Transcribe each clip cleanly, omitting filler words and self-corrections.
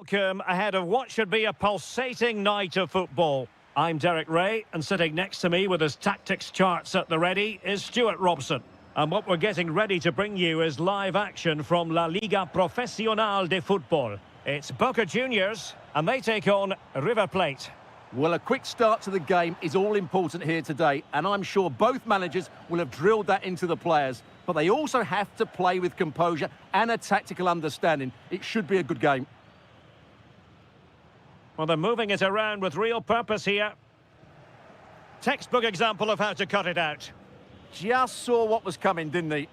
welcome ahead of what should be a pulsating night of football. I'm Derek Ray, and sitting next to me with his tactics charts at the ready is Stuart Robson. And what we're getting ready to bring you is live action from La Liga Profesional de Football. It's Boca Juniors, and they take on River Plate. Well, a quick start to the game is all important here today, and I'm sure both managers will have drilled that into the players. But they also have to play with composure and a tactical understanding. It should be a good game. Well, they're moving it around with real purpose here. Textbook example of how to cut it out. Just saw what was coming, didn't he?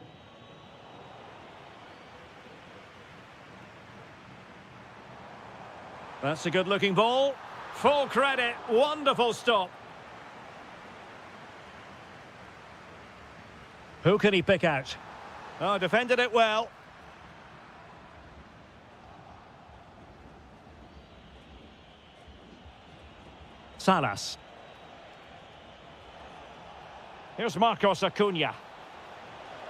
That's a good-looking ball. Full credit. Wonderful stop. Who can he pick out? Oh, defended it well. Salas. Here's Marcos Acuna.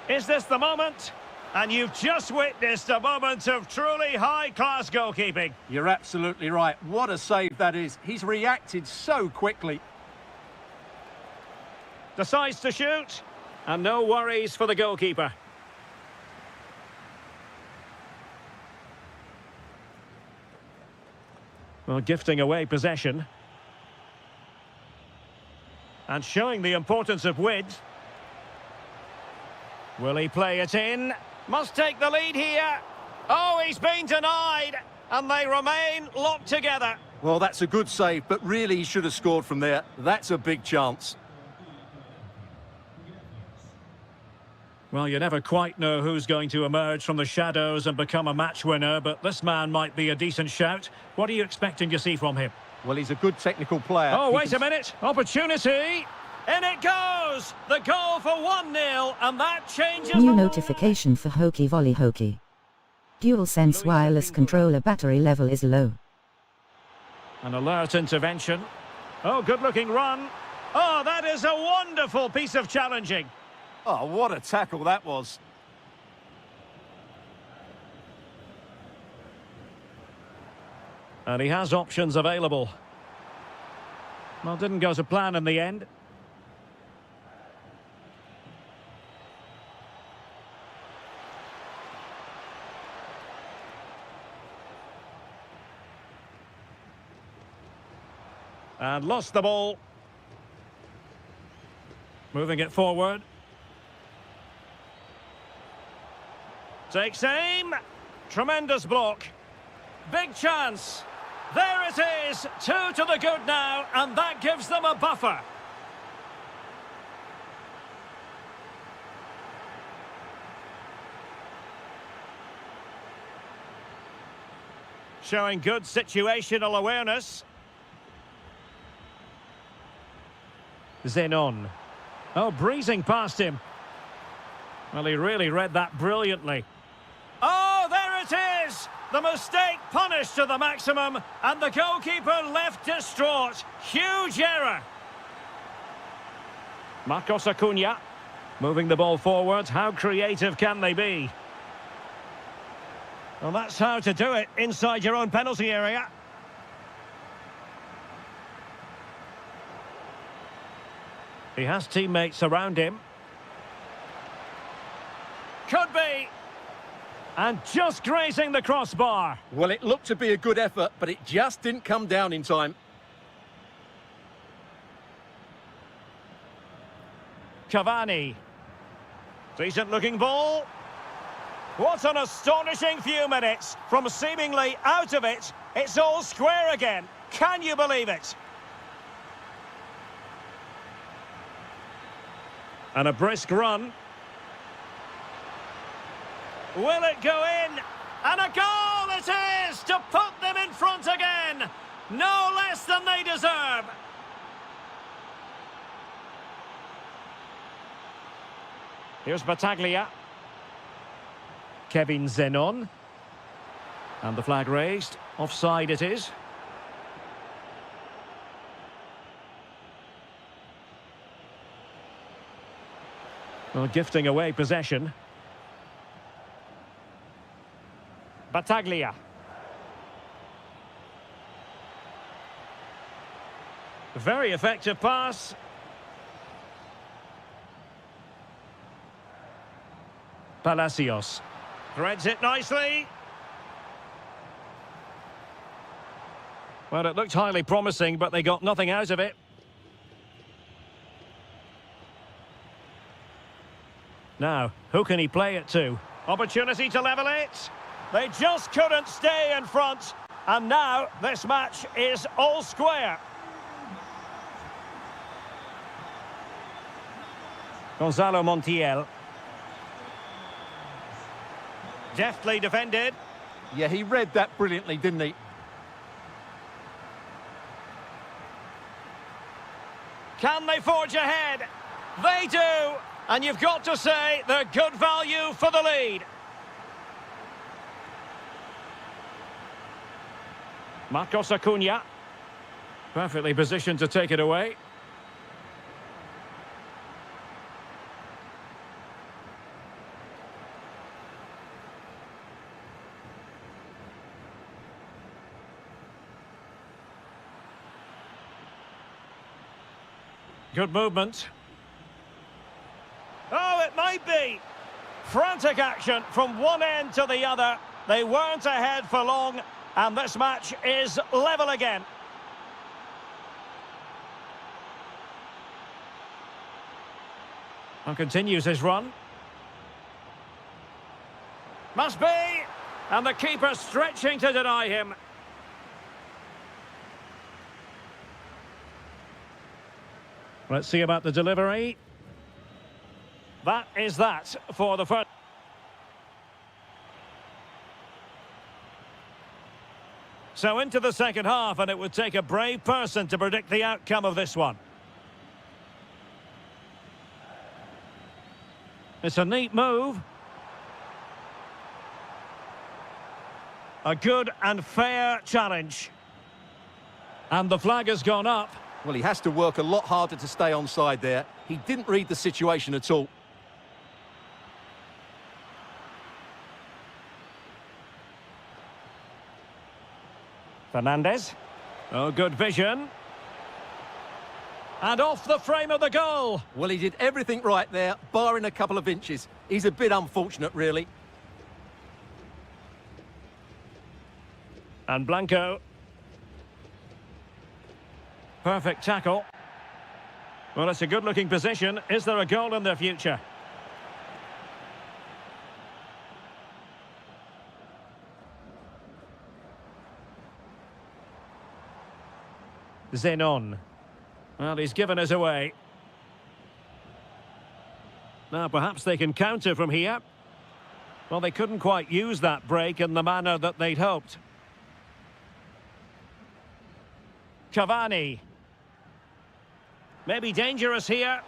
Is this the moment? And you've just witnessed a moment of truly high-class goalkeeping. You're absolutely right. What a save that is. He's reacted so quickly. Decides to shoot. And no worries for the goalkeeper. Well, gifting away possession. And showing the importance of width. Will he play it in? Must take the lead here. Oh, he's been denied. And they remain locked together. Well, that's a good save, but really he should have scored from there. That's a big chance. Well, you never quite know who's going to emerge from the shadows and become a match winner, but this man might be a decent shout. What are you expecting to see from him? Well, he's a good technical player. Oh, wait a minute. Opportunity. In it goes. The goal for 1-0, and that changes... New notification for Hockey Volley Hockey. DualSense wireless controller battery level is low. An alert intervention. Oh, good-looking run. Oh, that is a wonderful piece of challenging. Oh, what a tackle that was. And he has options available. Well, didn't go to plan in the end. And lost the ball. Moving it forward. Takes aim. Tremendous block. Big chance. There it is. 2 to the good now, and that gives them a buffer. Showing good situational awareness. Zenon. Oh, breezing past him. Well, he really read that brilliantly. Oh, there it is! The mistake punished to the maximum, and the goalkeeper left distraught. Huge error. Marcos Acuna, moving the ball forward. How creative can they be? Well, that's how to do it inside your own penalty area. He has teammates around him. Could be. And just grazing the crossbar. Well, it looked to be a good effort, but it just didn't come down in time. Cavani. Decent looking ball. What an astonishing few minutes. From seemingly out of it, it's all square again. Can you believe it? And a brisk run. Will it go in? And a goal it is to put them in front again. No less than they deserve. Here's Battaglia. Kevin Zenon. And the flag raised. Offside it is. Well, gifting away possession. Battaglia. Very effective pass. Palacios. Threads it nicely. Well, it looked highly promising, but they got nothing out of it. Now, who can he play it to? Opportunity to level it. They just couldn't stay in front. And now this match is all square. Gonzalo Montiel. Deftly defended. Yeah, he read that brilliantly, didn't he? Can they forge ahead? They do! And you've got to say they're good value for the lead. Marcos Acuna. Perfectly positioned to take it away. Good movement. Oh, it might be. Frantic action from one end to the other. They weren't ahead for long, and this match is level again. And continues his run. Must be. And the keeper stretching to deny him. Let's see about the delivery. That is that for the first. So into the second half, and it would take a brave person to predict the outcome of this one. It's a neat move. A good and fair challenge. And the flag has gone up. Well, he has to work a lot harder to stay onside there. He didn't read the situation at all. Fernandez. Oh, good vision. And off the frame of the goal. Well, he did everything right there, barring a couple of inches. He's a bit unfortunate, really. And Blanco. Perfect tackle. Well, it's a good-looking position. Is there a goal in the future? Zenon. Well, he's given us away. Now, perhaps they can counter from here. Well, they couldn't quite use that break in the manner that they'd hoped. Cavani. Maybe dangerous here.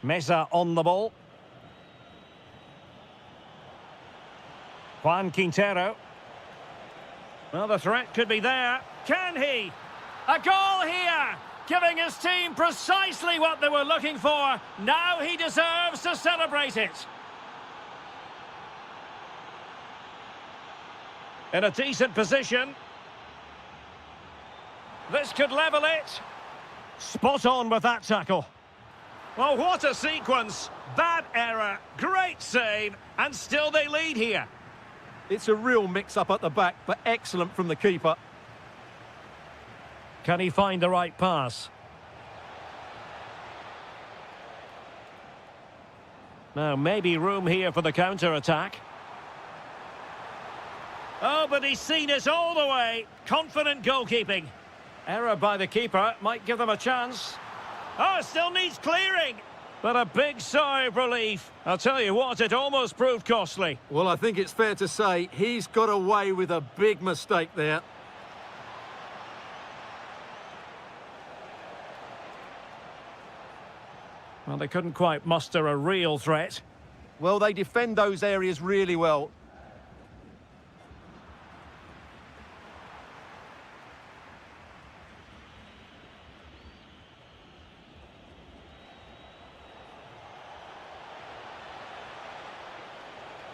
Mesa on the ball. Juan Quintero. Well, the threat could be there. Can he? A goal here! Giving his team precisely what they were looking for. Now he deserves to celebrate it. In a decent position. This could level it. Spot on with that tackle. Oh, what a sequence. Bad error, great save, and still they lead here. It's a real mix-up at the back, but excellent from the keeper. Can he find the right pass? Now, maybe room here for the counter-attack. Oh, but he's seen it all the way. Confident goalkeeping. Error by the keeper might give them a chance. Oh, it still needs clearing. But a big sigh of relief. I'll tell you what, it almost proved costly. Well, I think it's fair to say he's got away with a big mistake there. Well, they couldn't quite muster a real threat. Well, they defend those areas really well.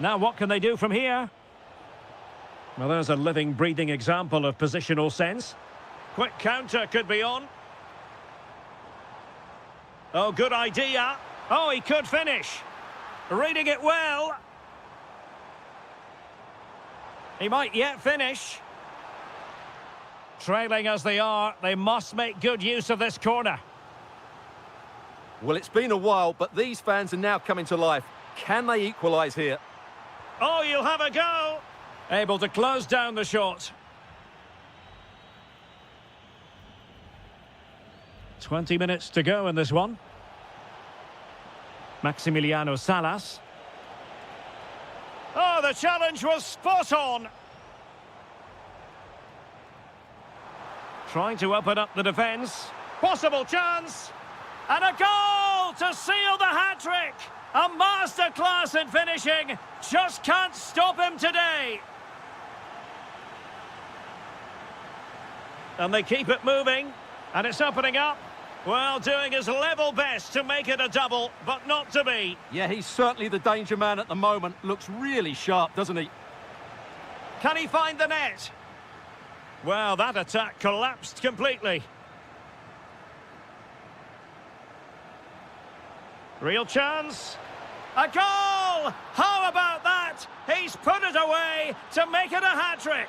Now, what can they do from here? Well, there's a living, breathing example of positional sense. Quick counter could be on. Oh, good idea. Oh, he could finish. Reading it well. He might yet finish. Trailing as they are, they must make good use of this corner. Well, it's been a while, but these fans are now coming to life. Can they equalise here? Oh, you'll have a go. Able to close down the shot. 20 minutes to go in this one. Maximiliano Salas. Oh, the challenge was spot on. Trying to open up the defence. Possible chance. And a goal to seal the hat-trick. A masterclass in finishing. Just can't stop him today. And they keep it moving. And it's opening up. Well, doing his level best to make it a double, but not to be. Yeah, he's certainly the danger man at the moment. Looks really sharp, doesn't he? Can he find the net? Well, that attack collapsed completely. Real chance. A goal! How about that? He's put it away to make it a hat-trick.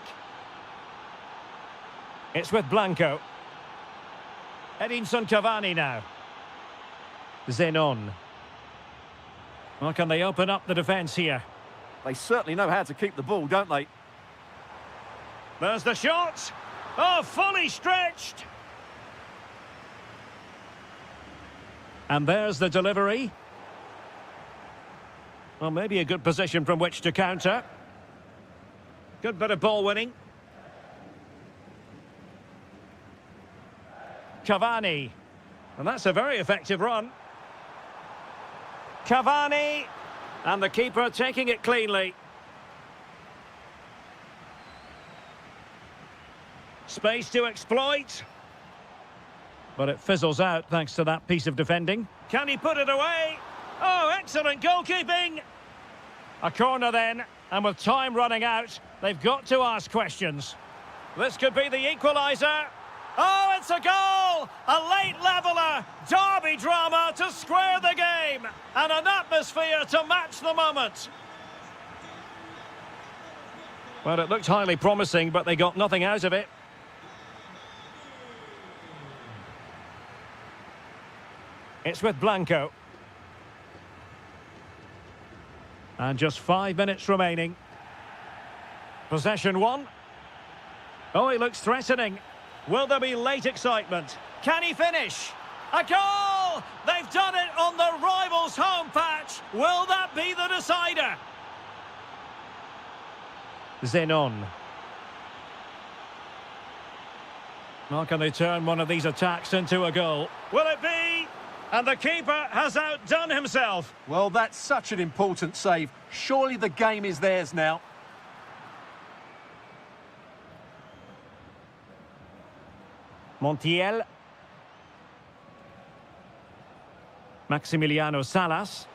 It's with Blanco. Edinson Cavani now. Zenon. Well, can they open up the defence here? They certainly know how to keep the ball, don't they? There's the shot. Oh, fully stretched. And there's the delivery. Well, maybe a good position from which to counter. Good bit of ball winning. Cavani. And that's a very effective run. Cavani. And the keeper taking it cleanly. Space to exploit. But it fizzles out thanks to that piece of defending. Can he put it away? Oh, excellent goalkeeping. A corner then, and with time running out, they've got to ask questions. This could be the equaliser. Oh, it's a goal! A late leveller, derby drama to square the game, and an atmosphere to match the moment. Well, it looked highly promising, but they got nothing out of it. It's with Blanco. And just 5 minutes remaining. Possession one. Oh, he looks threatening. Will there be late excitement? Can he finish? A goal! They've done it on the rivals' home patch. Will that be the decider? Zenon. Well, can they turn one of these attacks into a goal? Will it be? And the keeper has outdone himself. Well, that's such an important save. Surely the game is theirs now. Montiel. Maximiliano Salas.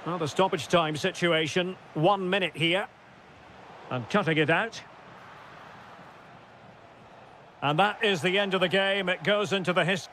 Well, the stoppage time situation. 1 minute here. And cutting it out. And that is the end of the game. It goes into the history.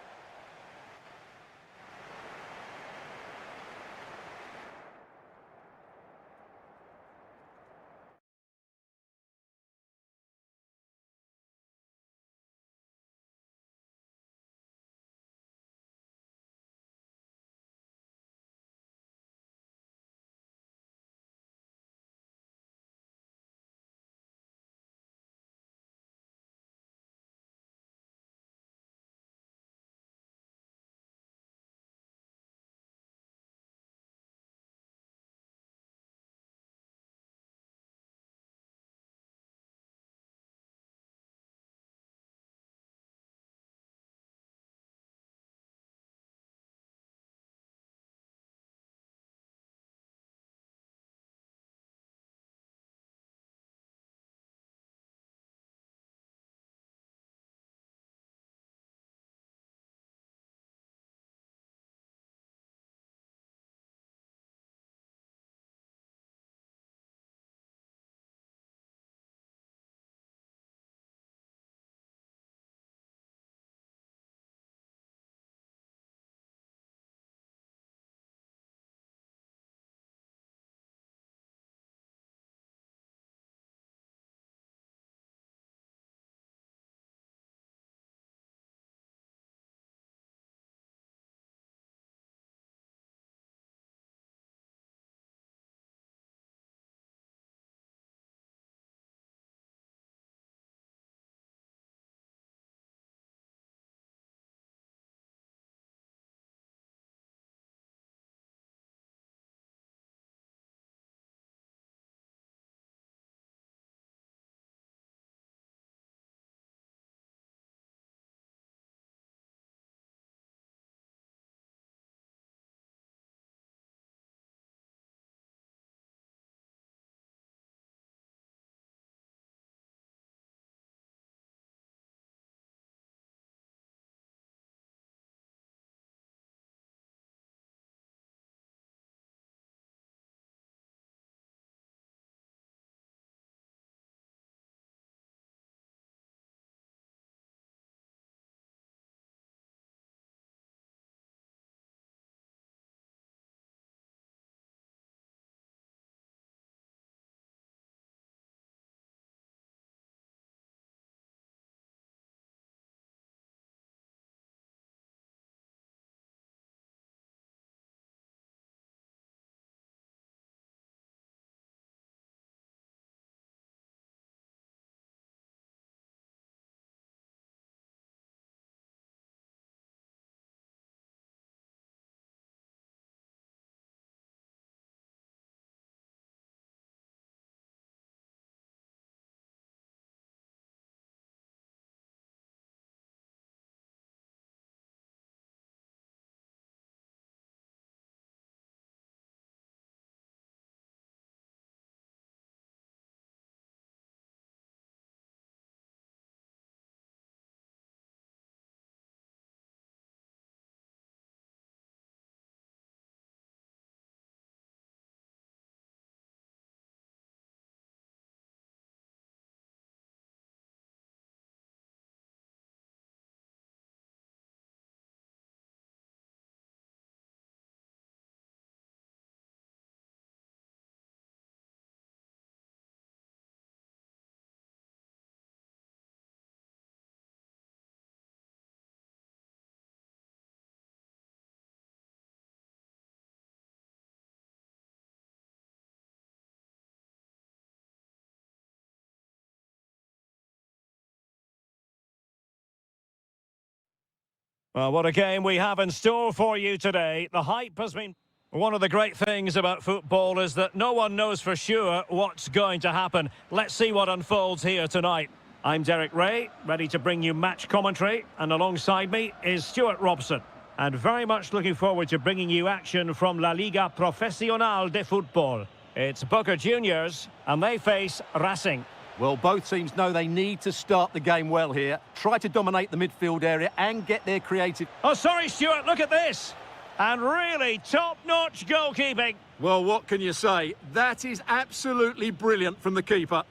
Well, what a game we have in store for you today. The hype has been... One of the great things about football is that no one knows for sure what's going to happen. Let's see what unfolds here tonight. I'm Derek Ray, ready to bring you match commentary, and alongside me is Stuart Robson. And very much looking forward to bringing you action from La Liga Profesional de Fútbol. It's Boca Juniors, and they face Racing. Well, both teams know they need to start the game well here. Try to dominate the midfield area and get their creative... Oh, sorry, Stuart, look at this. And really top-notch goalkeeping. Well, what can you say? That is absolutely brilliant from the keeper.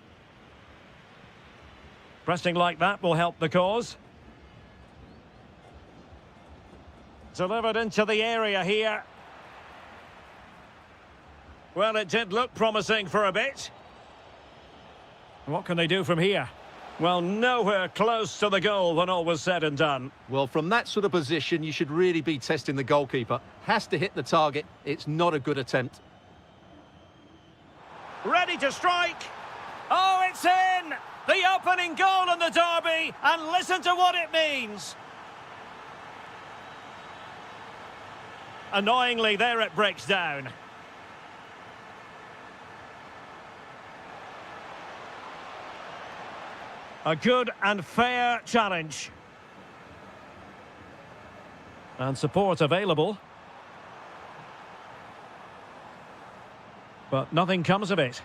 Pressing like that will help the cause. Delivered into the area here. Well, it did look promising for a bit. What can they do from here? Well, nowhere close to the goal when all was said and done. Well, from that sort of position, you should really be testing the goalkeeper. Has to hit the target. It's not a good attempt. Ready to strike. Oh, it's in! The opening goal in the derby, and listen to what it means. Annoyingly, there it breaks down. A good and fair challenge. And support available. But nothing comes of it.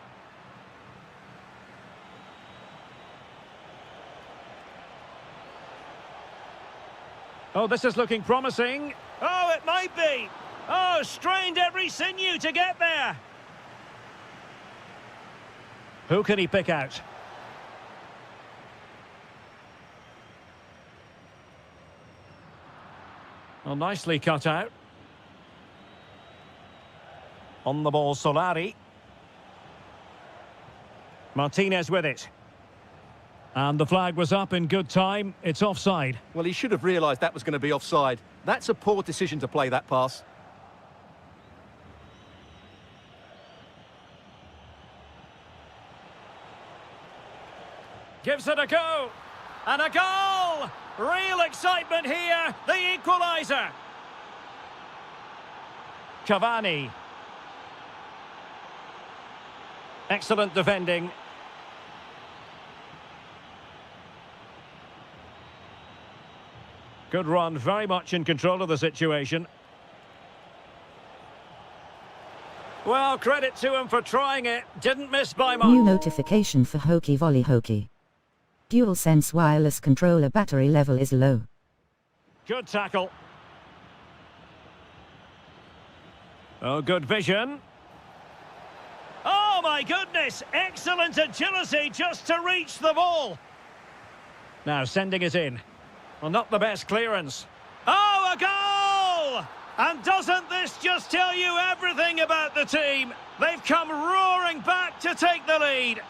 Oh, this is looking promising. Oh, it might be. Oh, strained every sinew to get there. Who can he pick out? Well, nicely cut out. On the ball, Solari. Martinez with it. And the flag was up in good time. It's offside. Well, he should have realised that was going to be offside. That's a poor decision to play that pass. Gives it a go. And a goal! Real excitement here. The equaliser. Cavani. Excellent defending. Good run, very much in control of the situation. Well, credit to him for trying it. Didn't miss by much. New notification for Hockey Volley Hockey. DualSense wireless controller battery level is low. Good tackle. Oh, good vision. Oh, my goodness. Excellent agility just to reach the ball. Now sending it in. Well, not the best clearance. Oh, a goal! And doesn't this just tell you everything about the team? They've come roaring back to take the lead.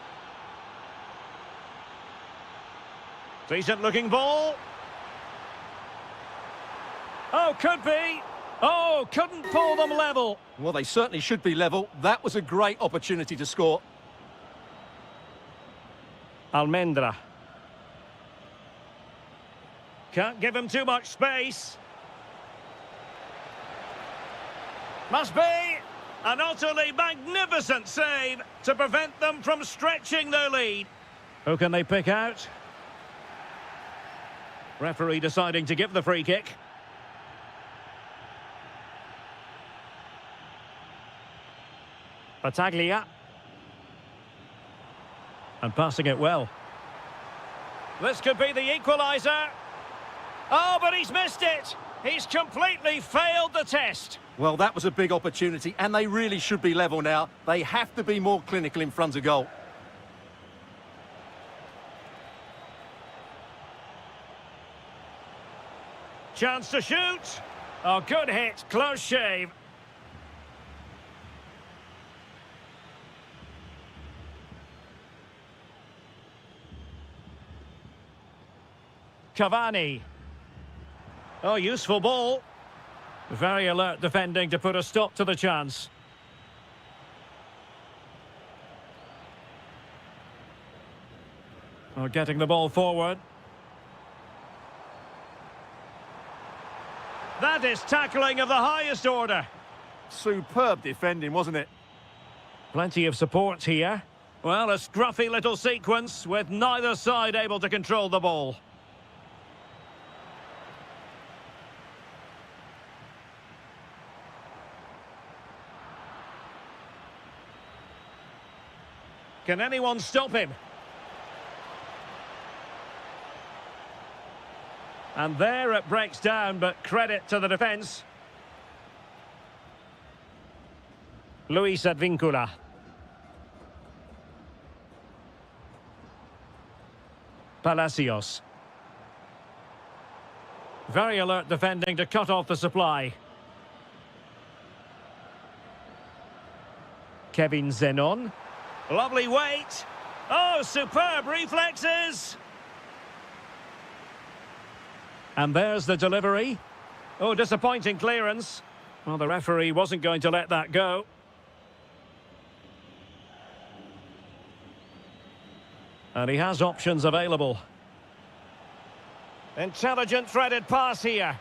Decent looking ball. Oh, could be. Oh, couldn't pull them level. Well, they certainly should be level. That was a great opportunity to score. Almendra. Can't give him too much space. Must be an utterly magnificent save to prevent them from stretching their lead. Who can they pick out? Referee deciding to give the free kick. Battaglia. And passing it well. This could be the equaliser. Oh, but he's missed it. He's completely failed the test. Well, that was a big opportunity, and they really should be level now. They have to be more clinical in front of goal. Chance to shoot. Oh, good hit. Close shave. Cavani. Oh, useful ball. Very alert defending to put a stop to the chance. Oh, getting the ball forward. That is tackling of the highest order. Superb defending, wasn't it? Plenty of support here. Well, a scruffy little sequence with neither side able to control the ball. Can anyone stop him? And there it breaks down, but credit to the defence. Luis Advíncula. Palacios. Very alert defending to cut off the supply. Kevin Zenon. Lovely weight. Oh, superb reflexes. And there's the delivery. Oh, disappointing clearance. Well, the referee wasn't going to let that go. And he has options available. Intelligent threaded pass here.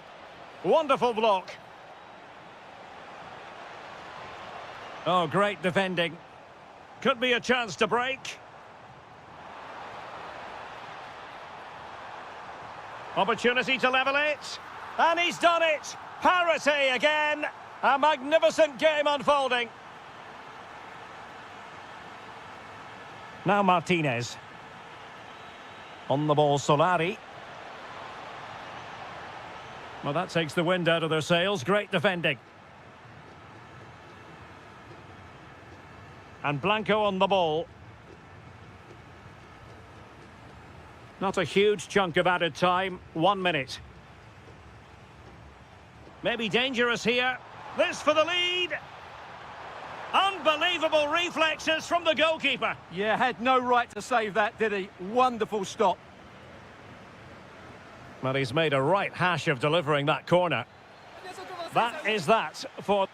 Wonderful block. Oh, great defending. Could be a chance to break. Opportunity to level it. And he's done it. Parity again. A magnificent game unfolding. Now Martinez. On the ball, Solari. Well, that takes the wind out of their sails. Great defending. And Blanco on the ball. Not a huge chunk of added time. 1 minute. Maybe dangerous here. This for the lead. Unbelievable reflexes from the goalkeeper. Yeah, had no right to save that, did he? Wonderful stop. Well, he's made a right hash of delivering that corner. That is that for...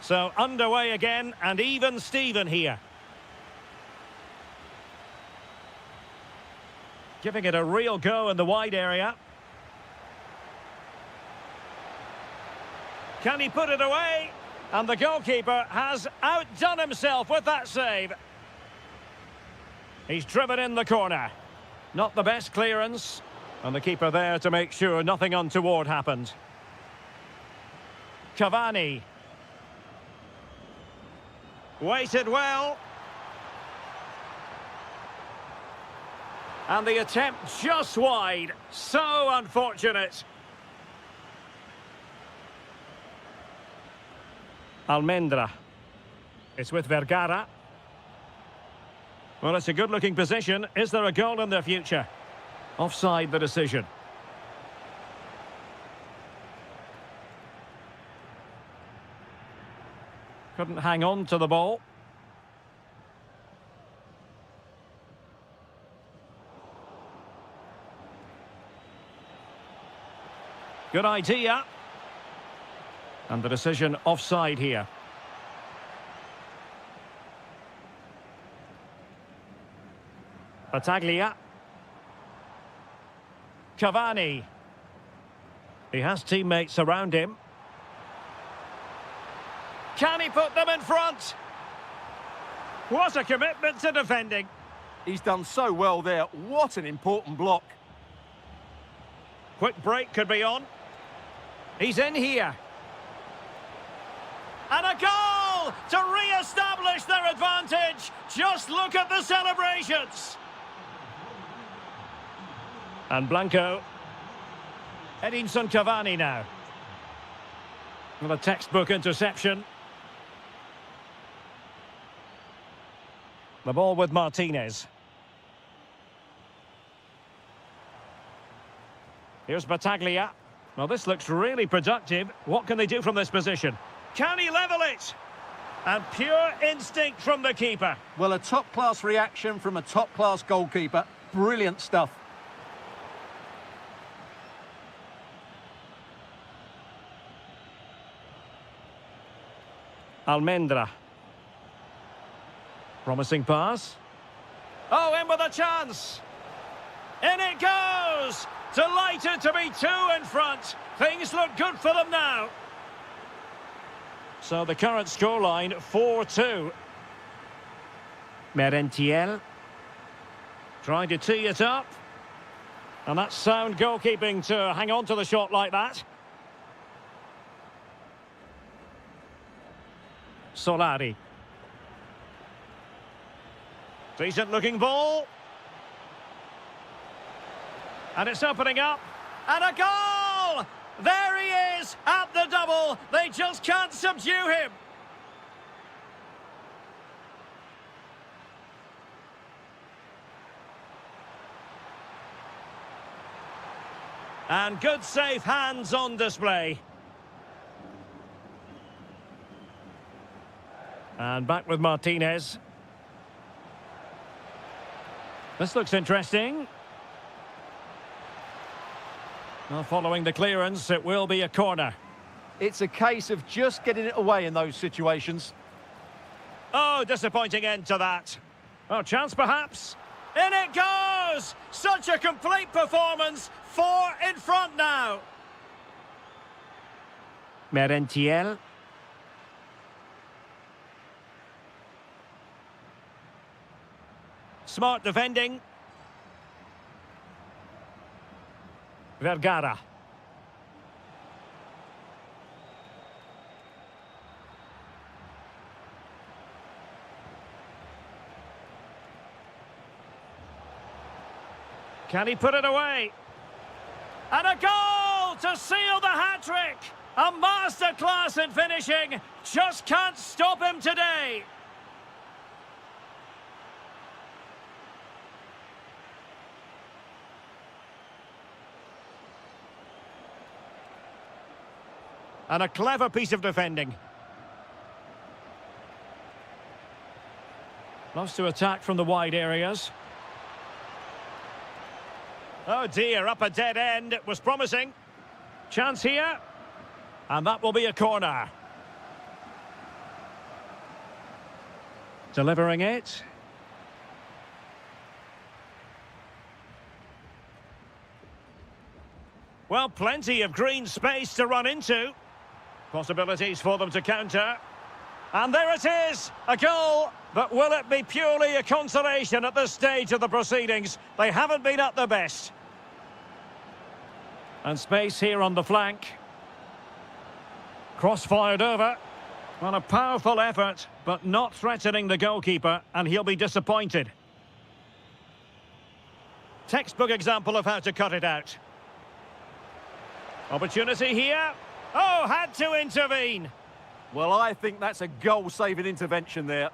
So underway again, and even Steven here. Giving it a real go in the wide area. Can he put it away? And the goalkeeper has outdone himself with that save. He's driven in the corner. Not the best clearance. And the keeper there to make sure nothing untoward happened. Cavani. Waited well. And the attempt just wide. So unfortunate. Almendra. It's with Vergara. Well, it's a good-looking position. Is there a goal in their future? Offside the decision. Couldn't hang on to the ball. Good idea. And the decision offside here. Battaglia. Cavani. He has teammates around him. Can he put them in front? What a commitment to defending. He's done so well there. What an important block. Quick break could be on. He's in here. And a goal to re-establish their advantage. Just look at the celebrations. And Blanco. Edinson Cavani now. With a textbook interception. The ball with Martinez. Here's Battaglia. Well, this looks really productive. What can they do from this position? Can he level it? And pure instinct from the keeper. Well, a top-class reaction from a top-class goalkeeper. Brilliant stuff. Almendra. Promising pass. Oh, in with a chance. In it goes! goes! Delighted to be 2 in front. Things look good for them now. So the current scoreline, 4-2. Merentiel. Trying to tee it up. And that's sound goalkeeping to hang on to the shot like that. Solari. Decent looking ball. And it's opening up. And a goal! There he is at the double. They just can't subdue him. And good safe hands on display. And back with Martinez. This looks interesting. Well, following the clearance, it will be a corner. It's a case of just getting it away in those situations. Oh, disappointing end to that. Oh, chance perhaps. In it goes! Such a complete performance. 4 in front now. Merentiel. Smart defending. Vergara. Can he put it away? And a goal to seal the hat-trick! A masterclass in finishing. Just can't stop him today. And a clever piece of defending. Loves to attack from the wide areas. Oh dear, up a dead end. It was promising. Chance here. And that will be a corner. Delivering it. Well, plenty of green space to run into. Possibilities for them to counter. And there it is, a goal. But will it be purely a consolation at this stage of the proceedings? They haven't been at their best. And space here on the flank. Cross fired over. Well, a powerful effort, but not threatening the goalkeeper, and he'll be disappointed. Textbook example of how to cut it out. Opportunity here. Oh, had to intervene. Well, I think that's a goal-saving intervention there.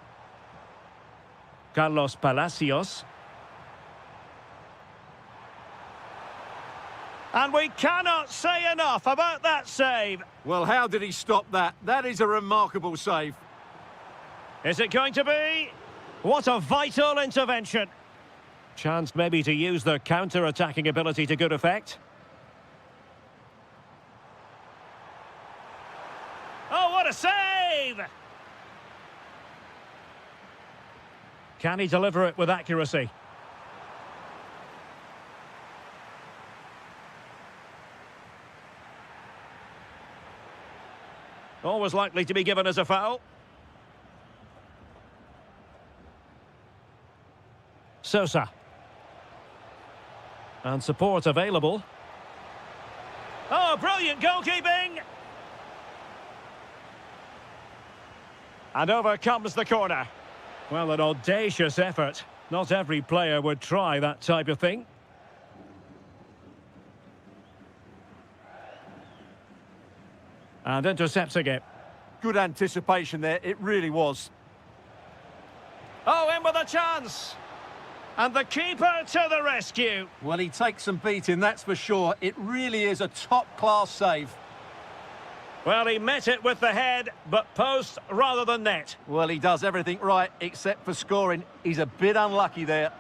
Carlos Palacios. And we cannot say enough about that save. Well, how did he stop that? That is a remarkable save. Is it going to be? What a vital intervention. Chance maybe to use their counter-attacking ability to good effect. Oh, what a save! Can he deliver it with accuracy? Always likely to be given as a foul. Sosa. And support available. Oh, brilliant goalkeeping! And over comes the corner. Well, an audacious effort. Not every player would try that type of thing. And intercepting it. Good anticipation there, it really was. Oh, in with a chance! And the keeper to the rescue. Well, he takes some beating, that's for sure. It really is a top-class save. Well, he met it with the head, but post rather than net. Well, he does everything right, except for scoring. He's a bit unlucky there.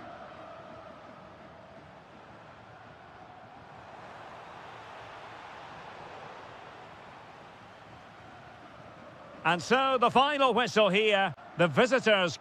And so the final whistle here. The visitors.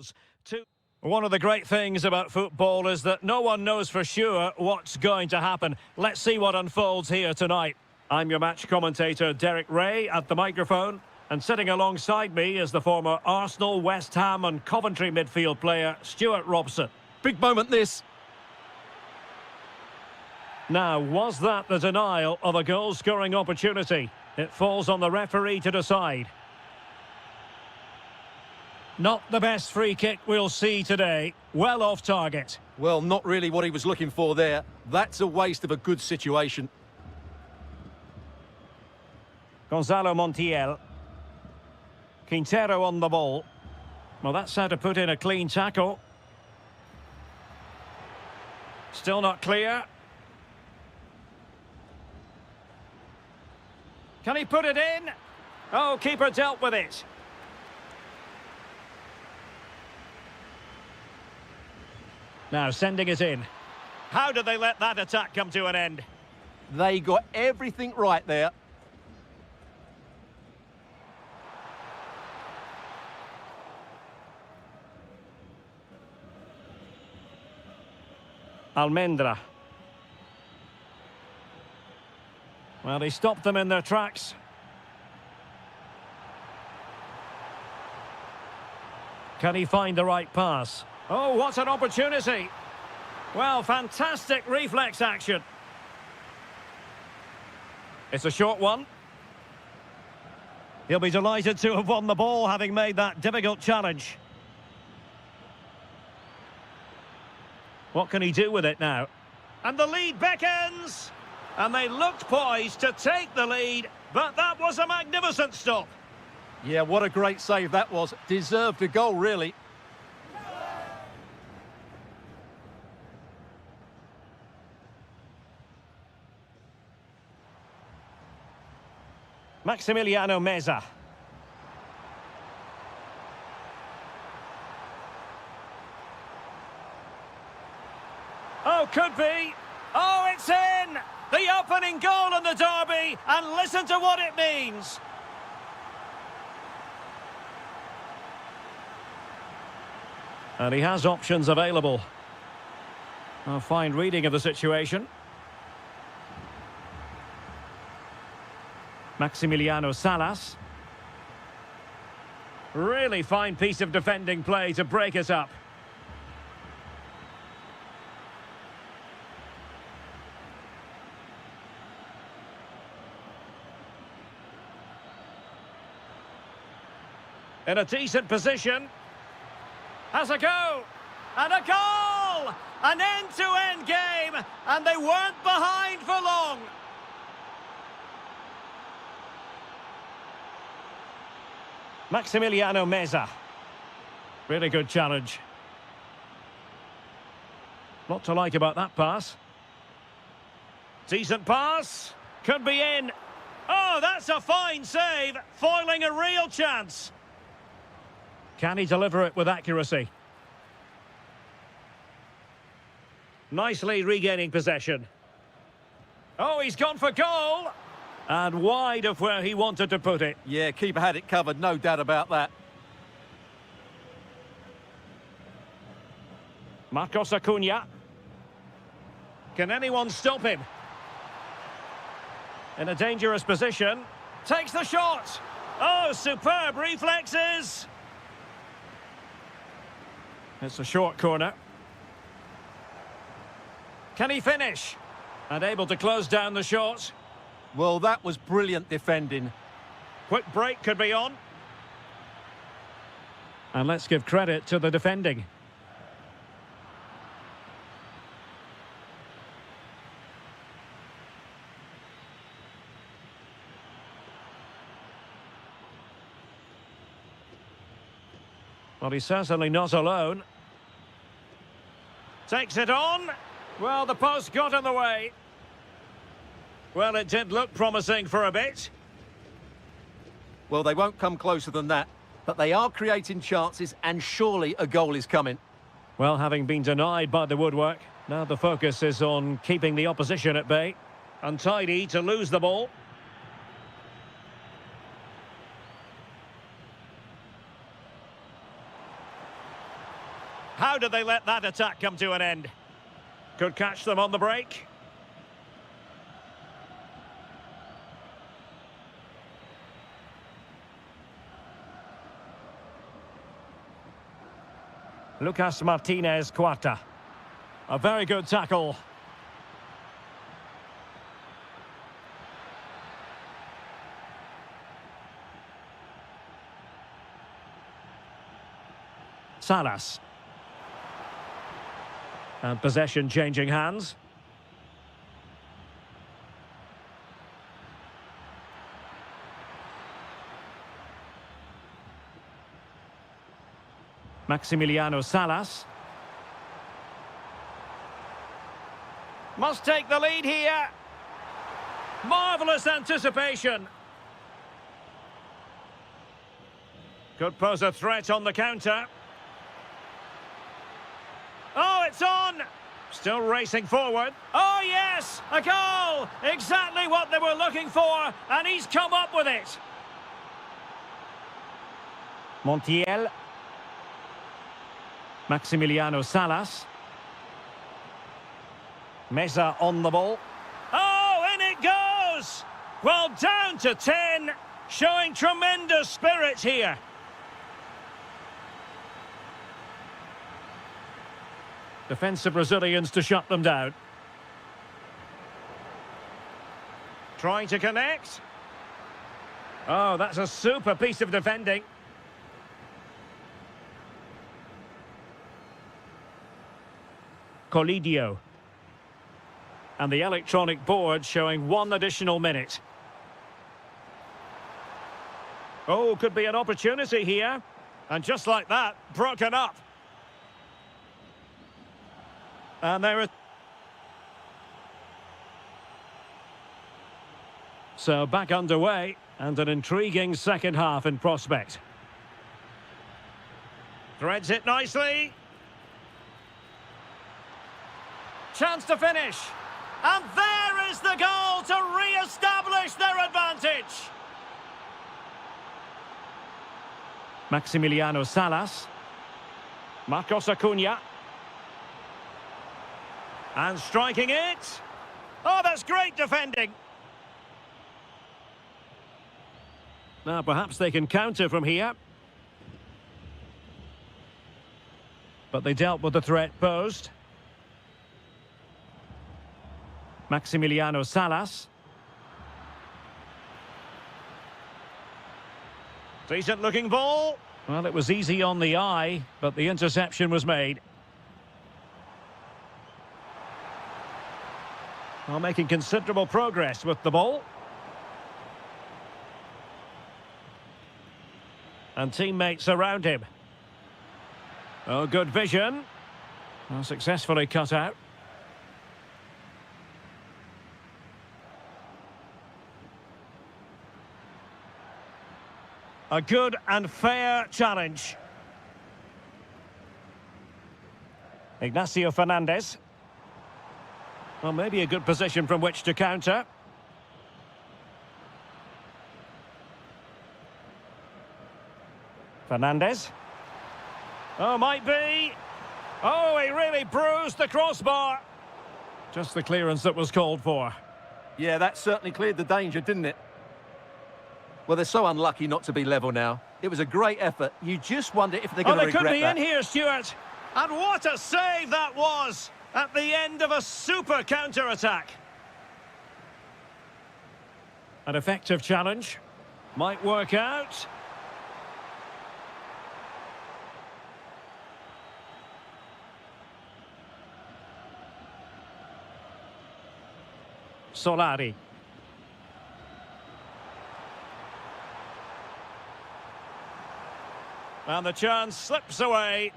goals. One of the great things about football is that no one knows for sure what's going to happen. Let's see what unfolds here tonight. I'm your match commentator, Derek Ray, at the microphone. And sitting alongside me is the former Arsenal, West Ham and Coventry midfield player, Stuart Robson. Big moment, this. Now, was that the denial of a goal-scoring opportunity? It falls on the referee to decide. Not the best free kick we'll see today. Well off target. Well, not really what he was looking for there. That's a waste of a good situation. Gonzalo Montiel. Quintero on the ball. Well, that's how to put in a clean tackle. Still not clear. Can he put it in? Oh, keeper dealt with it. Now sending it in. How did they let that attack come to an end? They got everything right there. Almendra. Well, he stopped them in their tracks. Can he find the right pass? Oh, what an opportunity. Well, fantastic reflex action. It's a short one. He'll be delighted to have won the ball, having made that difficult challenge. What can he do with it now? And the lead beckons! And they looked poised to take the lead, but that was a magnificent stop. Yeah, what a great save that was. Deserved a goal, really. Maximiliano Meza. Oh, could be. Oh, it's in! The opening goal in the derby, and listen to what it means. And he has options available. A fine reading of the situation. Maximiliano Salas. Really fine piece of defending play to break it up. In a decent position. Has a go. And a goal! An end-to-end game. And they weren't behind for long. Maximiliano Meza. Really good challenge. Lot to like about that pass. Decent pass. Could be in. Oh, that's a fine save. Foiling a real chance. Can he deliver it with accuracy? Nicely regaining possession. Oh, he's gone for goal. And wide of where he wanted to put it. Yeah, keeper had it covered, no doubt about that. Marcos Acuna. Can anyone stop him? In a dangerous position. Takes the shot. Oh, superb reflexes. It's a short corner. Can he finish? And able to close down the shot. Well, that was brilliant defending. Quick break could be on. And let's give credit to the defending. Well, he's certainly not alone. Takes it on. Well, the post got in the way. Well, it did look promising for a bit. Well, they won't come closer than that, but they are creating chances, and surely a goal is coming. Well, having been denied by the woodwork, now the focus is on keeping the opposition at bay. Untidy to lose the ball. how did they let that attack come to an end? Could catch them on the break. Lucas Martinez Cuarta. A very good tackle. Salas. And possession changing hands. Maximiliano Salas. Must take the lead here. Marvellous anticipation. Could pose a threat on the counter. Oh, it's on! Still racing forward. Oh, yes! A goal! Exactly what they were looking for, and he's come up with it. Montiel. Maximiliano Salas. Meza on the ball. Oh, in it goes! Well, down to 10, showing tremendous spirit here. Defensive Brazilians to shut them down. Trying to connect. Oh, that's a super piece of defending. Colidio. And the electronic board showing 1 additional minute. Oh, could be an opportunity here. And just like that, broken up. And there is... So back underway, and an intriguing second half in prospect. Threads it nicely. Chance to finish. And there is the goal to re-establish their advantage. Maximiliano Salas. Marcos Acuna. And striking it. Oh, that's great defending. Now, perhaps they can counter from here. But they dealt with the threat posed. Maximiliano Salas. Decent looking ball. Well, it was easy on the eye, but the interception was made. Well, making considerable progress with the ball. And teammates around him. Oh, good vision. Well, successfully cut out. A good and fair challenge. Ignacio Fernandez. Well, maybe a good position from which to counter. Fernandez. Oh, might be. Oh, he really bruised the crossbar. Just the clearance that was called for. Yeah, that certainly cleared the danger, didn't it? Well, they're so unlucky not to be level now. It was a great effort. You just wonder if they're going to regret that. Oh, they could be in here, Stuart. And what a save that was at the end of a super counter-attack. An effective challenge. Might work out. Solari. And the chance slips away.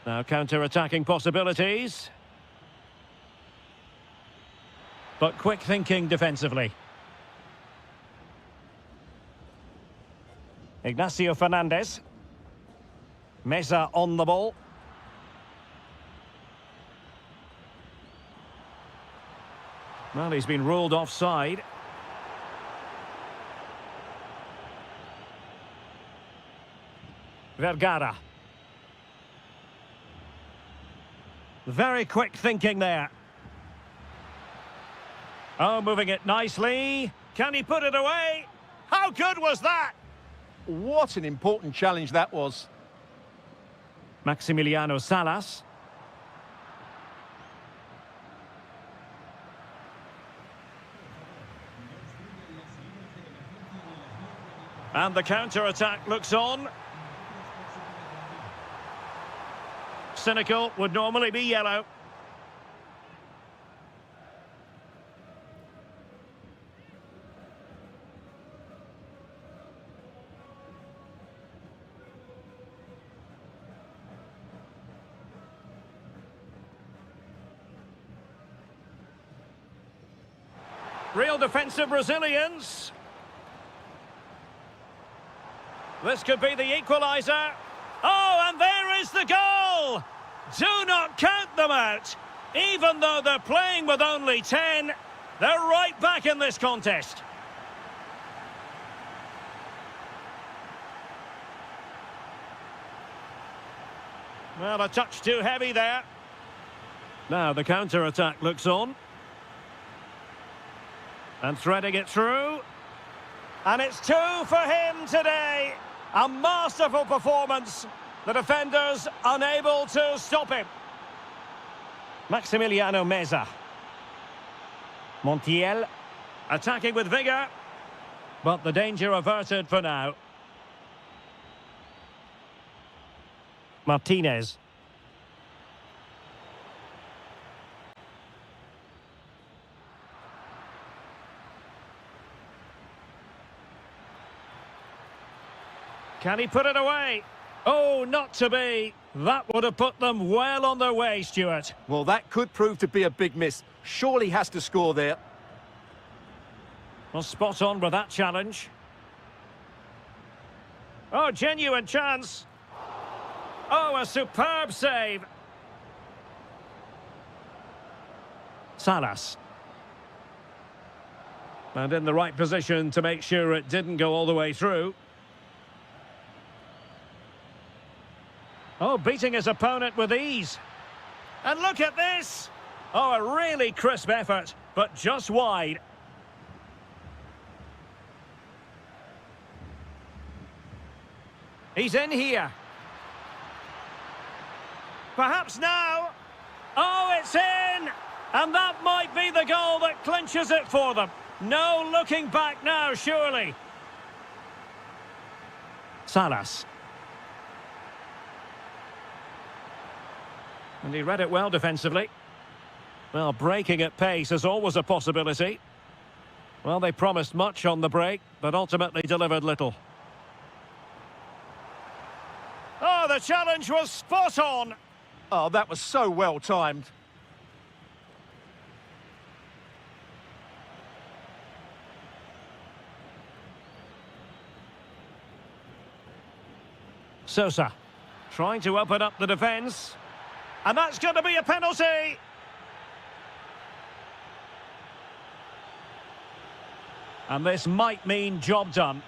Now counter-attacking possibilities. But quick thinking defensively. Ignacio Fernandez. Meza on the ball. Well, he's been ruled offside. Vergara. Very quick thinking there. Oh, moving it nicely. Can he put it away? How good was that? What an important challenge that was. Maximiliano Salas. And the counter-attack looks on. Cynical would normally be yellow. Real defensive resilience. This could be the equaliser. Oh, and there is the goal! Do not count them out. Even though they're playing with only 10, they're right back in this contest. Well, a touch too heavy there. Now the counter-attack looks on. And threading it through. And it's 2 for him today. A masterful performance. The defenders unable to stop him. Maximiliano Meza. Montiel. Attacking with vigour. But the danger averted for now. Martinez. Can he put it away? Oh, not to be. That would have put them well on their way, Stuart. Well, that could prove to be a big miss. Surely has to score there. Well, spot on with that challenge. Oh, genuine chance. Oh, a superb save. Salas. And in the right position to make sure it didn't go all the way through. Oh, beating his opponent with ease. And look at this! Oh, a really crisp effort, but just wide. He's in here. Perhaps now. Oh, it's in! And that might be the goal that clinches it for them. No looking back now, surely. Salas. And he read it well defensively. Well, breaking at pace is always a possibility. Well, they promised much on the break, but ultimately delivered little. Oh, the challenge was spot on. Oh, that was so well timed. Sosa trying to open up the defence. And that's going to be a penalty. And this might mean job done.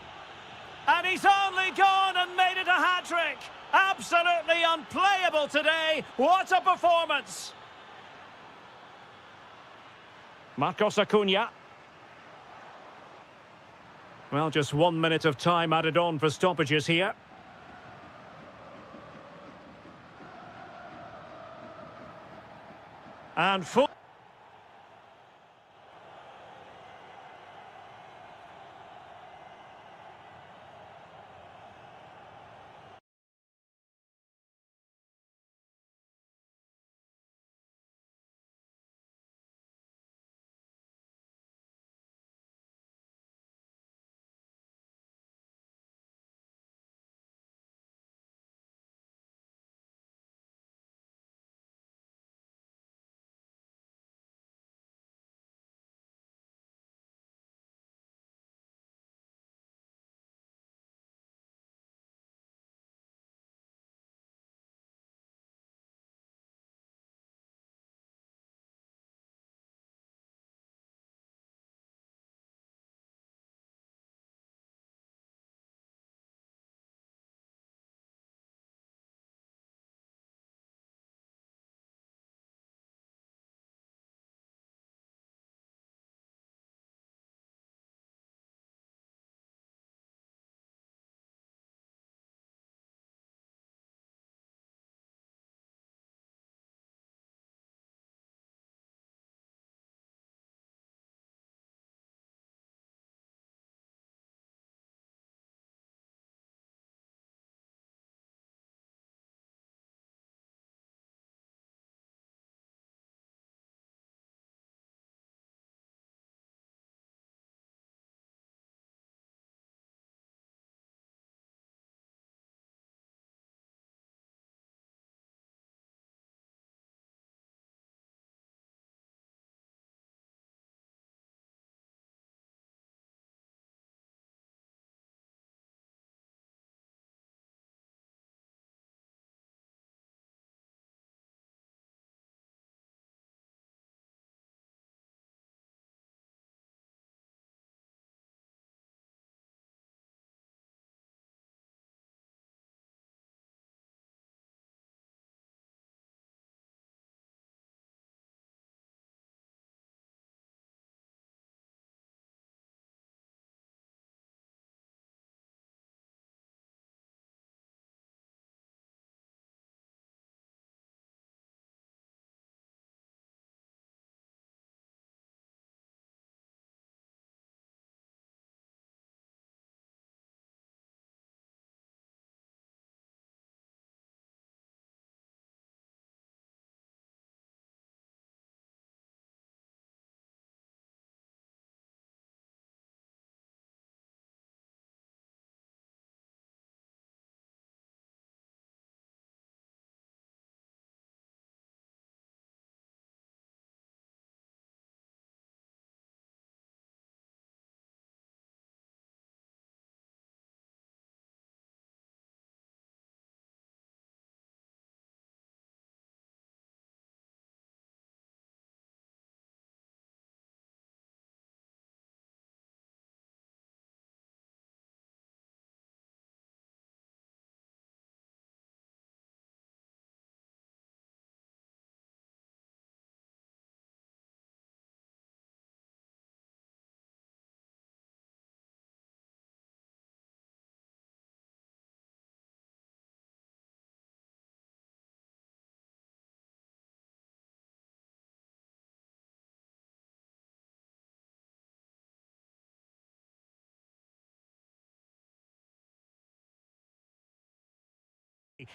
And he's only gone and made it a hat-trick. Absolutely unplayable today. What a performance. Marcos Acuna. Well, just 1 minute of time added on for stoppages here. And full.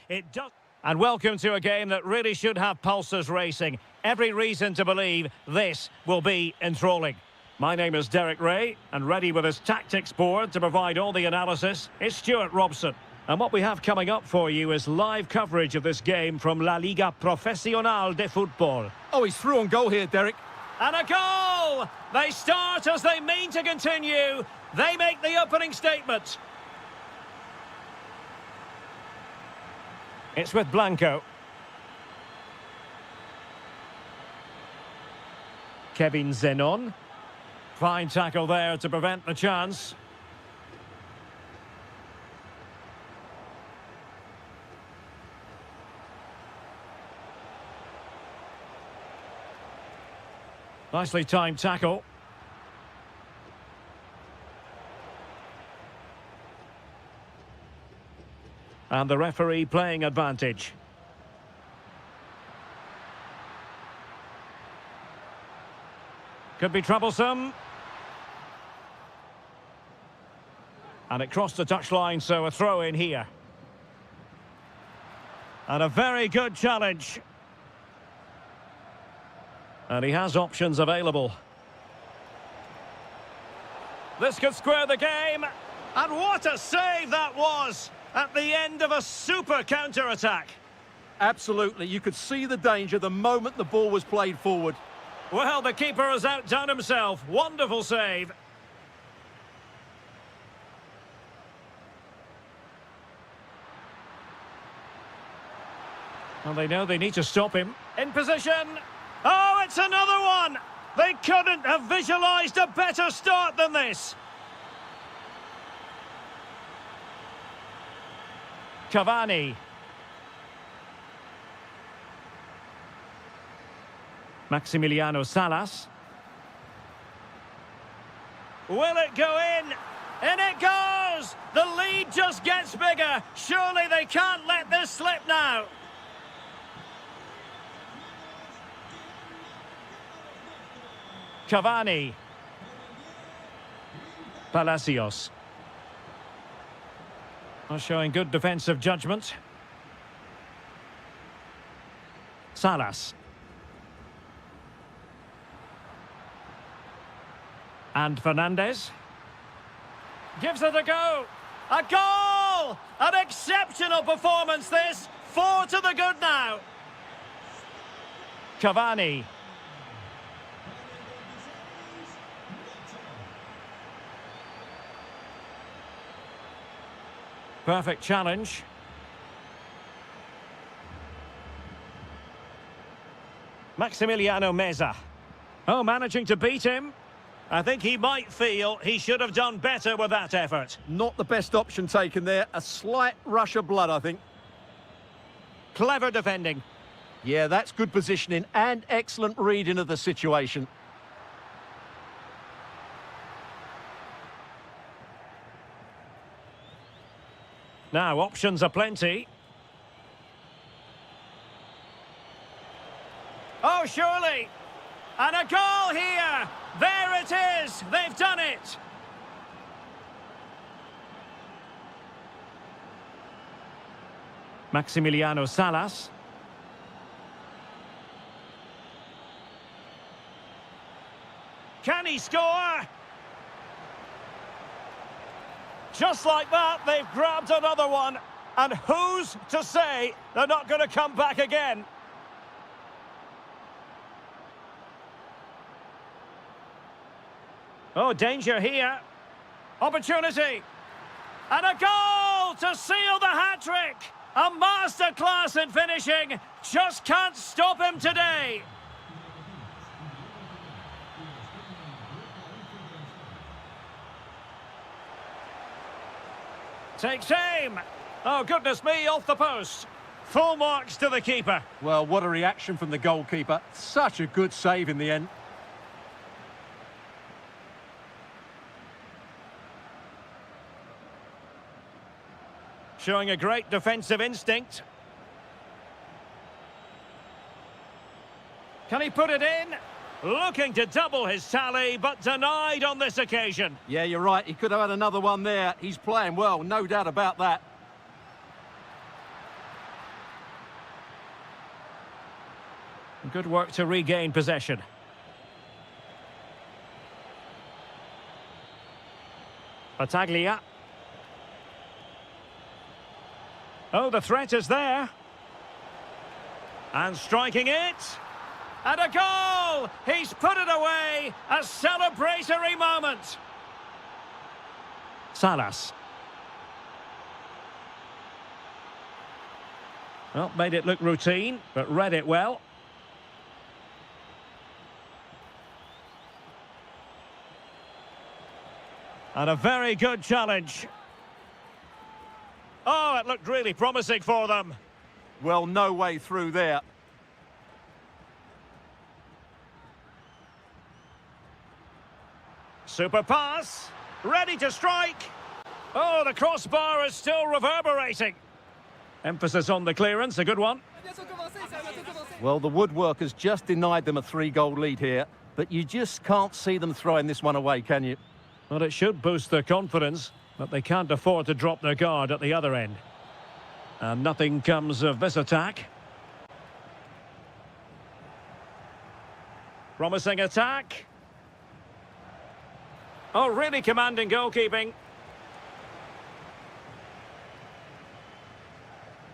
It does. And welcome to a game that really should have pulses racing. Every reason to believe this will be enthralling. My name is Derek Ray, and ready with his tactics board to provide all the analysis is Stuart Robson. And what we have coming up for you is live coverage of this game from La Liga Profesional de Fútbol. Oh, he's through on goal here, Derek. And a goal! They start as they mean to continue. They make the opening statement. It's with Blanco. Kevin Zenon. Fine tackle there to prevent the chance. Nicely timed tackle. And the referee playing advantage. Could be troublesome. And it crossed the touchline, so a throw in here. And a very good challenge. And he has options available. This could square the game. And what a save that was at the end of a super counter-attack. Absolutely. You could see the danger the moment the ball was played forward. Well, the keeper has outdone himself. Wonderful save. And they know they need to stop him. In position. Oh, it's another one! They couldn't have visualised a better start than this. Cavani. Maximiliano Salas. Will it go in? In it goes! The lead just gets bigger. Surely they can't let this slip now. Cavani. Palacios. Showing good defensive judgment. Salas. And Fernandez. Gives it a go. A goal! An exceptional performance this. 4 to the good now. Cavani. Perfect challenge. Maximiliano Meza. Oh, managing to beat him. I think he might feel he should have done better with that effort. Not the best option taken there. A slight rush of blood, I think. Clever defending. Yeah, that's good positioning and excellent reading of the situation. Now, options are plenty. Oh, surely! And a goal here! There it is! They've done it! Maximiliano Salas. Can he score? Just like that, they've grabbed another one. And who's to say they're not going to come back again? Oh, danger here. Opportunity. And a goal to seal the hat-trick. A masterclass in finishing. Just can't stop him today. Takes aim. Oh, goodness me, off the post. Full marks to the keeper. Well, what a reaction from the goalkeeper. Such a good save in the end. Showing a great defensive instinct. Can he put it in? Looking to double his tally, but denied on this occasion. Yeah, you're right. He could have had another one there. He's playing well, no doubt about that. Good work to regain possession. Battaglia. Oh, the threat is there. And striking it. And a goal! He's put it away. A celebratory moment. Salas. Well, made it look routine, but read it well. And a very good challenge. Oh, it looked really promising for them. Well, no way through there. Super pass. Ready to strike. Oh, the crossbar is still reverberating. Emphasis on the clearance, a good one. Well, the woodworkers just denied them a 3-goal lead here, but you just can't see them throwing this one away, can you? Well, it should boost their confidence, but they can't afford to drop their guard at the other end. And nothing comes of this attack. Promising attack. Oh, really commanding goalkeeping.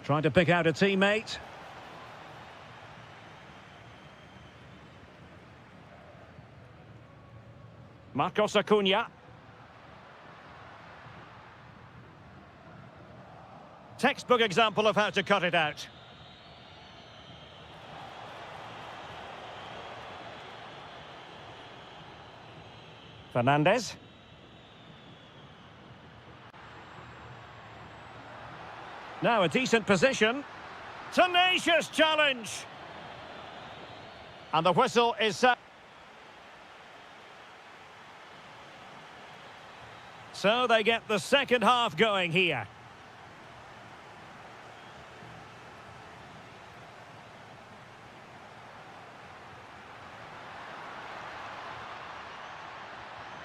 Trying to pick out a teammate. Marcos Acuna. Textbook example of how to cut it out. Fernandez. Now a decent position. Tenacious challenge. And the whistle is set. So they get the second half going here.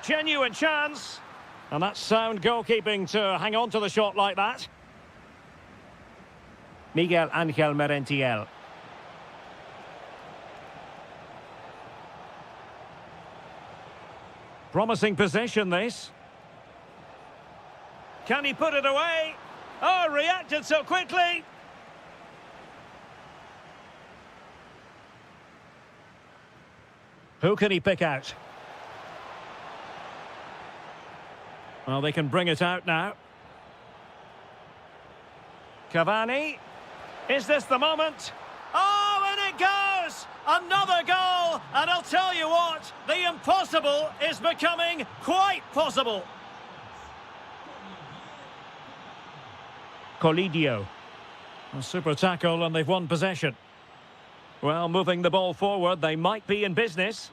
Genuine chance. And that's sound goalkeeping to hang on to the shot like that. Miguel Ángel Merentiel. Promising position, this. Can he put it away? Oh, reacted so quickly. Who can he pick out? Well, they can bring it out now. Cavani. Is this the moment? Oh, and it goes! Another goal! And I'll tell you what, the impossible is becoming quite possible. Colidio. A super tackle and they've won possession. Well, moving the ball forward, they might be in business.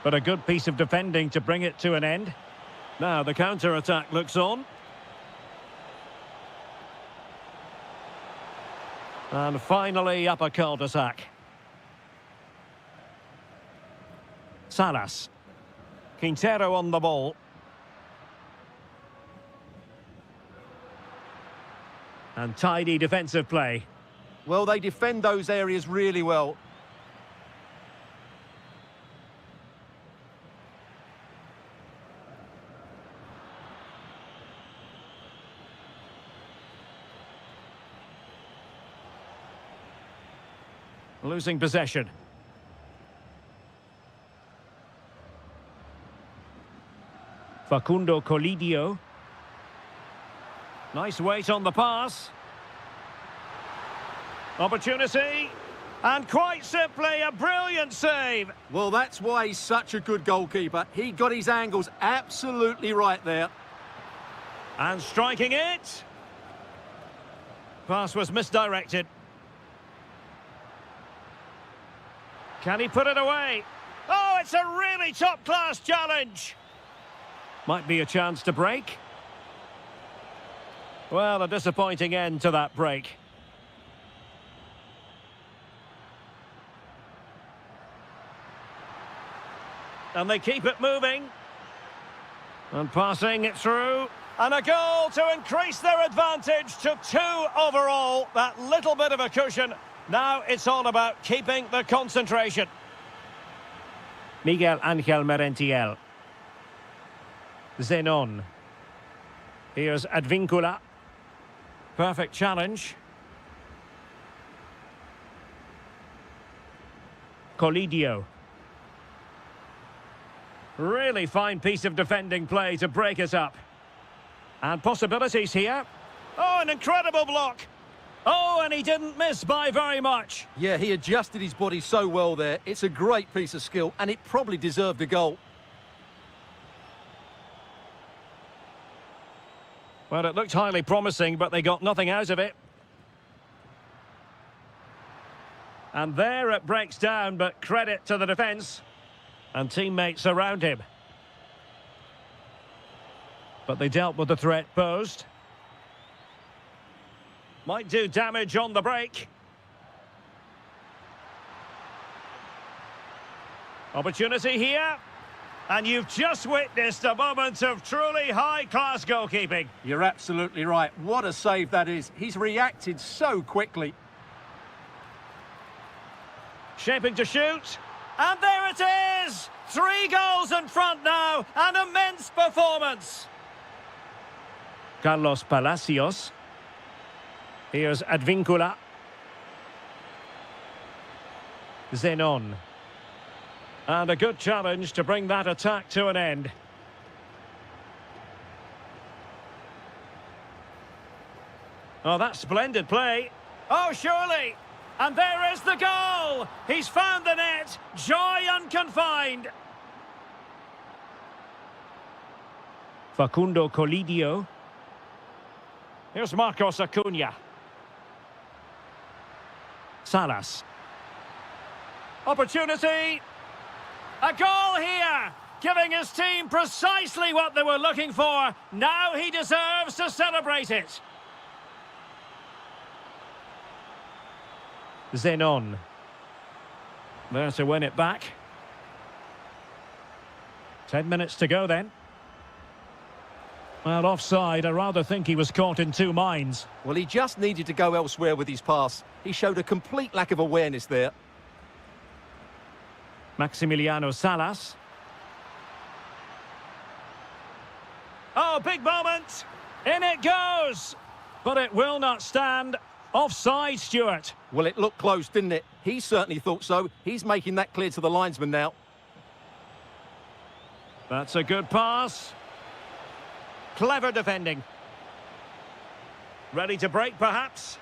But a good piece of defending to bring it to an end. Now the counter-attack looks on. And finally, up a cul-de-sac. Salas. Quintero on the ball. And tidy defensive play. Well, they defend those areas really well. Losing possession. Facundo Colidio. Nice weight on the pass. Opportunity. And quite simply, a brilliant save. Well, that's why he's such a good goalkeeper. He got his angles absolutely right there. And striking it. Pass was misdirected. Can he put it away? Oh, it's a really top-class challenge. Might be a chance to break. Well, a disappointing end to that break. And they keep it moving. And passing it through. And a goal to increase their advantage to 2 overall. That little bit of a cushion Now it's all about keeping the concentration. Miguel Angel Merentiel. Zenon. Here's Advincula. Perfect challenge. Colidio. Really fine piece of defending play to break us up. And possibilities here. Oh, an incredible block. Oh, and he didn't miss by very much. Yeah, he adjusted his body so well there. It's a great piece of skill, and it probably deserved a goal. Well, it looked highly promising, but they got nothing out of it. And there it breaks down, but credit to the defence and teammates around him. But they dealt with the threat posed. Might do damage on the break. Opportunity here. And you've just witnessed a moment of truly high-class goalkeeping. You're absolutely right. What a save that is. He's reacted so quickly. Shaping to shoot. And there it is! 3 goals in front now. An immense performance. Carlos Palacios. Here's Advincula. Zenon. And a good challenge to bring that attack to an end. Oh, that's splendid play. Oh, surely. And there is the goal. He's found the net. Joy unconfined. Facundo Colidio. Here's Marcos Acuna. Salas. Opportunity. A goal here, giving his team precisely what they were looking for. Now he deserves to celebrate it. Zenon. There to win it back. 10 minutes to go then. Well, offside, I rather think he was caught in 2 minds. Well, he just needed to go elsewhere with his pass. He showed a complete lack of awareness there. Maximiliano Salas. Oh, big moment. In it goes. But it will not stand. Offside, Stuart. Well, it looked close, didn't it? He certainly thought so. He's making that clear to the linesman now. That's a good pass. Clever defending. Ready to break, perhaps?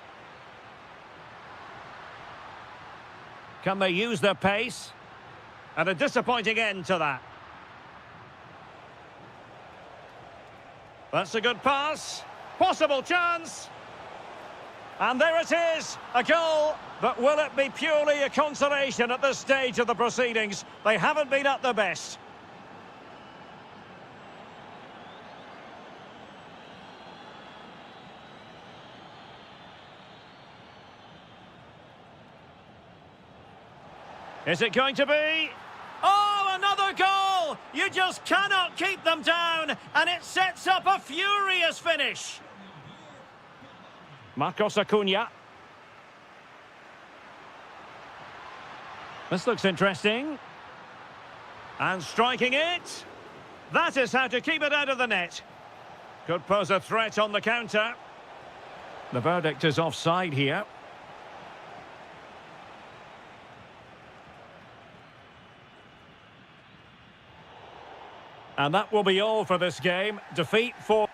Can they use their pace? And a disappointing end to that. That's a good pass. Possible chance. And there it is, a goal. But will it be purely a consolation at this stage of the proceedings? They haven't been at their best. Is it going to be? Oh, another goal! You just cannot keep them down, and it sets up a furious finish. Marcos Acuna. This looks interesting. And striking it. That is how to keep it out of the net. Could pose a threat on the counter. The verdict is offside here. And that will be all for this game. Defeat for...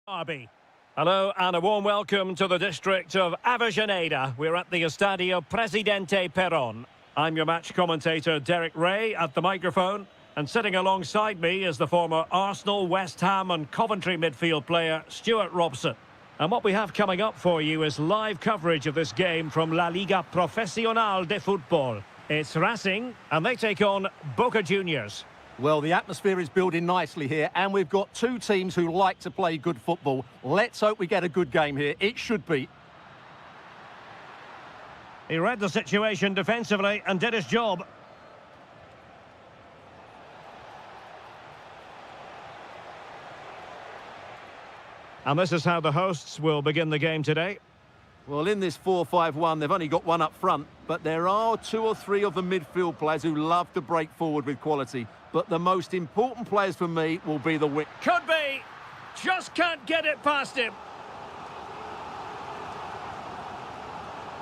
Derby. Hello and a warm welcome to the district of Avellaneda. We're at the Estadio Presidente Perón. I'm your match commentator Derek Ray at the microphone, and sitting alongside me is the former Arsenal, West Ham and Coventry midfield player Stuart Robson. And what we have coming up for you is live coverage of this game from La Liga Profesional de Fútbol. It's Racing and they take on Boca Juniors. Well, the atmosphere is building nicely here, and we've got two teams who like to play good football. Let's hope we get a good game here. It should be. He read the situation defensively and did his job. And this is how the hosts will begin the game today. Well, in this 4-5-1, they've only got one up front, but there are two or three of the midfield players who love to break forward with quality. But the most important players for me will be the wing. Could be. Just can't get it past him.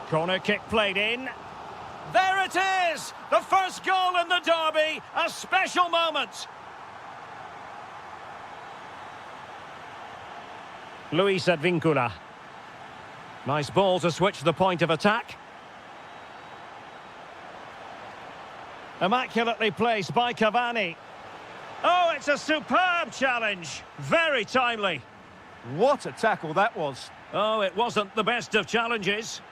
Corner kick played in. There it is! The first goal in the derby. A special moment. Luis Advíncula. Nice ball to switch the point of attack. Immaculately placed by Cavani. Oh, it's a superb challenge. Very timely. What a tackle that was. Oh, it wasn't the best of challenges.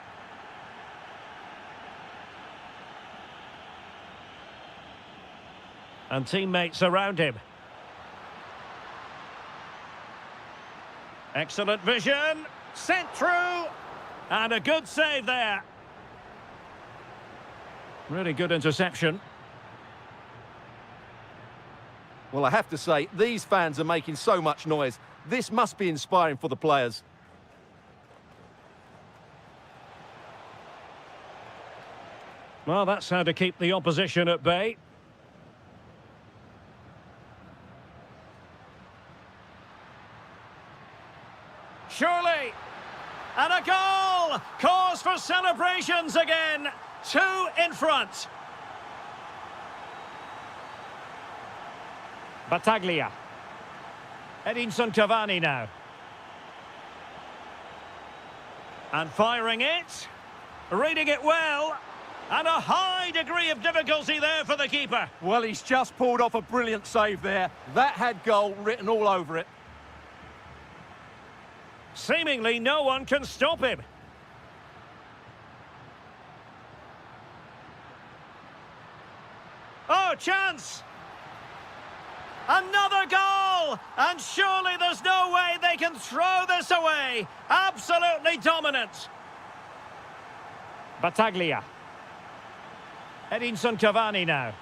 And teammates around him. Excellent vision. Sent through. And a good save there. Really good interception. Well, I have to say, these fans are making so much noise. This must be inspiring for the players. Well, that's how to keep the opposition at bay. Surely. And a goal! Cause for celebrations again. 2 in front. Battaglia. Edinson Cavani now. And firing it. Reading it well. And a high degree of difficulty there for the keeper. Well, he's just pulled off a brilliant save there. That had goal written all over it. Seemingly no one can stop him. Oh, chance! Another goal! And surely there's no way they can throw this away. Absolutely dominant. Battaglia. Edinson Cavani now.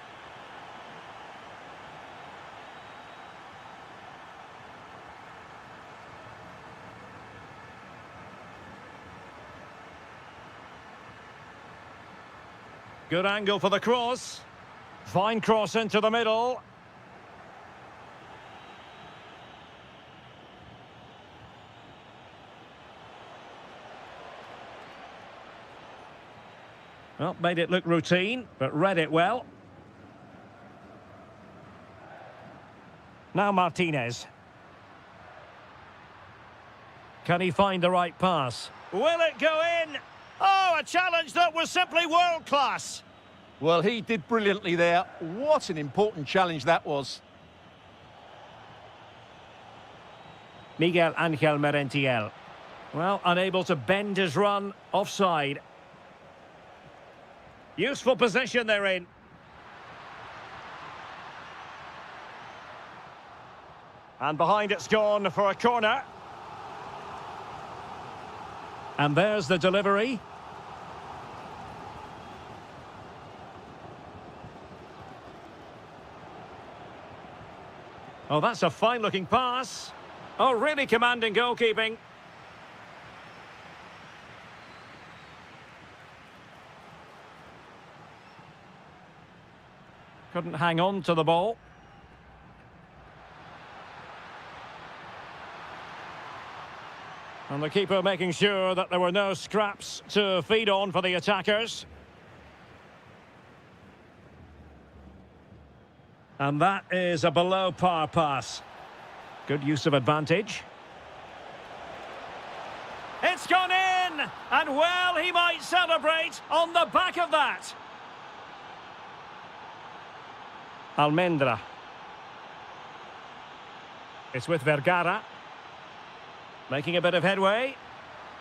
Good angle for the cross. Fine cross into the middle. Well, made it look routine, but read it well. Now Martinez. Can he find the right pass? Will it go in? Oh, a challenge that was simply world-class. Well, he did brilliantly there. What an important challenge that was. Miguel Ángel Merentiel. Well, unable to bend his run, offside. Useful position they're in. And behind it's gone for a corner. And there's the delivery. Oh, that's a fine-looking pass. Oh, really commanding goalkeeping. Couldn't hang on to the ball. And the keeper making sure that there were no scraps to feed on for the attackers. And that is a below-par pass. Good use of advantage. It's gone in! And well, he might celebrate on the back of that. Almendra. It's with Vergara. Making a bit of headway.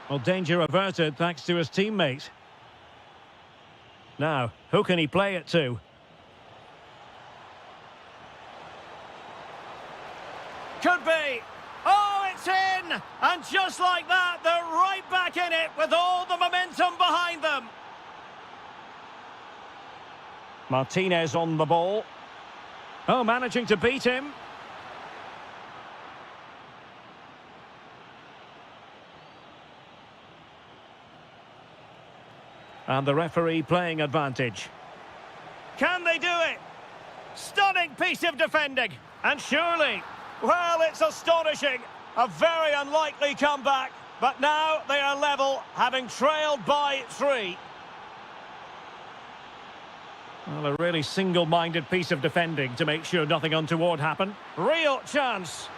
Well, danger averted thanks to his teammate. Now, who can he play it to? Could be. Oh, it's in! And just like that, they're right back in it with all the momentum behind them. Martinez on the ball. Oh, managing to beat him. And the referee playing advantage. Can they do it? Stunning piece of defending. And surely, well, it's astonishing. A very unlikely comeback. But now they are level, having trailed by 3. Well, a really single-minded piece of defending to make sure nothing untoward happened. Real chance.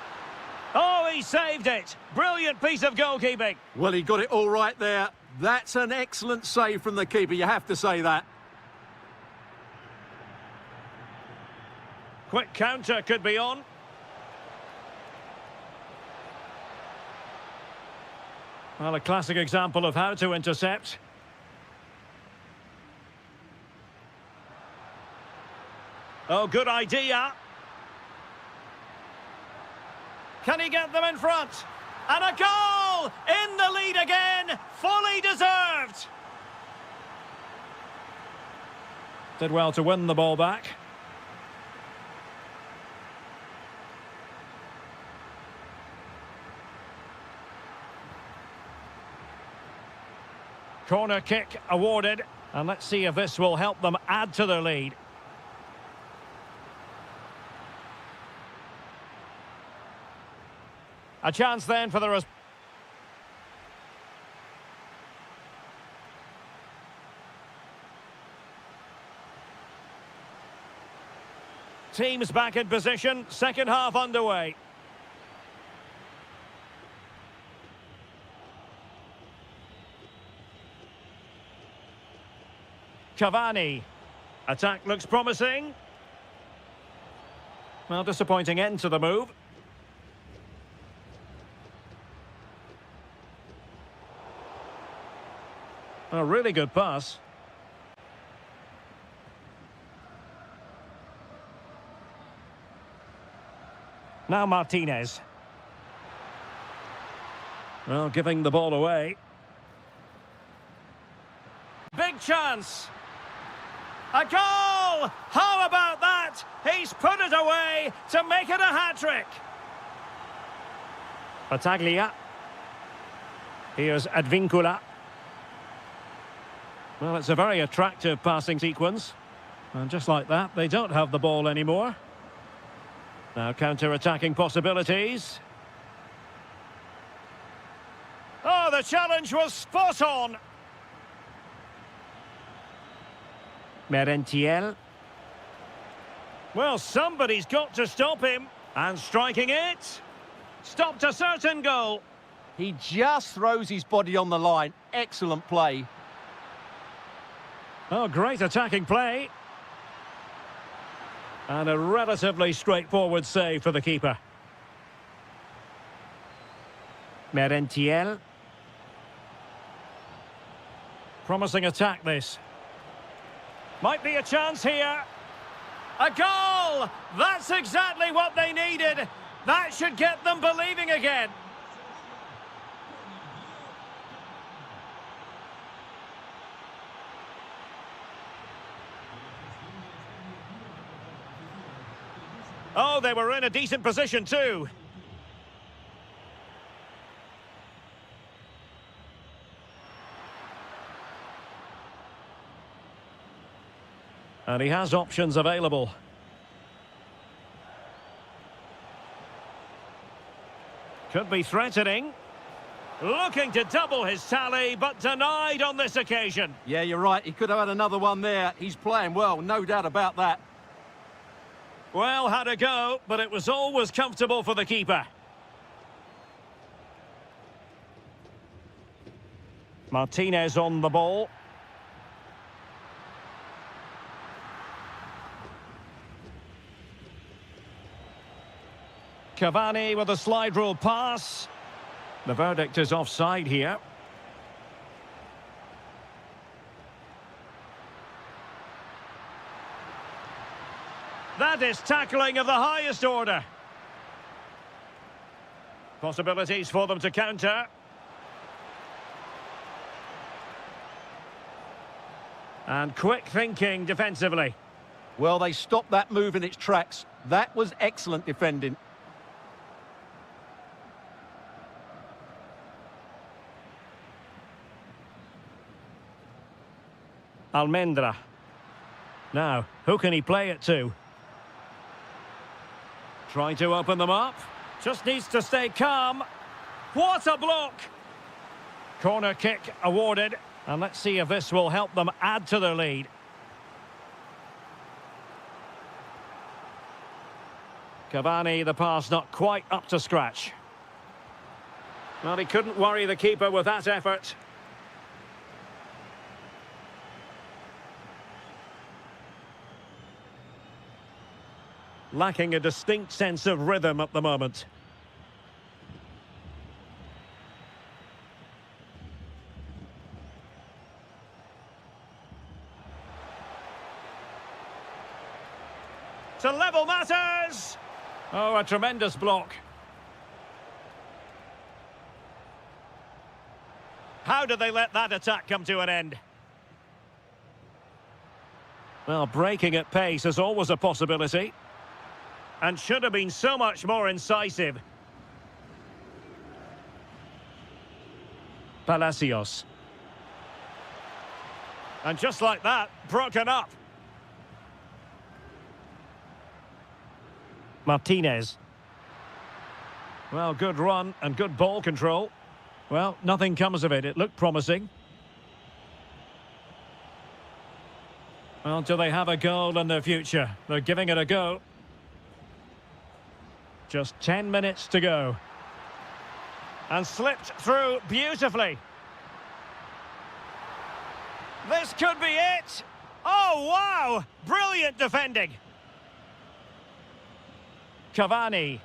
Oh, he saved it. Brilliant piece of goalkeeping. Well, he got it all right there. That's an excellent save from the keeper, you have to say that. Quick counter could be on. Well, a classic example of how to intercept. Oh, good idea. Can he get them in front? And a goal! In the lead again! Fully deserved! Did well to win the ball back. Corner kick awarded. And let's see if this will help them add to their lead. A chance then for the... Teams back in position, second half underway. Cavani. Attack looks promising. Well, disappointing end to the move. A really good pass. Now Martinez. Well, giving the ball away. Big chance. A goal! How about that? He's put it away to make it a hat-trick. Battaglia. Here's Advincula. Well, it's a very attractive passing sequence. And just like that, they don't have the ball anymore. Now counter-attacking possibilities. Oh, the challenge was spot on. Merentiel. Well, somebody's got to stop him. And striking it. Stopped a certain goal. He just throws his body on the line. Excellent play. Oh, great attacking play. And a relatively straightforward save for the keeper. Merentiel. Promising attack, this. Might be a chance here. A goal! That's exactly what they needed. That should get them believing again. Oh, they were in a decent position too. And he has options available. Could be threatening. Looking to double his tally, but denied on this occasion. Yeah, you're right. He could have had another one there. He's playing well, no doubt about that. Well, had a go, but it was always comfortable for the keeper. Martinez on the ball. Cavani with a slide rule pass. The verdict is offside here. That is tackling of the highest order. Possibilities for them to counter. And quick thinking defensively. Well, they stopped that move in its tracks. That was excellent defending. Almendra. Now, who can he play it to? Trying to open them up. Just needs to stay calm. What a block! Corner kick awarded. And let's see if this will help them add to their lead. Cavani, the pass not quite up to scratch. Well, he couldn't worry the keeper with that effort. Lacking a distinct sense of rhythm at the moment. To level matters! Oh, a tremendous block. How did they let that attack come to an end? Well, breaking at pace is always a possibility. And should have been so much more incisive. Palacios. And just like that, broken up. Martinez. Well, good run and good ball control. Well, nothing comes of it. It looked promising. Well, do they have a goal in their future? They're giving it a go. Just 10 minutes to go. And slipped through beautifully. This could be it. Oh, wow! Brilliant defending. Cavani.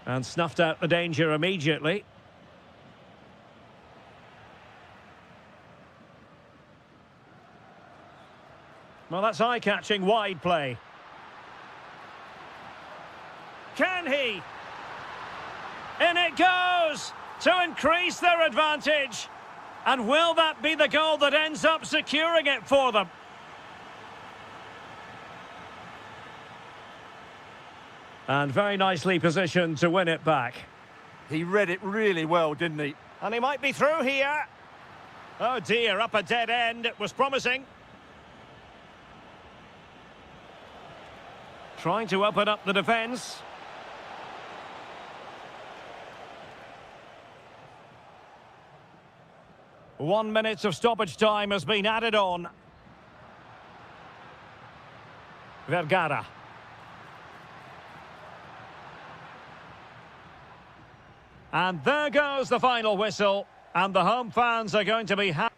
And snuffed out the danger immediately. Well, that's eye-catching wide play. Can he? In it goes to increase their advantage. And will that be the goal that ends up securing it for them? And very nicely positioned to win it back. He read it really well, didn't he? And he might be through here. Oh dear, up a dead end. It was promising. Trying to open up the defence. One minute of stoppage time has been added on. Vergara. And there goes the final whistle. And the home fans are going to be happy.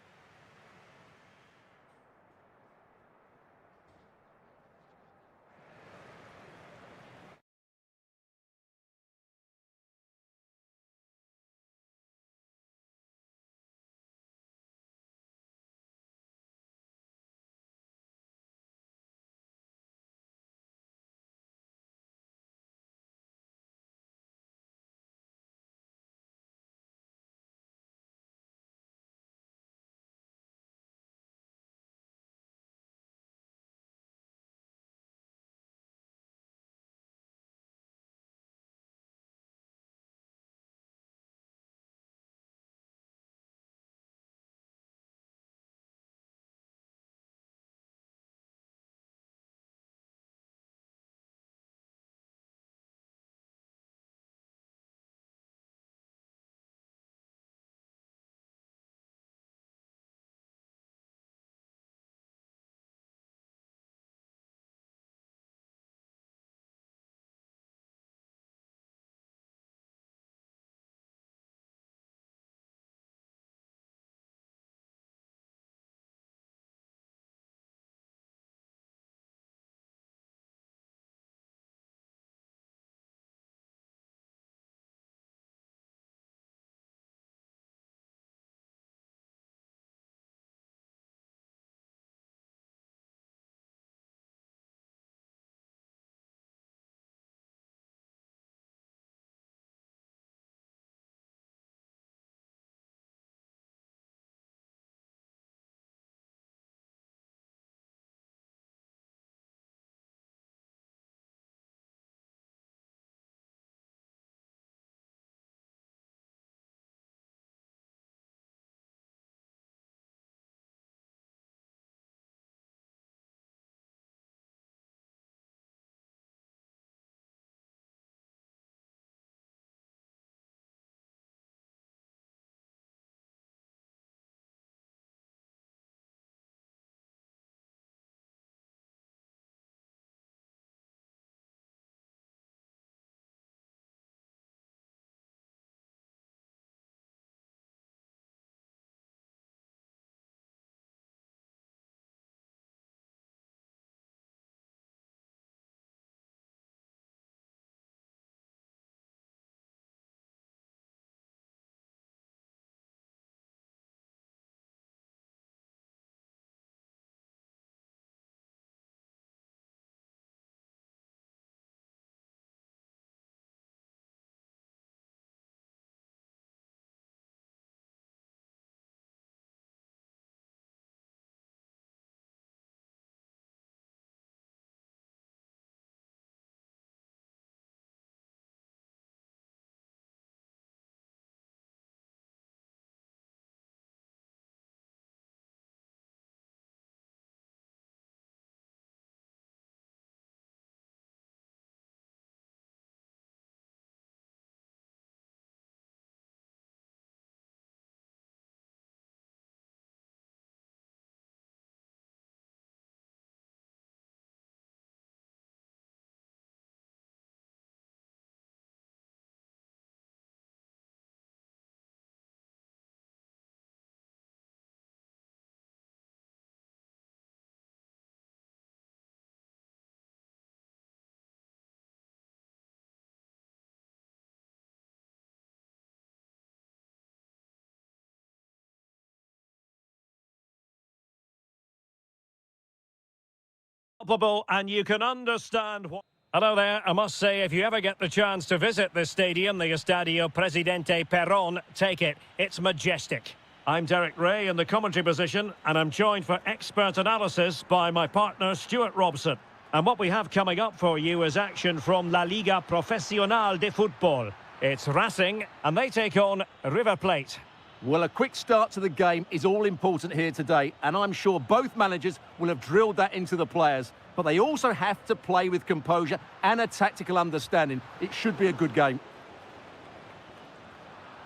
And you can understand what... Hello there, I must say, if you ever get the chance to visit this stadium, the Estadio Presidente Perón, take it. It's majestic. I'm Derek Ray in the commentary position, and I'm joined for expert analysis by my partner, Stuart Robson. And what we have coming up for you is action from La Liga Profesional de Fútbol. It's Racing, and they take on River Plate. Well, a quick start to the game is all important here today, and I'm sure both managers will have drilled that into the players. But they also have to play with composure and a tactical understanding. It should be a good game.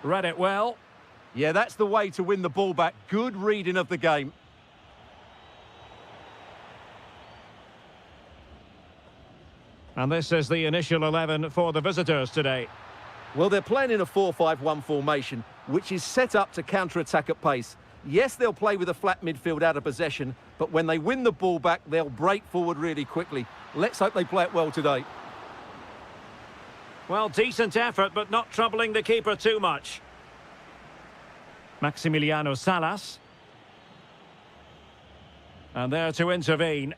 Read it well. Yeah, that's the way to win the ball back. Good reading of the game. And this is the initial 11 for the visitors today. Well, they're playing in a 4-5-1 formation, which is set up to counter-attack at pace. Yes, they'll play with a flat midfield out of possession, but when they win the ball back, they'll break forward really quickly. Let's hope they play it well today. Well, decent effort, but not troubling the keeper too much. Maximiliano Salas. And there to intervene.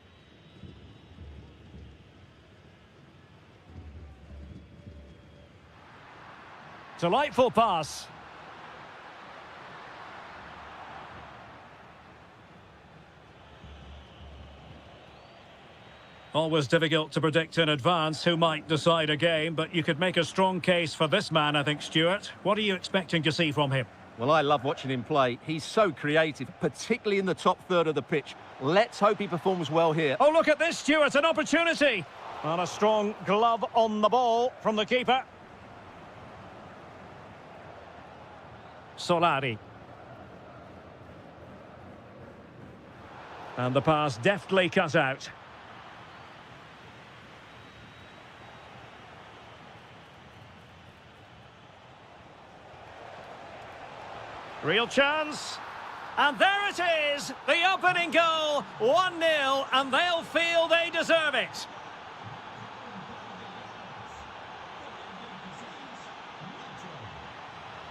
Delightful pass. Always difficult to predict in advance who might decide a game, but you could make a strong case for this man, I think, Stuart. What are you expecting to see from him? Well, I love watching him play. He's so creative, particularly in the top third of the pitch. Let's hope he performs well here. Oh, look at this, Stuart, an opportunity. And a strong glove on the ball from the keeper. Solari. And the pass deftly cut out. Real chance. And there it is, the opening goal, 1-0, and they'll feel they deserve it.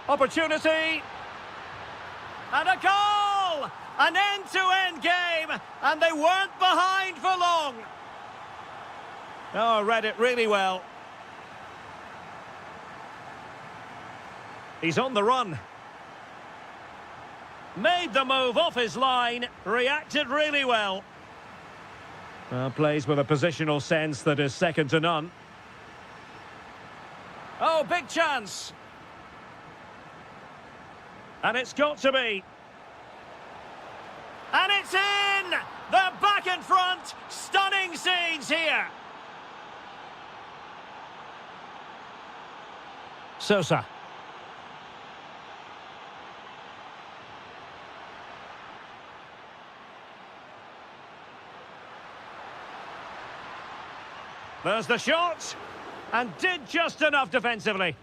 Opportunity. And a goal! An end-to-end game, and they weren't behind for long. Oh, read it really well. He's on the run. Made the move off his line, reacted really well. Plays with a positional sense that is second to none. Oh, big chance. And it's got to be. And it's in! They're back in front. Stunning scenes here. Sosa. There's the shot, and did just enough defensively.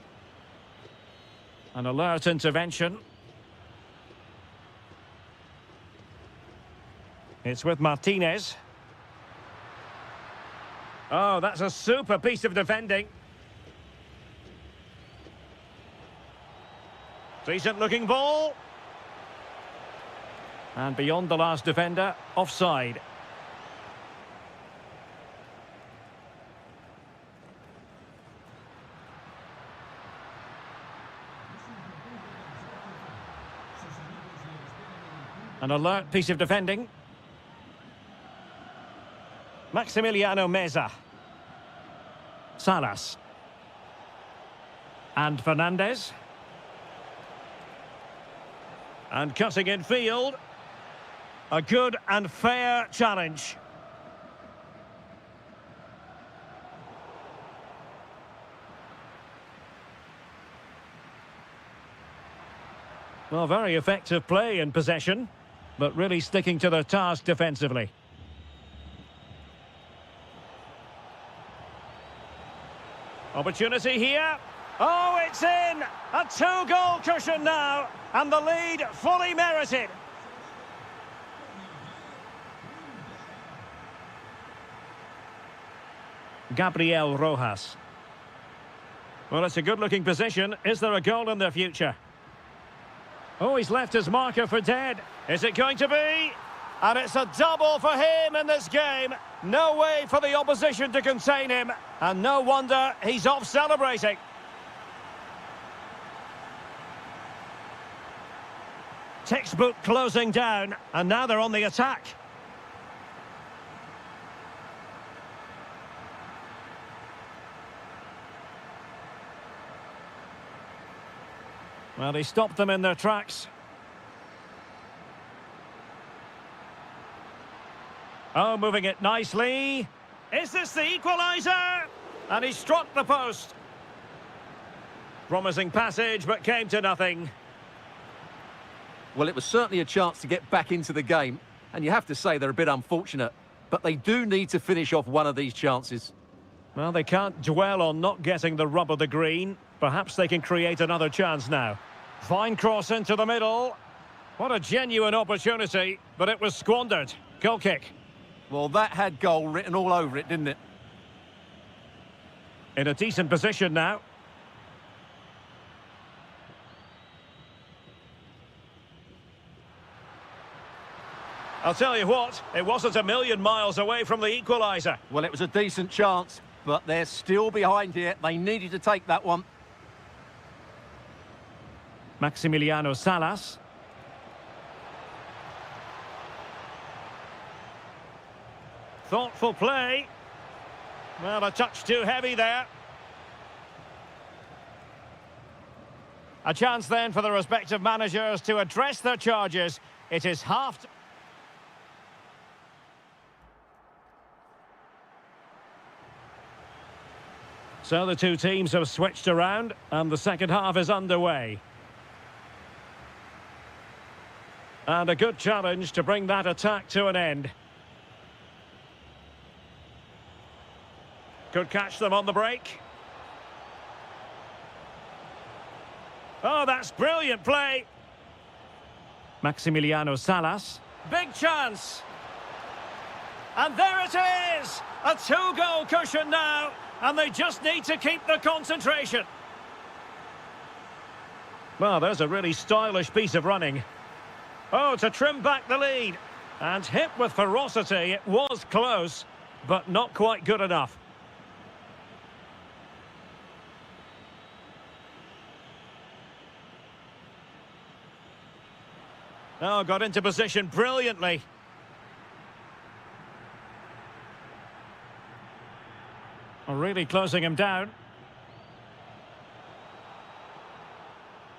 An alert intervention. It's with Martinez. Oh, that's a super piece of defending. Decent looking ball. And beyond the last defender, offside. An alert piece of defending. Maximiliano Meza. Salas. And Fernandez. And cutting in field. A good and fair challenge. Well, very effective play in possession, but really sticking to the task defensively. Opportunity here. Oh, it's in! A two-goal cushion now, and the lead fully merited. Gabriel Rojas. Well, it's a good-looking position. Is there a goal in their future? Oh, he's left his marker for dead. Is it going to be? And it's a double for him in this game. No way for the opposition to contain him. And no wonder he's off celebrating. Textbook closing down, and now they're on the attack. Well, he stopped them in their tracks. Oh, moving it nicely. Is this the equaliser? And he struck the post. Promising passage, but came to nothing. Well, it was certainly a chance to get back into the game, and you have to say they're a bit unfortunate, but they do need to finish off one of these chances. Well, they can't dwell on not getting the rub of the green. Perhaps they can create another chance now. Fine cross into the middle. What a genuine opportunity, but it was squandered. Goal kick. Well, that had goal written all over it, didn't it? In a decent position now. I'll tell you what, it wasn't a million miles away from the equaliser. Well, it was a decent chance, but they're still behind here. They needed to take that one. Maximiliano Salas. Thoughtful play. Well, a touch too heavy there. A chance then for the respective managers to address their charges. It is half... So the two teams have switched around, and the second half is underway. And a good challenge to bring that attack to an end. Could catch them on the break. Oh, that's brilliant play. Maximiliano Salas. Big chance. And there it is! A two-goal cushion now. And they just need to keep the concentration. Well, there's a really stylish piece of running. Oh, to trim back the lead. And hit with ferocity. It was close, but not quite good enough. Oh, got into position brilliantly. Really closing him down.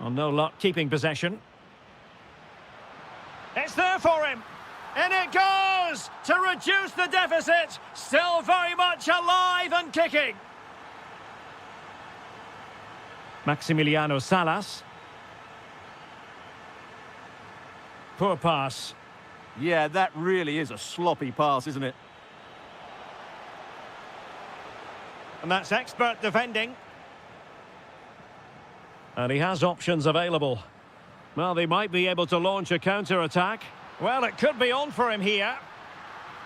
Oh, no luck keeping possession. It's there for him. And it goes to reduce the deficit. Still very much alive and kicking. Maximiliano Salas. Poor pass. Yeah, that really is a sloppy pass, isn't it? And that's expert defending. And he has options available. Well, they might be able to launch a counter-attack. Well, it could be on for him here.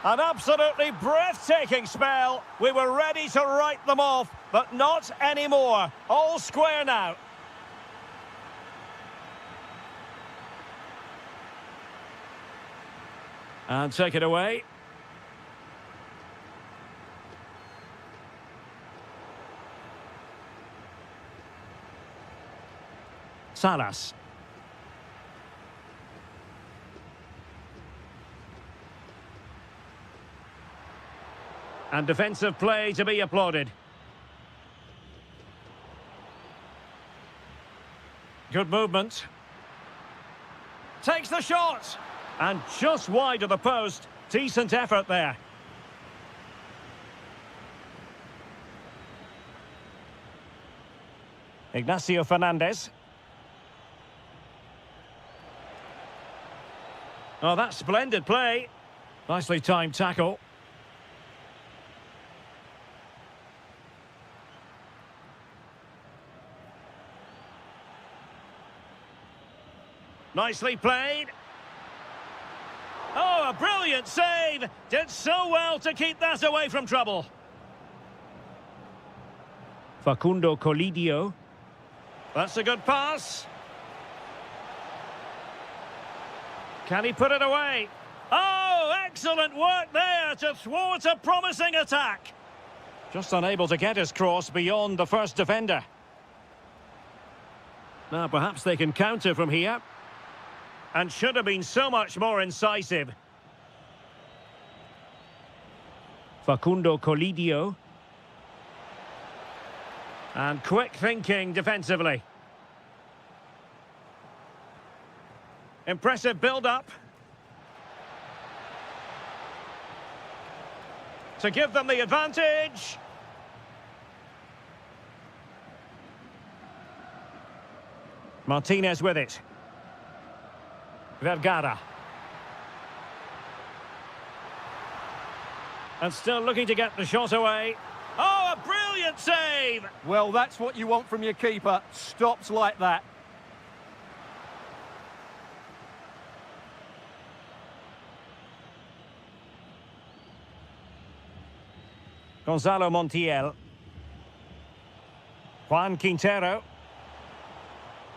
An absolutely breathtaking spell. We were ready to write them off, but not anymore. All square now. And take it away. Salas. And defensive play to be applauded. Good movement. Takes the shot. And just wide of the post. Decent effort there. Ignacio Fernandez. Oh, that's splendid play. Nicely timed tackle. Nicely played. Oh, a brilliant save. Did so well to keep that away from trouble. Facundo Colidio. That's a good pass. Can he put it away? Oh, Excellent work there to thwart a promising attack. Just unable to get his cross beyond the first defender. Now perhaps they can counter from here. And should have been so much more incisive. Facundo Colidio. And quick thinking defensively. Impressive build-up. To give them the advantage. Martinez with it. Vergara. And still looking to get the shot away. Oh, a brilliant save! Well, that's what you want from your keeper. Stops like that. Gonzalo Montiel. Juan Quintero.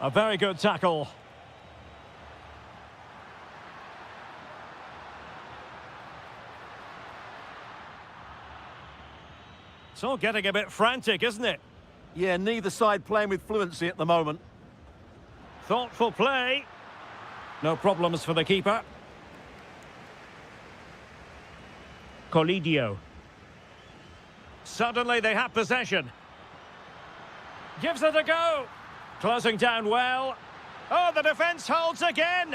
A very good tackle. It's all getting a bit frantic, isn't it? Yeah, neither side playing with fluency at the moment. Thoughtful play. No problems for the keeper. Colidio. Suddenly they have possession. Gives it a go. Closing down well. Oh, the defence holds again.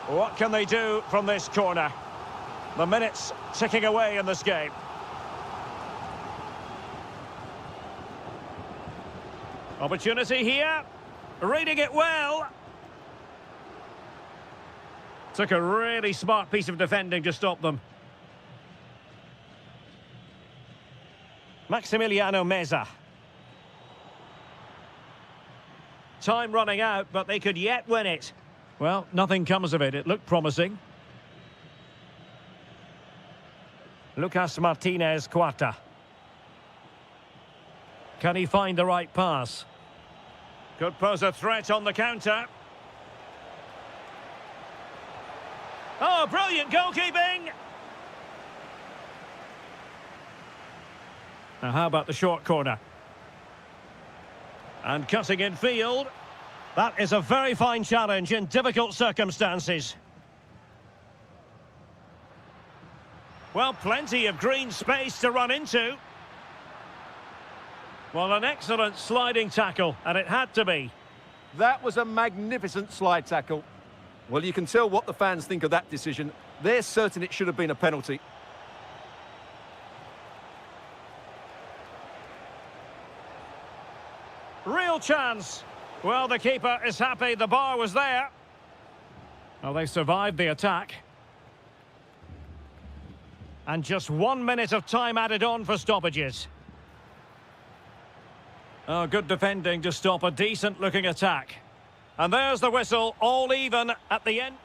What can they do from this corner? The minutes ticking away in this game. Opportunity here. Reading it well. Took a really smart piece of defending to stop them. Maximiliano Meza. Time running out, but they could yet win it. Well, nothing comes of it. It looked promising. Lucas Martinez Cuarta. Can he find the right pass? Could pose a threat on the counter. Oh, brilliant goalkeeping! Now, how about the short corner? And cutting in field. That is a very fine challenge in difficult circumstances. Well, plenty of green space to run into. Well, an excellent sliding tackle, and it had to be. That was a magnificent slide tackle. Well, you can tell what the fans think of that decision. They're certain it should have been a penalty. Real chance. Well, the keeper is happy the bar was there. Well, they survived the attack. And just 1 minute of time added on for stoppages. Oh, good defending to stop a decent-looking attack. And there's the whistle, all even at the end.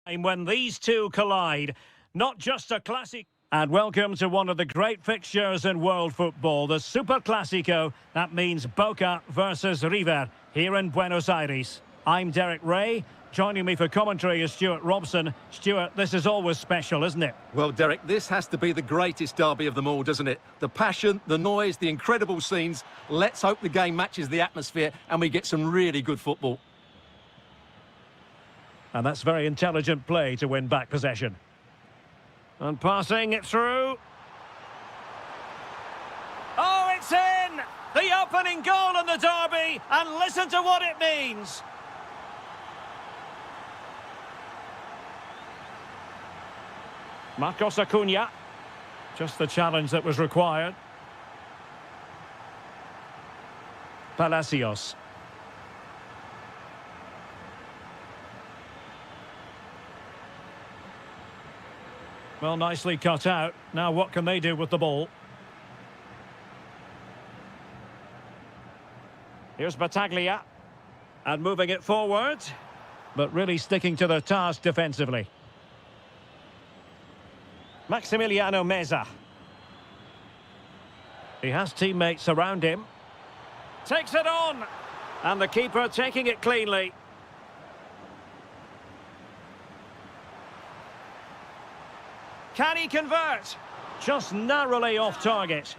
When these two collide, not just a classic. And welcome to one of the great fixtures in world football, the Super Clásico. That means Boca versus River here in Buenos Aires. I'm Derek Ray. Joining me for commentary is Stuart Robson. Stuart, this is always special, isn't it? Well, Derek, this has to be the greatest derby of them all, doesn't it? The passion, the noise, the incredible scenes. Let's hope the game matches the atmosphere and we get some really good football. And that's very intelligent play to win back possession. And passing it through. Oh, it's in! The opening goal in the derby, and listen to what it means. Marcos Acuna. Just the challenge that was required. Palacios. Well, nicely cut out. Now what can they do with the ball? Here's Battaglia. And moving it forward. But really sticking to the task defensively. Maximiliano Meza. He has teammates around him. Takes it on. And the keeper taking it cleanly. Can he convert? Just narrowly off target.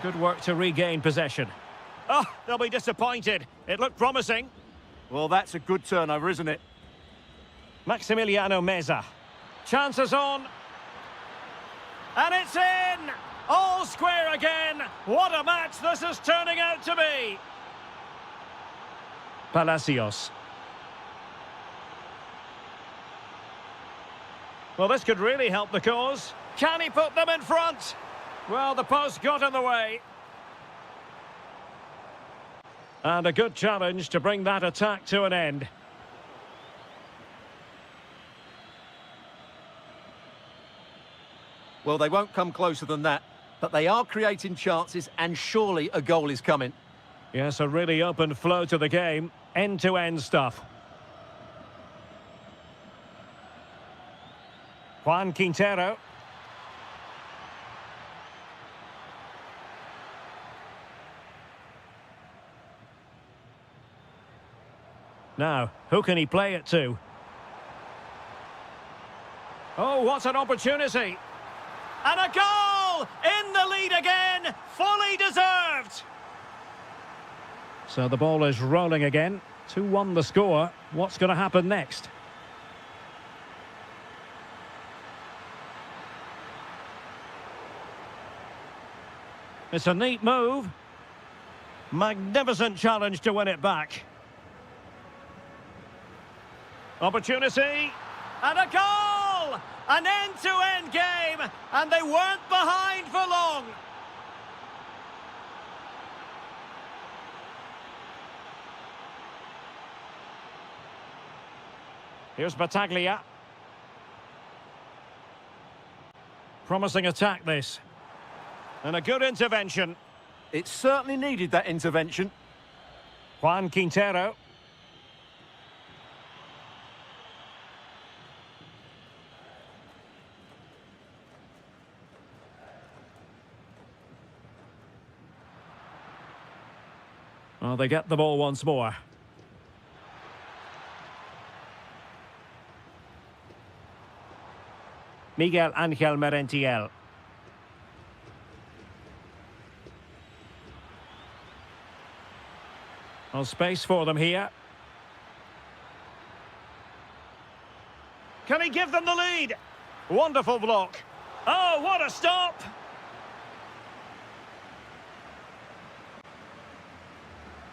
Good work to regain possession. Oh, they'll be disappointed. It looked promising. Well, that's a good turnover, isn't it? Maximiliano Meza. Chances on. And it's in! All square again. What a match this is turning out to be. Palacios. Well, this could really help the cause. Can he put them in front? Well, the post got in the way. And a good challenge to bring that attack to an end. Well, they won't come closer than that, but they are creating chances and surely a goal is coming. Yes, a really open flow to the game. End-to-end stuff. Juan Quintero. Now, who can he play it to? Oh, what an opportunity! And a goal! In the lead again! Fully deserved! So the ball is rolling again. 2-1 the score. What's going to happen next? It's a neat move. Magnificent challenge to win it back. Opportunity, and a goal! An end-to-end game, and they weren't behind for long. Here's Battaglia. Promising attack, this. And a good intervention. It certainly needed that intervention. Juan Quintero. Well, they get the ball once more. Miguel Ángel Merentiel. Well, space for them here. Can he give them the lead? Wonderful block. Oh, what a stop!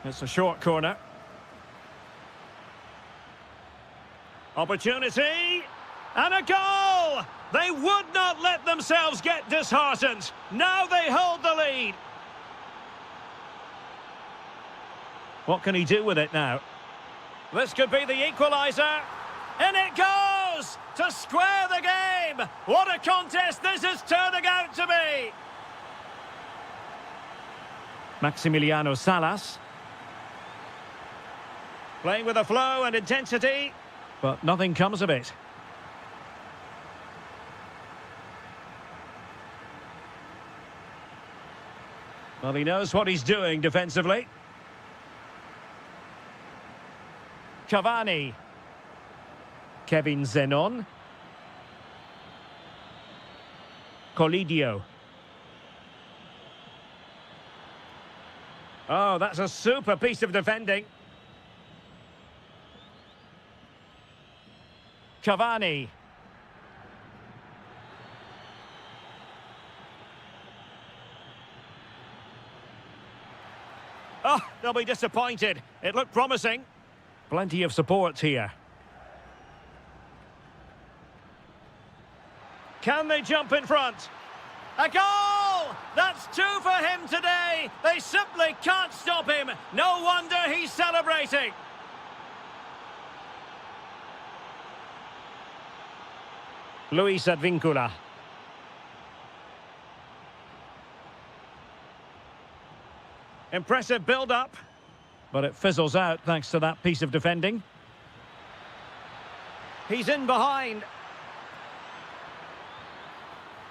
It's a short corner. Opportunity. And a goal! They would not let themselves get disheartened. Now they hold the lead. What can he do with it now? This could be the equaliser. In it goes! To square the game! What a contest this is turning out to be! Maximiliano Salas. Playing with a flow and intensity, but nothing comes of it. Well, he knows what he's doing defensively. Cavani. Kevin Zenon. Colidio. Oh, that's a super piece of defending. Cavani. Oh, they'll be disappointed. It looked promising. Plenty of support here. Can they jump in front? A goal! That's 2 for him today. They simply can't stop him. No wonder he's celebrating. Luis Advíncula. Impressive build-up, but it fizzles out thanks to that piece of defending. He's in behind.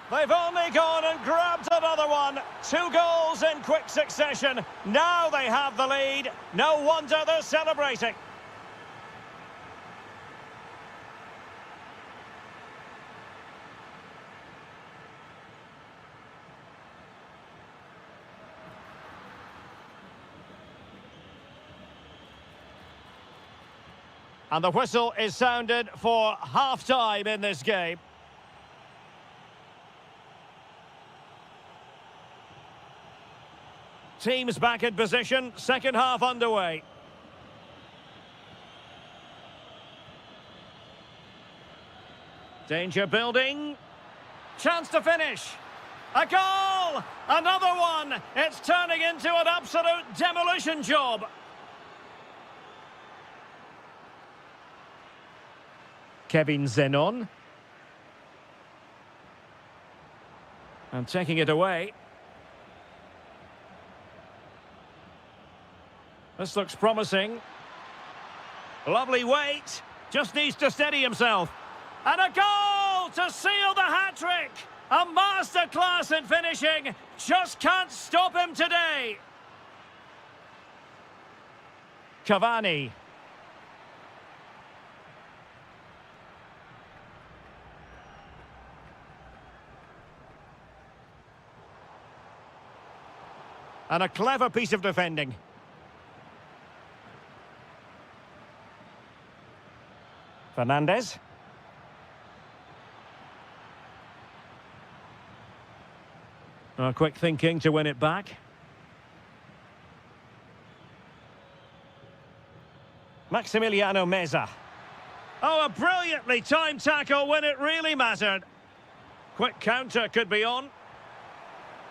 They've only gone and grabbed another one. 2 goals in quick succession. Now they have the lead. No wonder they're celebrating. And the whistle is sounded for half-time in this game. Teams back in position, second half underway. Danger building. Chance to finish. A goal! Another one! It's turning into an absolute demolition job. Kevin Zenon. And taking it away. This looks promising. Lovely weight. Just needs to steady himself. And a goal to seal the hat-trick. A masterclass in finishing. Just can't stop him today. Cavani. And a clever piece of defending. Fernandez. Oh, quick thinking to win it back. Maximiliano Meza. Oh, a brilliantly timed tackle when it really mattered. Quick counter could be on.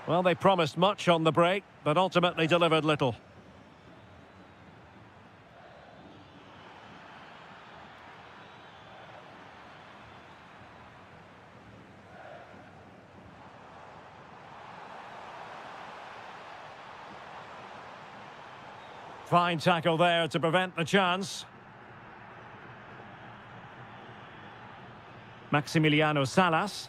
Well, they promised much on the break, but ultimately delivered little. Fine tackle there to prevent the chance. Maximiliano Salas.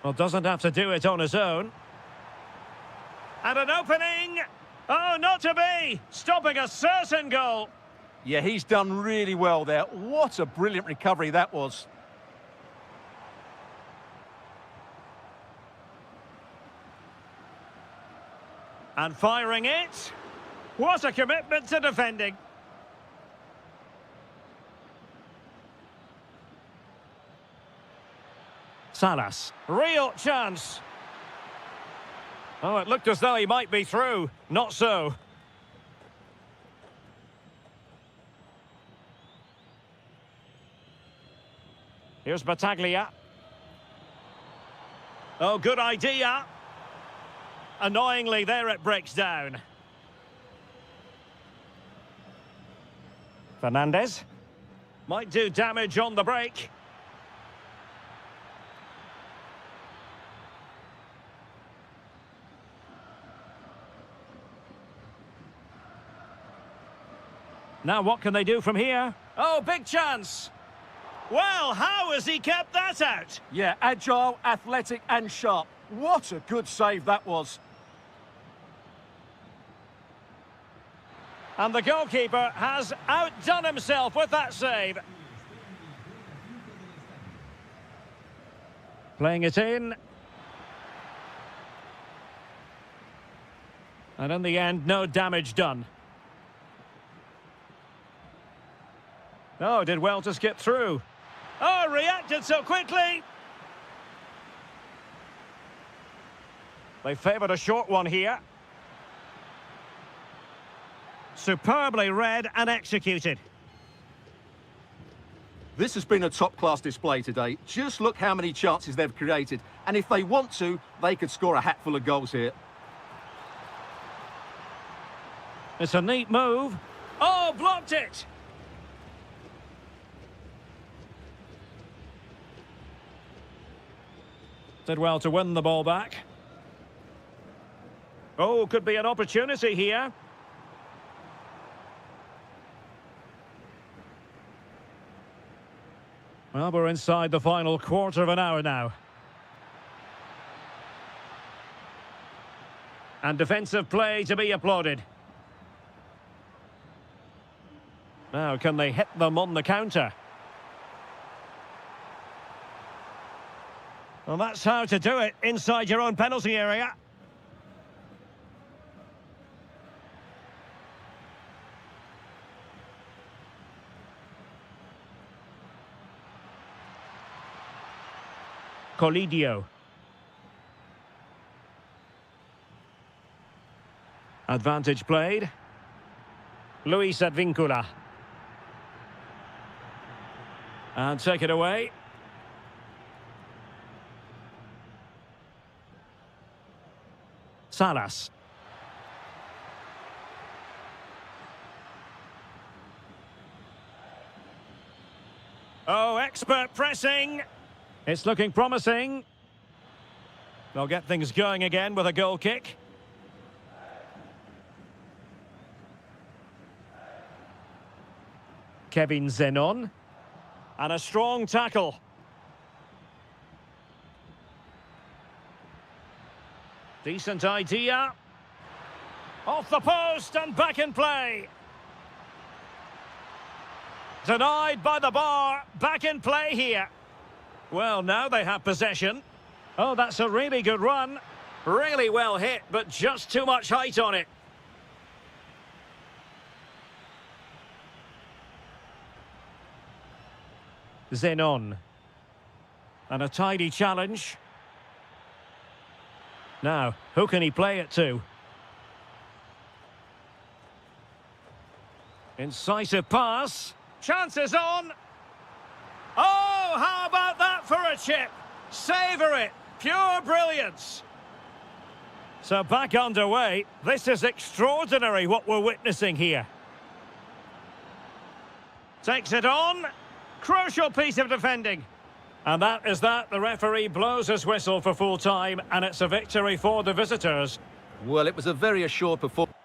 Well, doesn't have to do it on his own. And an opening! Oh, not to be! Stopping a certain goal. Yeah, he's done really well there. What a brilliant recovery that was. And firing it. What a commitment to defending. Salas. Real chance. Oh, it looked as though he might be through. Not so. Here's Battaglia. Oh, good idea. Annoyingly, there it breaks down. Fernandez. Might do damage on the break. Now what can they do from here? Oh, big chance. Well, how has he kept that out? Yeah, agile, athletic and sharp. What a good save that was. And the goalkeeper has outdone himself with that save. Playing it in. And in the end, no damage done. Oh, did well to skip through. Oh, reacted so quickly. They favoured a short one here. Superbly read and executed. This has been a top-class display today. Just look how many chances they've created. And if they want to, they could score a hatful of goals here. It's a neat move. Oh, blocked it. Did well to win the ball back. Oh, could be an opportunity here. Well, we're inside the final quarter of an hour now. And defensive play to be applauded. Now, can they hit them on the counter? Well, that's how to do it inside your own penalty area. Colidio. Advantage played. Luis Advíncula. And take it away. Salas. Oh, expert pressing. It's looking promising. They'll get things going again with a goal kick. Kevin Zenon. And a strong tackle. Decent idea. Off the post and back in play. Denied by the bar. Back in play here. Well, now they have possession. Oh, that's a really good run. Really well hit, but just too much height on it. Zenon. And a tidy challenge. Now, who can he play it to? Incisive pass. Chances on. Oh, how about that for a chip? Savour it. Pure brilliance. So back underway. This is extraordinary what we're witnessing here. Takes it on. Crucial piece of defending. And that is that. The referee blows his whistle for full time, and it's a victory for the visitors. Well, it was a very assured performance.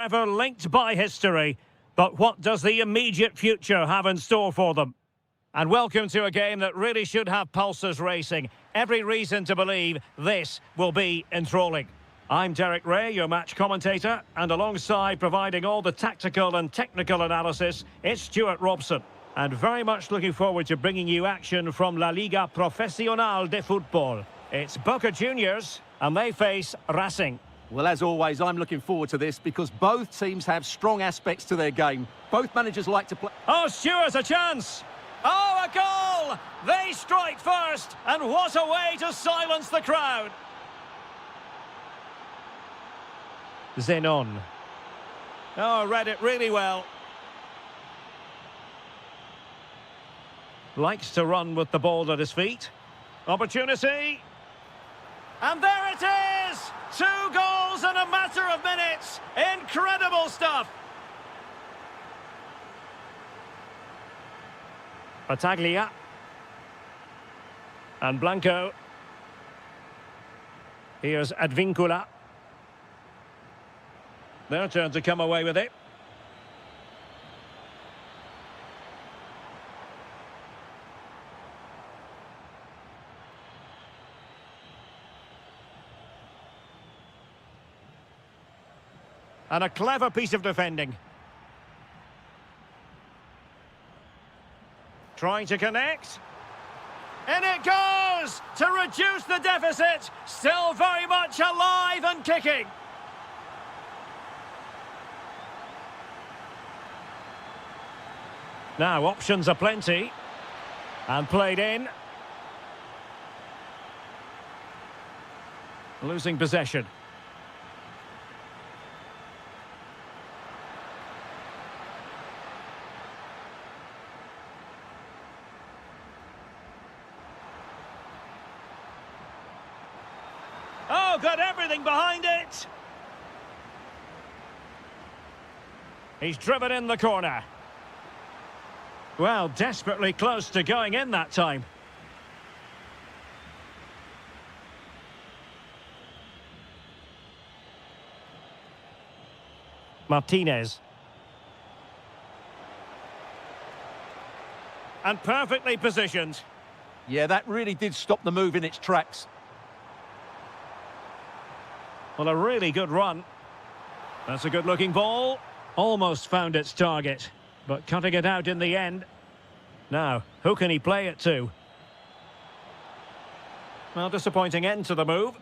Ever linked by history, but what does the immediate future have in store for them? And welcome to a game that really should have pulses racing. Every reason to believe this will be enthralling. I'm Derek Ray, your match commentator, and alongside providing all the tactical and technical analysis, it's Stuart Robson. And very much looking forward to bringing you action from La Liga Profesional de Fútbol. It's Boca Juniors, and they face Racing. Well, as always, I'm looking forward to this because both teams have strong aspects to their game. Both managers like to play... Oh, Stuart, a chance! Oh, a goal! They strike first, and what a way to silence the crowd! Zenon. Oh, read it really well. Likes to run with the ball at his feet. Opportunity. And there it is! 2 goals in a matter of minutes. Incredible stuff. Battaglia. And Blanco. Here's Advincula. Their turn to come away with it. And a clever piece of defending. Trying to connect. And it goes to reduce the deficit. Still very much alive and kicking. Now, options are plenty. And played in. Losing possession. Oh, got everything behind it. He's driven in the corner. Well, desperately close to going in that time. Martinez. And perfectly positioned. Yeah, that really did stop the move in its tracks. Well, a really good run. That's a good-looking ball. Almost found its target, but cutting it out in the end. Now, who can he play it to? Well, disappointing end to the move.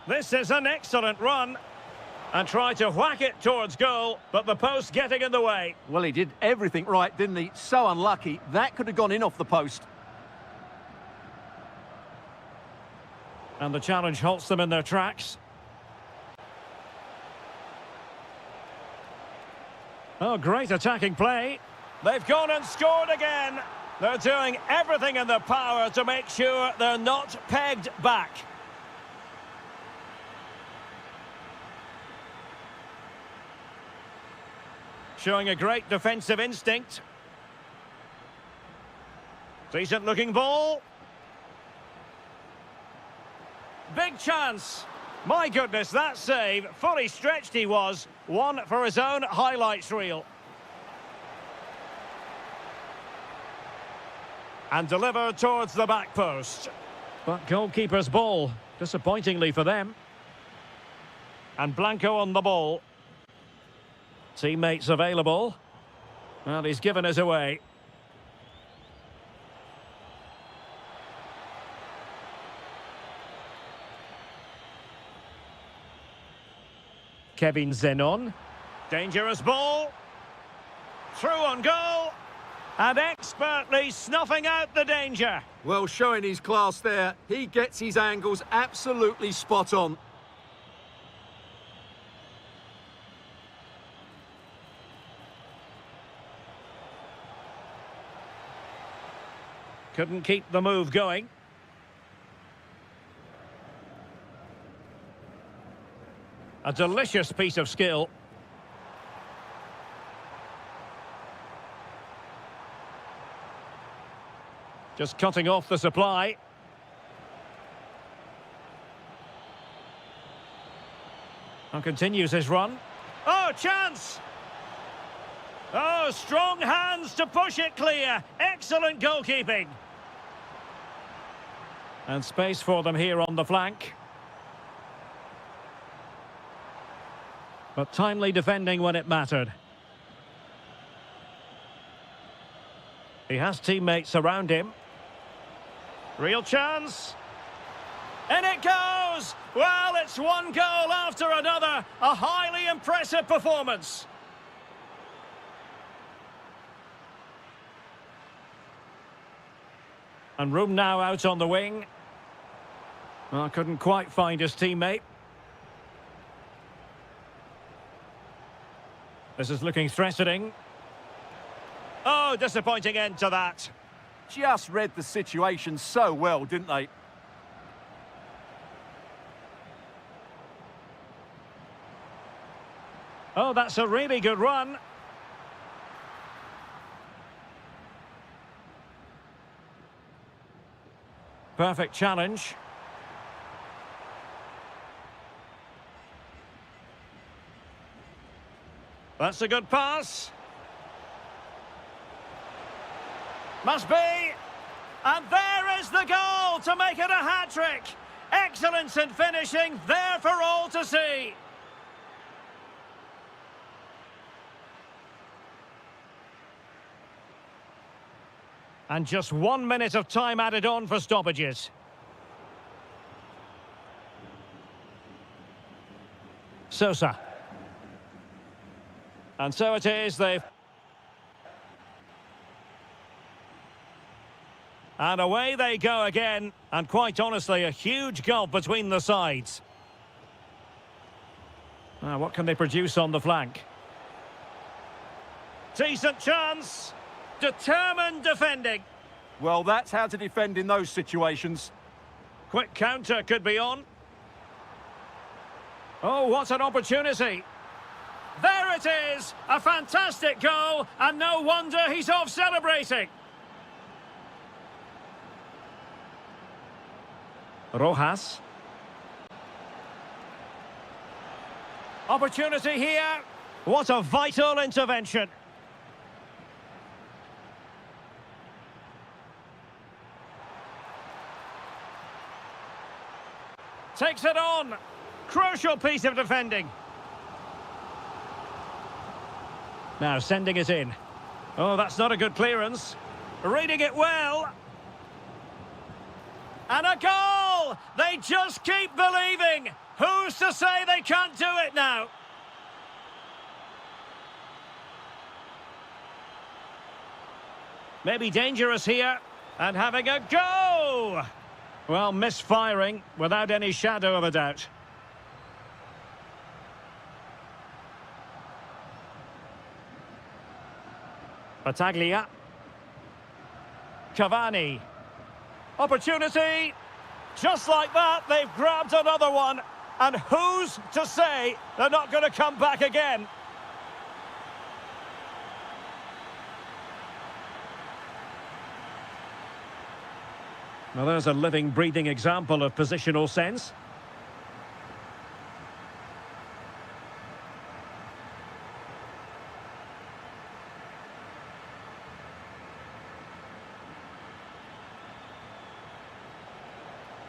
This is an excellent run. And tried to whack it towards goal, but the post getting in the way. Well, he did everything right, didn't he? So unlucky. That could have gone in off the post. And the challenge halts them in their tracks. Oh, great attacking play. They've gone and scored again. They're doing everything in their power to make sure they're not pegged back. Showing a great defensive instinct. Decent looking ball. Big chance. My goodness, that save. Fully stretched he was. One for his own highlights reel. And delivered towards the back post. But goalkeeper's ball. Disappointingly for them. And Blanco on the ball. Teammates available. Well, he's given us away. Kevin Zenon. Dangerous ball. Through on goal. And expertly snuffing out the danger. Well, showing his class there. He gets his angles absolutely spot on. Couldn't keep the move going. A delicious piece of skill. Just cutting off the supply. And continues his run. Oh, chance! Oh, strong hands to push it clear. Excellent goalkeeping. And space for them here on the flank. But timely defending when it mattered. He has teammates around him. Real chance. In it goes! Well, it's one goal after another. A highly impressive performance. And room now out on the wing. Well, couldn't quite find his teammate. This is looking threatening. Oh, disappointing end to that. Just read the situation so well, didn't they? Oh, that's a really good run. Perfect challenge. That's a good pass. Must be. And there is the goal to make it a hat-trick. Excellence in finishing, there for all to see. And just 1 minute of time added on for stoppages. Sosa. And so it is, they've... And away they go again. And quite honestly, a huge gulf between the sides. Now, what can they produce on the flank? Decent chance. Determined defending. Well, that's how to defend in those situations. Quick counter could be on. Oh, what an opportunity. There it is. A fantastic goal. And no wonder he's off celebrating. Rojas. Opportunity here. What a vital intervention. Takes it on. Crucial piece of defending. Now sending it in. Oh, that's not a good clearance. Reading it well. And a goal! They just keep believing. Who's to say they can't do it now? Maybe dangerous here. And having a go! Well, misfiring without any shadow of a doubt. Battaglia. Cavani. Opportunity. Just like that, they've grabbed another one. And who's to say they're not going to come back again? Well, there's a living, breathing example of positional sense.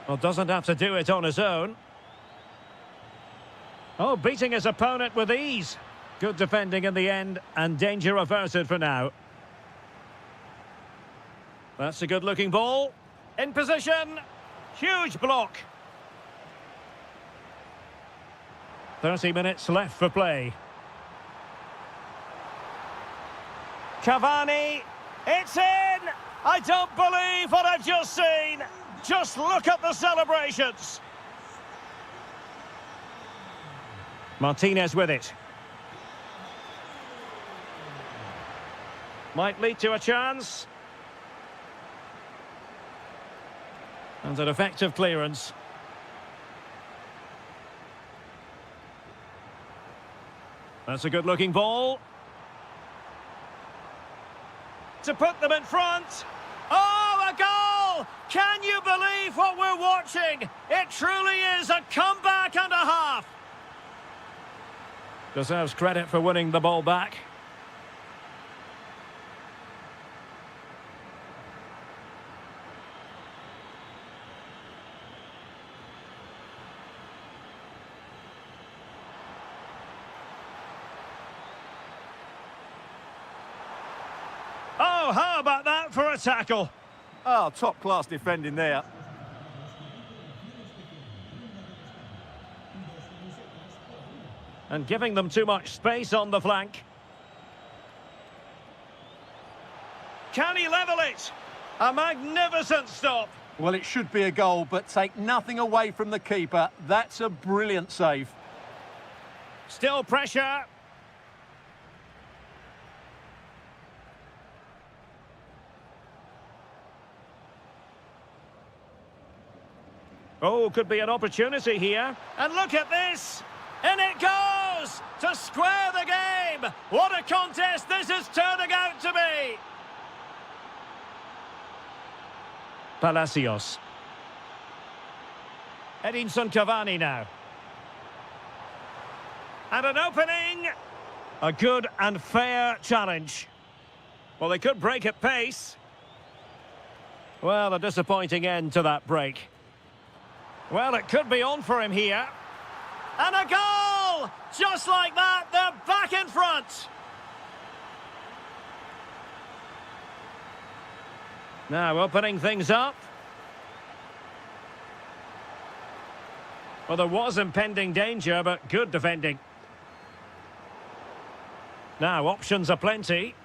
Well, doesn't have to do it on his own. Oh, beating his opponent with ease. Good defending in the end, and danger averted for now. That's a good-looking ball. In position. Huge block. 30 minutes left for play. Cavani. It's in! I don't believe what I've just seen. Just look at the celebrations. Martinez with it. Might lead to a chance. And an effective clearance. That's a good-looking ball. To put them in front. Oh, a goal! Can you believe what we're watching? It truly is a comeback and a half. Deserves credit for winning the ball back. Oh, how about that for a tackle? Oh, top-class defending there. And giving them too much space on the flank. Can he level it? A magnificent stop. Well, it should be a goal, but take nothing away from the keeper. That's a brilliant save. Still pressure. Oh, could be an opportunity here. And look at this. In it goes to square the game. What a contest this is turning out to be. Palacios. Edinson Cavani now. And an opening. A good and fair challenge. Well, they could break at pace. Well, a disappointing end to that break. Well, it could be on for him here. And a goal! Just like that, they're back in front. Now opening things up. Well, there was impending danger, but good defending. Now, options are plenty.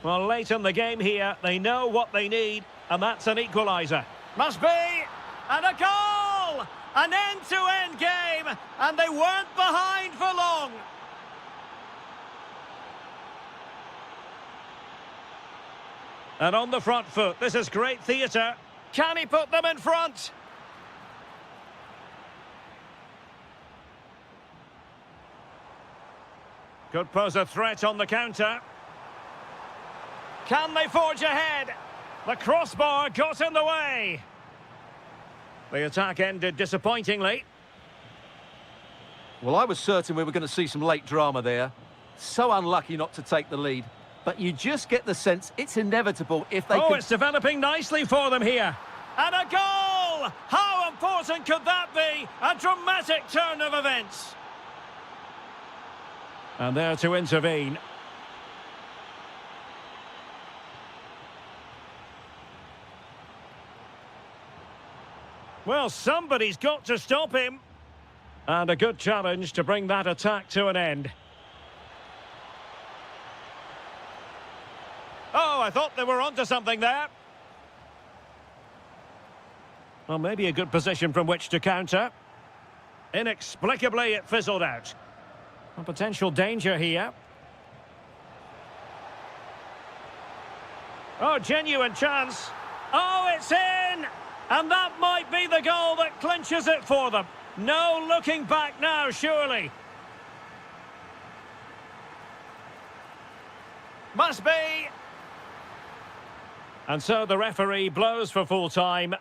Well, late in the game here, they know what they need, and that's an equaliser. Must be! And a goal! An end-to-end game, and they weren't behind for long. And on the front foot, this is great theatre. Can he put them in front? Could pose a threat on the counter. Can they forge ahead? The crossbar got in the way. The attack ended disappointingly. Well, I was certain we were going to see some late drama there. So unlucky not to take the lead. But you just get the sense it's inevitable if they it's developing nicely for them here. And a goal! How important could that be? A dramatic turn of events. And there to intervene. Well, somebody's got to stop him. And a good challenge to bring that attack to an end. Oh, I thought they were onto something there. Well, maybe a good position from which to counter. Inexplicably, it fizzled out. A potential danger here. Oh, genuine chance. Oh, it's in! And that might be the goal that clinches it for them. No looking back now, surely. Must be. And so the referee blows for full time.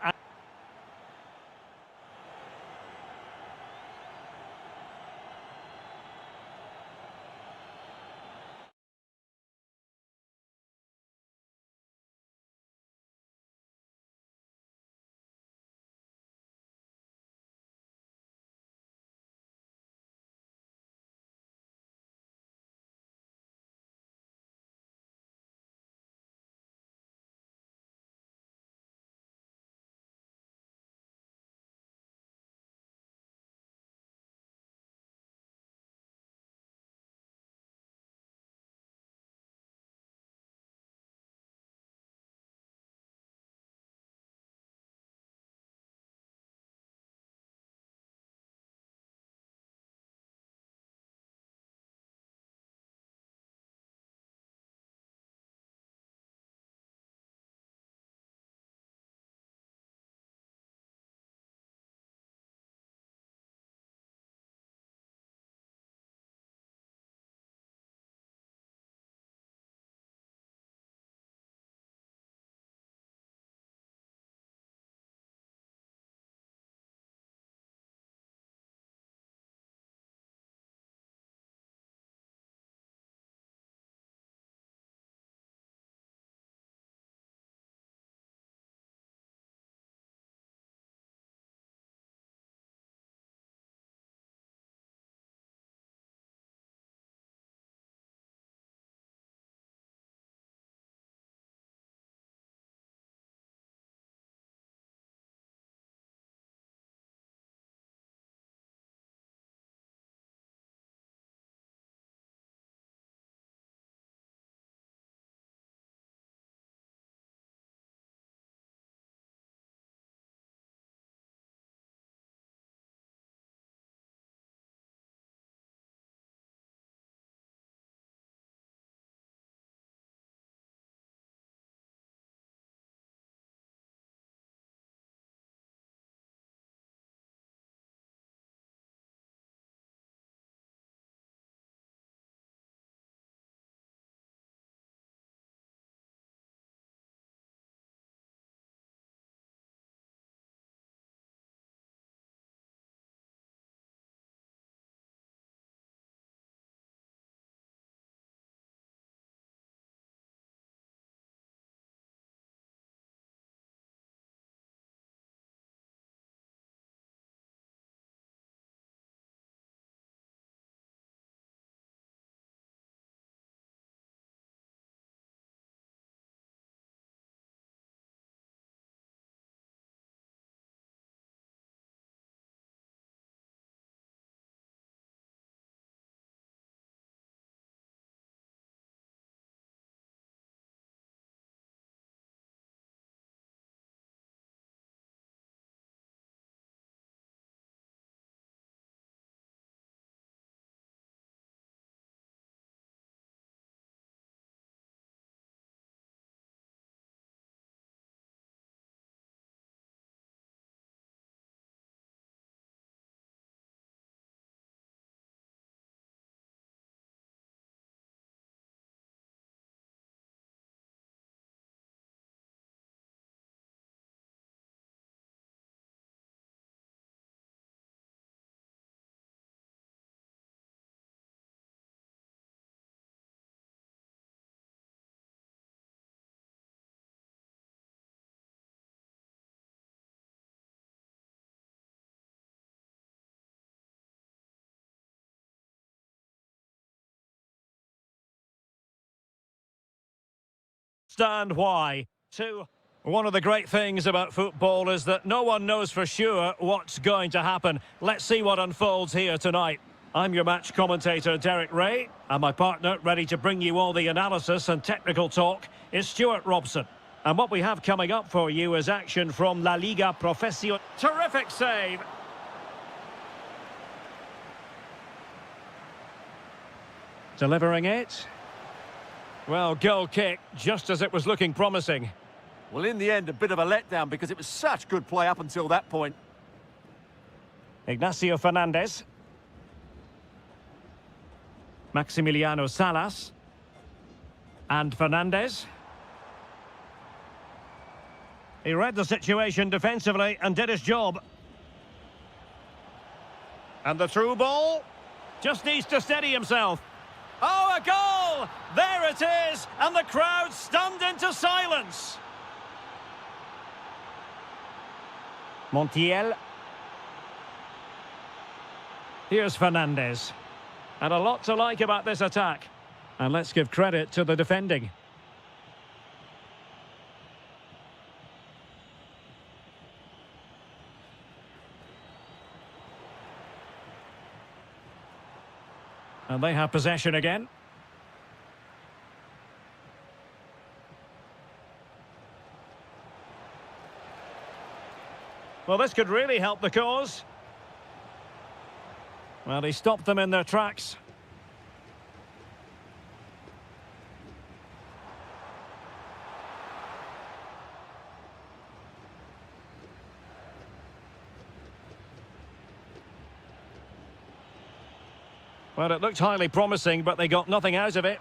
understand why. One of the great things about football is that no one knows for sure what's going to happen. Let's see what unfolds here tonight. I'm your match commentator, Derek Ray, and my partner, ready to bring you all the analysis and technical talk, is Stuart Robson. And what we have coming up for you is action from La Liga Profesional. Terrific save! Delivering it. Well, goal kick, just as it was looking promising. Well, in the end, a bit of a letdown because it was such good play up until that point. Ignacio Fernandez. Maximiliano Salas. And Fernandez. He read the situation defensively and did his job. And the through ball. Just needs to steady himself. Oh, a goal! There it is! And the crowd stunned into silence. Montiel. Here's Fernandez. And a lot to like about this attack. And let's give credit to the defending. And they have possession again. Well, this could really help the cause. Well, he stopped them in their tracks. Well, it looked highly promising, but they got nothing out of it.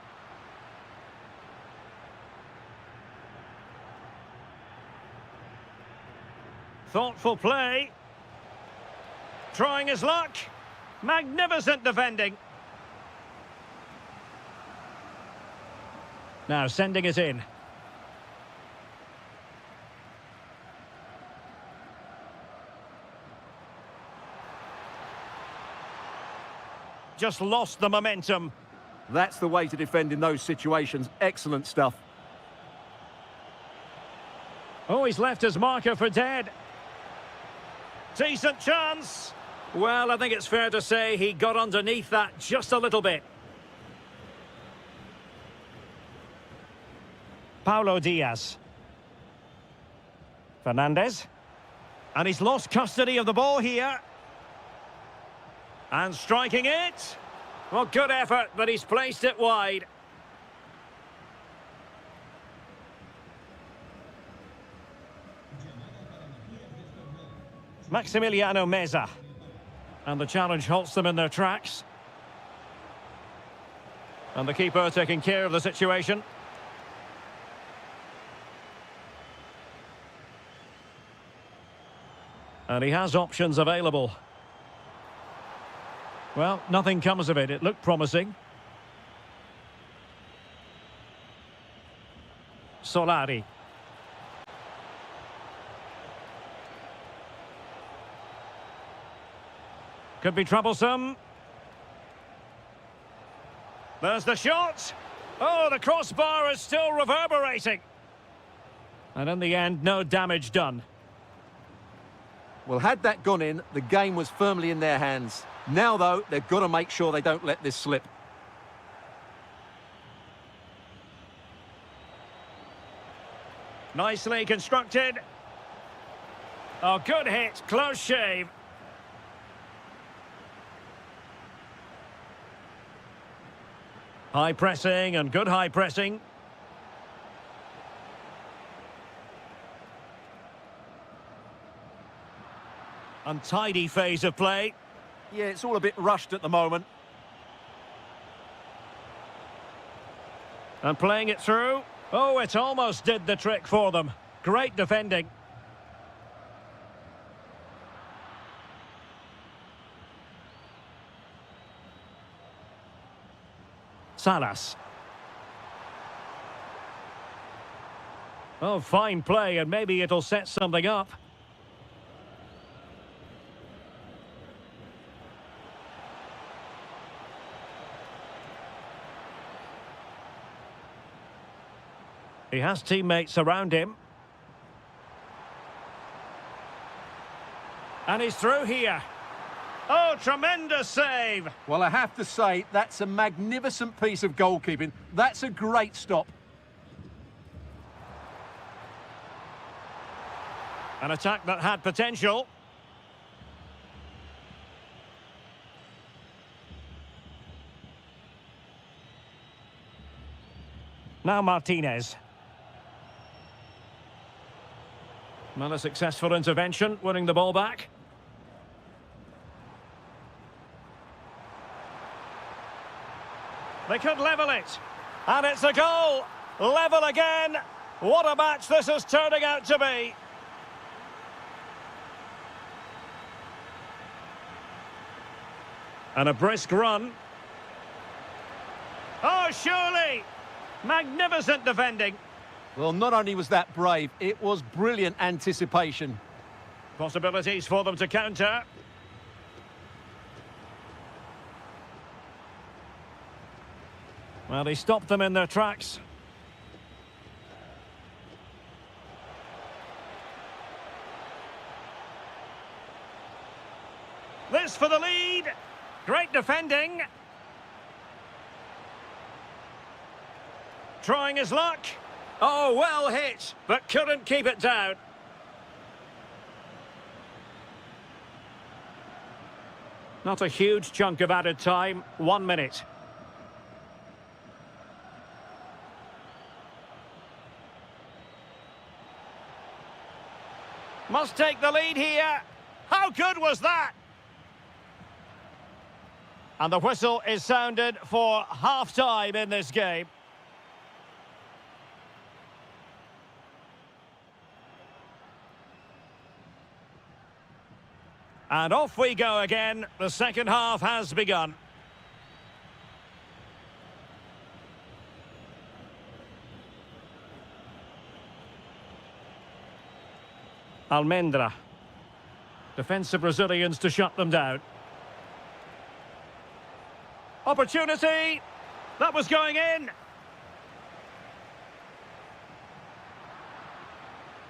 Thoughtful play. Trying his luck. Magnificent defending. Now sending it in. Just lost the momentum. That's the way to defend in those situations. Excellent stuff. Oh, he's left his marker for dead. Decent chance. Well, I think it's fair to say he got underneath that just a little bit. Paulo Diaz. Fernandez. And he's lost custody of the ball here. And striking it. Well, good effort, but he's placed it wide. Maximiliano Meza. And the challenge halts them in their tracks. And the keeper taking care of the situation. And he has options available. Well, nothing comes of it. It looked promising. Solari. Could be troublesome. There's the shot. Oh, the crossbar is still reverberating. And in the end, no damage done. Well, had that gone in, the game was firmly in their hands. Now, though, they've got to make sure they don't let this slip. Nicely constructed. Oh, good hit. Close shave. High pressing and good high pressing. Untidy phase of play. Yeah, it's all a bit rushed at the moment. And playing it through. Oh, it almost did the trick for them. Great defending. Salas. Oh, fine play, and maybe it'll set something up. He has teammates around him. And he's through here. Oh, tremendous save! Well, I have to say, that's a magnificent piece of goalkeeping. That's a great stop. An attack that had potential. Now Martinez. Well, a successful intervention, winning the ball back. They could level it. And it's a goal. Level again. What a match this is turning out to be. And a brisk run. Oh, surely. Magnificent defending. Well, not only was that brave, it was brilliant anticipation. Possibilities for them to counter. Well, he stopped them in their tracks. This for the lead. Great defending. Trying his luck. Oh, well hit, but couldn't keep it down. Not a huge chunk of added time. 1 minute. Must take the lead here. How good was that? And the whistle is sounded for half-time in this game. And off we go again. The second half has begun. Almendra. Defensive Brazilians to shut them down. Opportunity. That was going in.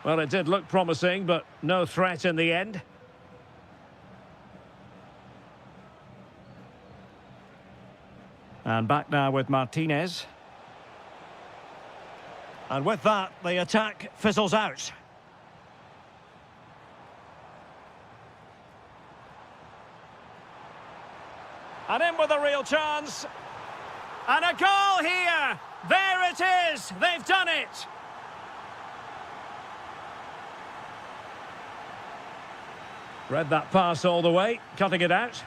Well, it did look promising, but no threat in the end. And back now with Martinez. And with that, the attack fizzles out. And in with a real chance. And a goal here! There it is! They've done it! Read that pass all the way, cutting it out.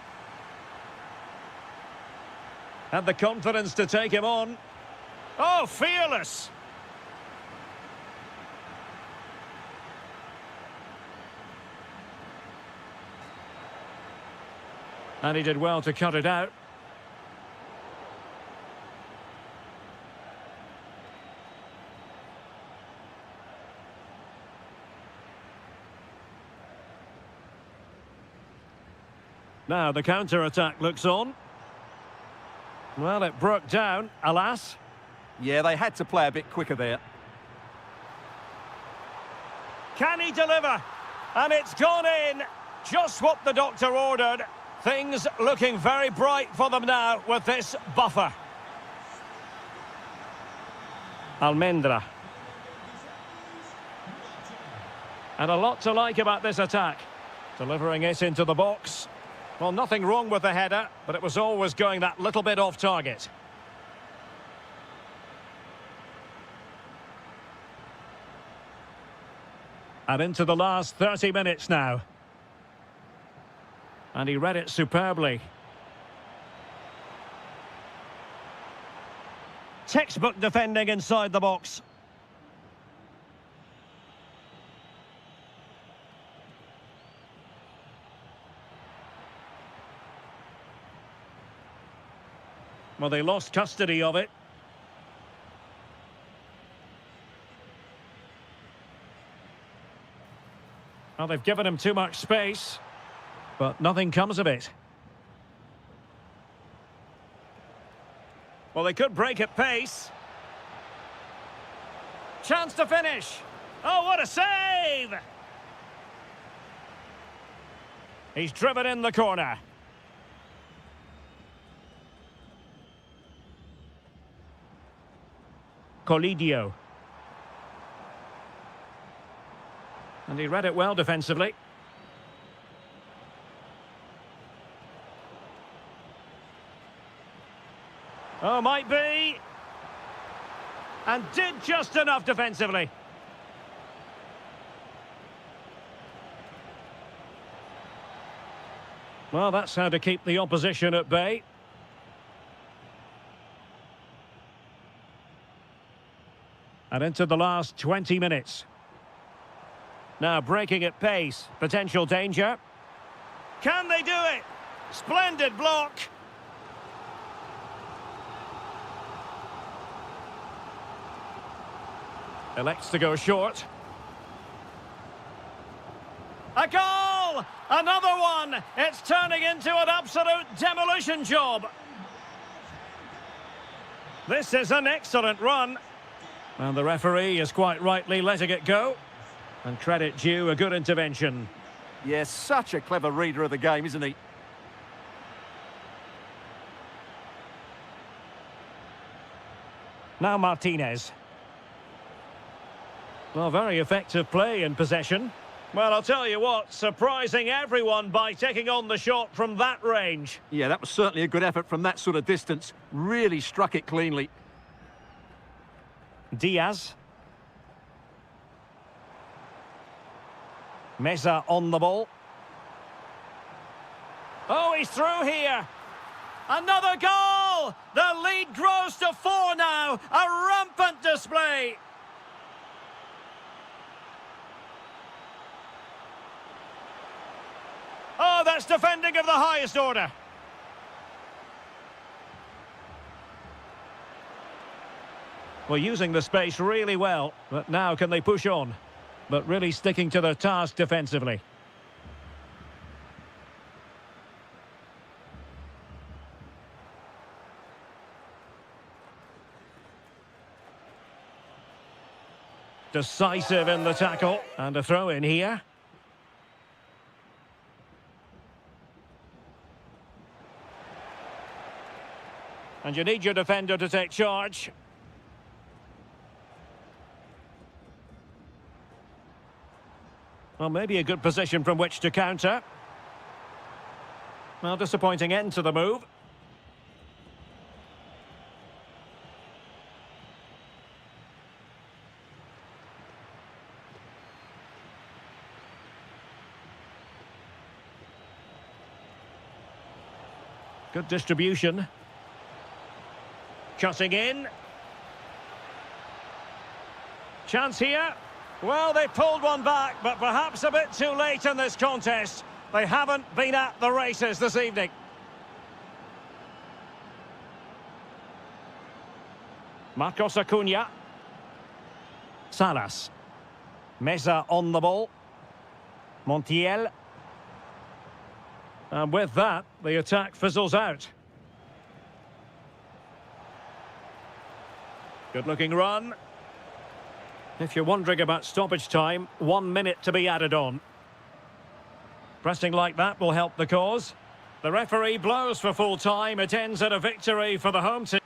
Had the confidence to take him on. Oh, fearless! And he did well to cut it out. Now the counter-attack looks on. Well, it broke down, alas. Yeah, they had to play a bit quicker there. Can he deliver? And it's gone in. Just what the doctor ordered. Things looking very bright for them now with this buffer. Almendra. And a lot to like about this attack. Delivering it into the box. Well, nothing wrong with the header, but it was always going that little bit off target. And into the last 30 minutes now. And he read it superbly. Textbook defending inside the box. Well, they lost custody of it. Well, they've given him too much space, but nothing comes of it. Well, they could break at pace. Chance to finish. Oh, what a save! He's driven in the corner. Colidio. And he read it well defensively. Oh, might be. And did just enough defensively. Well, that's how to keep the opposition at bay. And into the last 20 minutes. Now breaking at pace. Potential danger. Can they do it? Splendid block. Elects to go short. A goal! Another one! It's turning into an absolute demolition job. This is an excellent run. And the referee is quite rightly letting it go. And credit due, a good intervention. Yes, such a clever reader of the game, isn't he? Now Martinez. Well, very effective play in possession. Well, I'll tell you what, surprising everyone by taking on the shot from that range. Yeah, that was certainly a good effort from that sort of distance. Really struck it cleanly. Diaz. Meza on the ball. Oh, he's through here. Another goal! The lead grows to 4 now. A rampant display. Oh, that's defending of the highest order. Well, using the space really well, but now can they push on? But really sticking to their task defensively. Decisive in the tackle, and a throw in here. And you need your defender to take charge. Well, maybe a good position from which to counter. Well, disappointing end to the move. Good distribution. Cutting in. Chance here. Well, they pulled one back, but perhaps a bit too late in this contest. They haven't been at the races this evening. Marcos Acuna. Salas. Meza on the ball. Montiel. And with that, the attack fizzles out. Good-looking run. If you're wondering about stoppage time, 1 minute to be added on. Pressing like that will help the cause. The referee blows for full time. It ends at a victory for the home team.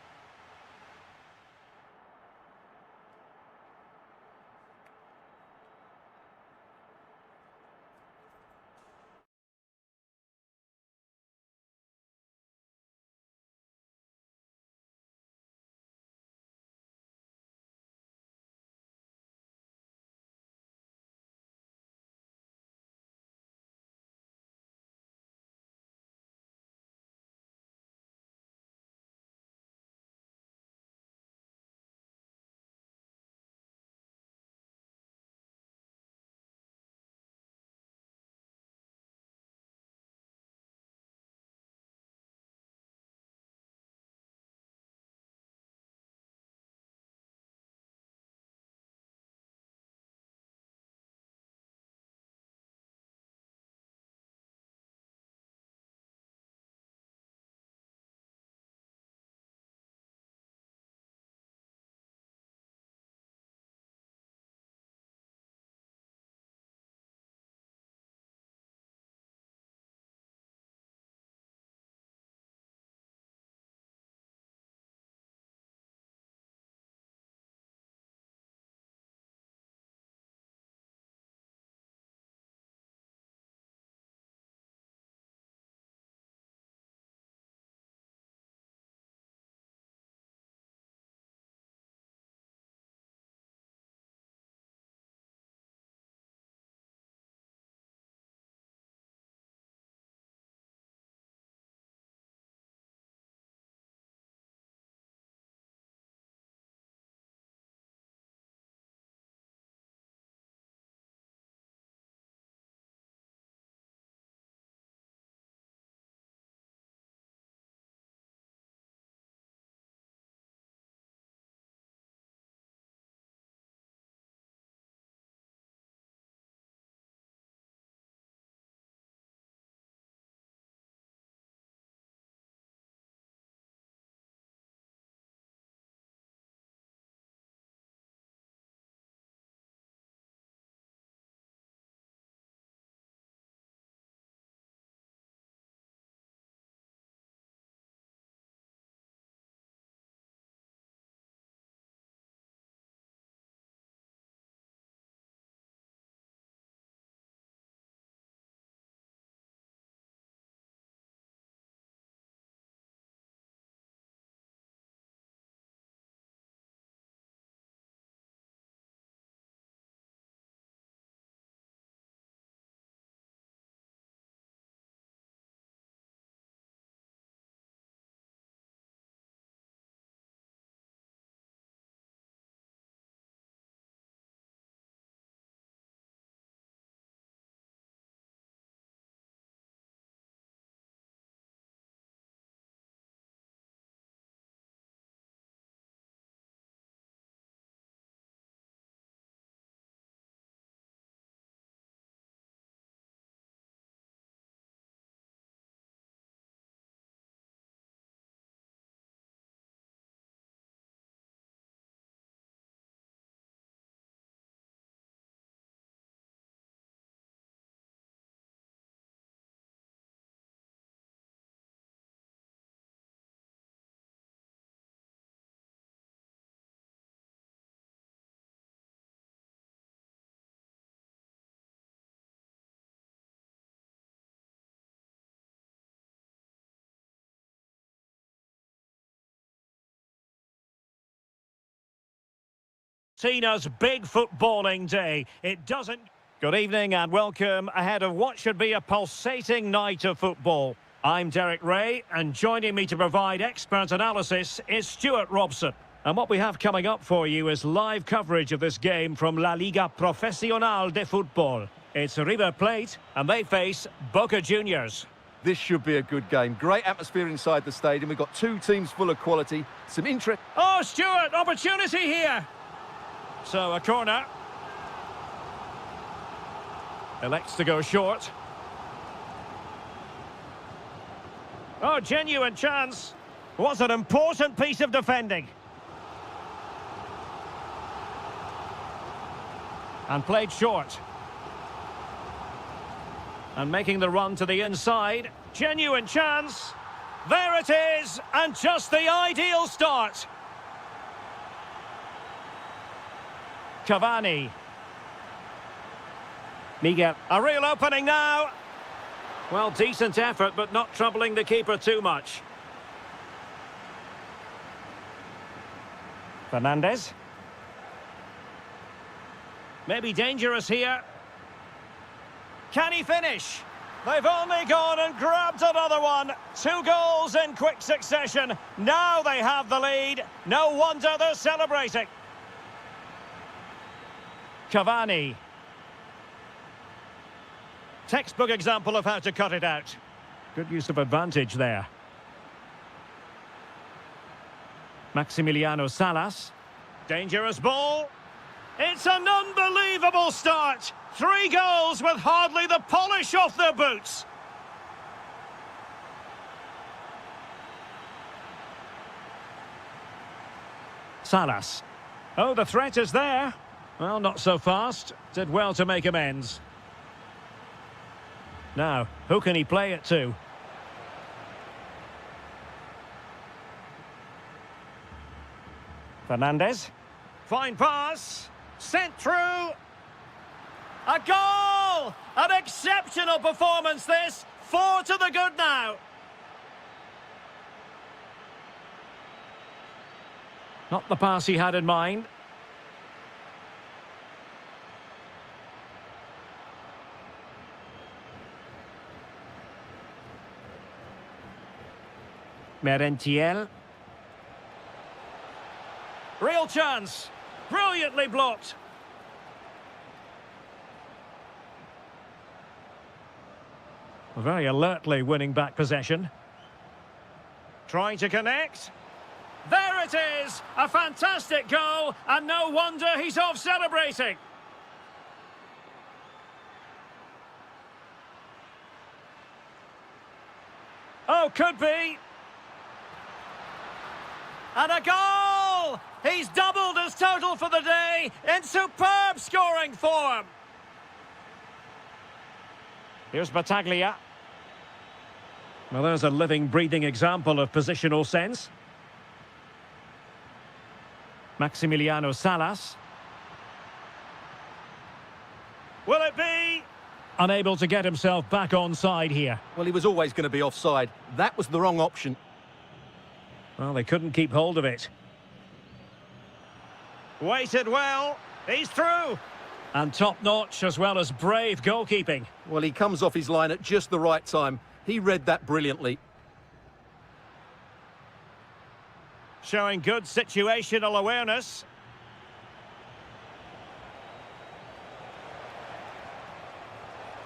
Tina's big footballing day. It doesn't... Good evening and welcome ahead of what should be a pulsating night of football. I'm Derek Ray, and joining me to provide expert analysis is Stuart Robson. And what we have coming up for you is live coverage of this game from La Liga Profesional de Fútbol. It's River Plate, and they face Boca Juniors. This should be a good game. Great atmosphere inside the stadium. We've got two teams full of quality. Some interest. Oh, Stuart, opportunity here. So, a corner. Elects to go short. Oh, genuine chance. Was an important piece of defending. And played short. And making the run to the inside. Genuine chance. There it is. And just the ideal start. Cavani. Miguel. A real opening now. Well, decent effort, but not troubling the keeper too much. Fernandez. Maybe dangerous here. Can he finish? They've only gone and grabbed another one. 2 goals in quick succession. Now they have the lead. No wonder they're celebrating. Cavani. Textbook example of how to cut it out. Good use of advantage there. Maximiliano Salas. Dangerous ball. It's an unbelievable start. 3 goals with hardly the polish off their boots. Salas. Oh, the threat is there. Well, not so fast. Did well to make amends. Now, who can he play it to? Fernandez. Fine pass. Sent through. A goal! An exceptional performance this. 4 to the good now. Not the pass he had in mind. Merentiel. Real chance. Brilliantly blocked. Very alertly winning back possession. Trying to connect. There it is! A fantastic goal, and no wonder he's off celebrating. Oh, could be. And a goal! He's doubled his total for the day in superb scoring form. Here's Battaglia. Well, there's a living, breathing example of positional sense. Maximiliano Salas. Will it be? Unable to get himself back onside here. Well, he was always going to be offside. That was the wrong option. Well, they couldn't keep hold of it. Waited well. He's through. And top-notch as well as brave goalkeeping. Well, he comes off his line at just the right time. He read that brilliantly. Showing good situational awareness.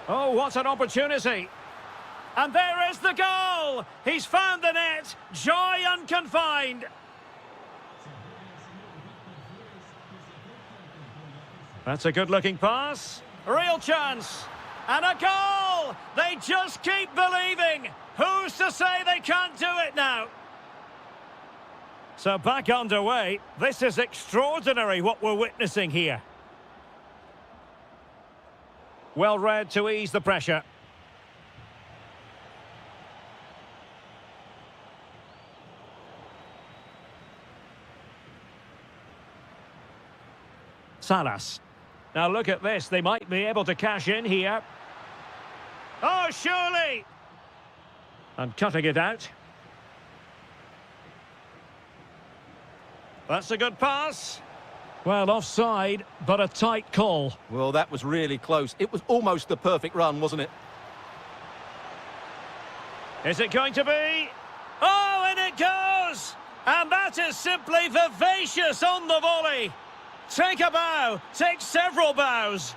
Oh, what an opportunity. And there is the goal. He's found the net. Joy unconfined. That's a good-looking pass. Real chance. And a goal! They just keep believing. Who's to say they can't do it now? So back underway. This is extraordinary what we're witnessing here. Well read to ease the pressure. Salas. Now look at this, they might be able to cash in here. Oh, surely! And cutting it out. That's a good pass. Well, offside, but a tight call. Well, that was really close. It was almost the perfect run, wasn't it? Is it going to be? Oh, and it goes! And that is simply vivacious on the volley. Take a bow, take several bows.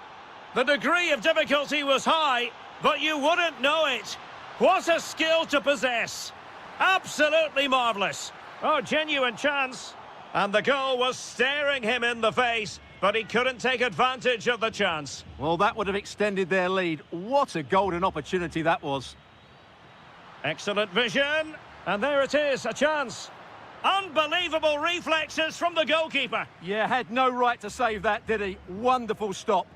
The degree of difficulty was high, but you wouldn't know it. What a skill to possess. Absolutely marvellous. Oh, genuine chance. And the goal was staring him in the face, but he couldn't take advantage of the chance. Well, that would have extended their lead. What a golden opportunity that was. Excellent vision. And there it is, a chance. Unbelievable reflexes from the goalkeeper. Yeah, had no right to save that, did he? Wonderful stop.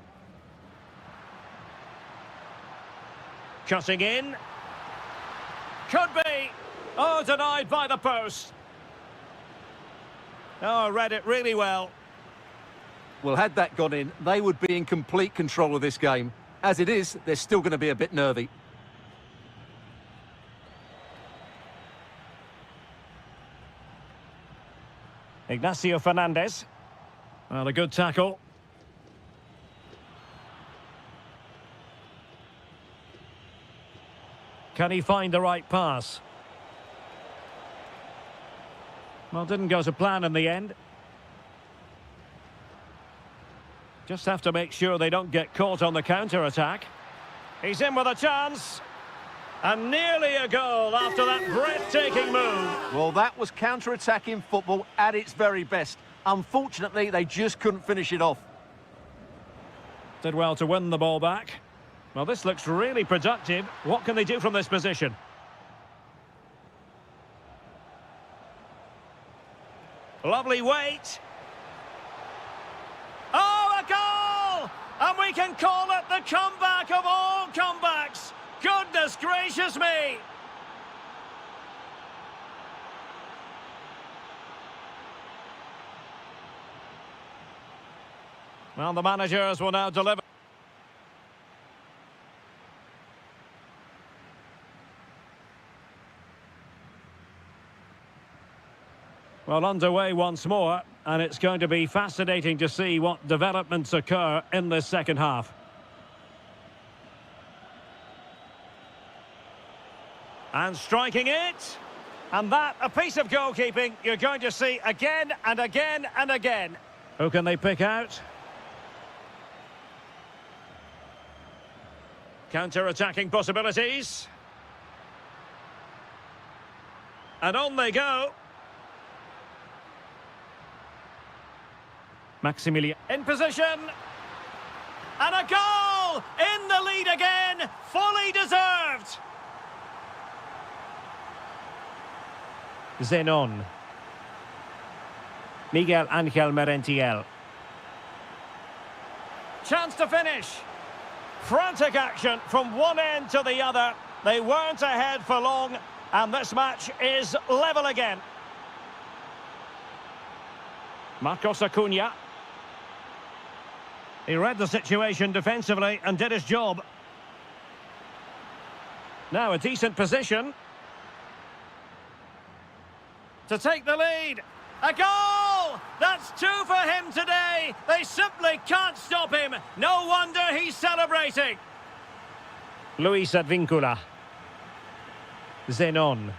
Cutting in. Could be. Oh, denied by the post. Oh, read it really well. Well, had that gone in, they would be in complete control of this game. As it is, they're still going to be a bit nervy. Ignacio Fernandez. Well, a good tackle. Can he find the right pass? Well, didn't go to plan in the end. Just have to make sure they don't get caught on the counter-attack. He's in with a chance. And nearly a goal after that breathtaking move. Well, that was counter-attacking football at its very best. Unfortunately, they just couldn't finish it off. Did well to win the ball back. Well, this looks really productive. What can they do from this position? Lovely weight. Oh, a goal! And we can call it the comeback of all comebacks. Goodness gracious me! Well, the managers will now deliver. Well, underway once more, and it's going to be fascinating to see what developments occur in this second half. And striking it. And that, a piece of goalkeeping you're going to see again and again and again. Who can they pick out? Counter-attacking possibilities. And on they go. Maximilian in position. And a goal! In the lead again! Fully deserved! Zenon. Miguel Angel Merentiel. Chance to finish. Frantic action from one end to the other. They weren't ahead for long, and this match is level again. Marcos Acuna. He read the situation defensively and did his job. Now a decent position to take the lead. A goal! That's two for him today. They simply can't stop him. No wonder he's celebrating. Luis Advíncula. Zenon.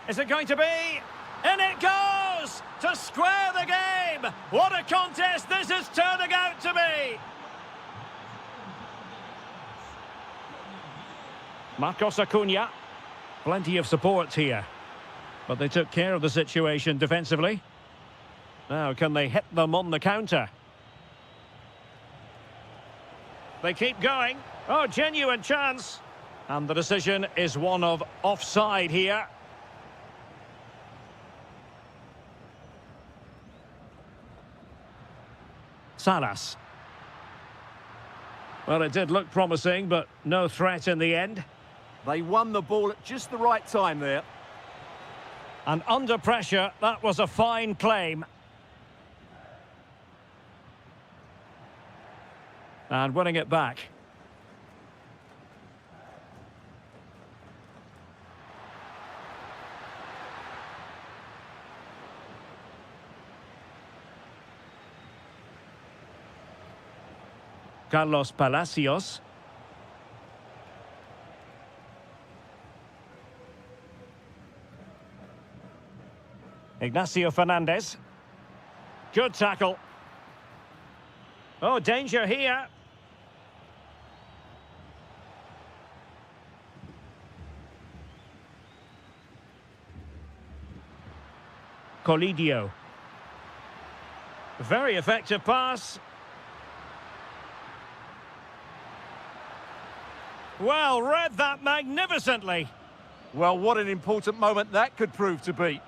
Is it going to be? In it goes! To square the game! What a contest this is turning out to be! Marcos Acuna. Plenty of support here. But they took care of the situation defensively. Now, can they hit them on the counter? They keep going. Oh, genuine chance. And the decision is one of offside here. Salas. Well, it did look promising, but no threat in the end. They won the ball at just the right time there. And under pressure, that was a fine claim. And winning it back. Carlos Palacios. Ignacio Fernandez. Good tackle. Oh, danger here. Colidio. Very effective pass. Well, read that magnificently. Well, what an important moment that could prove to be.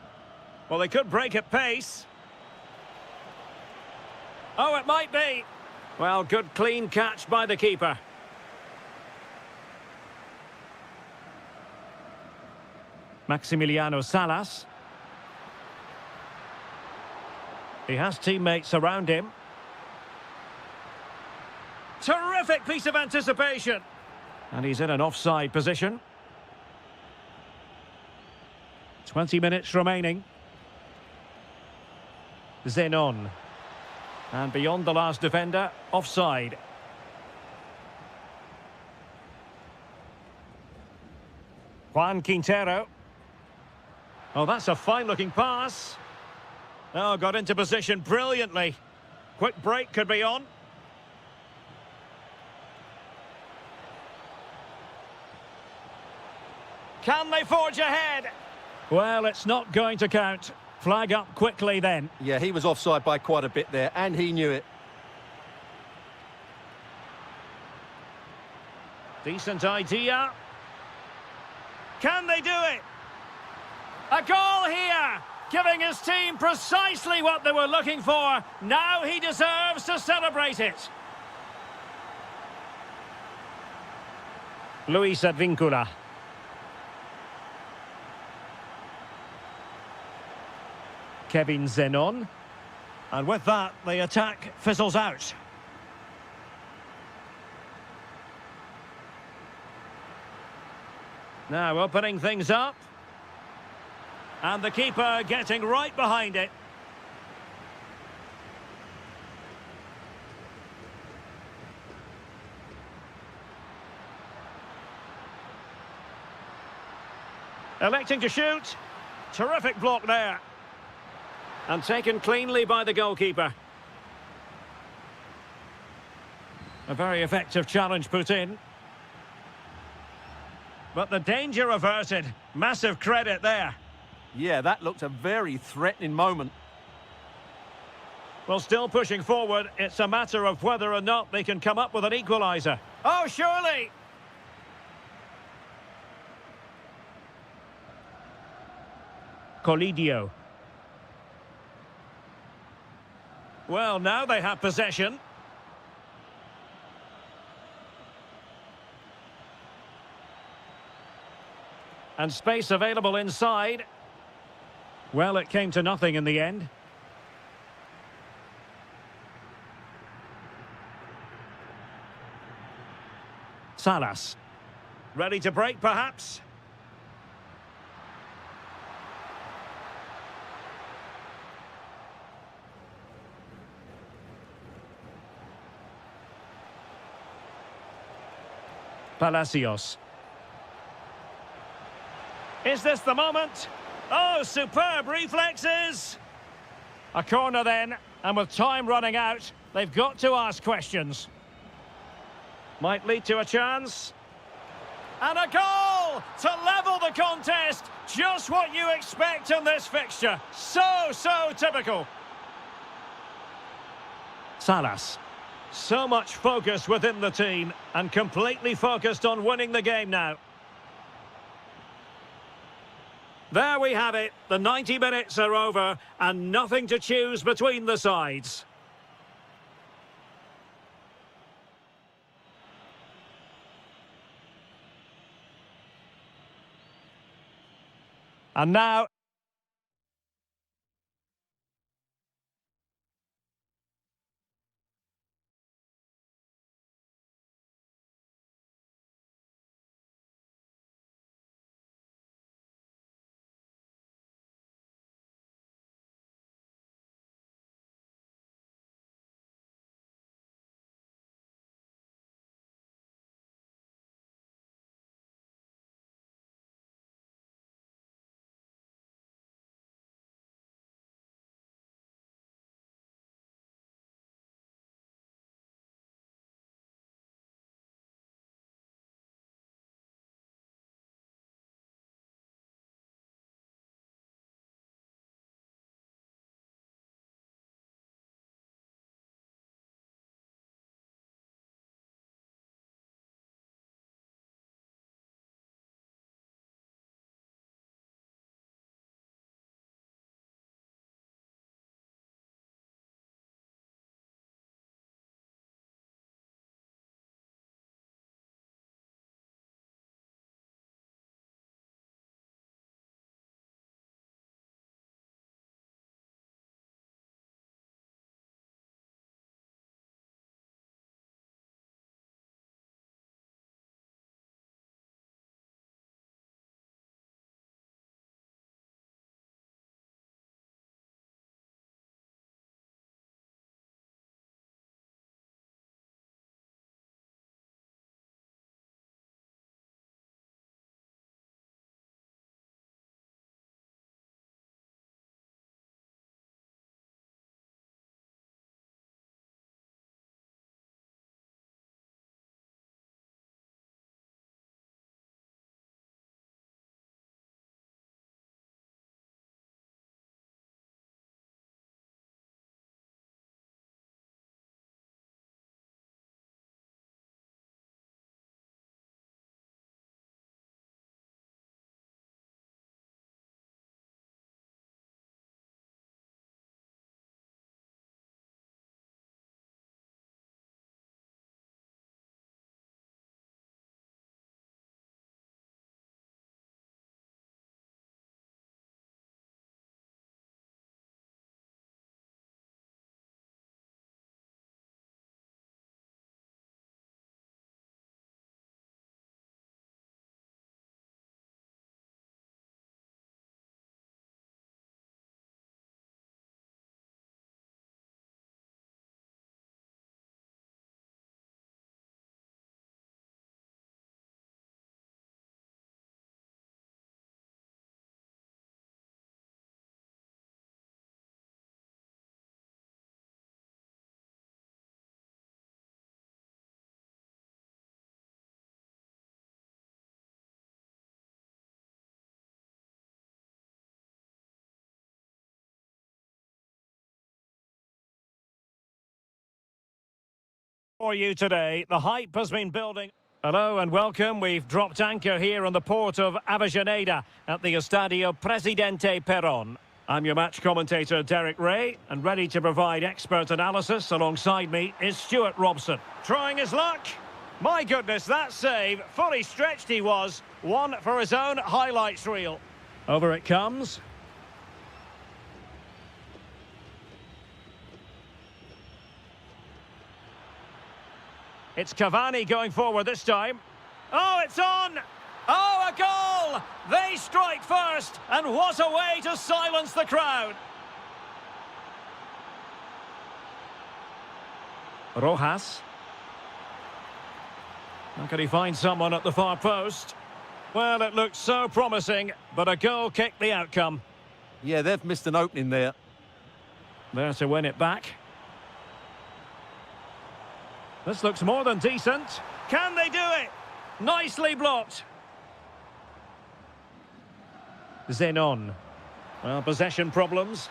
Well, they could break at pace. Oh, it might be. Well, good clean catch by the keeper. Maximiliano Salas. He has teammates around him. Terrific piece of anticipation. And he's in an offside position. 20 minutes remaining. Zenon. And beyond the last defender, offside. Juan Quintero. Oh, that's a fine-looking pass. Oh, got into position brilliantly. Quick break could be on. Can they forge ahead? Well, it's not going to count. Flag up quickly then. Yeah, he was offside by quite a bit there, and he knew it. Decent idea. Can they do it? A goal here, giving his team precisely what they were looking for. Now he deserves to celebrate it. Luis Advíncula. Kevin Zenon. And with that, the attack fizzles out. Now opening things up. And the keeper getting right behind it. Electing to shoot. Terrific block there. And taken cleanly by the goalkeeper. A very effective challenge put in. But the danger averted. Massive credit there. Yeah, that looked a very threatening moment. Well, still pushing forward. It's a matter of whether or not they can come up with an equaliser. Oh, surely! Colidio. Well, now they have possession. And space available inside. Well, it came to nothing in the end. Salas. Ready to break, perhaps? Palacios. Is this the moment? Oh, superb reflexes! A corner then, and with time running out, they've got to ask questions. Might lead to a chance. And a goal to level the contest! Just what you expect in this fixture. So typical. Salas. So much focus within the team, and completely focused on winning the game now. There we have it. The 90 minutes are over, and nothing to choose between the sides. And now... For you today, the hype has been building. Hello and welcome. We've dropped anchor here on the port of Avellaneda at the Estadio Presidente Perón. I'm your match commentator, Derek Ray, and ready to provide expert analysis alongside me is Stuart Robson. Trying his luck. My goodness, that save, fully stretched he was, one for his own highlights reel. Over it comes. It's Cavani going forward this time. Oh, it's on! Oh, a goal! They strike first, and what a way to silence the crowd! Rojas. How can he find someone at the far post? Well, it looked so promising, but a goal kicked the outcome. Yeah, they've missed an opening there. There to win it back. This looks more than decent. Can they do it? Nicely blocked. Zenon. Well, possession problems.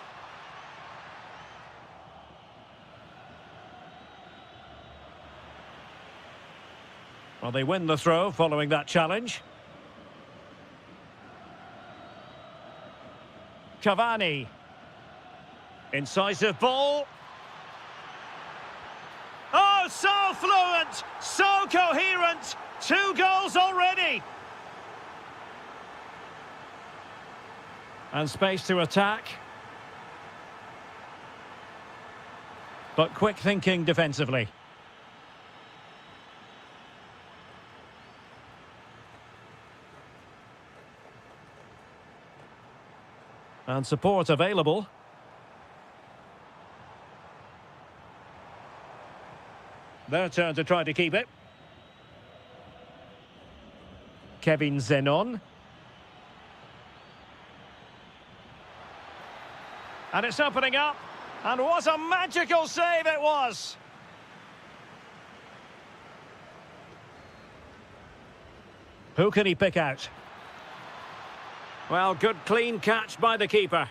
Well, they win the throw following that challenge. Cavani. Incisive ball. Oh, so fluent, so coherent. 2 goals already. And space to attack. But quick thinking defensively. And support available. Their turn to try to keep it. Kevin Zenon. And it's opening up. And what a magical save it was! Who can he pick out? Well, good clean catch by the keeper.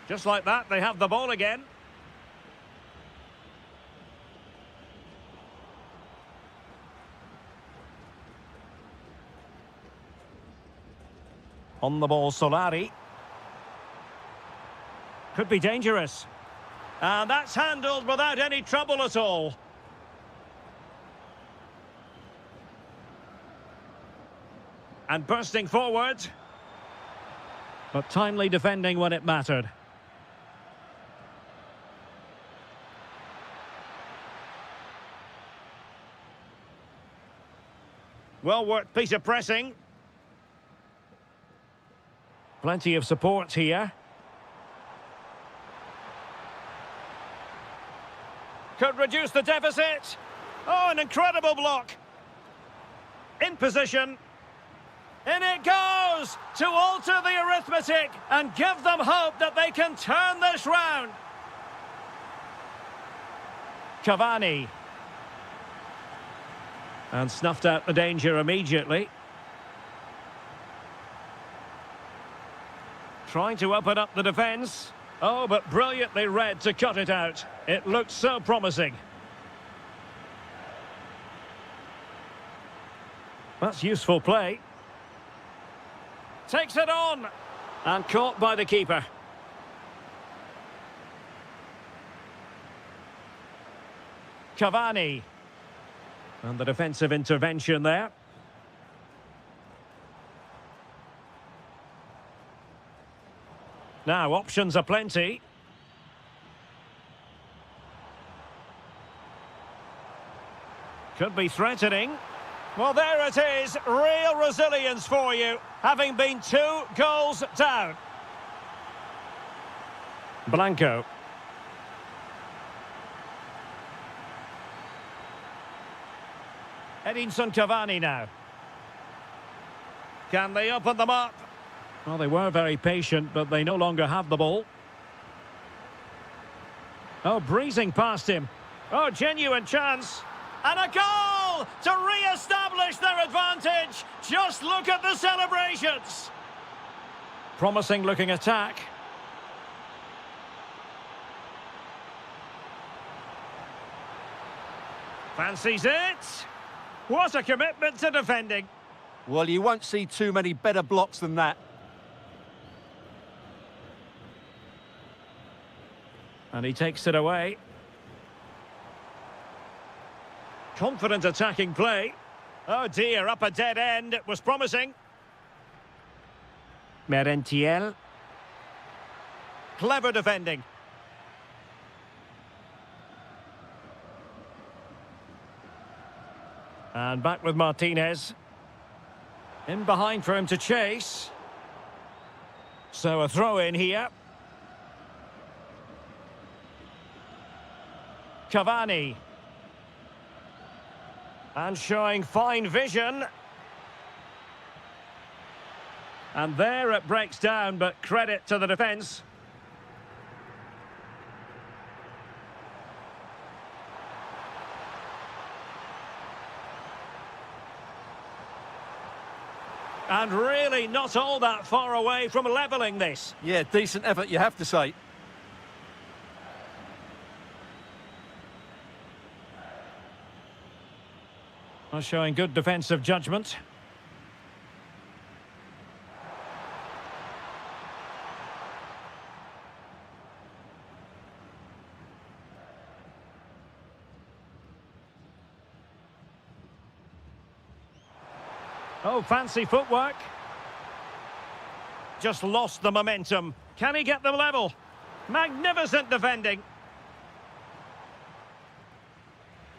Just like that, they have the ball again. On the ball, Solari. Could be dangerous. And that's handled without any trouble at all. And bursting forward. But timely defending when it mattered. Well worked piece of pressing. Plenty of support here. Could reduce the deficit. Oh, an incredible block. In position. In it goes to alter the arithmetic and give them hope that they can turn this round. Cavani. And snuffed out the danger immediately. Trying to open up the defence. Oh, but brilliantly read to cut it out. It looked so promising. That's useful play. Takes it on. And caught by the keeper. Cavani. And the defensive intervention there. Now, options are plenty. Could be threatening. Well, there it is. Real resilience for you, having been 2 goals down. Blanco. Edinson Cavani now. Can they open them up? Well, they were very patient, but they no longer have the ball. Oh, breezing past him. Oh, genuine chance. And a goal to re-establish their advantage. Just look at the celebrations. Promising looking attack. Fancies it. What a commitment to defending. Well, you won't see too many better blocks than that. And he takes it away. Confident attacking play. Oh dear, up a dead end. It was promising. Merentiel. Clever defending. And back with Martinez. In behind for him to chase. So a throw in here. Cavani. And showing fine vision. And there it breaks down, but credit to the defence. And really not all that far away from levelling this. Yeah, decent effort, you have to say. Well, showing good defensive judgment. Oh, fancy footwork. Just lost the momentum. Can he get them level? Magnificent defending.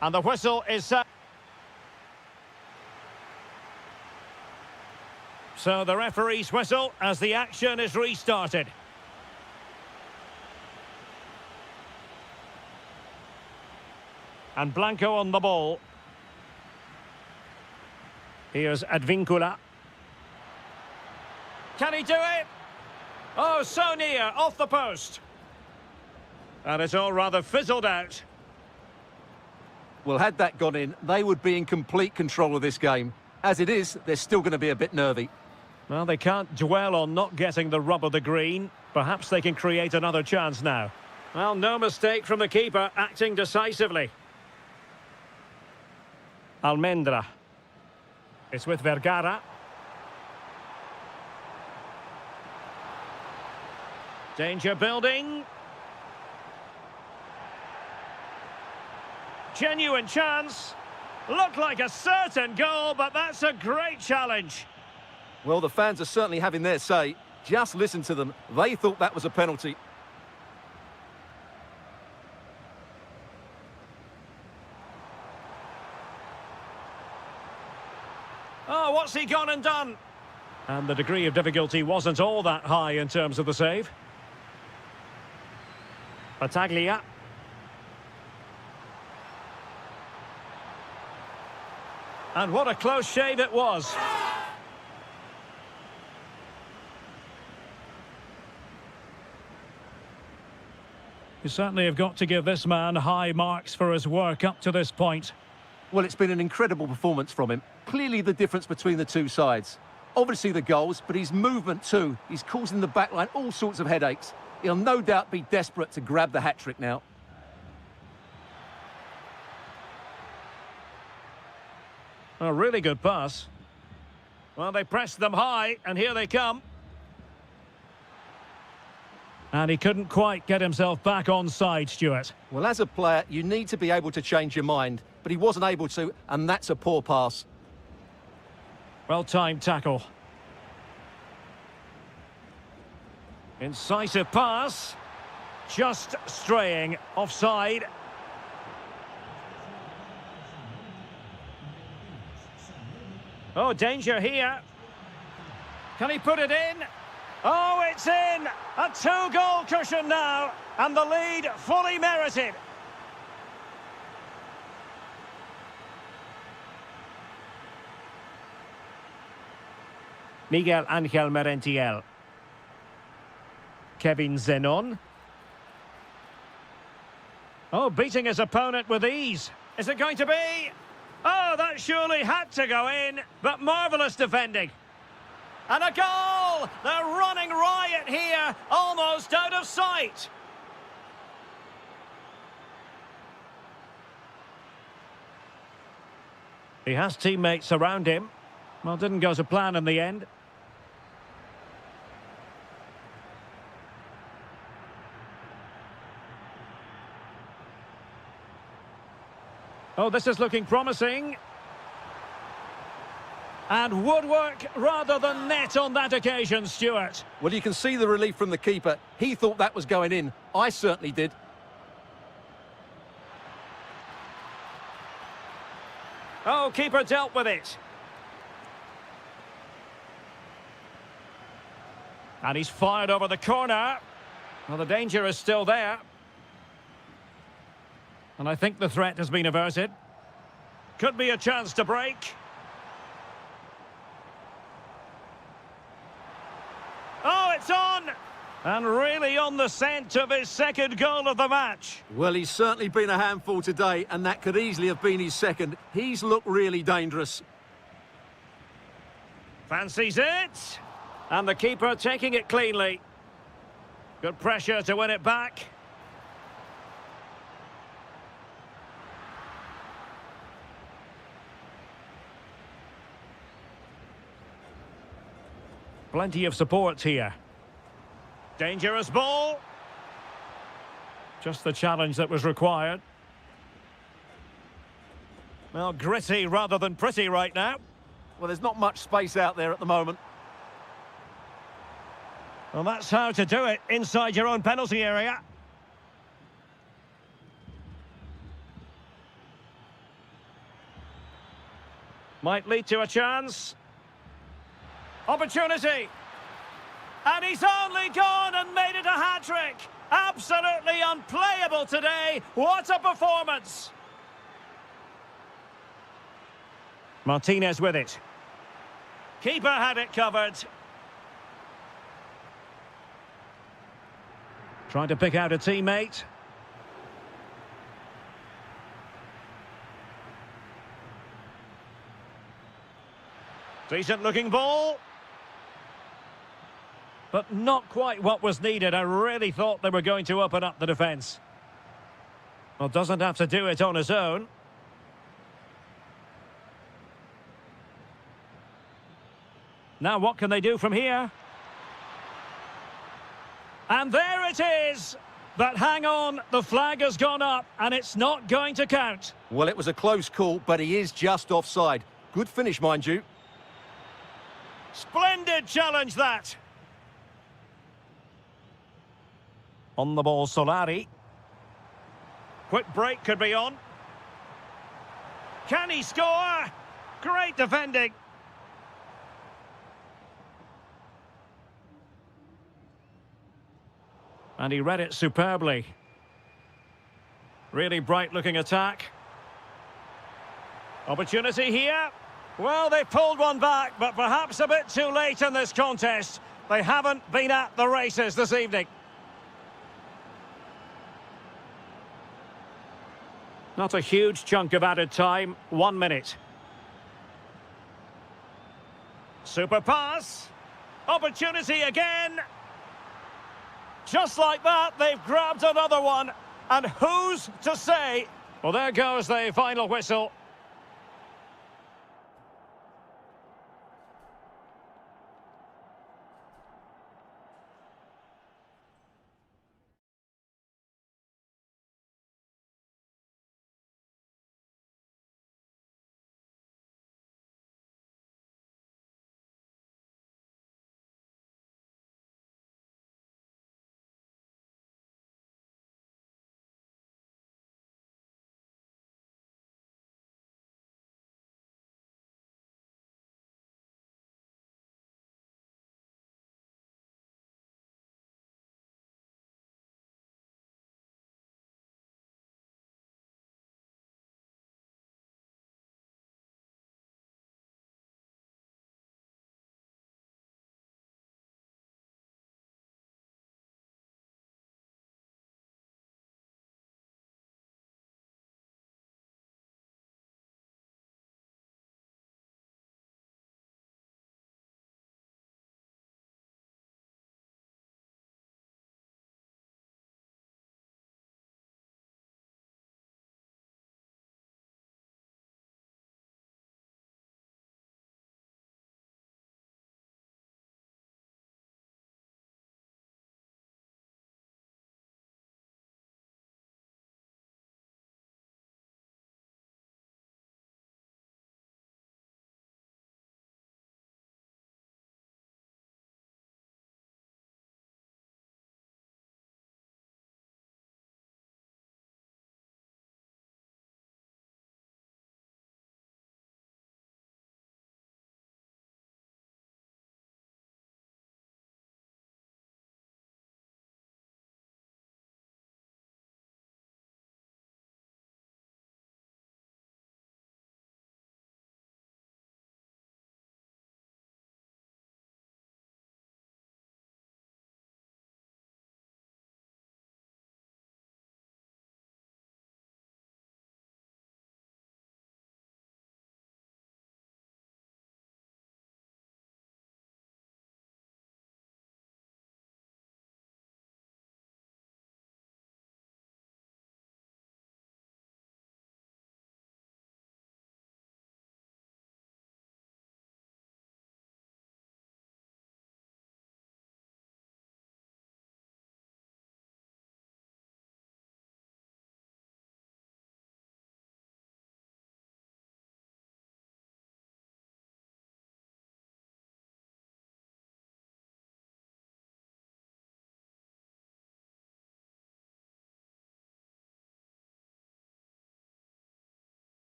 And the whistle is set. So the referee's whistle as the action is restarted. And Blanco on the ball. Here's Advincula. Can he do it? Oh, so near, off the post. And it's all rather fizzled out. Well, had that gone in, they would be in complete control of this game. As it is, they're still going to be a bit nervy. Well, they can't dwell on not getting the rub of the green. Perhaps they can create another chance now. Well, no mistake from the keeper, acting decisively. Almendra. It's with Vergara. Danger building. Genuine chance. Looked like a certain goal, but that's a great challenge. Well, the fans are certainly having their say. Just listen to them. They thought that was a penalty. Oh, what's he gone and done? And the degree of difficulty wasn't all that high in terms of the save. Battaglia. And what a close shave it was. You certainly have got to give this man high marks for his work up to this point. Well, it's been an incredible performance from him. Clearly the difference between the two sides. Obviously the goals, but his movement too. He's causing the backline all sorts of headaches. He'll no doubt be desperate to grab the hat-trick now. A really good pass. Well, they pressed them high, and here they come. And he couldn't quite get himself back on side, Stuart. Well, as a player, you need to be able to change your mind, but he wasn't able to, and that's a poor pass. Well-timed tackle. Incisive pass. Just straying offside. Oh, danger here. Can he put it in? Oh, it's in! A two-goal cushion now, and the lead fully merited. Miguel Ángel Merentiel. Kevin Zenon. Oh, beating his opponent with ease. Is it going to be? Oh, that surely had to go in, but marvellous defending. And a goal! They're running riot here, almost out of sight. He has teammates around him. Well, didn't go to plan in the end. Oh, this is looking promising. And woodwork rather than net on that occasion, Stuart. Well, you can see the relief from the keeper. He thought that was going in. I certainly did. Oh, keeper dealt with it. And he's fired over the corner. Well, the danger is still there. And I think the threat has been averted. Could be a chance to break. Oh, it's on! And really on the scent of his second goal of the match. Well, he's certainly been a handful today, and that could easily have been his second. He's looked really dangerous. Fancies it. And the keeper taking it cleanly. Good pressure to win it back. Plenty of support here. Dangerous ball. Just the challenge that was required. Well, gritty rather than pretty right now. Well, there's not much space out there at the moment. Well, that's how to do it inside your own penalty area. Might lead to a chance. Opportunity. And he's only gone and made it a hat-trick. Absolutely unplayable today. What a performance. Martinez with it. Keeper had it covered. Trying to pick out a teammate. Decent looking ball. But not quite what was needed. I really thought they were going to open up the defence. Well, doesn't have to do it on his own. Now what can they do from here? And there it is! But hang on, the flag has gone up and it's not going to count. Well, it was a close call, but he is just offside. Good finish, mind you. Splendid challenge, that. On the ball, Solari. Quick break could be on. Can he score? Great defending. And he read it superbly. Really bright-looking attack. Opportunity here. Well, they pulled one back, but perhaps a bit too late in this contest. They haven't been at the races this evening. Not a huge chunk of added time. 1 minute. Super pass. Opportunity again. Just like that, they've grabbed another one. And who's to say? Well, there goes the final whistle.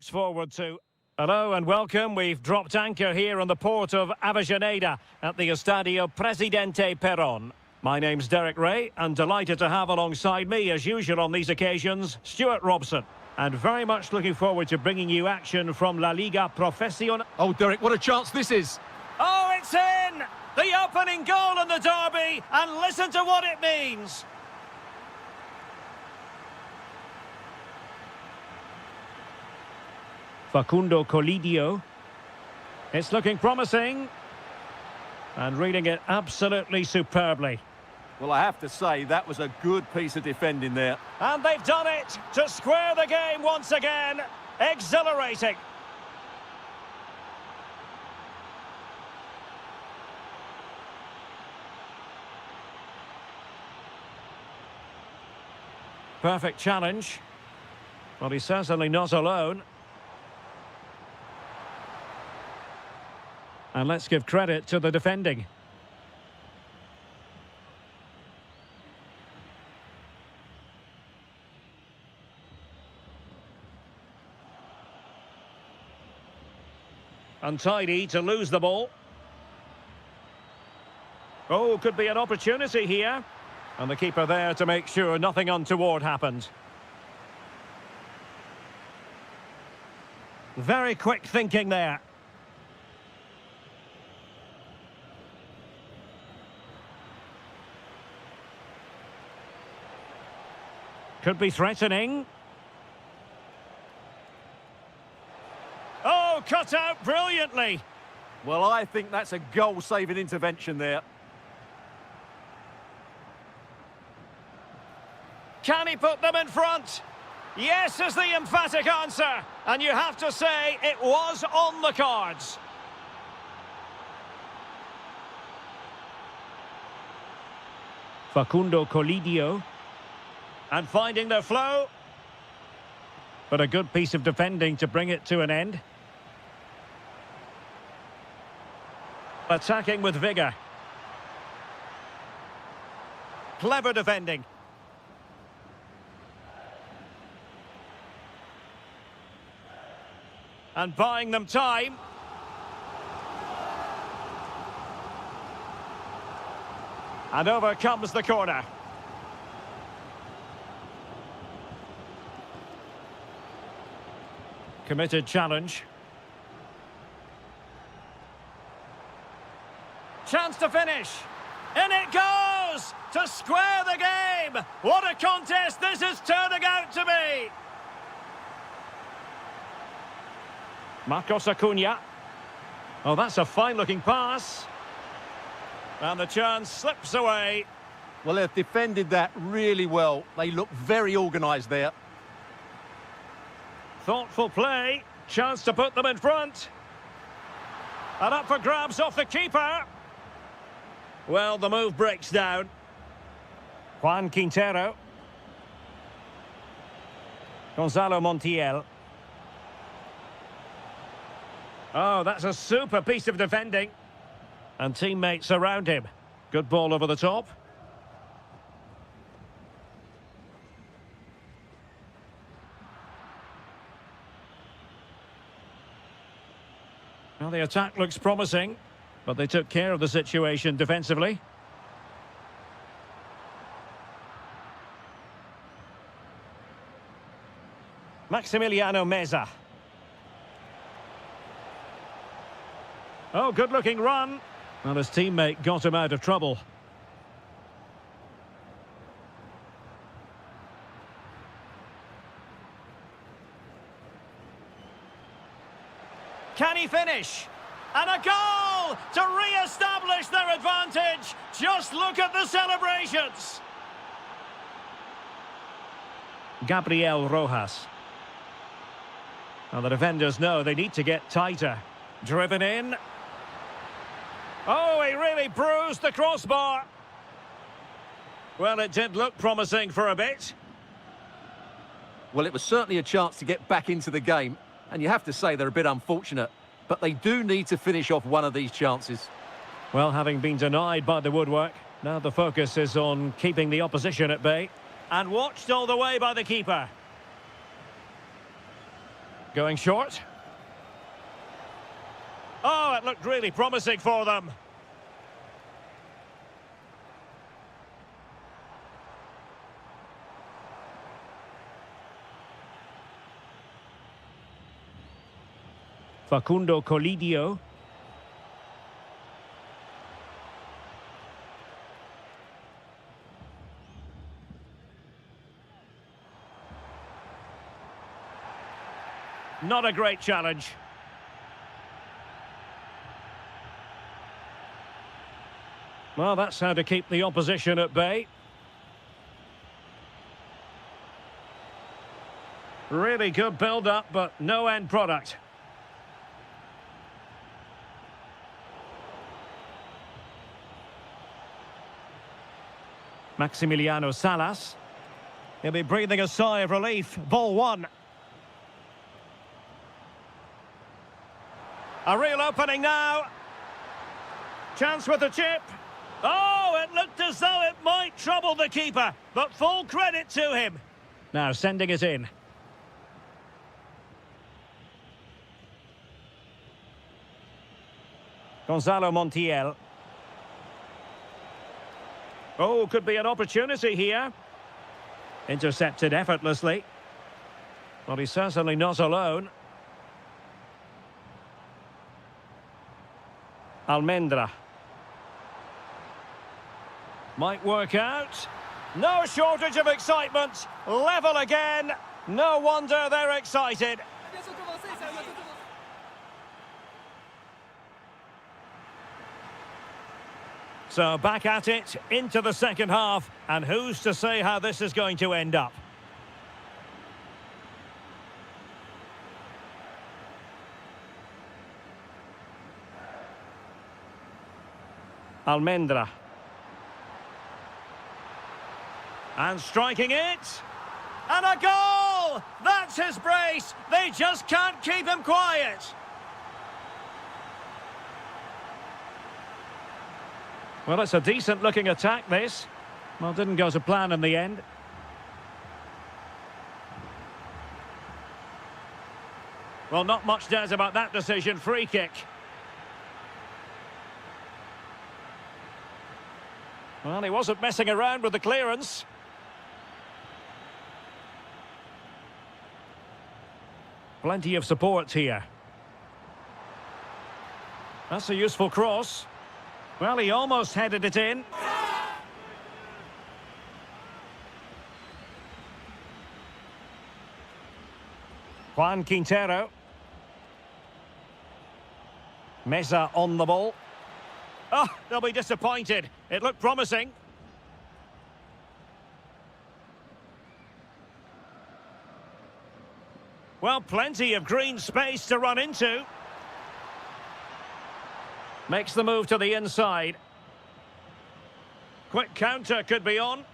Forward to... Hello and welcome. We've dropped anchor here on the port of Avellaneda at the Estadio Presidente Perón. My name's Derek Ray, and delighted to have alongside me, as usual on these occasions, Stuart Robson. And very much looking forward to bringing you action from La Liga Profesional. Oh, Derek, what a chance this is. Oh, it's in! The opening goal in the derby, and listen to what it means. Facundo Colidio. It's looking promising. And reading it absolutely superbly. Well, I have to say, that was a good piece of defending there. And they've done it to square the game once again. Exhilarating. Perfect challenge. Well, he's certainly not alone. And let's give credit to the defending. Untidy to lose the ball. Oh, could be an opportunity here. And the keeper there to make sure nothing untoward happened. Very quick thinking there. Could be threatening. Oh, cut out brilliantly. Well, I think that's a goal-saving intervention there. Can he put them in front? Yes is the emphatic answer. And you have to say it was on the cards. Facundo Colidio. And finding their flow. But a good piece of defending to bring it to an end. Attacking with vigour. Clever defending. And buying them time. And over comes the corner. Committed challenge. Chance to finish. In it goes! To square the game! What a contest this is turning out to be! Marcos Acuna. Oh, that's a fine-looking pass. And the chance slips away. Well, they've defended that really well. They look very organised there. Thoughtful play. Chance to put them in front. And up for grabs off the keeper. Well, the move breaks down. Juan Quintero. Gonzalo Montiel. Oh, that's a super piece of defending. And teammates around him. Good ball over the top. Well, the attack looks promising, but they took care of the situation defensively. Maximiliano Meza. Oh, good-looking run. Well, his teammate got him out of trouble. Can he finish? And a goal to re-establish their advantage. Just look at the celebrations. Gabriel Rojas. Well, the defenders know they need to get tighter. Driven in. Oh, he really bruised the crossbar. Well, it did look promising for a bit. Well, it was certainly a chance to get back into the game. And you have to say they're a bit unfortunate. But they do need to finish off one of these chances. Well, having been denied by the woodwork, now the focus is on keeping the opposition at bay. And watched all the way by the keeper. Going short. Oh, it looked really promising for them. Facundo Colidio. Not a great challenge. Well, that's how to keep the opposition at bay. Really good build-up, but no end product. Maximiliano Salas. He'll be breathing a sigh of relief. Ball one. A real opening now. Chance with the chip. Oh, it looked as though it might trouble the keeper, but full credit to him. Now sending it in. Gonzalo Montiel. Oh, could be an opportunity here. Intercepted effortlessly. Well, he's certainly not alone. Almendra. Might work out. No shortage of excitement. Level again. No wonder they're excited. So back at it, into the second half, and who's to say how this is going to end up? Almendra. And striking it. And a goal! That's his brace! They just can't keep him quiet. Well, it's a decent-looking attack, this. Well, didn't go to plan in the end. Well, not much doubt about that decision. Free kick. Well, he wasn't messing around with the clearance. Plenty of support here. That's a useful cross. Well, he almost headed it in. Juan Quintero. Meza on the ball. Oh, they'll be disappointed. It looked promising. Well, plenty of green space to run into. Makes the move to the inside. Quick counter could be on.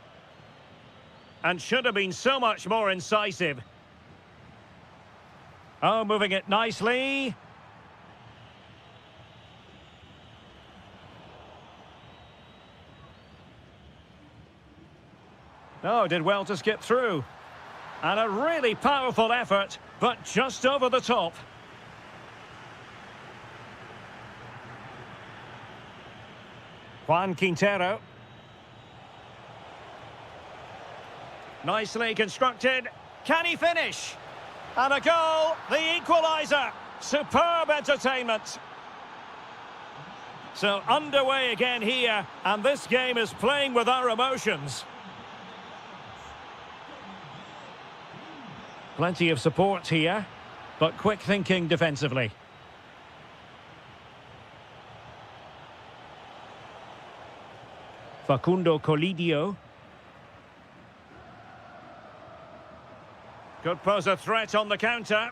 And should have been so much more incisive. Oh, moving it nicely. Oh, did well to skip through. And a really powerful effort, but just over the top. Juan Quintero. Nicely constructed. Can he finish? And a goal, the equaliser. Superb entertainment. So underway again here, and this game is playing with our emotions. Plenty of support here, but quick thinking defensively. Facundo Colidio. Could pose a threat on the counter.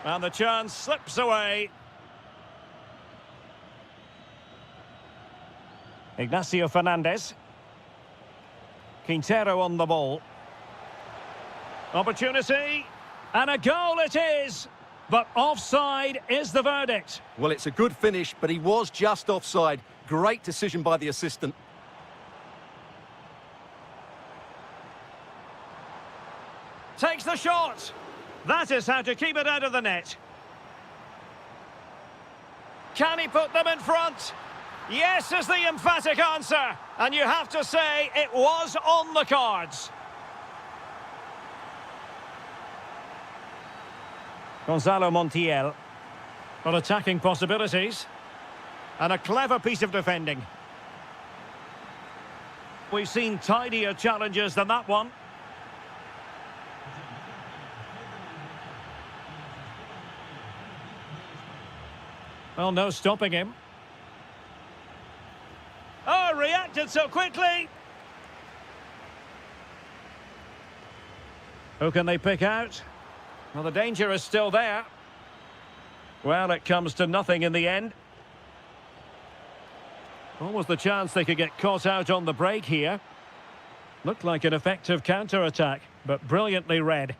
And the chance slips away. Ignacio Fernandez. Quintero on the ball. Opportunity. And a goal it is. But offside is the verdict. Well, it's a good finish, but he was just offside. Great decision by the assistant. takes the shot. That is how to keep it out of the net. Can he put them in front? Yes is the emphatic answer. And you have to say it was on the cards. Gonzalo Montiel. Well, attacking possibilities. And a clever piece of defending. We've seen tidier challenges than that one. Well, no stopping him. Oh, reacted so quickly. Who can they pick out? Well, the danger is still there. Well, it comes to nothing in the end. What was the chance they could get caught out on the break here? Looked like an effective counter-attack, but brilliantly read.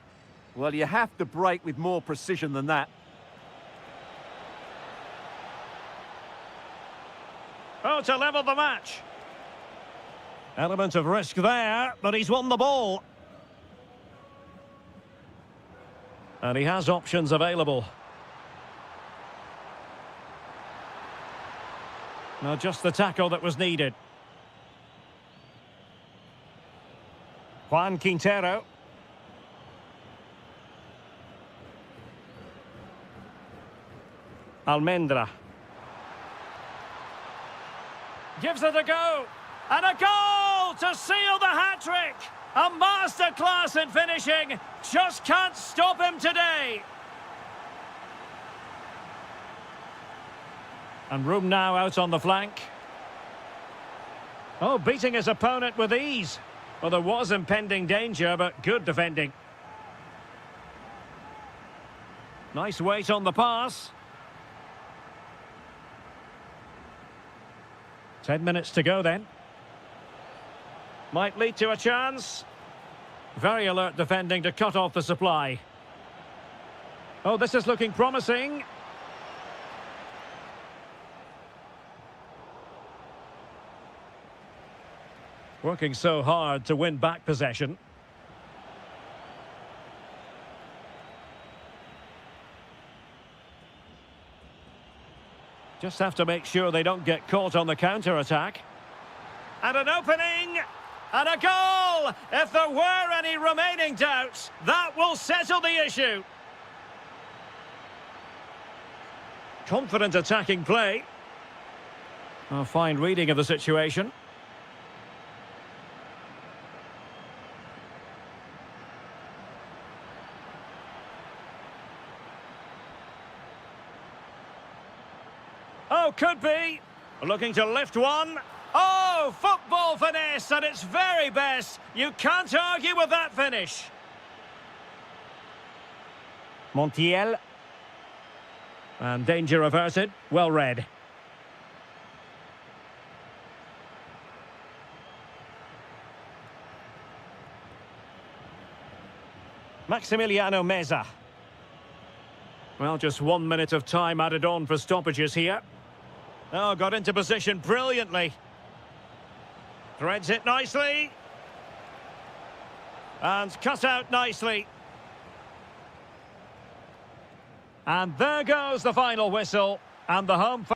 Well, you have to break with more precision than that. Oh, to level the match. Element of risk there, but he's won the ball. And he has options available. Now, just the tackle that was needed. Juan Quintero. Almendra. Gives it a go. And a goal to seal the hat-trick. A masterclass in finishing. Just can't stop him today. And room now out on the flank. Oh, beating his opponent with ease. Well, there was impending danger, but good defending. Nice weight on the pass. 10 minutes to go then. Might lead to a chance. Very alert defending to cut off the supply. Oh, this is looking promising. Working so hard to win back possession. Just have to make sure they don't get caught on the counter-attack. And an opening! And a goal! If there were any remaining doubts, that will settle the issue. Confident attacking play. A fine reading of the situation. Oh, could be. Looking to lift one. Oh, football finesse at its very best. You can't argue with that finish. Montiel. And danger averted. Well read. Maximiliano Meza. Well, just 1 minute of time added on for stoppages here. Oh, got into position brilliantly. Threads it nicely. And cut out nicely. And there goes the final whistle. And the home...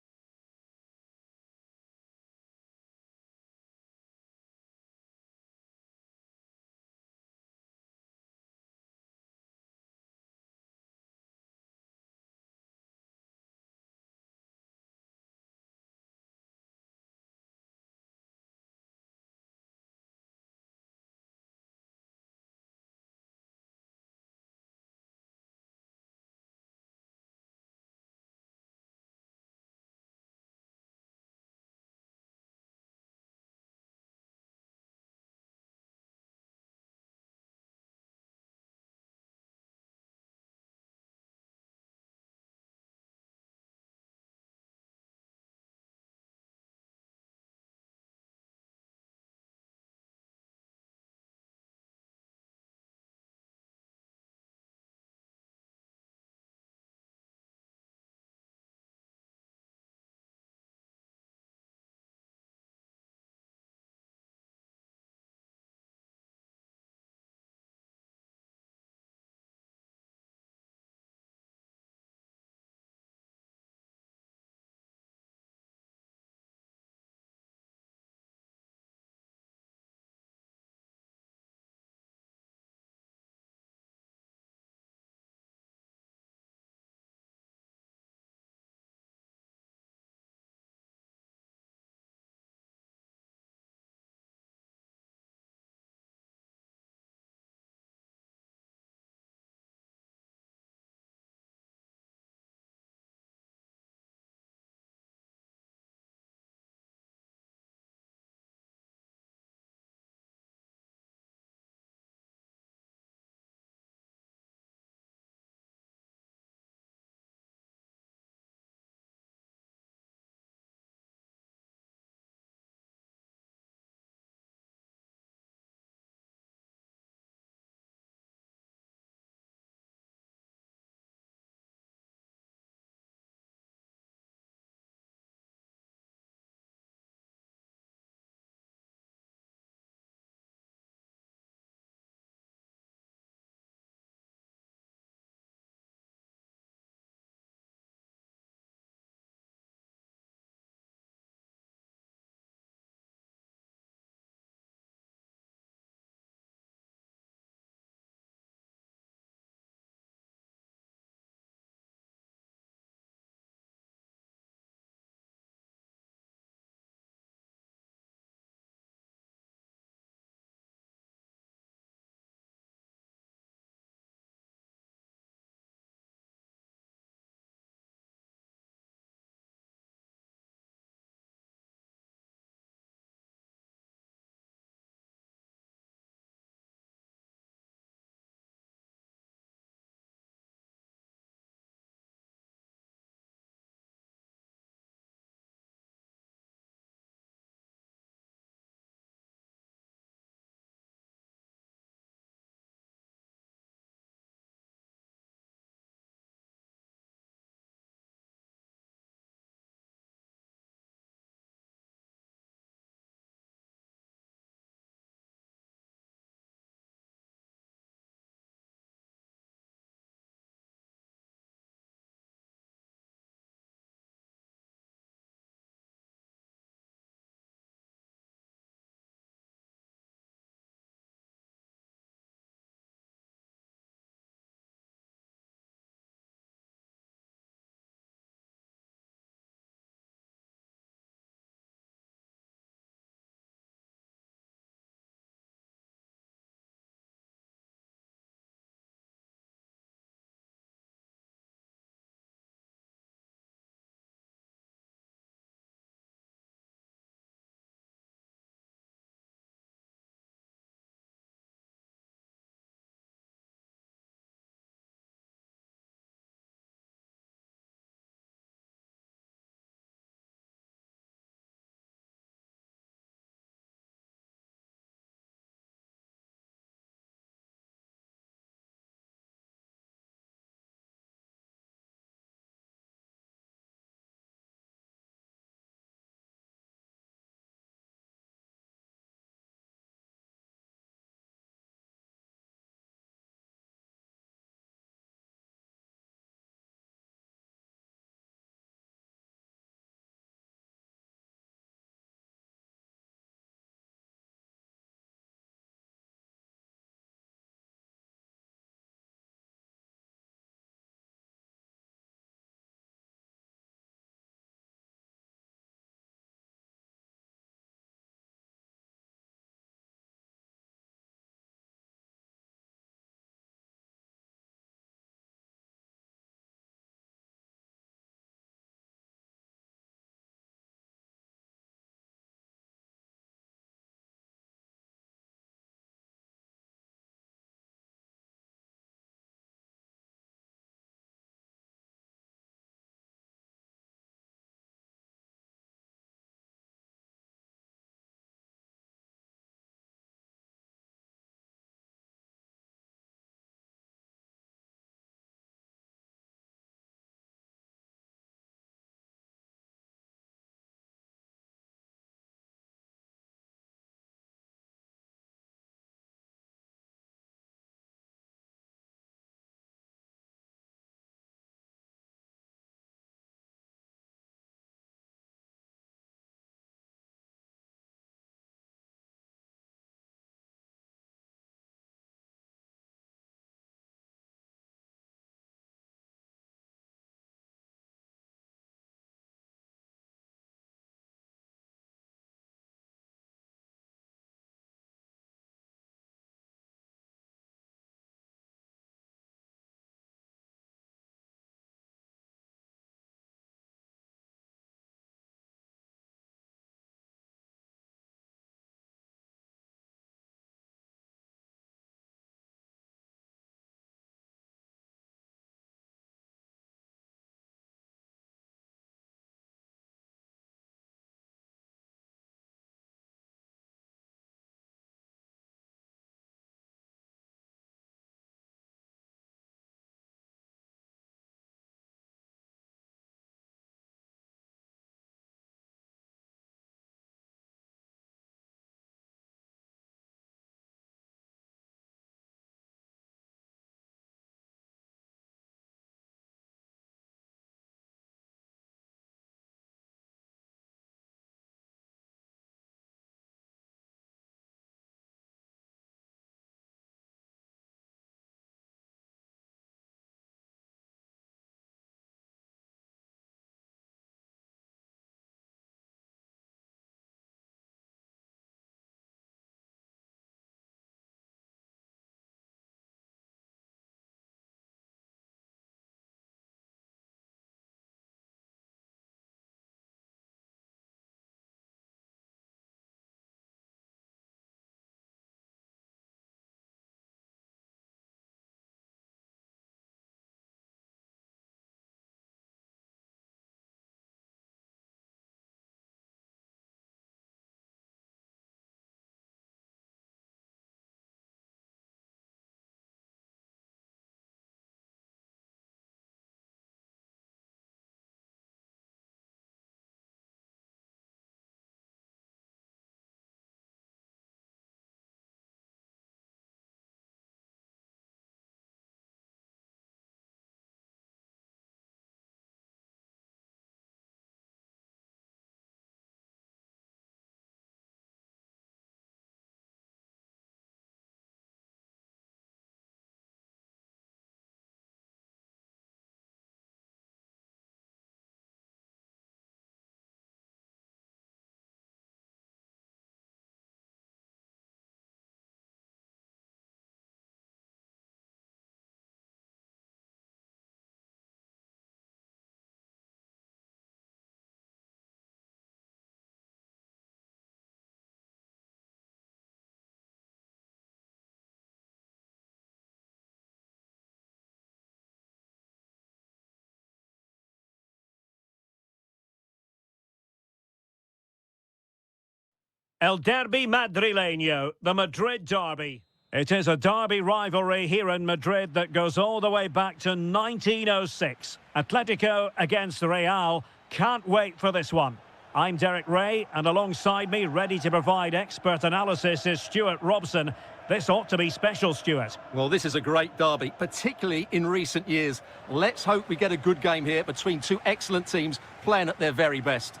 El Derby Madrileño, the Madrid derby. It is a derby rivalry here in Madrid that goes all the way back to 1906. Atletico against Real. Can't wait for this one. I'm Derek Ray, and alongside me, ready to provide expert analysis, is Stuart Robson. This ought to be special, Stuart. Well, this is a great derby, particularly in recent years. Let's hope we get a good game here between two excellent teams playing at their very best.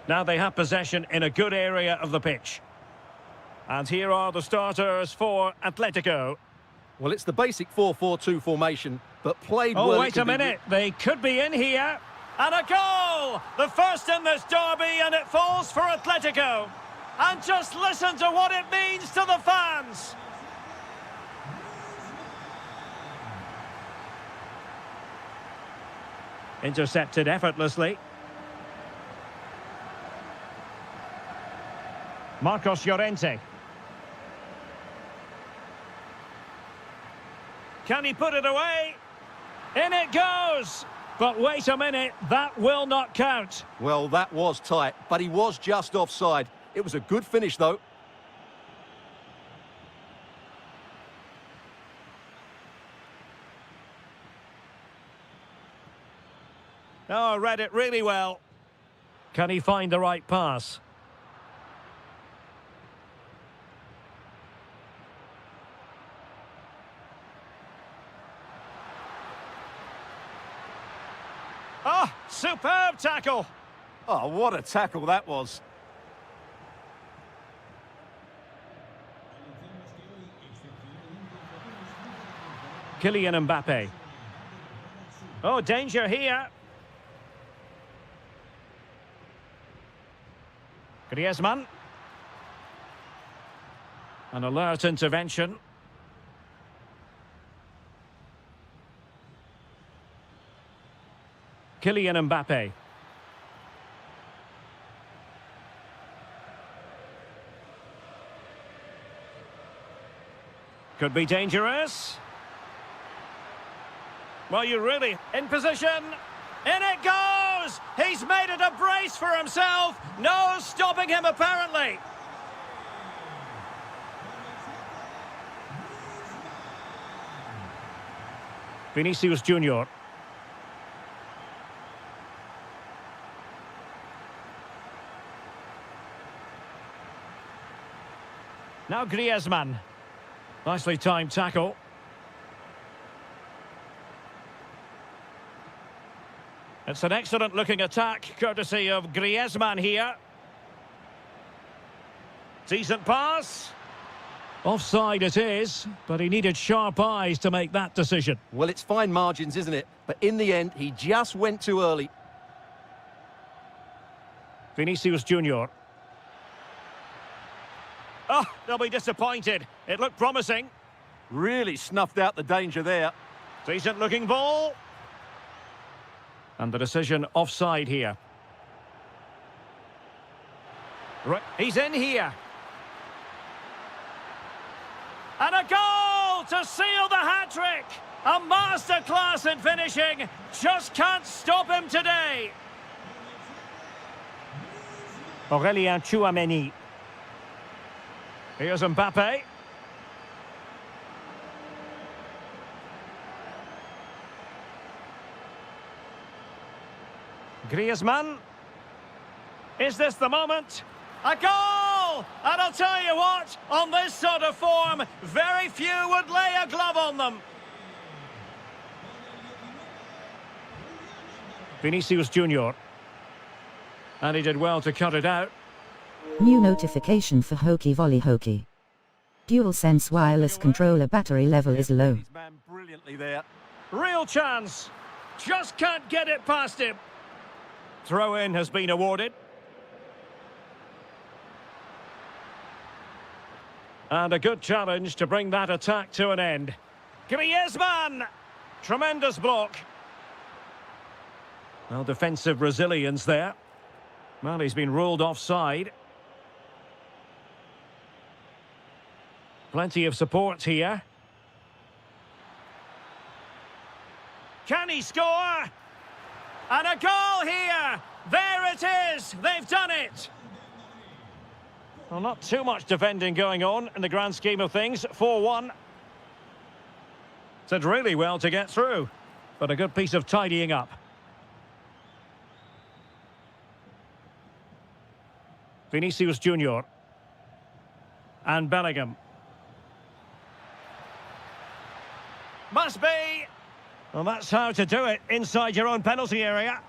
Now they have possession in a good area of the pitch. And here are the starters for Atletico. Well, it's the basic 4-4-2 formation, but played well. Oh, wait a minute. They could be in here. And a goal! The first in this derby, and it falls for Atletico. And just listen to what it means to the fans. Intercepted effortlessly. Marcos Llorente. Can he put it away? In it goes! But wait a minute, that will not count. Well, that was tight, but he was just offside. It was a good finish, though. Oh, read it really well. Can he find the right pass? Oh, superb tackle. Oh, what a tackle that was. Kylian Mbappe. Oh, danger here. Griezmann. An alert intervention. Kylian Mbappe. Could be dangerous. Well, you're really in position. In it goes! He's made it a brace for himself. No stopping him, apparently. Vinicius Junior. Now Griezmann. Nicely timed tackle. It's an excellent-looking attack, courtesy of Griezmann here. Decent pass. Offside it is, but he needed sharp eyes to make that decision. Well, it's fine margins, isn't it? But in the end, he just went too early. Vinicius Junior. Oh, they'll be disappointed. It looked promising. Really snuffed out the danger there. Decent-looking ball. And the decision offside here. Right, he's in here. And a goal to seal the hat-trick. A masterclass in finishing. Just can't stop him today. Aurélien Tchouameni. Here's Mbappe. Griezmann. Is this the moment? A goal! And I'll tell you what, on this sort of form, very few would lay a glove on them. Vinicius Junior. And he did well to cut it out. New notification for Hockey Volley Hockey. DualSense wireless controller battery level is low. He's man brilliantly there. Real chance. Just can't get it past him. Throw-in has been awarded. And a good challenge to bring that attack to an end. Griezmann! Tremendous block. Well, defensive resilience there. Well, he's been ruled offside. Plenty of support here. Can he score? And a goal here! There it is! They've done it! Well, not too much defending going on in the grand scheme of things. 4-1. Did really well to get through, but a good piece of tidying up. Vinicius Junior. And Bellingham. Must be! Well, that's how to do it inside your own penalty area.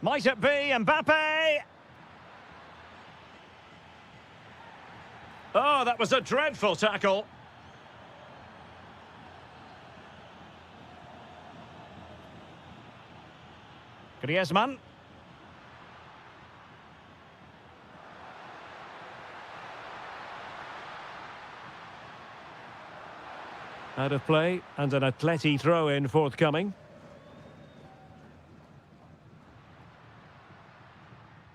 Might it be Mbappe? Oh, that was a dreadful tackle. Griezmann. Out of play, and an Atleti throw-in forthcoming.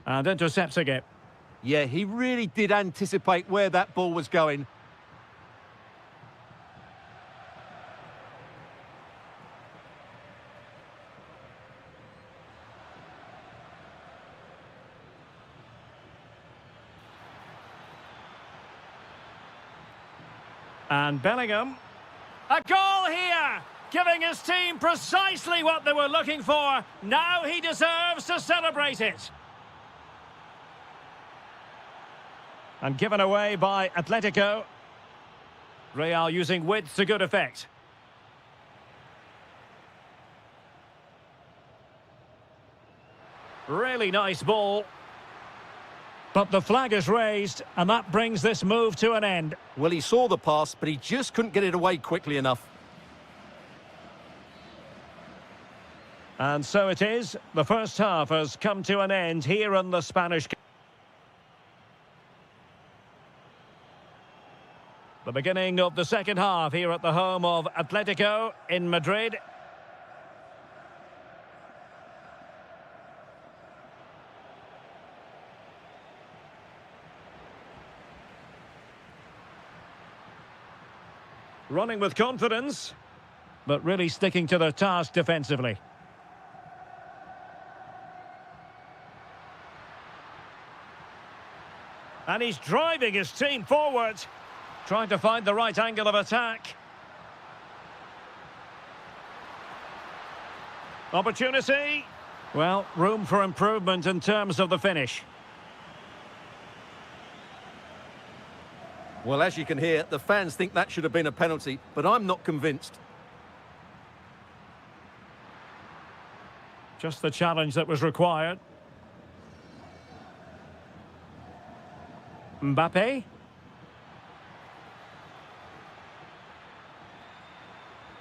And intercepting it. Yeah, he really did anticipate where that ball was going. And Bellingham. A goal here! Giving his team precisely what they were looking for. Now he deserves to celebrate it. And given away by Atletico. Real using width to good effect. Really nice ball. But the flag is raised, and that brings this move to an end. Well, he saw the pass, but he just couldn't get it away quickly enough. And so it is. The first half has come to an end here in the Spanish. The beginning of the second half here at the home of Atletico in Madrid. Running with confidence, but really sticking to their task defensively. And he's driving his team forward, trying to find the right angle of attack. Opportunity. Well, room for improvement in terms of the finish. Well, as you can hear, the fans think that should have been a penalty, but I'm not convinced. Just the challenge that was required. Mbappe.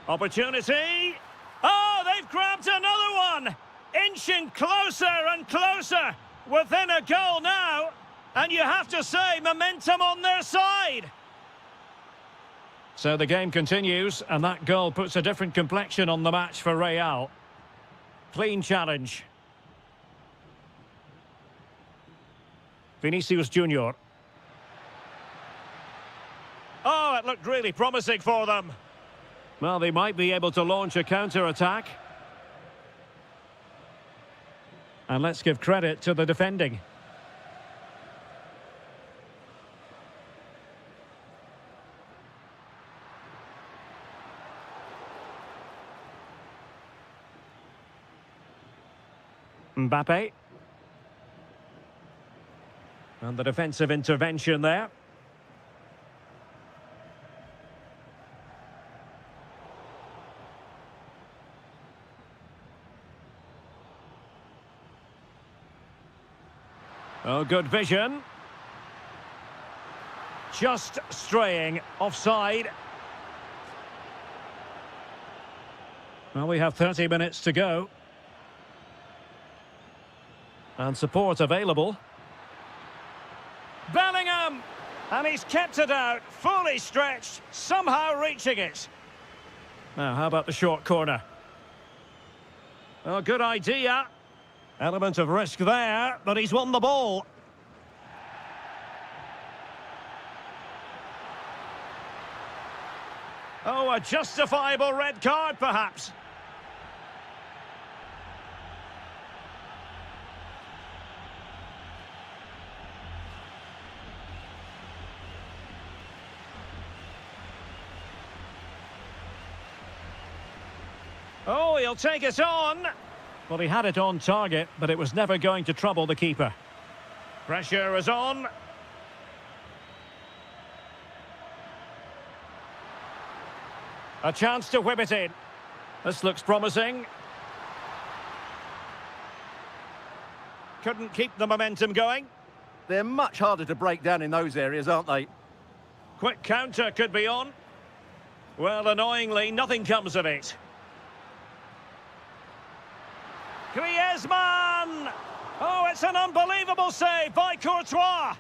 Opportunity. Oh, they've grabbed another one. Inching closer and closer. Within a goal now. And you have to say, momentum on their side. So the game continues, and that goal puts a different complexion on the match for Real. Clean challenge. Vinicius Junior. Oh, it looked really promising for them. Well, they might be able to launch a counter-attack. And let's give credit to the defending. Mbappe. And the defensive intervention there. Oh, good vision. Just straying offside. Well, we have 30 minutes to go. And support available. Bellingham! And he's kept it out, fully stretched, somehow reaching it. Now, how about the short corner? Oh, good idea. Element of risk there, but he's won the ball. Oh, a justifiable red card, perhaps. Oh, he'll take it on. Well, he had it on target, but it was never going to trouble the keeper. Pressure is on. A chance to whip it in. This looks promising. Couldn't keep the momentum going. They're much harder to break down in those areas, aren't they? Quick counter could be on. Well, annoyingly, nothing comes of it. Griezmann! Oh, it's an unbelievable save by Courtois.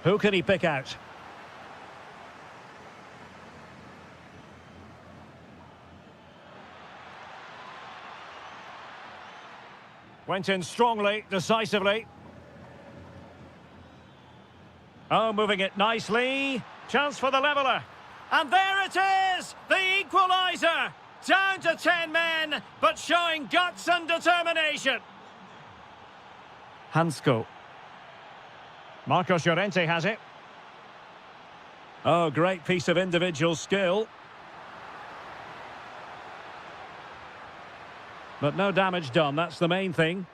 Who can he pick out? Went in strongly, decisively. Oh, moving it nicely. Chance for the leveller. And there it is! The equaliser! Down to 10 men, but showing guts and determination. Hansko. Marcos Llorente has it. Oh, great piece of individual skill. But no damage done, that's the main thing.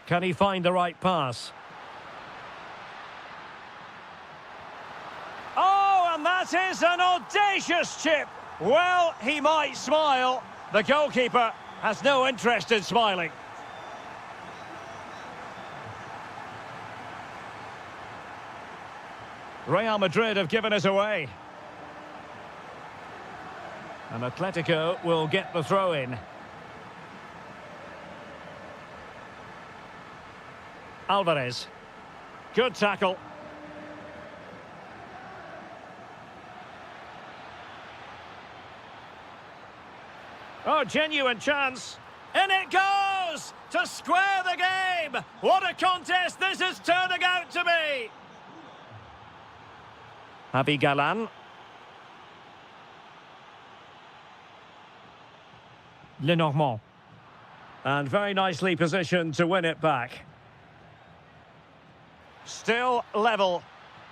Can he find the right pass? Oh, and that is an audacious chip. Well, he might smile. The goalkeeper has no interest in smiling. Real Madrid have given us away. And Atletico will get the throw in. Alvarez. Good tackle. Oh, genuine chance. In it goes! To square the game! What a contest this is turning out to be! Javi Galan. Lenormand. And very nicely positioned to win it back. Still level.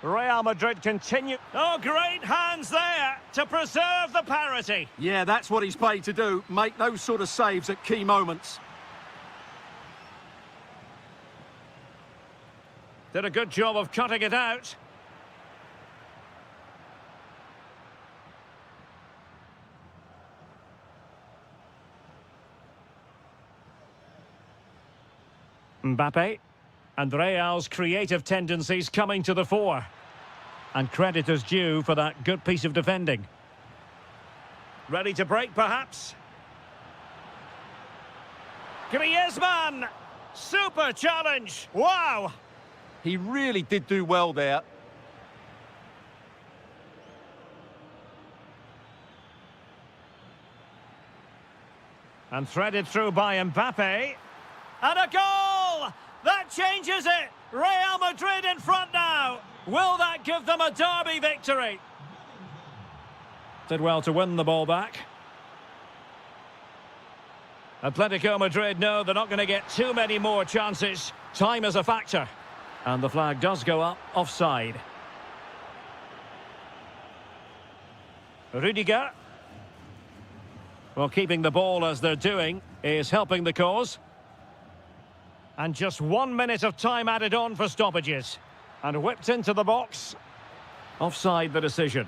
Real Madrid continue. Oh, great hands there to preserve the parity. Yeah, that's what he's paid to do. Make those sort of saves at key moments. Did a good job of cutting it out. Mbappe. And Real's creative tendencies coming to the fore. And credit is due for that good piece of defending. Ready to break, perhaps? Griezmann! Super challenge! Wow! He really did do well there. And threaded through by Mbappe. And a goal! That changes it! Real Madrid in front now! Will that give them a derby victory? Did well to win the ball back. Atletico Madrid know they're not going to get too many more chances. Time is a factor. And the flag does go up offside. Rudiger. Well, keeping the ball as they're doing is helping the cause. And just 1 minute of time added on for stoppages. And whipped into the box. Offside the decision.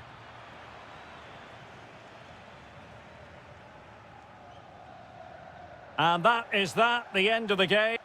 And that is the end of the game.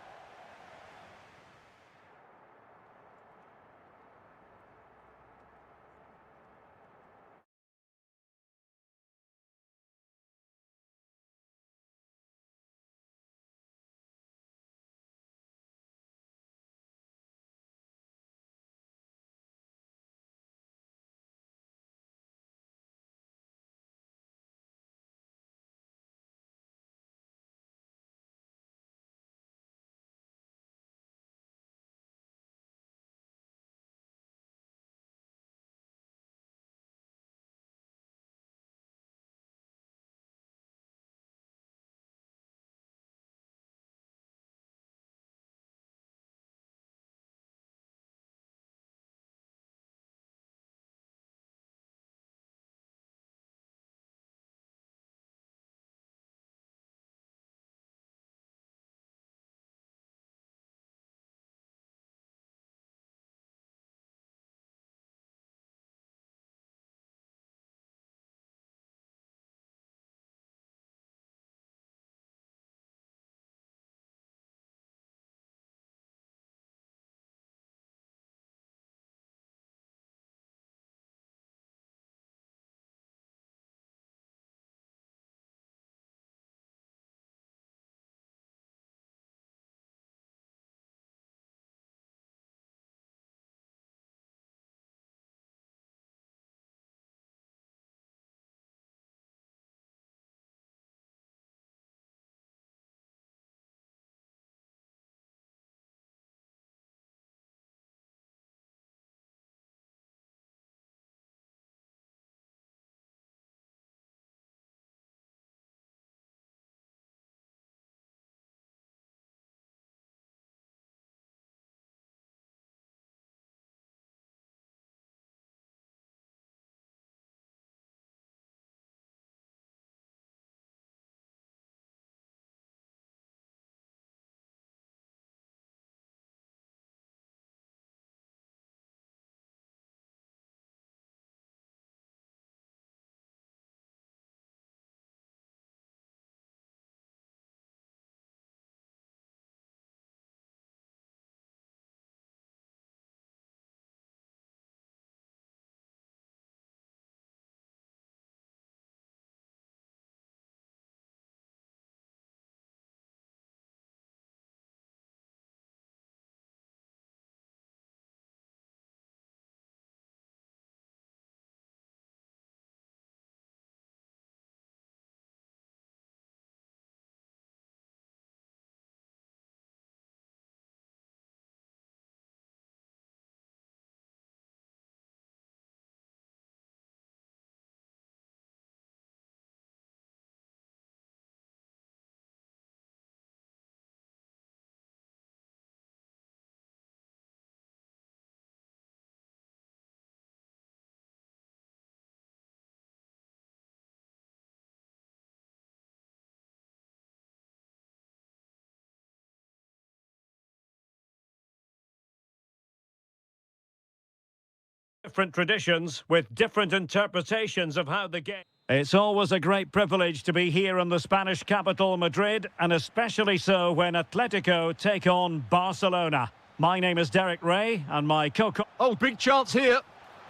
Different traditions with different interpretations of how the game... It's always a great privilege to be here in the Spanish capital, Madrid, and especially so when Atletico take on Barcelona. My name is Derek Ray, and my Oh, big chance here.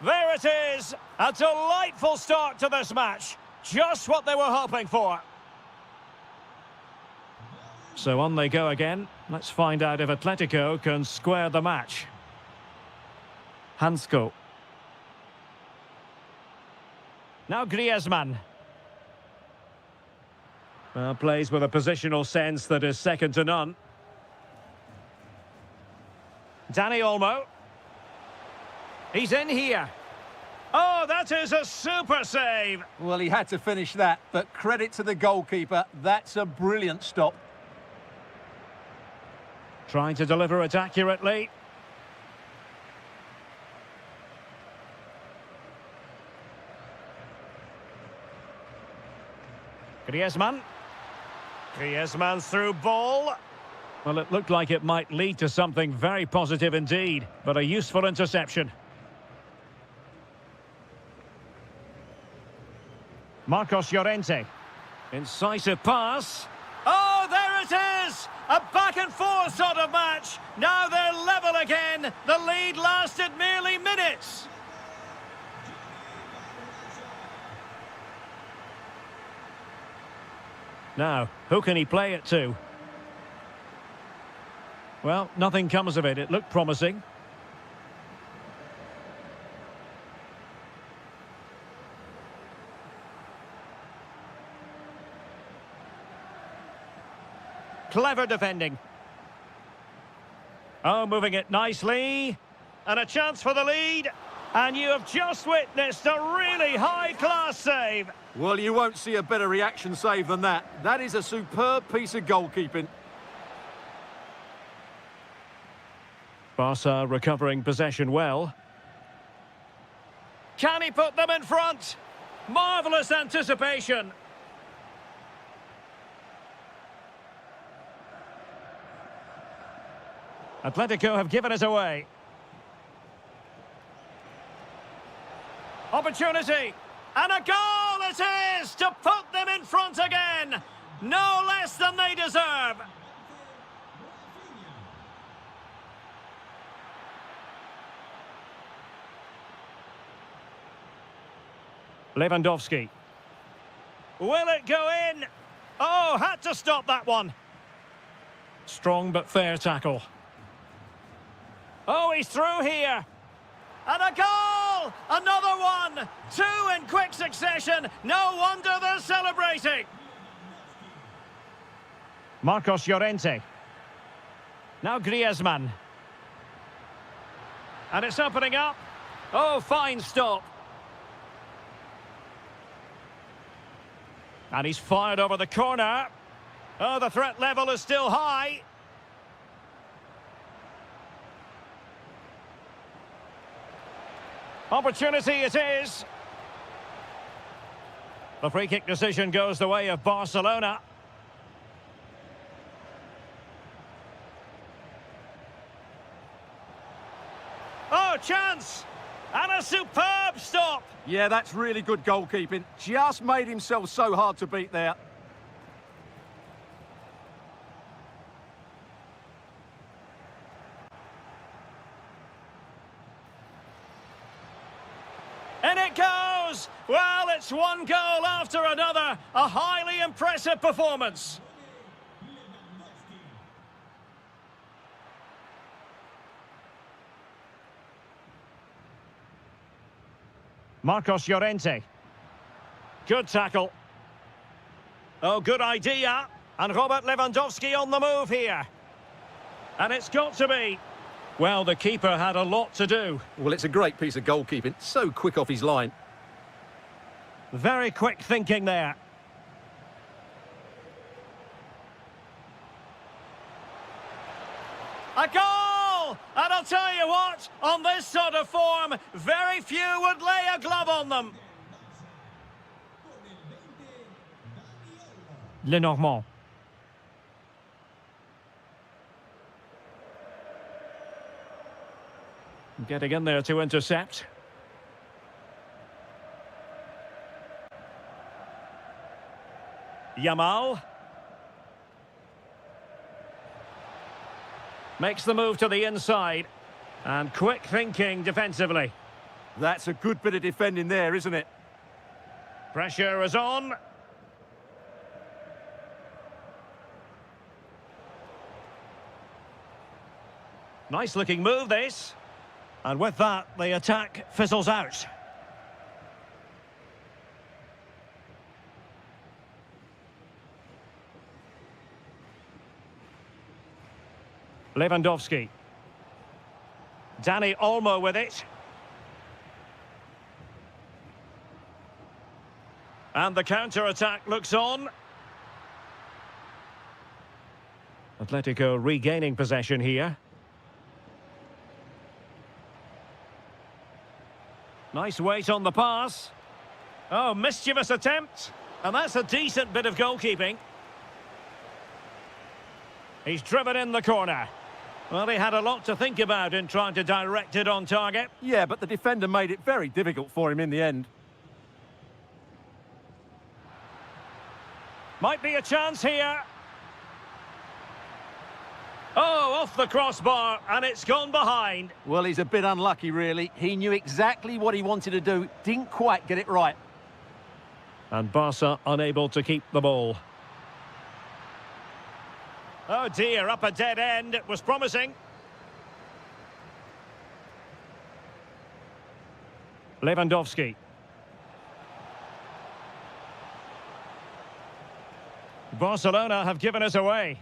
There it is! A delightful start to this match. Just what they were hoping for. So on they go again. Let's find out if Atletico can square the match. Hansko. Now Griezmann. Plays with a positional sense that is second to none. Dani Olmo. He's in here. Oh, that is a super save. Well, he had to finish that, but credit to the goalkeeper. That's a brilliant stop. Trying to deliver it accurately. Griezmann. Griezmann's through ball. Well, it looked like it might lead to something very positive indeed, but a useful interception. Marcos Llorente. Incisive pass. Oh, there it is! A back-and-forth sort of match. Now they're level again. The lead lasted merely minutes. Now, who can he play it to? Well, nothing comes of it. It looked promising. Clever defending. Oh, moving it nicely. And a chance for the lead. And you have just witnessed a really high-class save. Well, you won't see a better reaction save than that. That is a superb piece of goalkeeping. Barca recovering possession well. Can he put them in front? Marvellous anticipation. Atletico have given it away. Opportunity. And a goal it is to put them in front again. No less than they deserve. Lewandowski. Will it go in? Oh, had to stop that one. Strong but fair tackle. Oh, he's through here. And a goal! Another one! Two in quick succession. No wonder they're celebrating. Marcos Llorente. Now Griezmann. And it's opening up. Oh, fine stop. And he's fired over the corner. Oh, the threat level is still high. Opportunity it is. The free kick decision goes the way of Barcelona. Oh, chance! And a superb stop! Yeah, that's really good goalkeeping. Just made himself so hard to beat there. And it goes! Well, it's one goal after another. A highly impressive performance. Marcos Llorente. Good tackle. Oh, good idea. And Robert Lewandowski on the move here. And it's got to be. Well, the keeper had a lot to do. Well, it's a great piece of goalkeeping. So quick off his line. Very quick thinking there. A goal! And I'll tell you what, on this sort of form, very few would lay a glove on them. Lenormand. Getting in there to intercept. Yamal. Makes the move to the inside. And quick thinking defensively. That's a good bit of defending there, isn't it? Pressure is on. Nice looking move this. And with that, the attack fizzles out. Lewandowski. Dani Olmo with it. And the counter-attack looks on. Atletico regaining possession here. Nice weight on the pass. Oh, mischievous attempt. And that's a decent bit of goalkeeping. He's driven in the corner. Well, he had a lot to think about in trying to direct it on target. Yeah, but the defender made it very difficult for him in the end. Might be a chance here. Oh, off the crossbar, and it's gone behind. Well, he's a bit unlucky, really. He knew exactly what he wanted to do, didn't quite get it right. And Barca unable to keep the ball. Oh dear, up a dead end. It was promising. Lewandowski. Barcelona have given us away.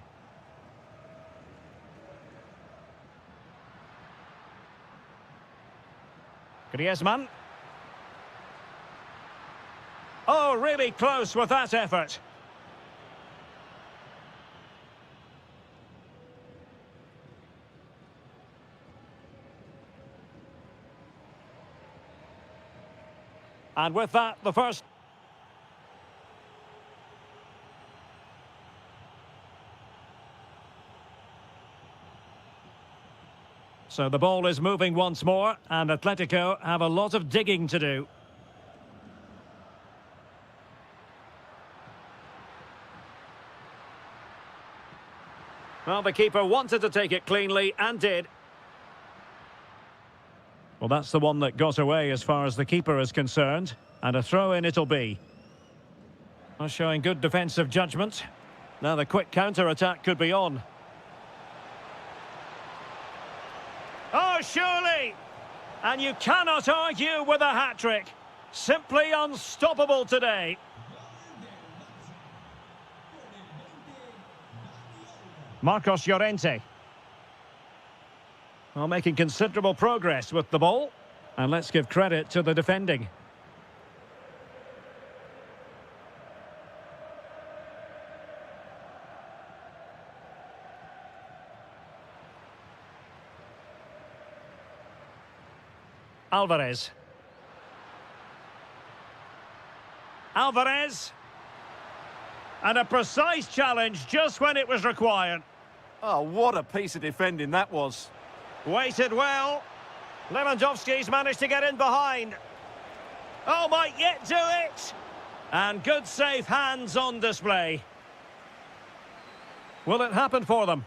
Griezmann. Oh, really close with that effort. And with that, the first... So the ball is moving once more, and Atletico have a lot of digging to do. Well, the keeper wanted to take it cleanly, and did. Well, that's the one that got away as far as the keeper is concerned, and a throw-in it'll be. Well, showing good defensive judgment. Now the quick counter-attack could be on. Oh, surely! And you cannot argue with a hat-trick. Simply unstoppable today. Marcos Llorente. Well, making considerable progress with the ball. And let's give credit to the defending. Alvarez. Alvarez. And a precise challenge just when it was required. Oh, what a piece of defending that was. Waited well. Lewandowski's managed to get in behind. Oh, might yet do it. And good safe hands on display. Will it happen for them?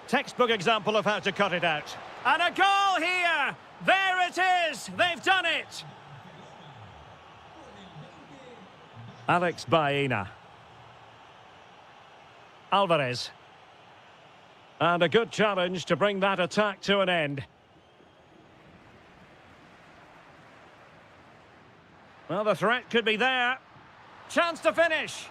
Textbook example of how to cut it out. And a goal here! There it is! They've done it! Alex Baena. Alvarez. And a good challenge to bring that attack to an end. Well, the threat could be there. Chance to finish.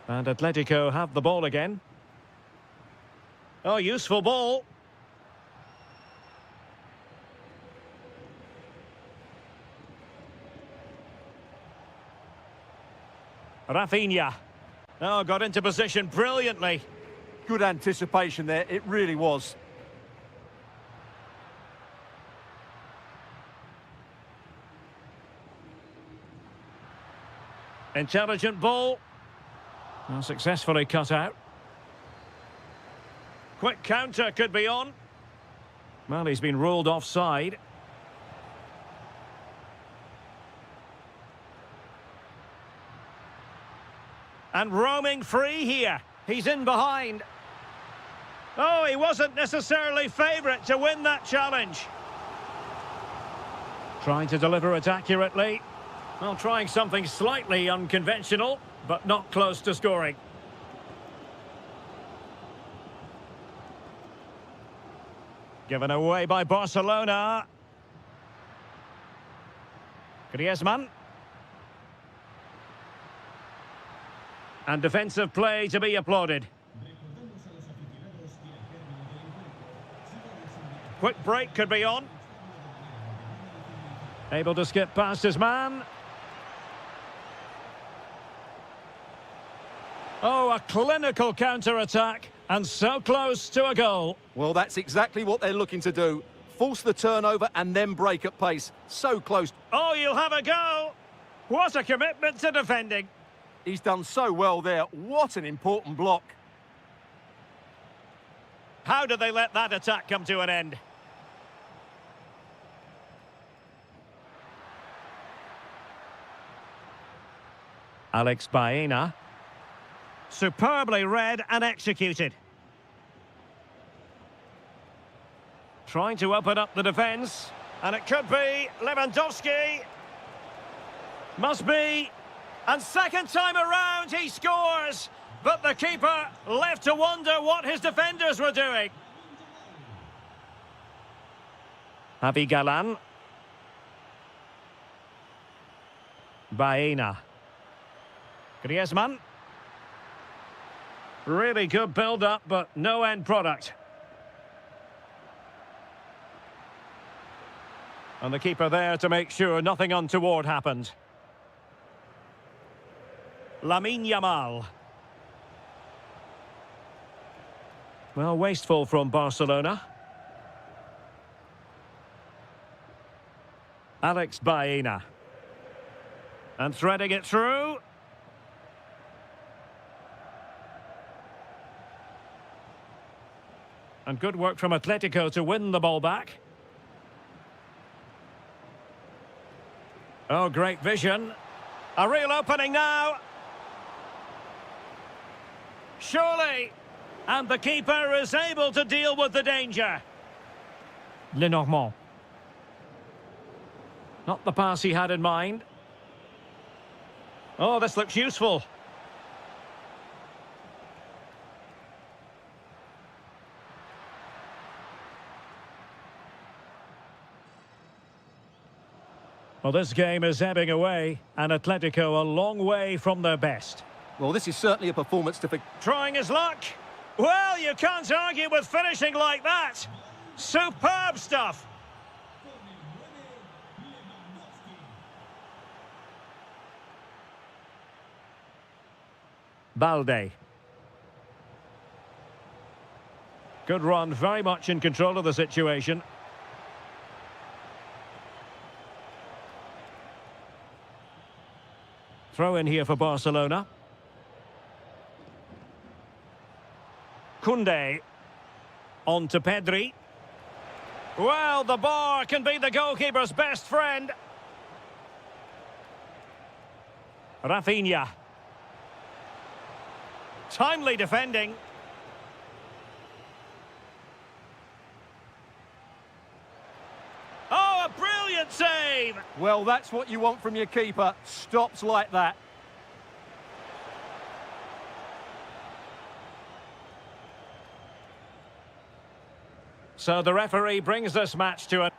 And Atletico have the ball again. Oh, useful ball. Rafinha. Oh, got into position brilliantly. Good anticipation there, it really was. Intelligent ball. Well, successfully cut out. Quick counter could be on. Well, he's been ruled offside. And roaming free here. He's in behind. Oh, he wasn't necessarily favourite to win that challenge. Trying to deliver it accurately. Well, trying something slightly unconventional, but not close to scoring. Given away by Barcelona. Griezmann. And defensive play to be applauded. Quick break could be on. Able to skip past his man. Oh, a clinical counter-attack, and so close to a goal. Well, that's exactly what they're looking to do. Force the turnover and then break at pace. So close. Oh, you'll have a go. What a commitment to defending. He's done so well there. What an important block. How did they let that attack come to an end? Alex Baena. Superbly read and executed. Trying to open up the defence. And it could be Lewandowski. Must be. And second time around he scores. But the keeper left to wonder what his defenders were doing. Javi Galan. Baena. Griezmann. Really good build-up, but no end product. And the keeper there to make sure nothing untoward happened. Lamine Yamal. Well, wasteful from Barcelona. Alex Baena. And threading it through. And good work from Atletico to win the ball back. Oh, great vision. A real opening now. Surely. And the keeper is able to deal with the danger. Lenormand. Not the pass he had in mind. Oh, this looks useful. Well, this game is ebbing away, and Atletico a long way from their best. Well, this is certainly a performance to... Trying his luck. Well, you can't argue with finishing like that. Superb stuff. Balde. Good run, very much in control of the situation. Throw in here for Barcelona. Koundé. On to Pedri. Well, the bar can be the goalkeeper's best friend. Rafinha. Timely defending. Oh, a brilliant save! Well, that's what you want from your keeper. Stops like that. So the referee brings this match to an...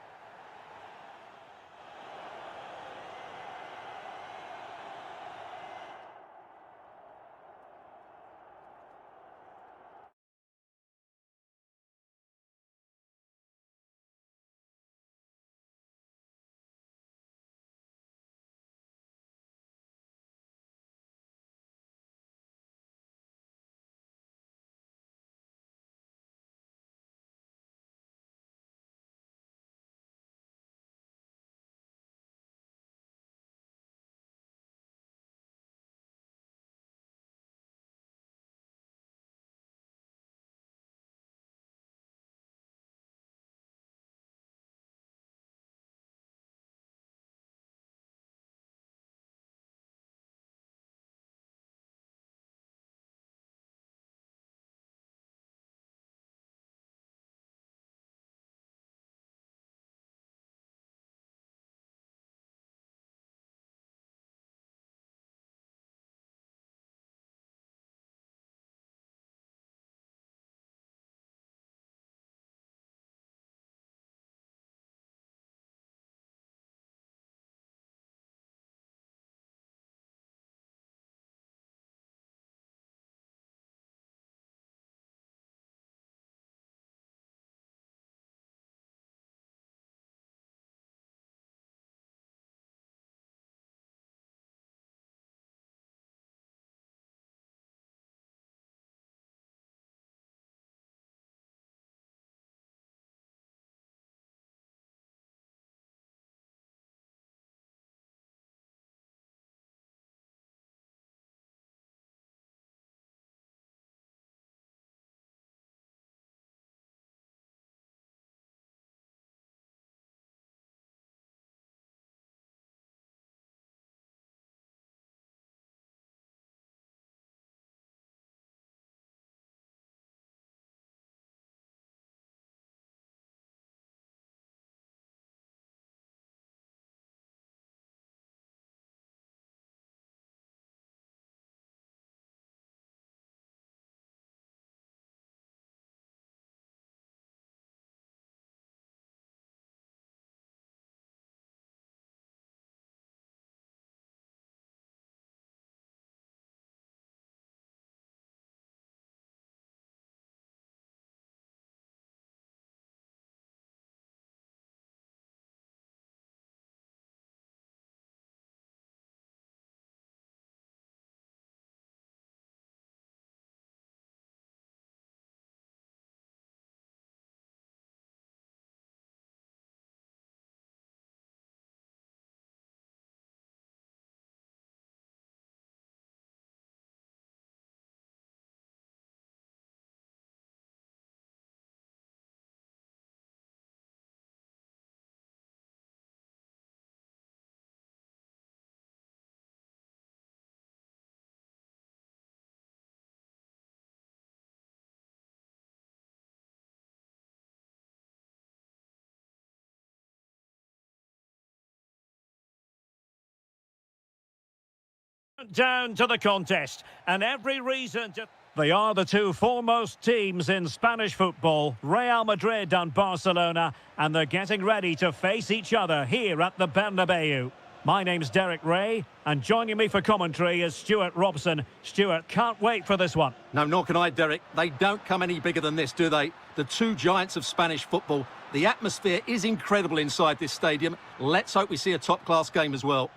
Down to the contest, and every reason to... They are the two foremost teams in Spanish football, Real Madrid and Barcelona, and they're getting ready to face each other here at the Bernabeu. My name's Derek Ray, and joining me for commentary is Stuart Robson. Stuart, can't wait for this one. No, nor can I, Derek. They don't come any bigger than this, do they? The two giants of Spanish football. The atmosphere is incredible inside this stadium. Let's hope we see a top-class game as well.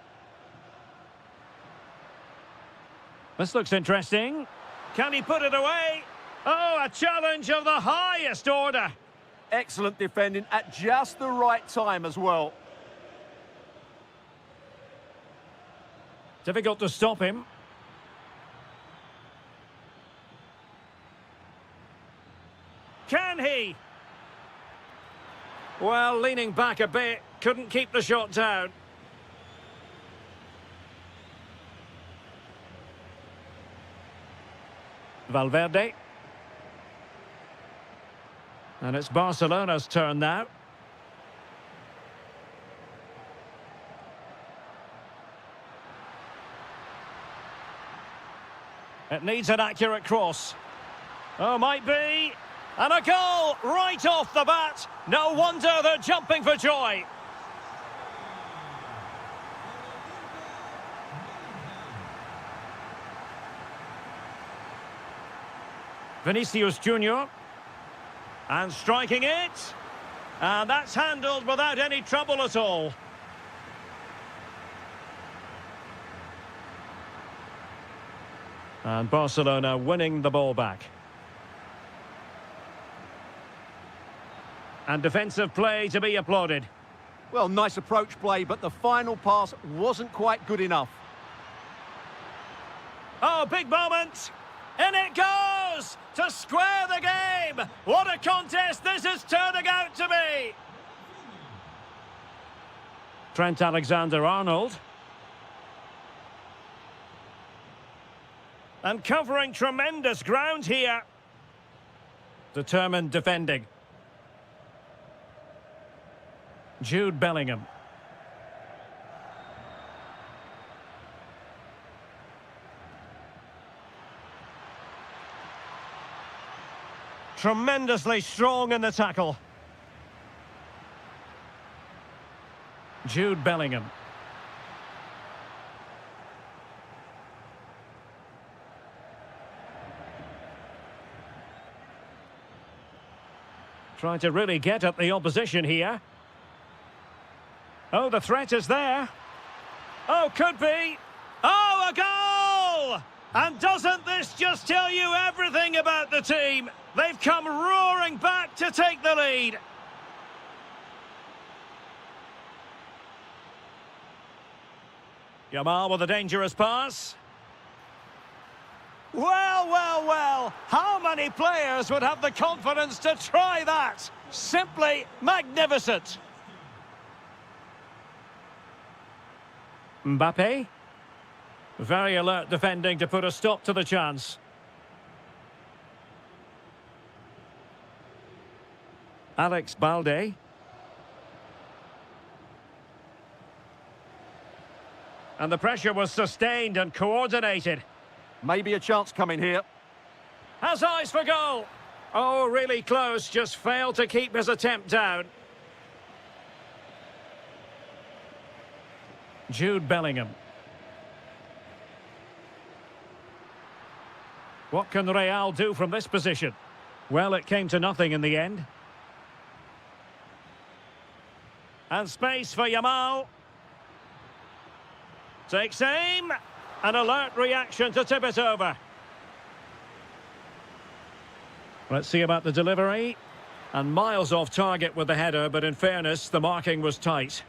This looks interesting. Can he put it away? Oh, a challenge of the highest order. Excellent defending at just the right time as well. Difficult to stop him. Can he? Well, leaning back a bit, couldn't keep the shot down. Valverde. And it's Barcelona's turn now. It needs an accurate cross. Oh, might be. And a goal right off the bat. No wonder they're jumping for joy. Vinicius Junior. And striking it. And that's handled without any trouble at all. And Barcelona winning the ball back. And defensive play to be applauded. Well, nice approach play, but the final pass wasn't quite good enough. Oh, big moment. In it goes to square the game. What a contest this is turning out to be. Trent Alexander-Arnold. And covering tremendous ground here. Determined defending. Jude Bellingham. Tremendously strong in the tackle. Jude Bellingham. Trying to really get at the opposition here. Oh, the threat is there. Oh, could be. Oh, a goal! And doesn't this just tell you everything about the team? They've come roaring back to take the lead. Yamal with a dangerous pass. Well, well, well, how many players would have the confidence to try that? Simply magnificent. Mbappe. Very alert defending to put a stop to the chance. Alex Balde. And the pressure was sustained and coordinated. Maybe a chance coming here. Has eyes for goal. Oh, really close, just failed to keep his attempt down. Jude Bellingham. What can Real do from this position? Well, it came to nothing in the end. And space for Yamal. Takes aim. An alert reaction to tip it over. Let's see about the delivery. And miles off target with the header, but in fairness, the marking was tight.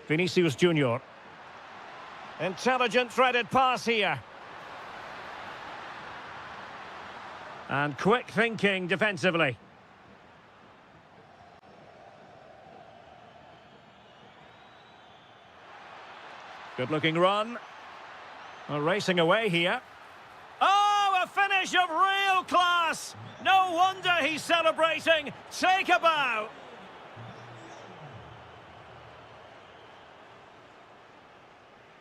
Vinicius Junior. Intelligent threaded pass here. And quick thinking defensively. Good looking run. Well, racing away here. Oh, a finish of real class. No wonder he's celebrating. Take a bow.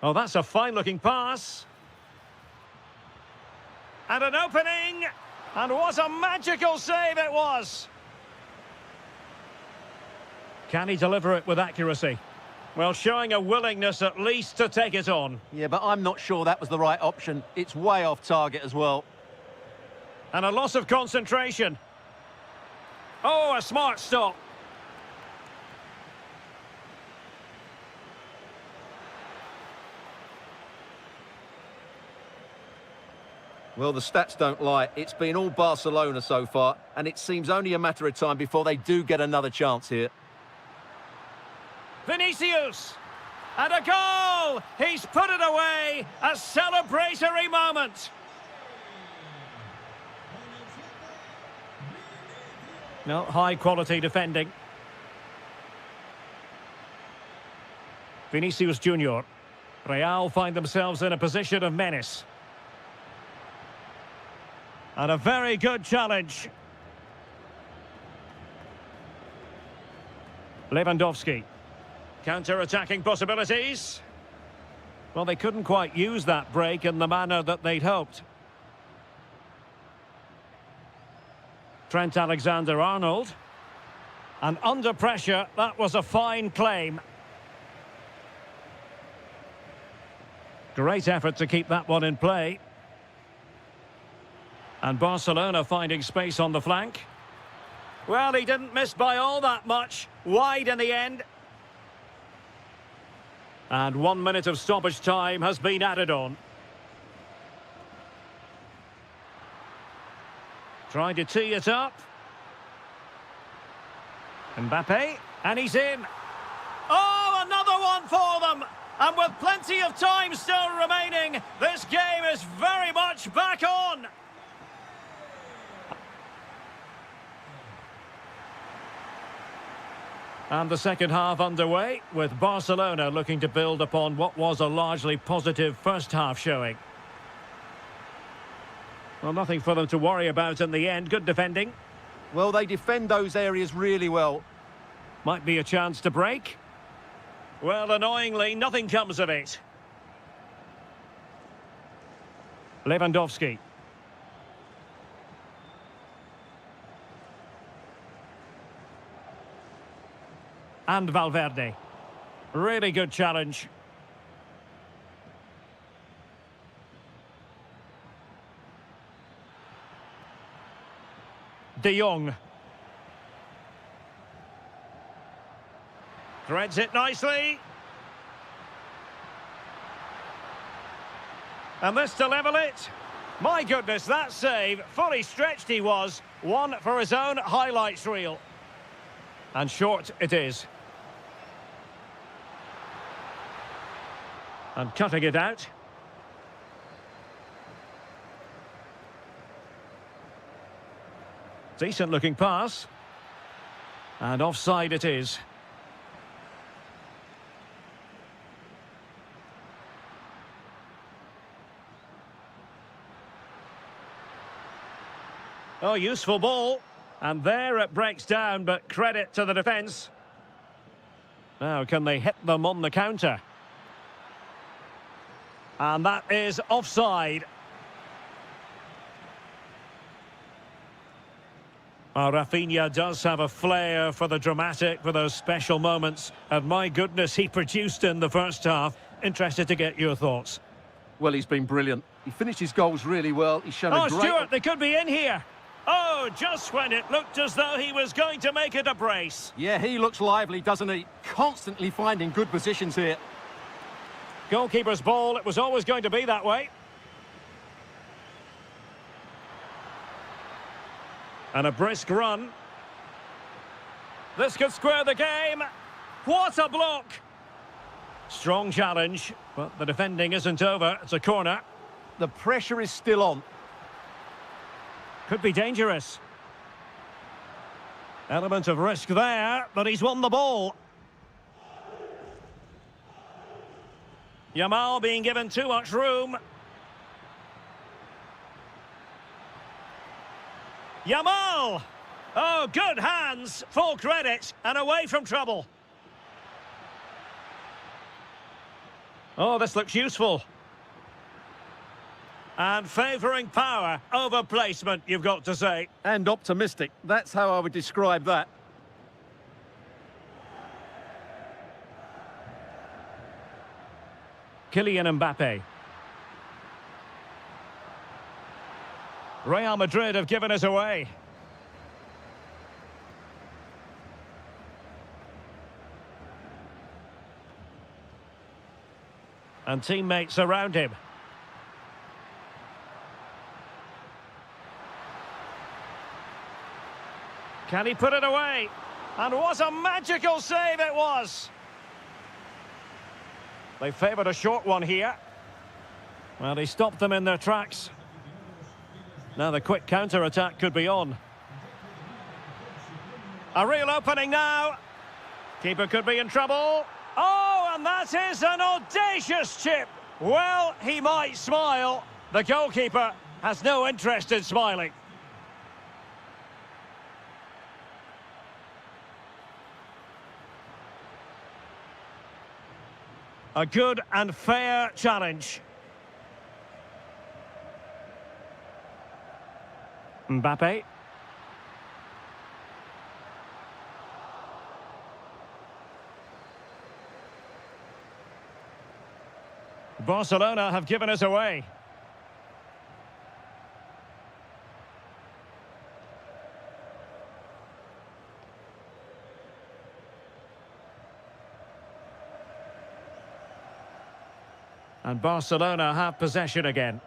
Oh, that's a fine-looking pass. And an opening. And what a magical save it was. Can he deliver it with accuracy? Well, showing a willingness at least to take it on. Yeah, but I'm not sure that was the right option. It's way off target as well. And a loss of concentration. Oh, a smart stop. Well, the stats don't lie. It's been all Barcelona so far, and it seems only a matter of time before they do get another chance here. Vinicius! And a goal! He's put it away! A celebratory moment! No, high-quality defending. Vinicius Junior. Real find themselves in a position of menace. And a very good challenge. Lewandowski. Counter-attacking possibilities. Well, they couldn't quite use that break in the manner that they'd hoped. Trent Alexander-Arnold. And under pressure, that was a fine claim. Great effort to keep that one in play. And Barcelona finding space on the flank. Well, he didn't miss by all that much. Wide in the end. And 1 minute of stoppage time has been added on. Trying to tee it up. Mbappe, and he's in. Oh, another one for them! And with plenty of time still remaining, this game is very much back on! And the second half underway, with Barcelona looking to build upon what was a largely positive first half showing. Well, nothing for them to worry about in the end. Good defending. Well, they defend those areas really well. Might be a chance to break. Well, annoyingly, nothing comes of it. Lewandowski. And Valverde. Really good challenge. De Jong. Threads it nicely. And this to level it. My goodness, that save. Fully stretched he was. One for his own highlights reel. And short it is. And cutting it out. Decent looking pass. And offside it is. Oh, useful ball. And there it breaks down, but credit to the defence. Now, can they hit them on the counter? And that is offside. Rafinha does have a flair for the dramatic, for those special moments. And my goodness, he produced in the first half. Interested to get your thoughts. Well, he's been brilliant. He finished his goals really well. He's shown a great... Stuart, they could be in here. Oh, just when it looked as though he was going to make it a brace. Yeah, he looks lively, doesn't he? Constantly finding good positions here. Goalkeeper's ball, it was always going to be that way. And a brisk run. This could square the game. What a block! Strong challenge, but the defending isn't over. It's a corner. The pressure is still on. Could be dangerous. Element of risk there, but he's won the ball. Yamal being given too much room. Yamal! Oh, good hands, full credit, and away from trouble. Oh, this looks useful. And favouring power over placement, you've got to say. And optimistic. That's how I would describe that. Kylian Mbappe. Real Madrid have given us away. And teammates around him. Can he put it away? And what a magical save it was! They favoured a short one here. Well, he stopped them in their tracks. Now the quick counter-attack could be on. A real opening now. Keeper could be in trouble. Oh, and that is an audacious chip. Well, he might smile. The goalkeeper has no interest in smiling. A good and fair challenge. Mbappe. Barcelona have given us away. And Barcelona have possession again.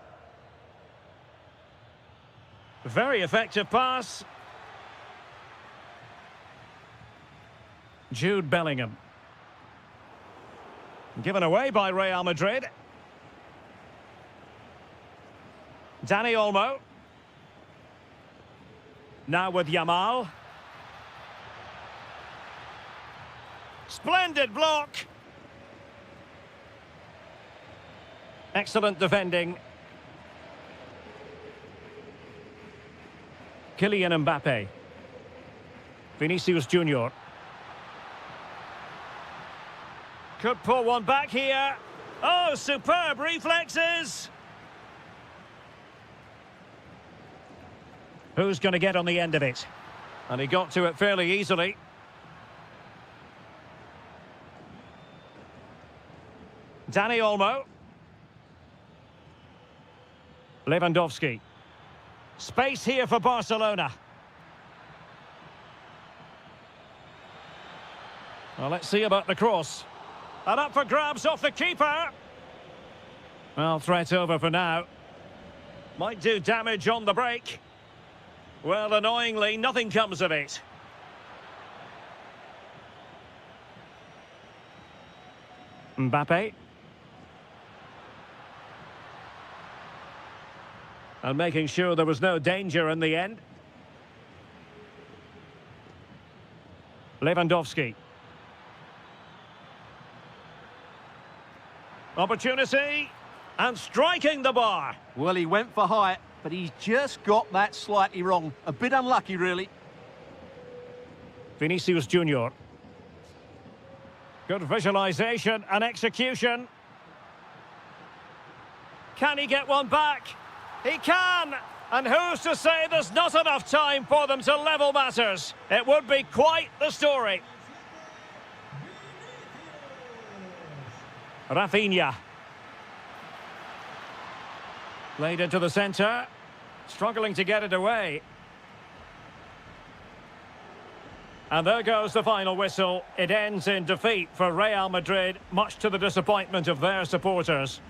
Very effective pass. Jude Bellingham. Given away by Real Madrid. Dani Olmo. Now with Yamal. Splendid block. Excellent defending. Kylian Mbappe. Vinicius Junior. Could pull one back here. Oh, superb reflexes. Who's going to get on the end of it? And he got to it fairly easily. Dani Olmo. Lewandowski. Space here for Barcelona. Well, let's see about the cross. And up for grabs off the keeper. Well, threat over for now. Might do damage on the break. Well, annoyingly, nothing comes of it. Mbappe. And making sure there was no danger in the end. Lewandowski. Opportunity. And striking the bar. Well, he went for height, but he's just got that slightly wrong. A bit unlucky, really. Vinicius Junior. Good visualization and execution. Can he get one back? He can! And who's to say there's not enough time for them to level matters? It would be quite the story. Rafinha. Played into the centre. Struggling to get it away. And there goes the final whistle. It ends in defeat for Real Madrid, much to the disappointment of their supporters.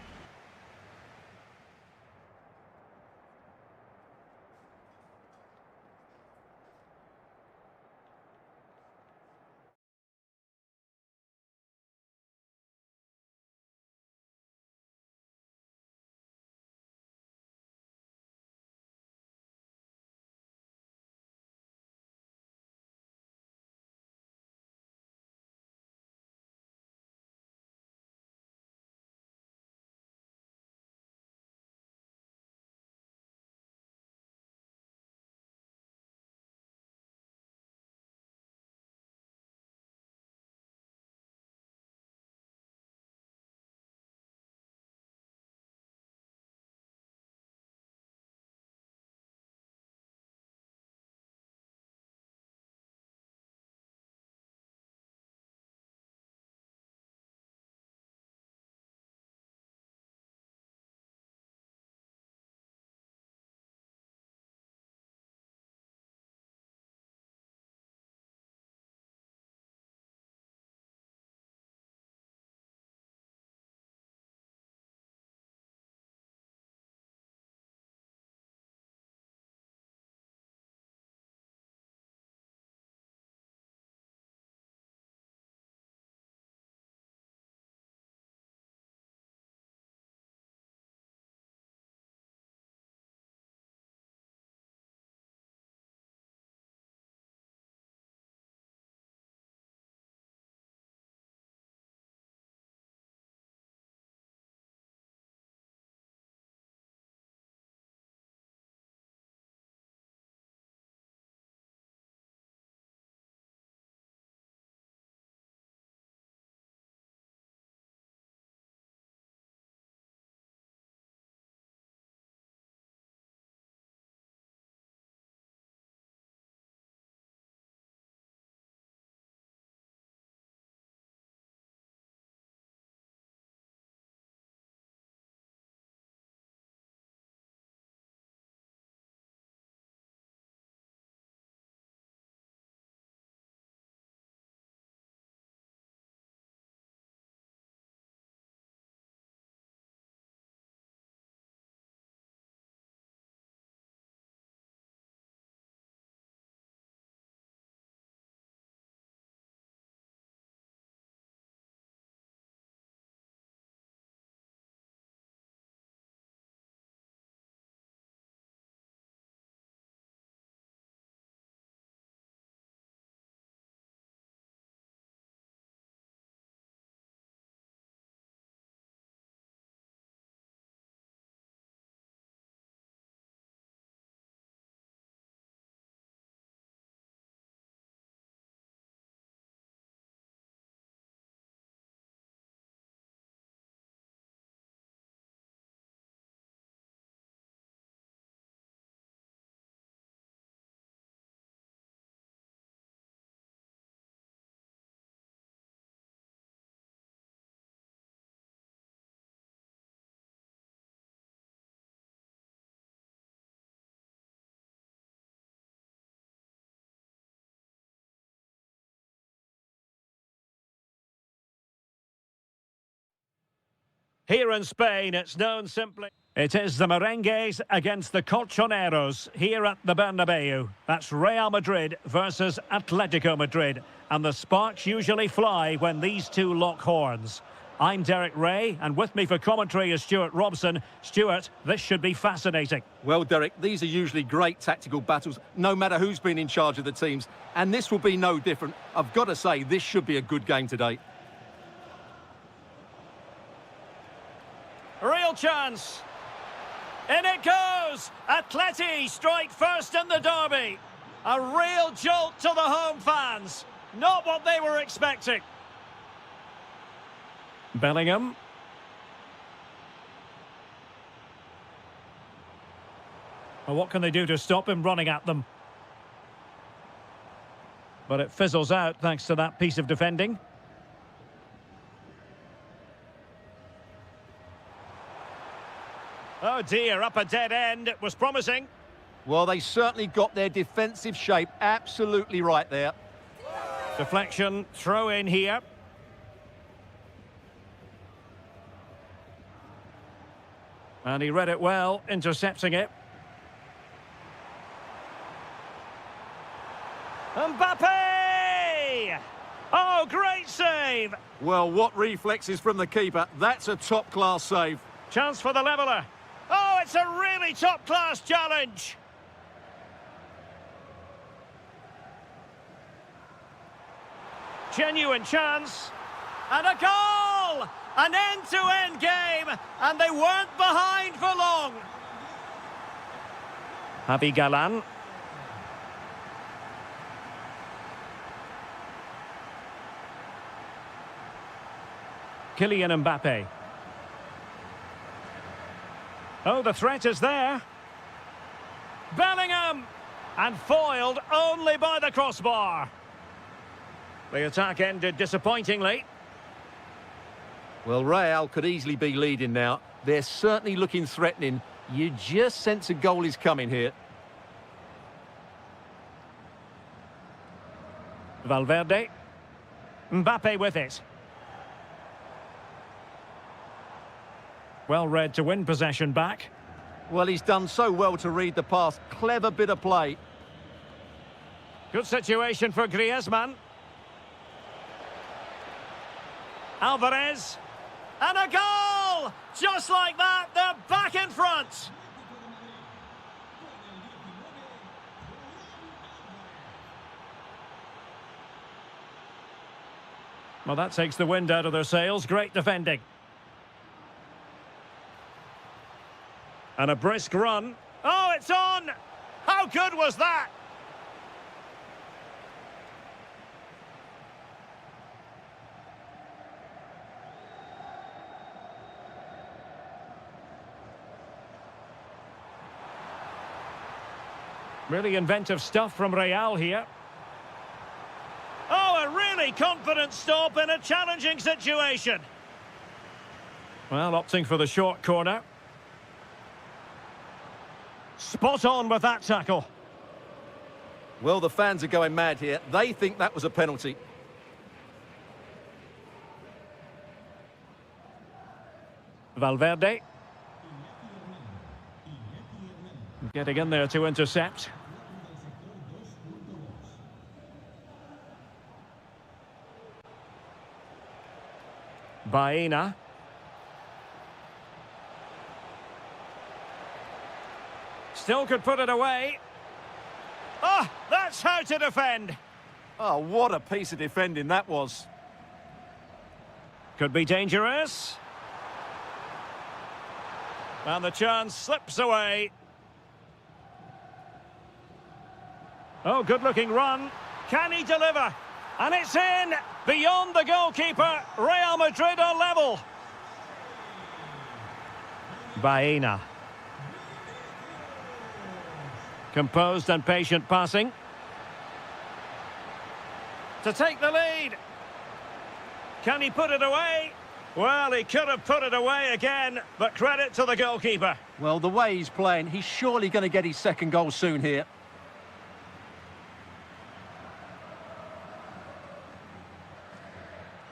Here in Spain, it's known simply... It is the Merengues against the Colchoneros here at the Bernabeu. That's Real Madrid versus Atletico Madrid. And the sparks usually fly when these two lock horns. I'm Derek Ray, and with me for commentary is Stuart Robson. Stuart, this should be fascinating. Well, Derek, these are usually great tactical battles, no matter who's been in charge of the teams. And this will be no different. I've got to say, this should be a good game today. Real chance. In it goes! Atleti strike first in the derby. A real jolt to the home fans. Not what they were expecting. Bellingham. Well, what can they do to stop him running at them? But it fizzles out thanks to that piece of defending. Oh dear, up a dead end. It was promising. Well, they certainly got their defensive shape absolutely right there. Deflection, throw in here. And he read it well, intercepting it. Mbappe! Oh, great save! Well, what reflexes from the keeper. That's a top-class save. Chance for the leveller. Oh, it's a really top-class challenge. Genuine chance. And a goal! An end-to-end game, and they weren't behind for long. Javi Galan. Kylian Mbappe. Oh, the threat is there. Bellingham! And foiled only by the crossbar. The attack ended disappointingly. Well, Real could easily be leading now. They're certainly looking threatening. You just sense a goal is coming here. Valverde. Mbappe with it. Well read to win possession back. Well, he's done so well to read the pass. Clever bit of play. Good situation for Griezmann. Alvarez. And a goal! Just like that, they're back in front. Well, that takes the wind out of their sails. Great defending. And a brisk run. Oh, it's on! How good was that? Really inventive stuff from Real here. Oh, a really confident stop in a challenging situation. Well, opting for the short corner. Spot on with that tackle. Well, the fans are going mad here. They think that was a penalty. Valverde. Getting in there to intercept. Baena. Still could put it away. Oh, that's how to defend. Oh, what a piece of defending that was. Could be dangerous. And the chance slips away. Oh, good-looking run. Can he deliver? And it's in! Beyond the goalkeeper, Real Madrid are level. Baena. Composed and patient passing. To take the lead. Can he put it away? Well, he could have put it away again, but credit to the goalkeeper. Well, the way he's playing, he's surely going to get his second goal soon here.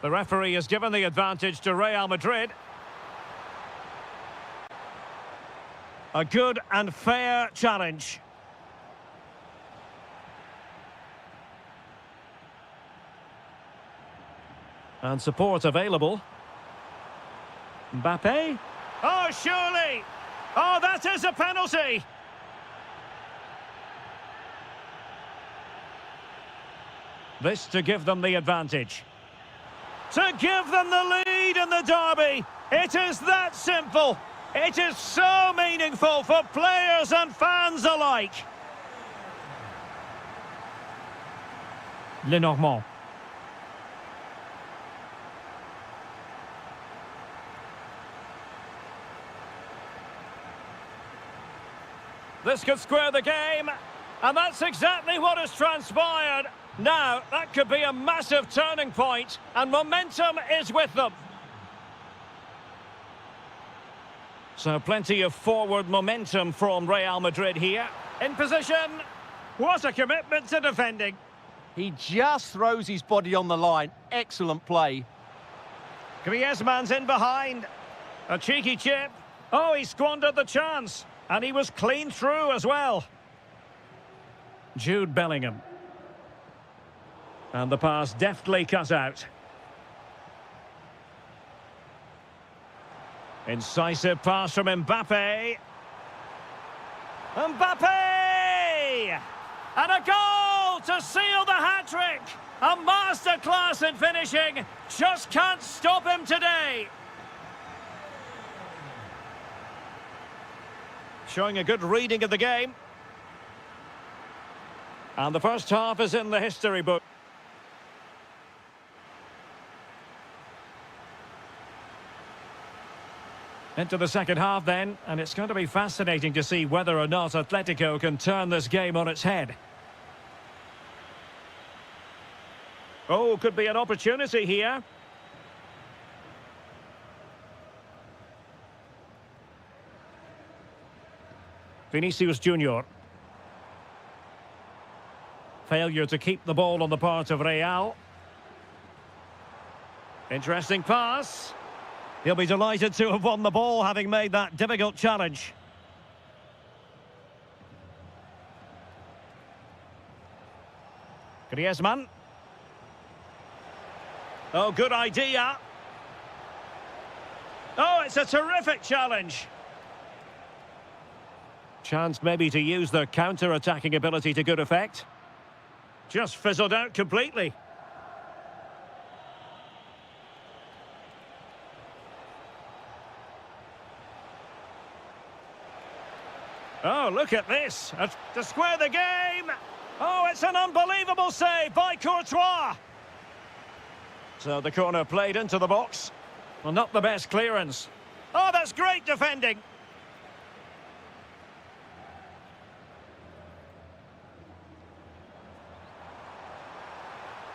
The referee has given the advantage to Real Madrid. A good and fair challenge. And support available. Mbappe. Oh, surely! Oh, that is a penalty! This to give them the advantage. To give them the lead in the derby. It is that simple. It is so meaningful for players and fans alike. Lenormand. This could square the game, and that's exactly what has transpired. Now, that could be a massive turning point, and momentum is with them. So plenty of forward momentum from Real Madrid here. In position. What a commitment to defending. He just throws his body on the line. Excellent play. Griezmann's in behind. A cheeky chip. Oh, he squandered the chance. And he was clean through as well. Jude Bellingham. And the pass deftly cut out. Incisive pass from Mbappe. Mbappe! And a goal to seal the hat-trick! A masterclass in finishing. Just can't stop him today. Showing a good reading of the game. And the first half is in the history book. Into the second half then, and it's going to be fascinating to see whether or not Atletico can turn this game on its head. Oh, could be an opportunity here. Vinicius Junior. Failure to keep the ball on the part of Real. Interesting pass. He'll be delighted to have won the ball, having made that difficult challenge. Griezmann. Oh, good idea. Oh, it's a terrific challenge. Chance maybe to use their counter-attacking ability to good effect. Just fizzled out completely. Oh, look at this. To square the game. Oh, it's an unbelievable save by Courtois. So the corner played into the box. Well, not the best clearance. Oh, that's great defending.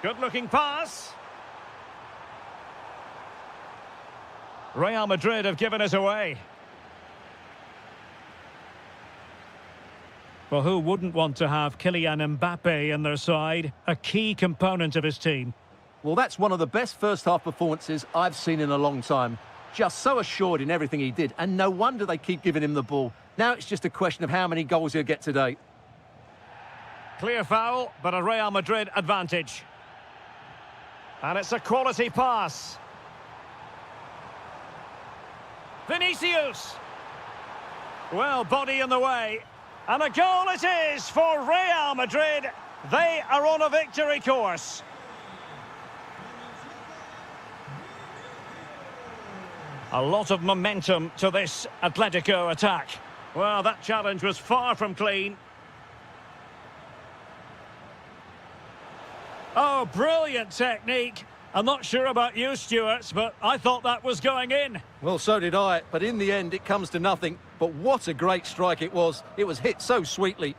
Good-looking pass. Real Madrid have given it away. Well, who wouldn't want to have Kylian Mbappe in their side, a key component of his team? Well, that's one of the best first-half performances I've seen in a long time. Just so assured in everything he did, and no wonder they keep giving him the ball. Now it's just a question of how many goals he'll get today. Clear foul, but a Real Madrid advantage. And it's a quality pass. Vinicius. Well, body in the way. And a goal it is for Real Madrid. They are on a victory course. A lot of momentum to this Atletico attack. Well, that challenge was far from clean. Oh, brilliant technique. I'm not sure about you, Stuart, but I thought that was going in. Well, so did I, but in the end it comes to nothing. But what a great strike it was. It was hit so sweetly.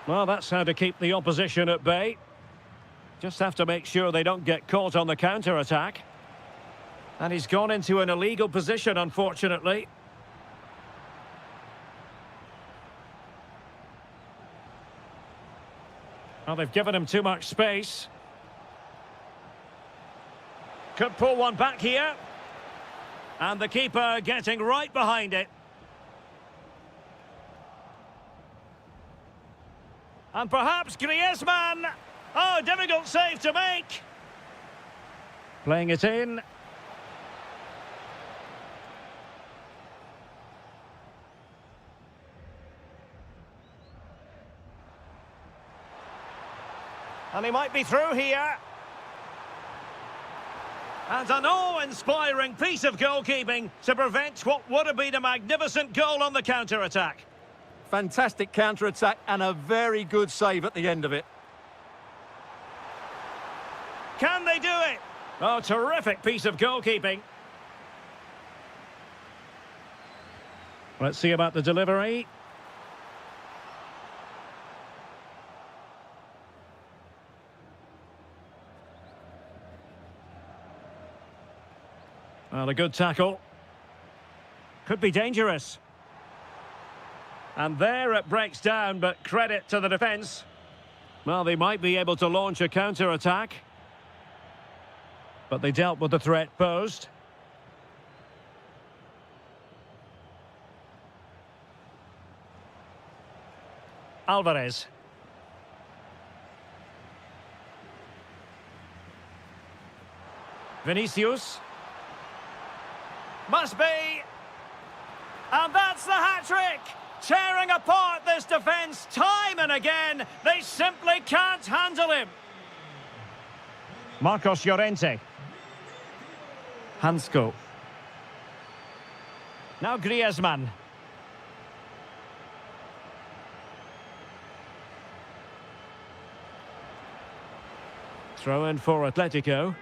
Well, that's how to keep the opposition at bay. Just have to make sure they don't get caught on the counter-attack. And he's gone into an illegal position, unfortunately. Well, they've given him too much space. Could pull one back here. And the keeper getting right behind it. And perhaps Griezmann. Oh, difficult save to make. Playing it in. And he might be through here. And an awe-inspiring piece of goalkeeping to prevent what would have been a magnificent goal on the counter-attack. Fantastic counter-attack and a very good save at the end of it. Can they do it? Oh, terrific piece of goalkeeping. Let's see about the delivery. Well, a good tackle. Could be dangerous. And there it breaks down, but credit to the defence. Well, they might be able to launch a counter-attack. But they dealt with the threat posed. Alvarez. Vinicius. Must be. And that's the hat-trick! Tearing apart this defence time and again. They simply can't handle him. Marcos Llorente. Hansko. Now Griezmann. Throw in for Atletico.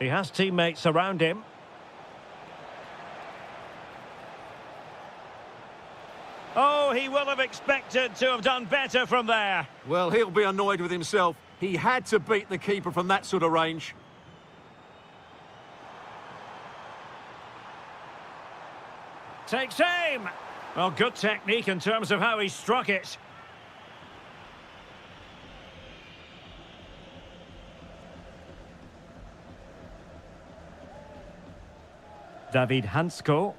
He has teammates around him. Oh, he will have expected to have done better from there. Well, he'll be annoyed with himself. He had to beat the keeper from that sort of range. Takes aim. Well, good technique in terms of how he struck it. David Hansko.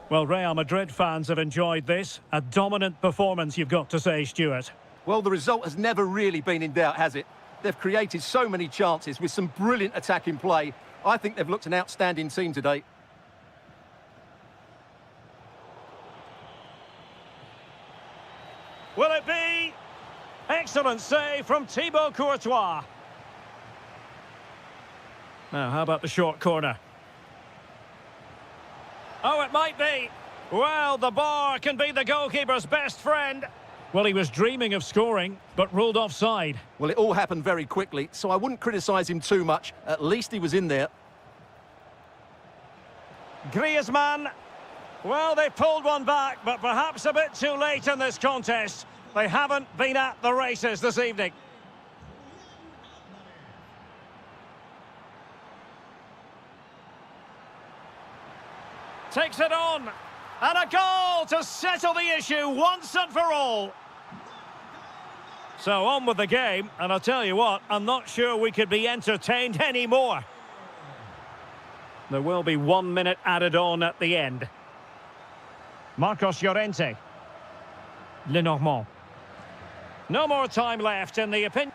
Well, Real Madrid fans have enjoyed this. A dominant performance, you've got to say, Stuart. Well, the result has never really been in doubt, has it? They've created so many chances with some brilliant attacking play. I think they've looked an outstanding team today. Will it be? Excellent save from Thibaut Courtois. Now, how about the short corner? Oh, it might be. Well, the bar can be the goalkeeper's best friend. Well, he was dreaming of scoring, but ruled offside. Well, it all happened very quickly, so I wouldn't criticise him too much. At least he was in there. Griezmann. Well, they pulled one back, but perhaps a bit too late in this contest. They haven't been at the races this evening. Takes it on. And a goal to settle the issue once and for all. So on with the game, and I'll tell you what, I'm not sure we could be entertained anymore. There will be 1 minute added on at the end. Marcos Llorente. Lenormand. No more time left in the opinion.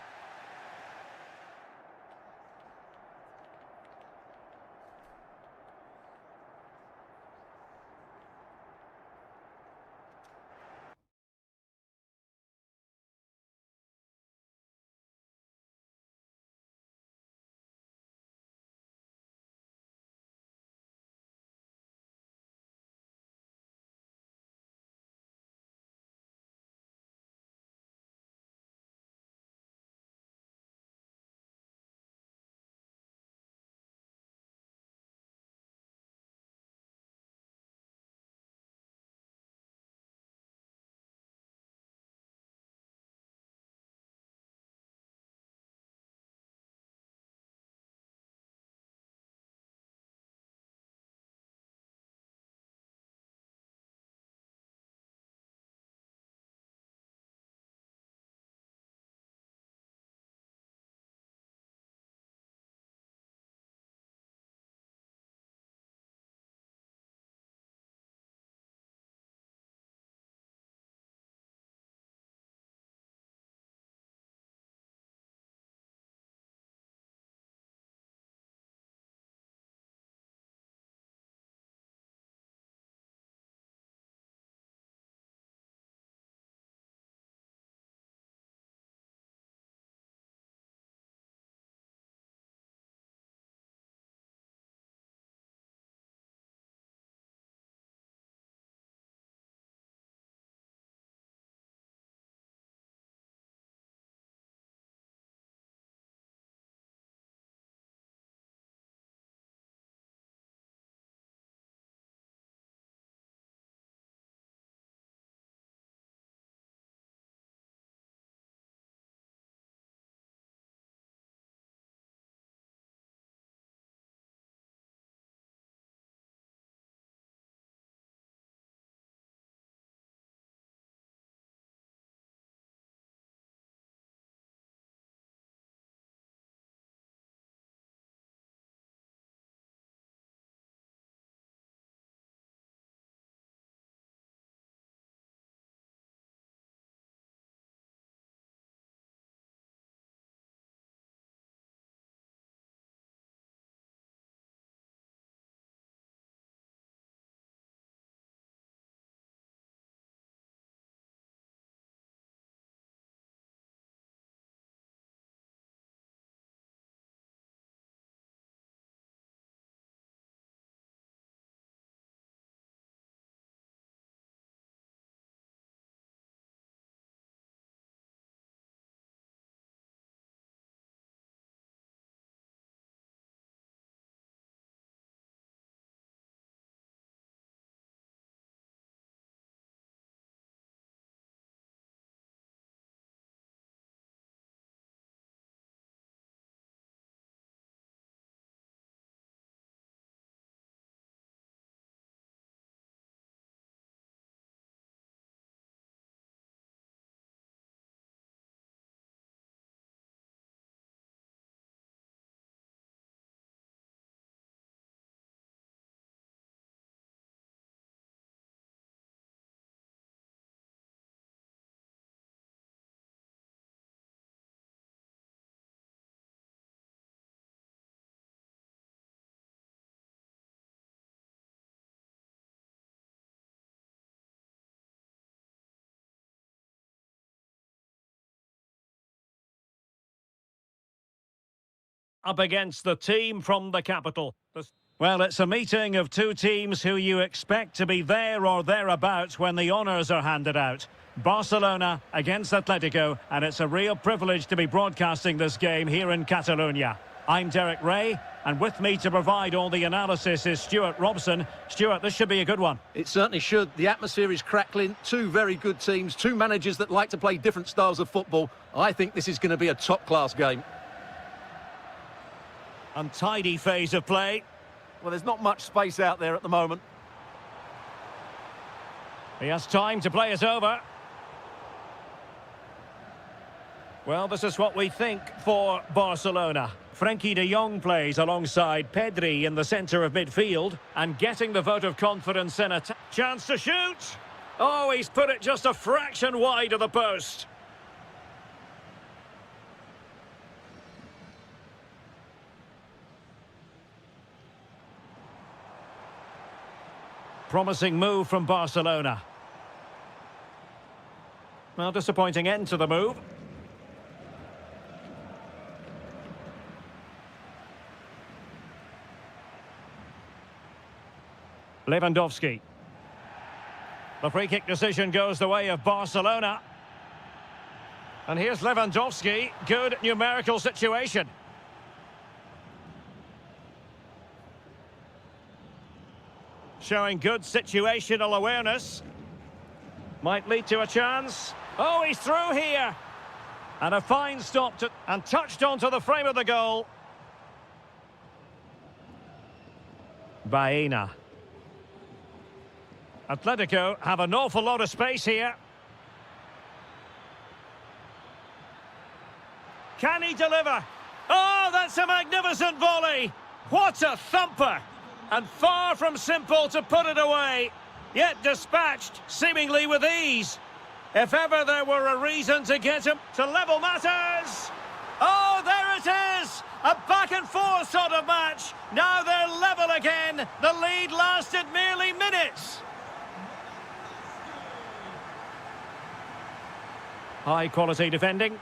up against the team from the capital. Well, it's a meeting of two teams who you expect to be there or thereabouts when the honours are handed out. Barcelona against Atletico, and it's a real privilege to be broadcasting this game here in Catalonia. I'm Derek Ray, and with me to provide all the analysis is Stuart Robson. Stuart, this should be a good one. It certainly should. The atmosphere is crackling. Two very good teams, two managers that like to play different styles of football. I think this is going to be a top-class game. Untidy phase of play. Well, there's not much space out there at the moment. He has time to play it over. Well, this is what we think for Barcelona. Frenkie de Jong plays alongside Pedri in the centre of midfield and getting the vote of confidence in a chance to shoot. Oh, he's put it just a fraction wide of the post. Promising move from Barcelona. Well, disappointing end to the move. Lewandowski. The free kick decision goes the way of Barcelona. And here's Lewandowski. Good numerical situation. Showing good situational awareness. Might lead to a chance. Oh, he's through here. And a fine stop to... and touched onto the frame of the goal. Baena. Atletico have an awful lot of space here. Can he deliver? Oh, that's a magnificent volley. What a thumper. And far from simple to put it away, yet dispatched seemingly with ease. If ever there were a reason to get him to level matters. Oh, there it is! A back and forth sort of match. Now they're level again. The lead lasted merely minutes. High quality defending.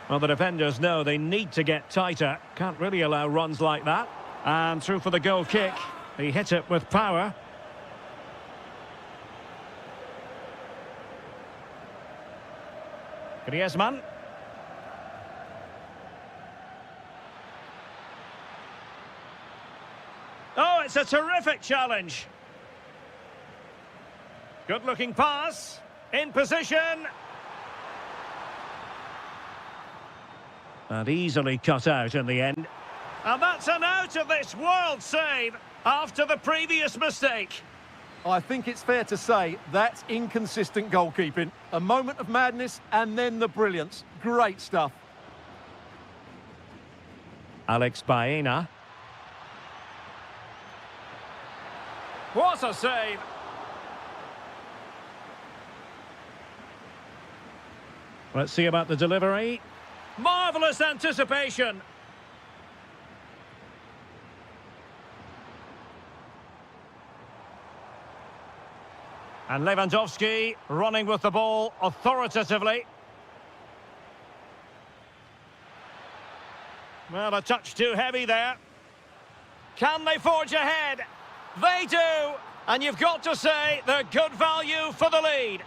Well, the defenders know they need to get tighter. Can't really allow runs like that. And through for the goal kick. He hit it with power. Griezmann. Oh, it's a terrific challenge. Good-looking pass. In position. And easily cut out in the end. And that's an out-of-this-world save after the previous mistake. I think it's fair to say that's inconsistent goalkeeping. A moment of madness and then the brilliance. Great stuff. Alex Baena. What a save! Let's see about the delivery. Marvellous anticipation. And Lewandowski running with the ball authoritatively. Well, a touch too heavy there. Can they forge ahead? They do! And you've got to say they're good value for the lead.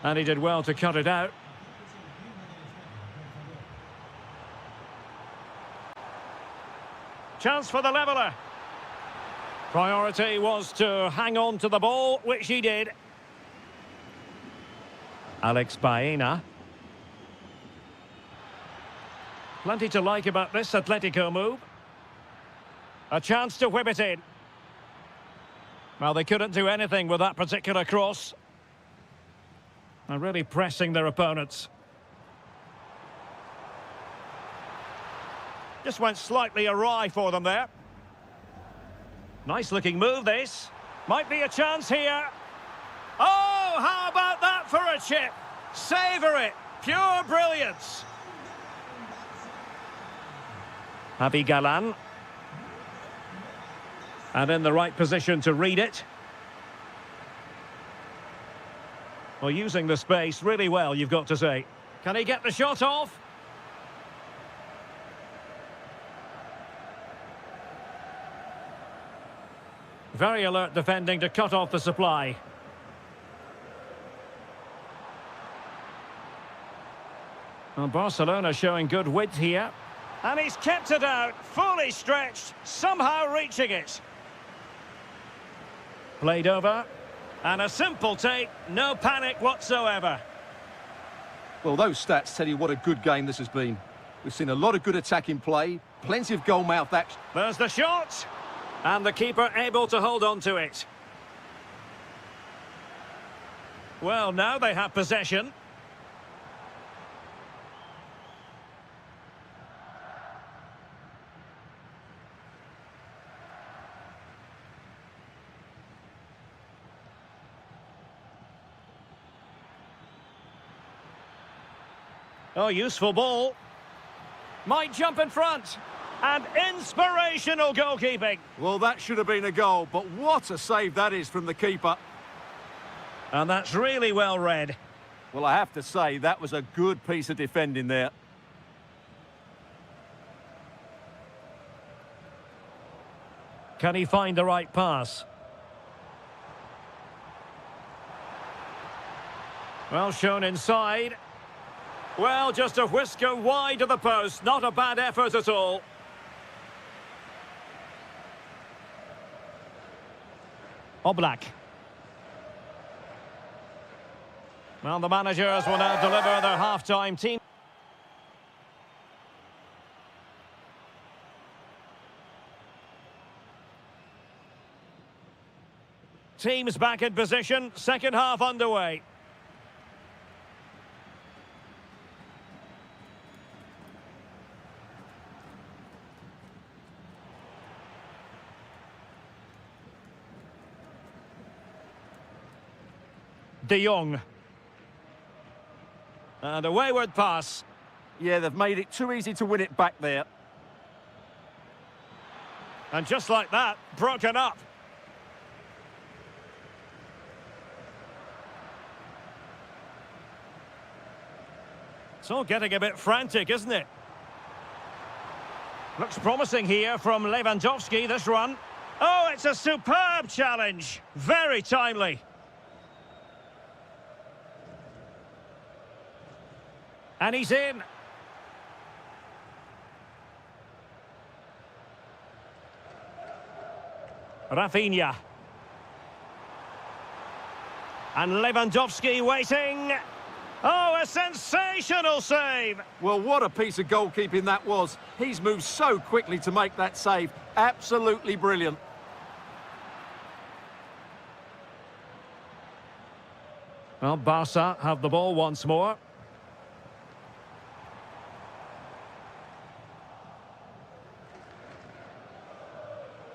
And he did well to cut it out. Chance for the leveller. Priority was to hang on to the ball, which he did. Alex Baena. Plenty to like about this Atletico move. A chance to whip it in. Well, they couldn't do anything with that particular cross. They're really pressing their opponents. Just went slightly awry for them there. Nice looking move this. Might be a chance here. Oh, how about that for a chip? Savour it. Pure brilliance. Javi Galan. And in the right position to read it. Well, using the space really well, you've got to say. Can he get the shot off? Very alert defending to cut off the supply. Well, Barcelona showing good width here. And he's kept it out, fully stretched, somehow reaching it. Played over. And a simple take, no panic whatsoever. Well, those stats tell you what a good game this has been. We've seen a lot of good attacking play, plenty of goal-mouth action. There's the shot. And the keeper able to hold on to it. Well, now they have possession. Oh, useful ball. Might jump in front. And inspirational goalkeeping. Well, that should have been a goal, but what a save that is from the keeper. And that's really well read. Well, I have to say, that was a good piece of defending there. Can he find the right pass? Well, shown inside. Well, just a whisker wide of the post. Not a bad effort at all. Oblak. Well, the managers will now deliver their half-time team. Teams back in position, second half underway. De Jong. And a wayward pass. Yeah, they've made it too easy to win it back there. And just like that, broken up. It's all getting a bit frantic, isn't it? Looks promising here from Lewandowski, this run. Oh, it's a superb challenge. Very timely. And he's in. Rafinha. And Lewandowski waiting. Oh, a sensational save. Well, what a piece of goalkeeping that was. He's moved so quickly to make that save. Absolutely brilliant. Well, Barca have the ball once more.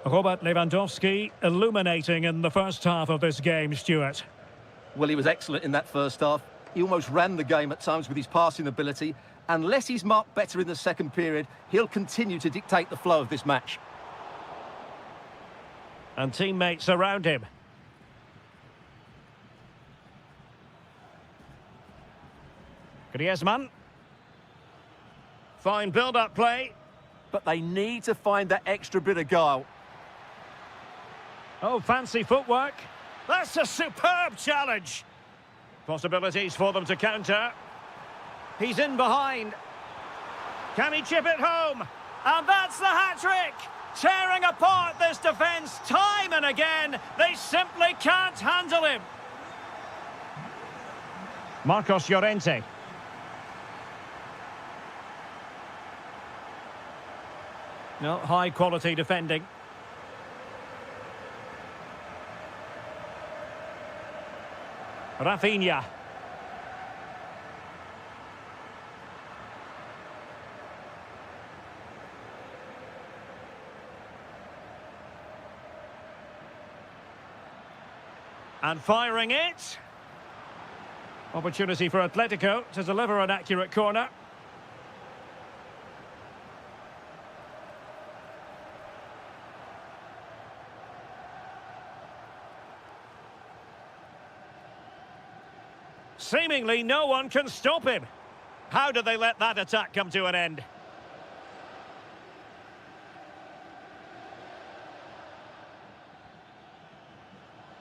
Robert Lewandowski illuminating in the first half of this game, Stuart. Well, he was excellent in that first half. He almost ran the game at times with his passing ability. Unless he's marked better in the second period, he'll continue to dictate the flow of this match. And teammates around him. Griezmann. Fine build-up play. But they need to find that extra bit of guile. Oh, fancy footwork. That's a superb challenge. Possibilities for them to counter. He's in behind. Can he chip it home? And that's the hat-trick. Tearing apart this defence time and again. They simply can't handle him. Marcos Llorente. No, high-quality defending. Rafinha. And firing it. Opportunity for Atletico to deliver an accurate corner. Seemingly no one can stop him. How did they let that attack come to an end?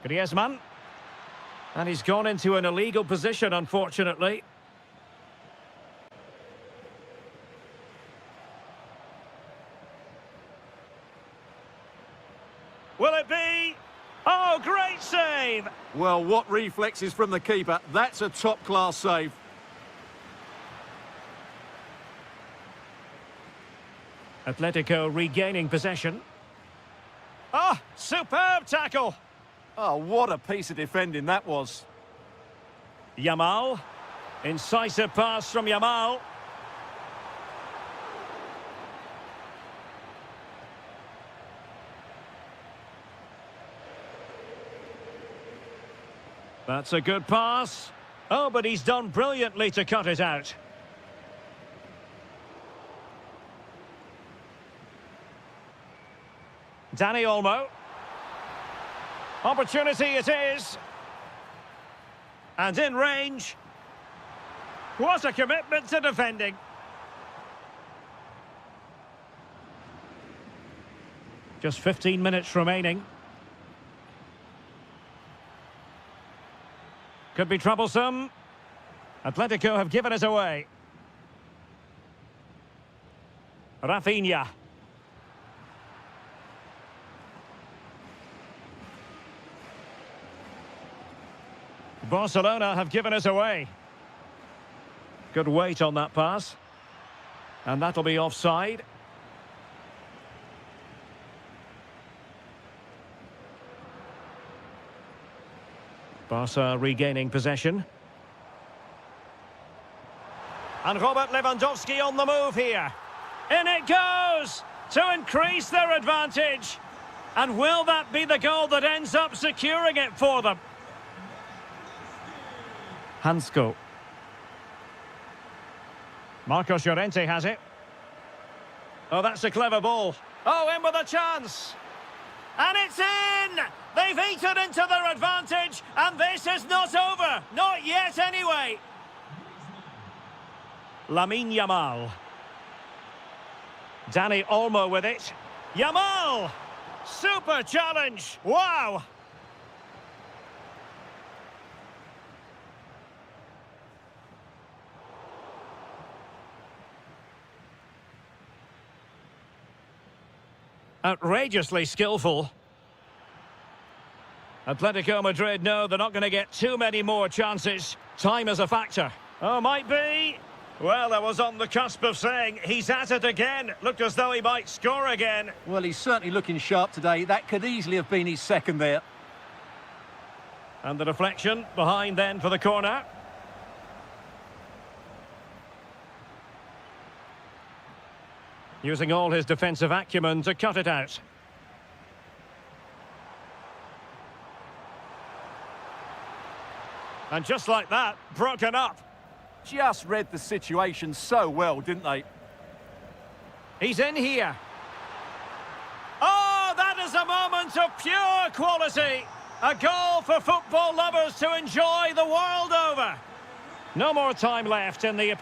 Griezmann. And he's gone into an illegal position, unfortunately. Will it be? Oh, great save! Well, what reflexes from the keeper. That's a top-class save. Atletico regaining possession. Ah, superb tackle! Oh, what a piece of defending that was. Yamal. Incisive pass from Yamal. That's a good pass. Oh, but he's done brilliantly to cut it out. Dani Olmo. Opportunity it is. And in range. What a commitment to defending. Just 15 minutes remaining. Could be troublesome. Atletico have given it away. Rafinha. Barcelona have given it away. Good weight on that pass. And that'll be offside. Barca regaining possession. And Robert Lewandowski on the move here. In it goes to increase their advantage. And will that be the goal that ends up securing it for them? Hansko. Marcos Llorente has it. Oh, that's a clever ball. Oh, in with a chance. And it's in! They've eaten into their advantage, and this is not over. Not yet, anyway. Lamine Yamal. Dani Olmo with it. Yamal! Super challenge. Wow! Outrageously skillful. Atletico Madrid know they're not going to get too many more chances. Time is a factor. Oh, might be. Well, I was on the cusp of saying he's at it again. Looked as though he might score again. Well, he's certainly looking sharp today. That could easily have been his second there. And the deflection behind then for the corner. Using all his defensive acumen to cut it out. And just like that, broken up. Just read the situation so well, didn't they? He's in here. Oh, that is a moment of pure quality. A goal for football lovers to enjoy the world over. No more time left in the...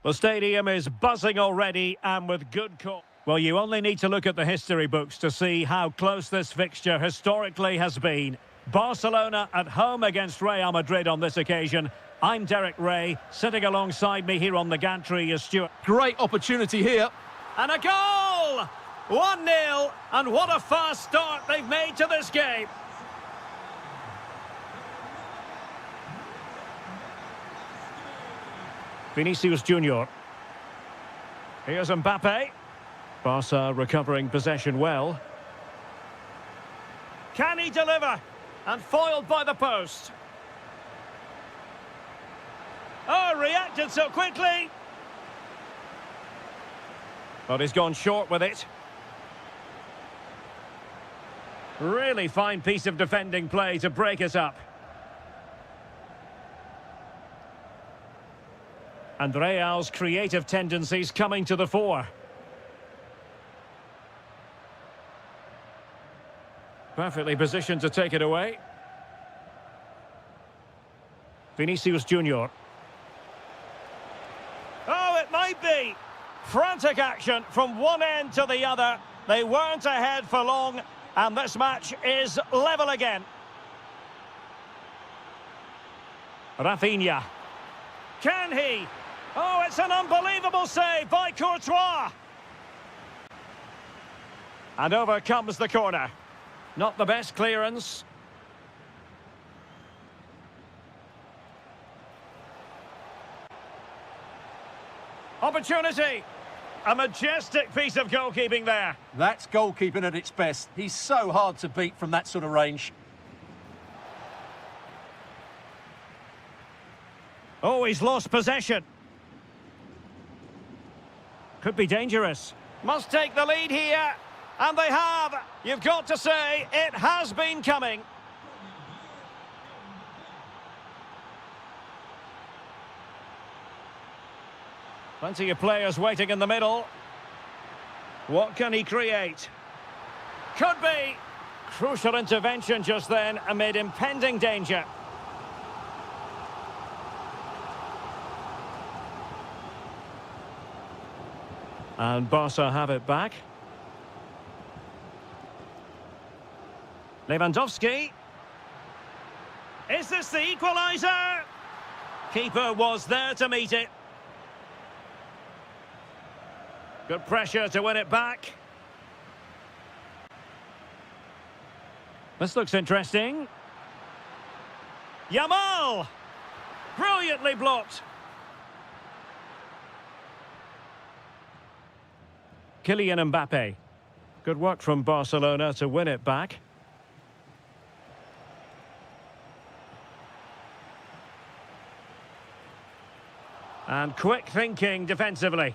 The stadium is buzzing already and with good call. Well, you only need to look at the history books to see how close this fixture historically has been. Barcelona at home against Real Madrid on this occasion. I'm Derek Ray. Sitting alongside me here on the gantry is Stuart. Great opportunity here. And a goal! 1-0, and what a fast start they've made to this game. Vinicius Junior. Here's Mbappe. Barca recovering possession well. Can he deliver? And foiled by the post. Oh, reacted so quickly. But he's gone short with it. Really fine piece of defending play to break us up. And Real's creative tendencies coming to the fore. Perfectly positioned to take it away. Vinicius Junior. Oh, it might be. Frantic action from one end to the other. They weren't ahead for long, and this match is level again. Rafinha. Can he? Oh, it's an unbelievable save by Courtois. And over comes the corner. Not the best clearance. Opportunity. A majestic piece of goalkeeping there. That's goalkeeping at its best. He's so hard to beat from that sort of range. Oh, he's lost possession. Could be dangerous. Must take the lead here. And they have. You've got to say, it has been coming. Plenty of players waiting in the middle. What can he create? Could be. Crucial intervention just then amid impending danger. And Barca have it back. Lewandowski. Is this the equaliser? Keeper was there to meet it. Good pressure to win it back. This looks interesting. Yamal! Brilliantly blocked. Kylian Mbappe. Good work from Barcelona to win it back. And quick thinking defensively.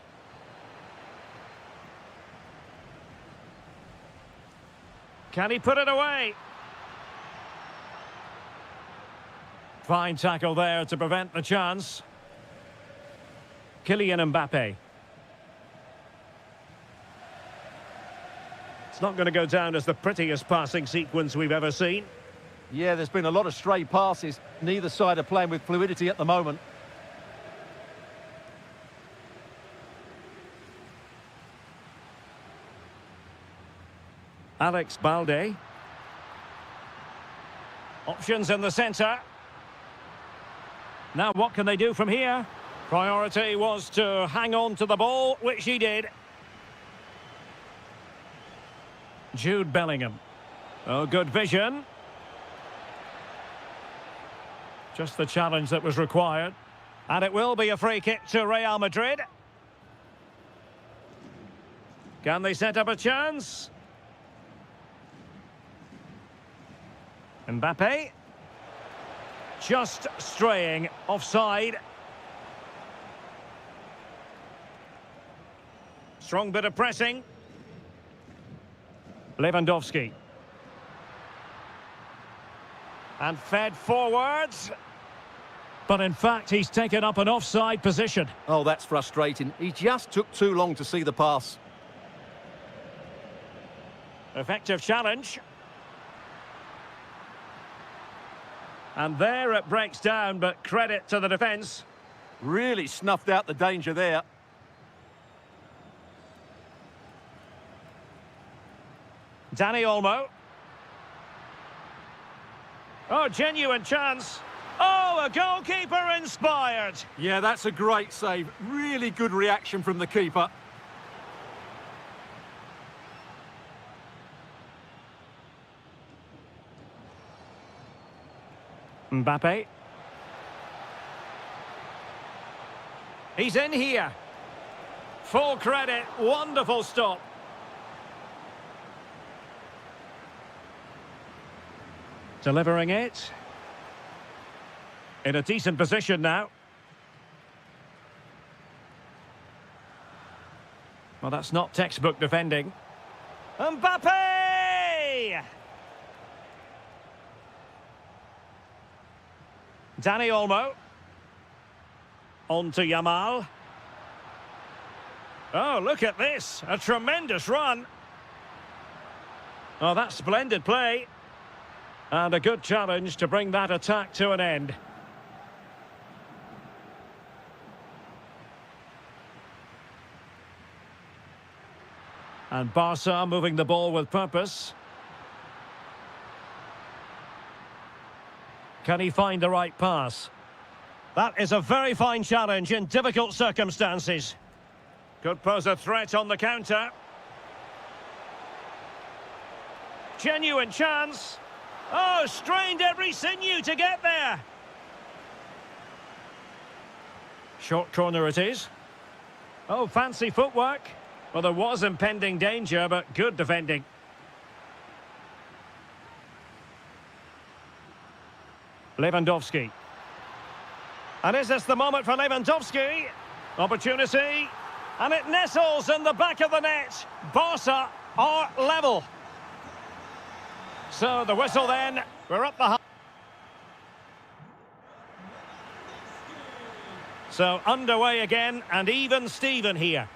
Can he put it away? Fine tackle there to prevent the chance. Kylian Mbappe. It's not going to go down as the prettiest passing sequence we've ever seen. Yeah, there's been a lot of stray passes. Neither side are playing with fluidity at the moment. Alex Balde. Options in the centre. Now what can they do from here? Priority was to hang on to the ball, which he did. Jude Bellingham. Oh, good vision. Just the challenge that was required. And it will be a free kick to Real Madrid. Can they set up a chance? Mbappe. Just straying offside. Strong bit of pressing. Lewandowski. And fed forwards. But in fact, he's taken up an offside position. Oh, that's frustrating. He just took too long to see the pass. Effective challenge. And there it breaks down, but credit to the defence. Really snuffed out the danger there. Dani Olmo. Oh, genuine chance. Oh, a goalkeeper inspired. Yeah, that's a great save. Really good reaction from the keeper. Mbappe. He's in here. Full credit. Wonderful stop. Delivering it. In a decent position now. Well, that's not textbook defending. Mbappe! Dani Olmo. On to Yamal. Oh, look at this. A tremendous run. Oh, that's splendid play. And a good challenge to bring that attack to an end. And Barca moving the ball with purpose. Can he find the right pass? That is a very fine challenge in difficult circumstances. Could pose a threat on the counter. Genuine chance. Oh, strained every sinew to get there. Short corner it is. Oh, fancy footwork. Well, there was impending danger, but good defending. Lewandowski. And is this the moment for Lewandowski? Opportunity. And it nestles in the back of the net. Barca are level. So the whistle then. We're up the... So underway again, and even Steven here.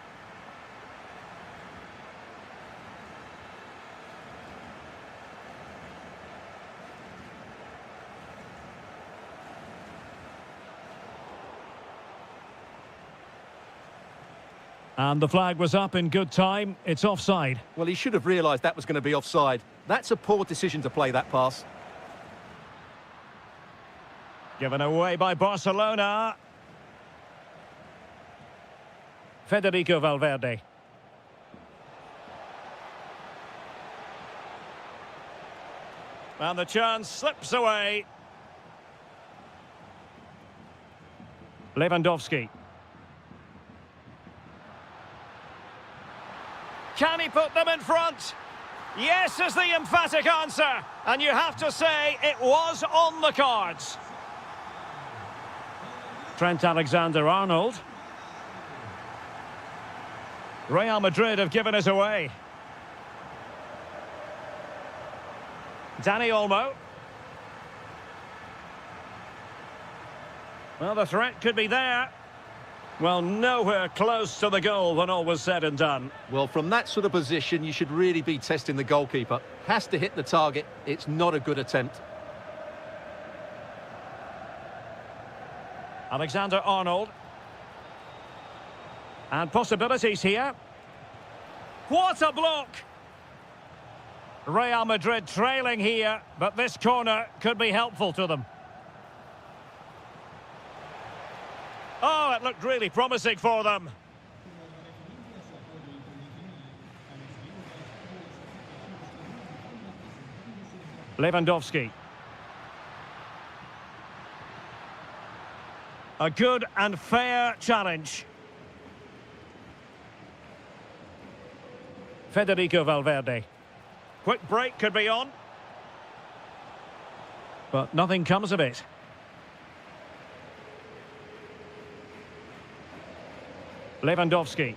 And the flag was up in good time. It's offside. Well, he should have realised that was going to be offside. That's a poor decision to play that pass. Given away by Barcelona. Federico Valverde. And the chance slips away. Lewandowski. Can he put them in front? Yes is the emphatic answer. And you have to say it was on the cards. Trent Alexander-Arnold. Real Madrid have given us away. Dani Olmo. Well, the threat could be there. Well, nowhere close to the goal when all was said and done. Well, from that sort of position, you should really be testing the goalkeeper. Has to hit the target. It's not a good attempt. Alexander-Arnold. And possibilities here. What a block! Real Madrid trailing here, but this corner could be helpful to them. Oh, it looked really promising for them. Lewandowski. A good and fair challenge. Federico Valverde. Quick break could be on. But nothing comes of it. Lewandowski.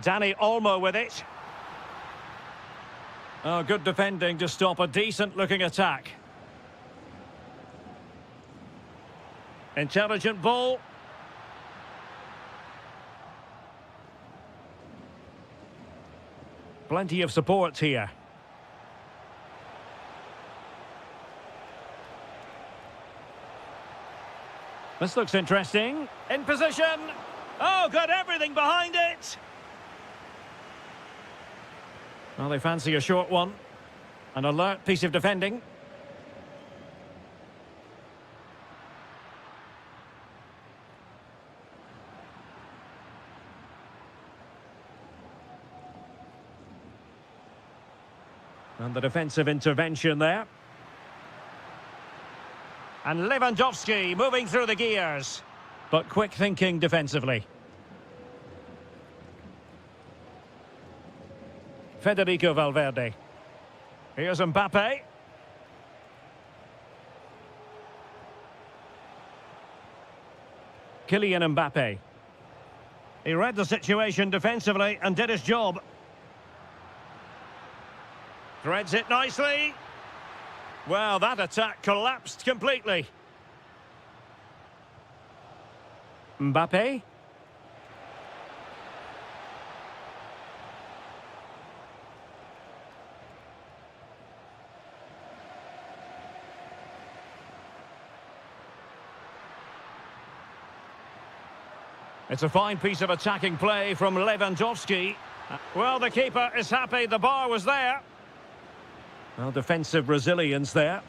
Dani Olmo with it. Oh, good defending to stop a decent-looking attack. Intelligent ball. Plenty of support here. This looks interesting. In position. Oh, got everything behind it. Well, they fancy a short one. An alert piece of defending. And the defensive intervention there. And Lewandowski moving through the gears. But quick thinking defensively. Federico Valverde. Here's Mbappe. Kylian Mbappe. He read the situation defensively and did his job. Threads it nicely. Well, that attack collapsed completely. Mbappe. It's a fine piece of attacking play from Lewandowski. Well, the keeper is happy the bar was there. Well, defensive resilience there.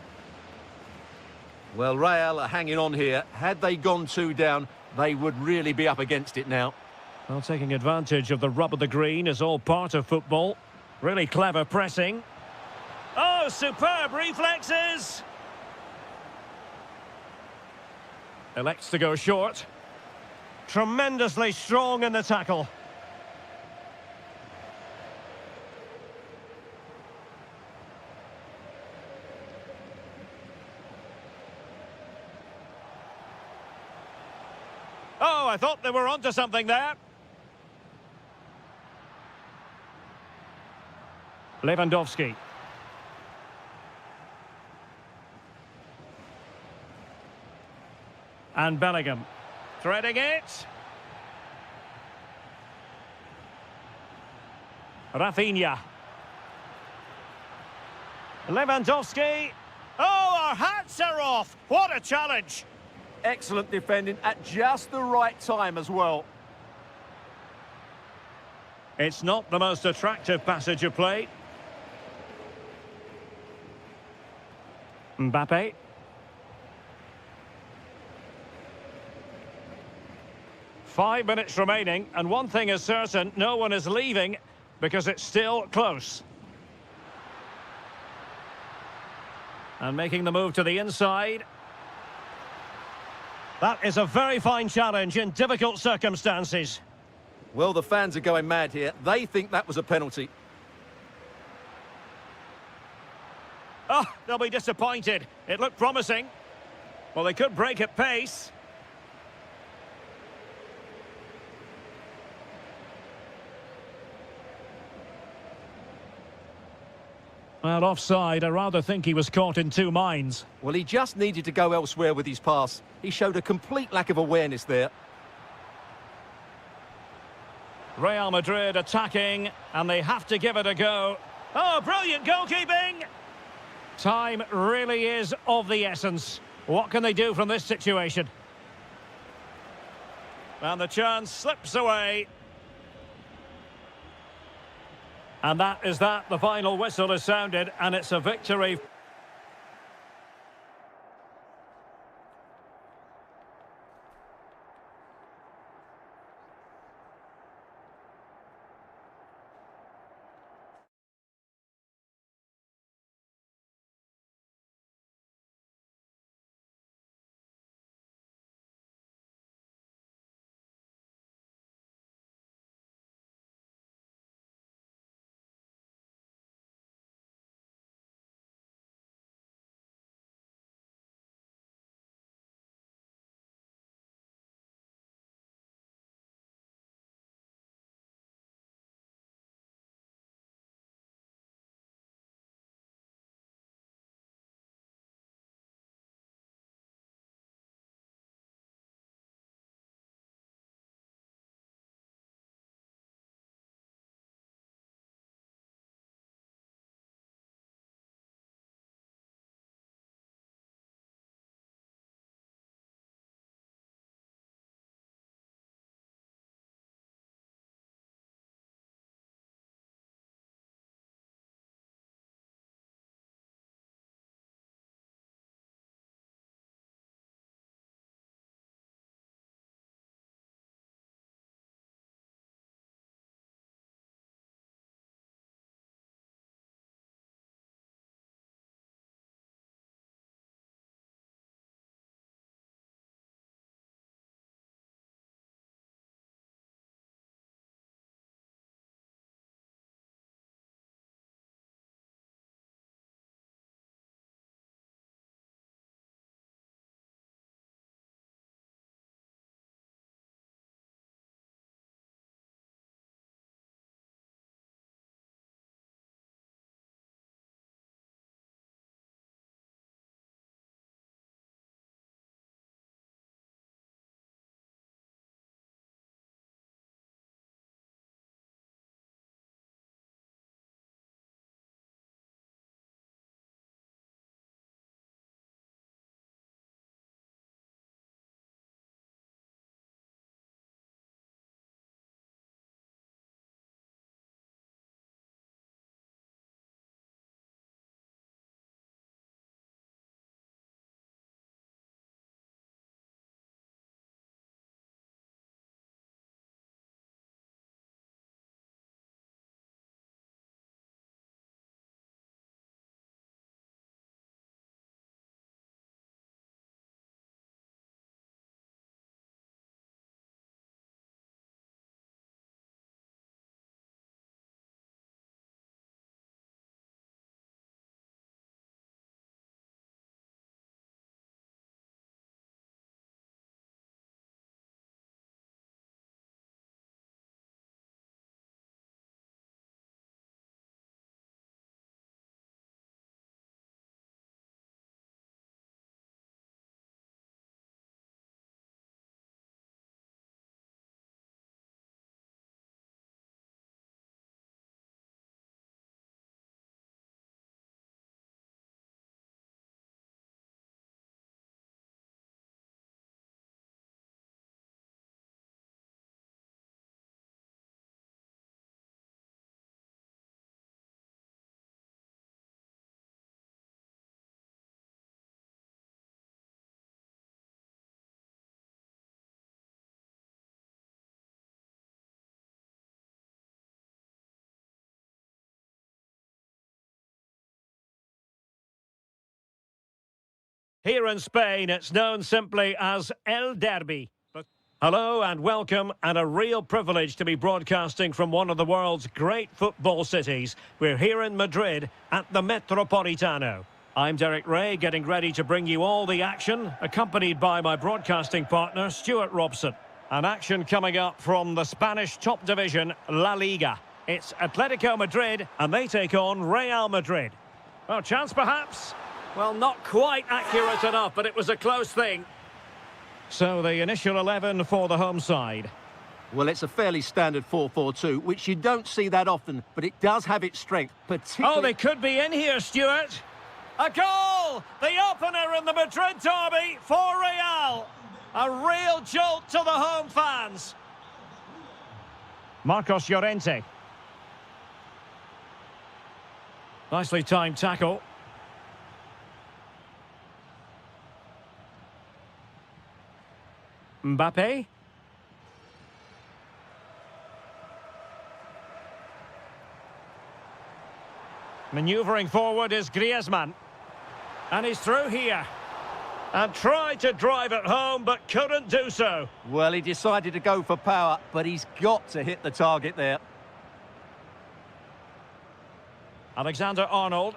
Well, Real are hanging on here. Had they gone 2 down, they would really be up against it now. Well, taking advantage of the rub of the green is all part of football. Really clever pressing. Oh, superb reflexes! Elects to go short. Tremendously strong in the tackle. Oh, I thought they were onto something there. Lewandowski. And Bellingham. Threading it. Rafinha. Lewandowski. Oh, our hats are off. What a challenge. Excellent defending at just the right time as well. It's not the most attractive passage of play. Mbappe. Five minutes remaining, and one thing is certain, no one is leaving because it's still close. And making the move to the inside. That is a very fine challenge in difficult circumstances. Well, the fans are going mad here. They think that was a penalty. Oh, they'll be disappointed. It looked promising. Well, they could break at pace. Well, offside. I rather think he was caught in two minds. Well, he just needed to go elsewhere with his pass. He showed a complete lack of awareness there. Real Madrid attacking, and they have to give it a go. Oh, brilliant goalkeeping! Time really is of the essence. What can they do from this situation? And the chance slips away. And that is that. The final whistle is sounded, and it's a victory. Here in Spain, it's known simply as El Derby. Hello and welcome, and a real privilege to be broadcasting from one of the world's great football cities. We're here in Madrid at the Metropolitano. I'm Derek Ray, getting ready to bring you all the action, accompanied by my broadcasting partner, Stuart Robson. An action coming up from the Spanish top division, La Liga. It's Atletico Madrid, and they take on Real Madrid. Oh, chance perhaps? Well, not quite accurate enough, but it was a close thing. So the initial 11 for the home side. Well, it's a fairly standard 4-4-2, which you don't see that often, but it does have its strength, particularly... Oh, they could be in here, Stuart. A goal! The opener in the Madrid derby for Real. A real jolt to the home fans. Marcos Llorente. Nicely timed tackle. Mbappe. Manoeuvring forward is Griezmann. And he's through here. And tried to drive it home, but couldn't do so. Well, he decided to go for power, but he's got to hit the target there. Alexander-Arnold.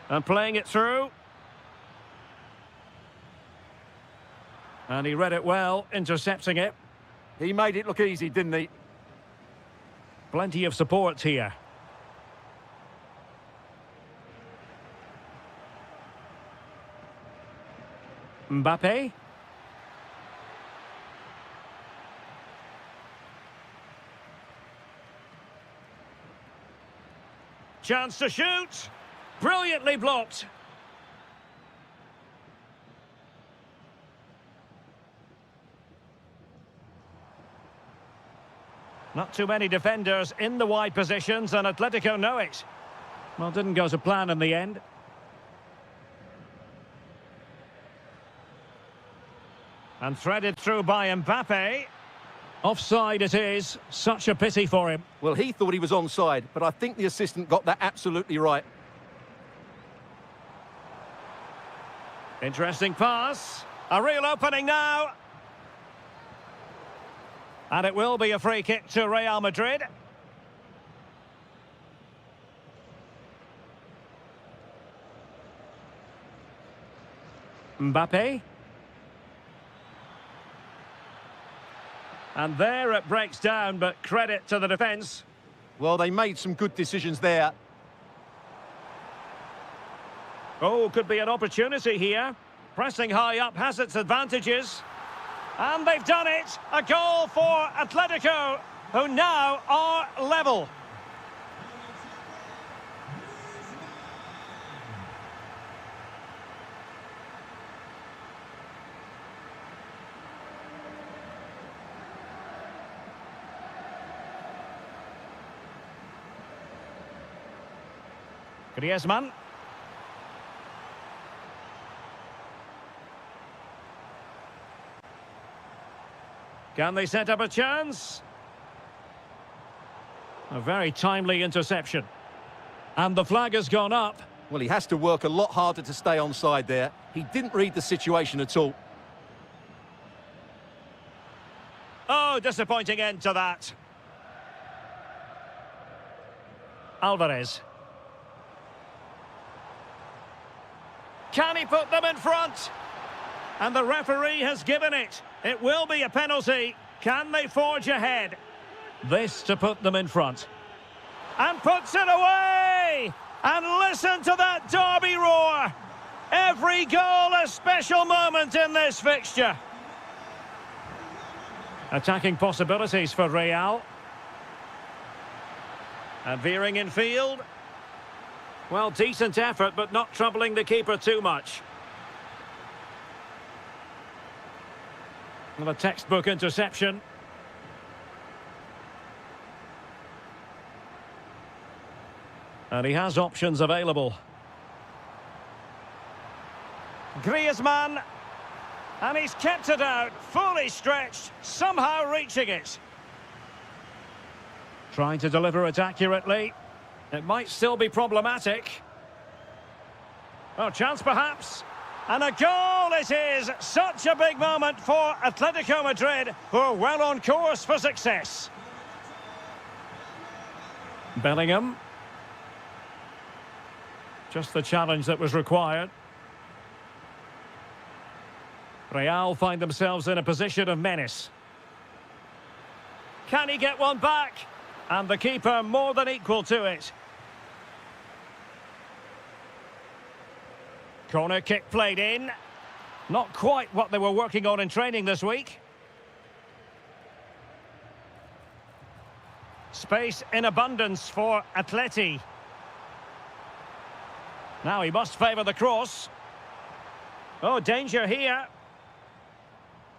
And playing it through. And he read it well, intercepting it. He made it look easy, didn't he? Plenty of support here. Mbappe. Chance to shoot. Brilliantly blocked. Not too many defenders in the wide positions, and Atletico know it. Well, didn't go to plan in the end. And threaded through by Mbappe. Offside it is. Such a pity for him. Well, he thought he was onside, but I think the assistant got that absolutely right. Interesting pass. A real opening now. And it will be a free kick to Real Madrid. Mbappe. And there it breaks down, but credit to the defence. Well, they made some good decisions there. Oh, could be an opportunity here. Pressing high up has its advantages. And they've done it! A goal for Atletico, who now are level. Griezmann. Can they set up a chance? A very timely interception. And the flag has gone up. Well, he has to work a lot harder to stay onside there. He didn't read the situation at all. Oh, disappointing end to that. Alvarez. Can he put them in front? And the referee has given it. It will be a penalty. Can they forge ahead? This to put them in front. And puts it away! And listen to that derby roar! Every goal a special moment in this fixture. Attacking possibilities for Real. And veering in field. Well, decent effort, but not troubling the keeper too much. Well, a textbook interception. And he has options available. Griezmann. And he's kept it out, fully stretched, somehow reaching it. Trying to deliver it accurately. It might still be problematic. Oh, chance perhaps. And a goal it is! Such a big moment for Atletico Madrid, who are well on course for success. Bellingham. Just the challenge that was required. Real find themselves in a position of menace. Can he get one back? And the keeper more than equal to it. Corner kick played in. Not quite what they were working on in training this week. Space in abundance for Atleti. Now he must favour the cross. Oh, danger here.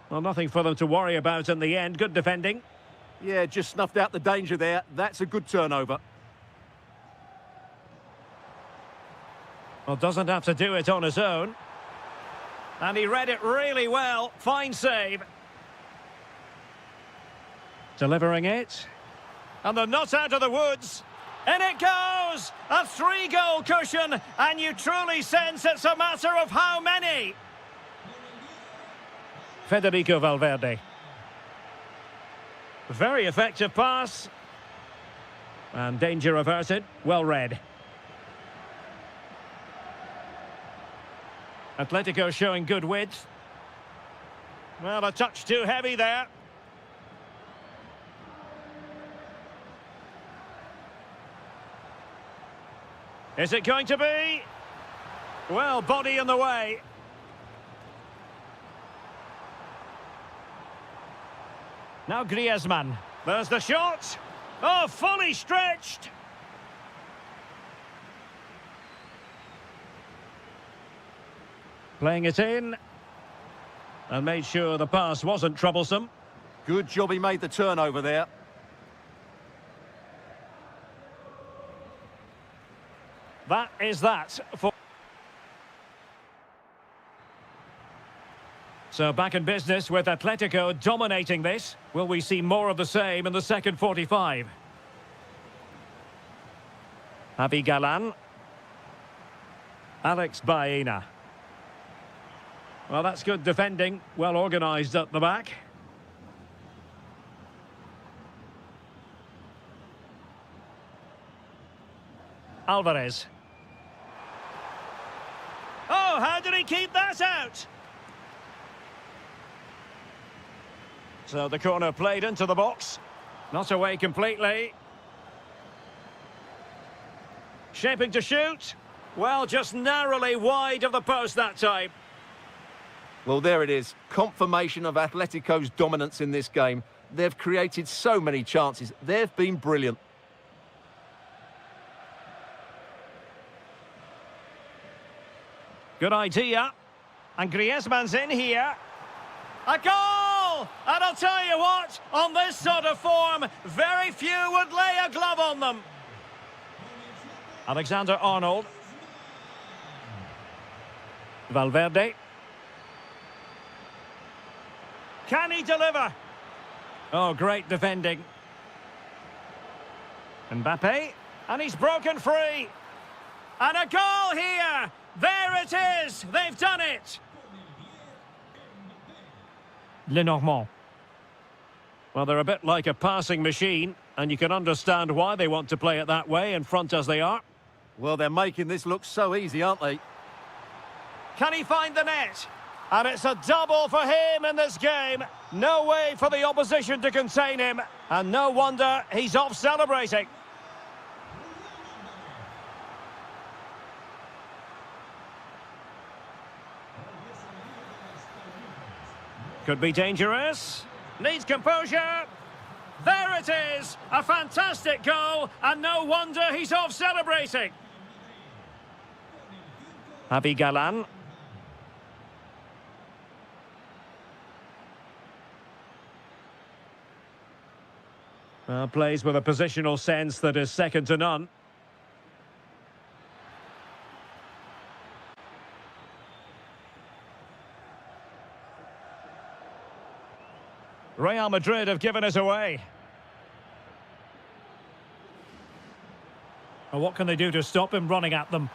Well, nothing for them to worry about in the end. Good defending. Yeah, just snuffed out the danger there. That's a good turnover. Well, doesn't have to do it on his own. And he read it really well. Fine save. Delivering it. And they're not out of the woods. In it goes! A 3-goal cushion. And you truly sense it's a matter of how many. Federico Valverde. Very effective pass. And danger averted. Well read. Atletico showing good width. Well, a touch too heavy there. Is it going to be? Well, body in the way. Now Griezmann. There's the shot. Oh, fully stretched. Playing it in. And made sure the pass wasn't troublesome. Good job he made the turnover there. That is that for... So back in business with Atletico dominating this. Will we see more of the same in the second 45? Javi Galan. Alex Baena. Well, that's good defending. Well organised at the back. Alvarez. Oh, how did he keep that out? So the corner played into the box. Not away completely. Shaping to shoot. Well, just narrowly wide of the post that time. Well, there it is. Confirmation of Atletico's dominance in this game. They've created so many chances. They've been brilliant. Good idea. And Griezmann's in here. A goal! And I'll tell you what, on this sort of form, very few would lay a glove on them. Alexander-Arnold. Valverde. Can he deliver? Oh, great defending. Mbappe. And he's broken free. And a goal here! There it is! They've done it! Lenormand. Well, they're a bit like a passing machine, and you can understand why they want to play it that way, in front as they are. Well, they're making this look so easy, aren't they? Can he find the net? And it's a double for him in this game. No way for the opposition to contain him. And no wonder he's off celebrating. Could be dangerous. Needs composure. There it is. A fantastic goal. And no wonder he's off celebrating. Javi Galan. Plays with a positional sense that is second to none. Real Madrid have given us away. Well, what can they do to stop him running at them?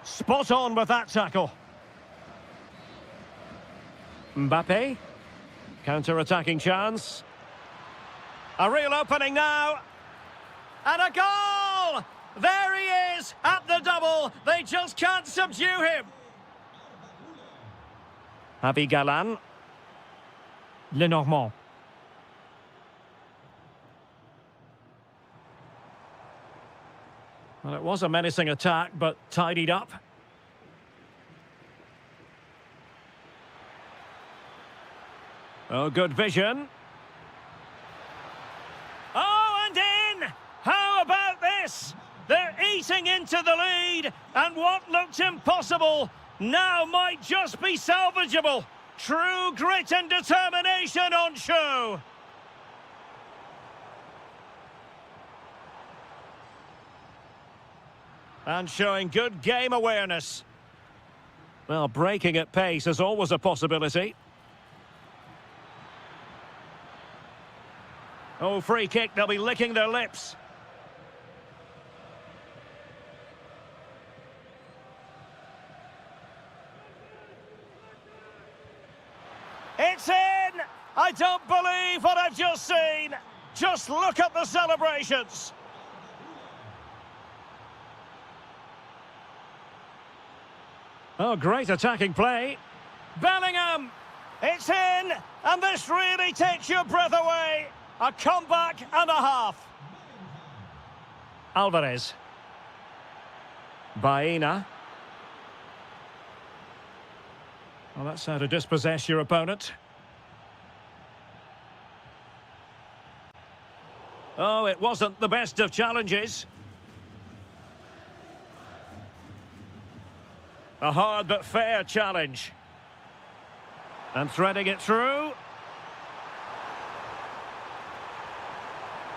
Spot on with that tackle. Mbappe. Counter-attacking chance. A real opening now. And a goal! There he is at the double. They just can't subdue him. Javi Galan. Lenormand. Well, it was a menacing attack, but tidied up. Oh, good vision. Oh, and in! How about this? They're eating into the lead, and what looked impossible now might just be salvageable. True grit and determination on show. And showing good game awareness. Well, breaking at pace is always a possibility. Oh, free kick, they'll be licking their lips. It's in! I don't believe what I've just seen. Just look at the celebrations. Oh, great attacking play. Bellingham! It's in! And this really takes your breath away. A comeback and a half. Alvarez. Baena. Well, that's how to dispossess your opponent. Oh, it wasn't the best of challenges. A hard but fair challenge. And threading it through.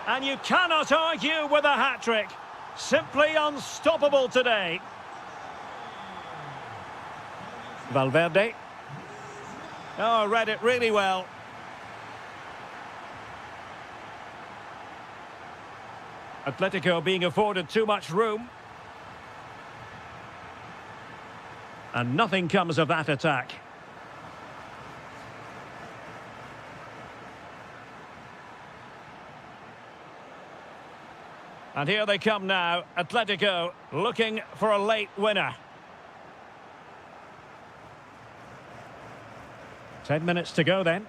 And you cannot argue with a hat-trick. Simply unstoppable today. Valverde. Oh, read it really well. Atletico being afforded too much room. And nothing comes of that attack. And here they come now, Atletico looking for a late winner. 10 minutes to go then.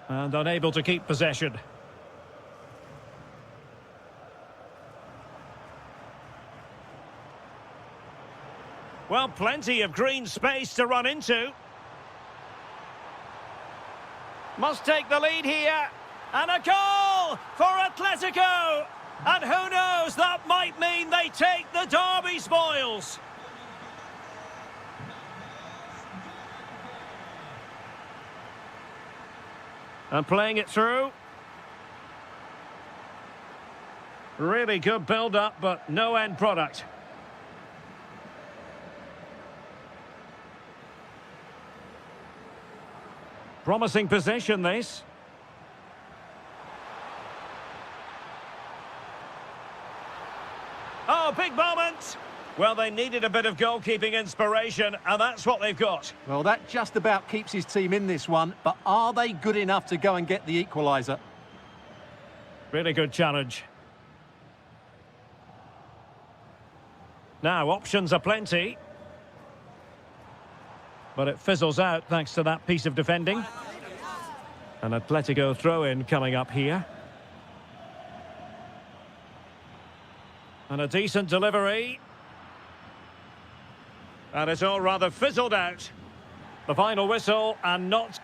And unable to keep possession. Well, plenty of green space to run into. Must take the lead here. And a goal for Atletico! And who knows, that might mean they take the derby spoils. And playing it through. Really good build-up, but no end product. Promising possession, this. Oh, big moment! Well, they needed a bit of goalkeeping inspiration, and that's what they've got. Well, that just about keeps his team in this one, but are they good enough to go and get the equaliser? Really good challenge. Now, options are plenty. But it fizzles out thanks to that piece of defending. An Atletico throw-in coming up here. And a decent delivery. And it's all rather fizzled out. The final whistle and not...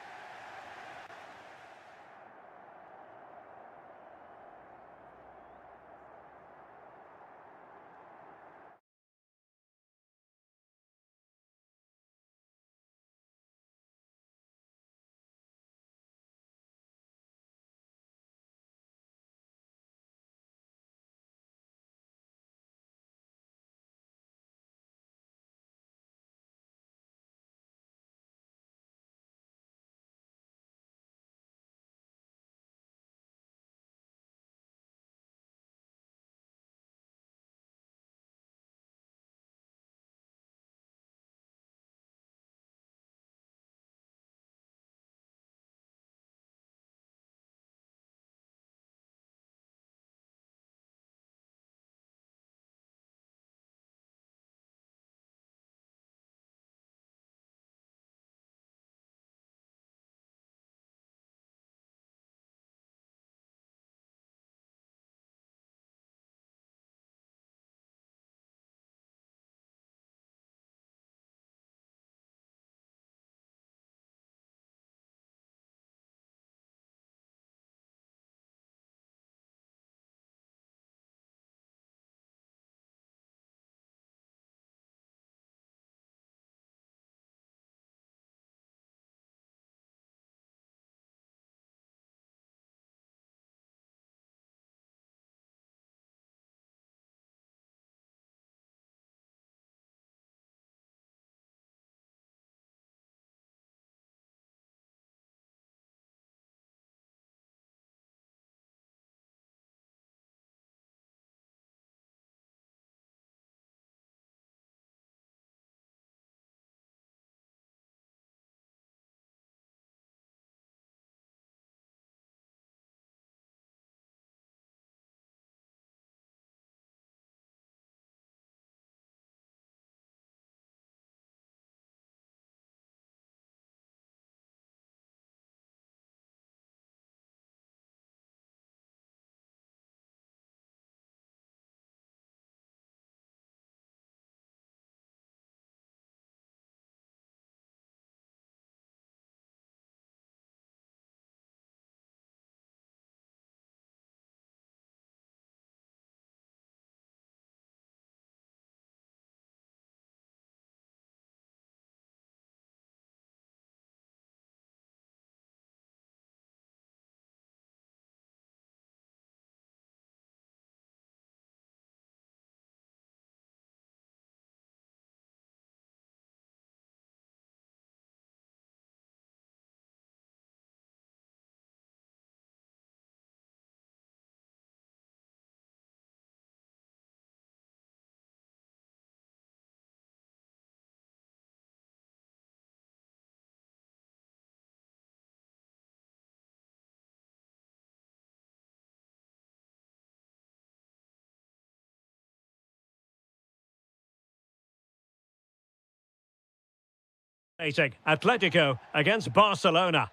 Atletico against Barcelona.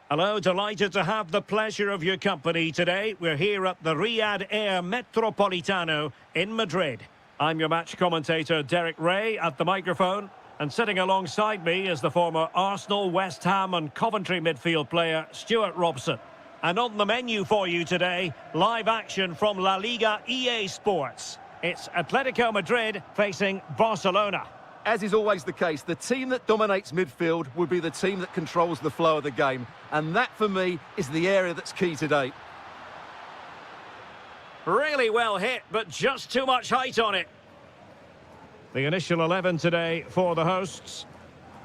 Hello, delighted to have the pleasure of your company today. We're here at the Riyadh Air Metropolitano in Madrid. I'm your match commentator, Derek Ray, at the microphone. And sitting alongside me is the former Arsenal, West Ham and Coventry midfield player, Stuart Robson. And on the menu for you today, live action from La Liga EA Sports. It's Atletico Madrid facing Barcelona. As is always the case, the team that dominates midfield will be the team that controls the flow of the game. And that, for me, is the area that's key today. Really well hit, but just too much height on it. The initial 11 today for the hosts.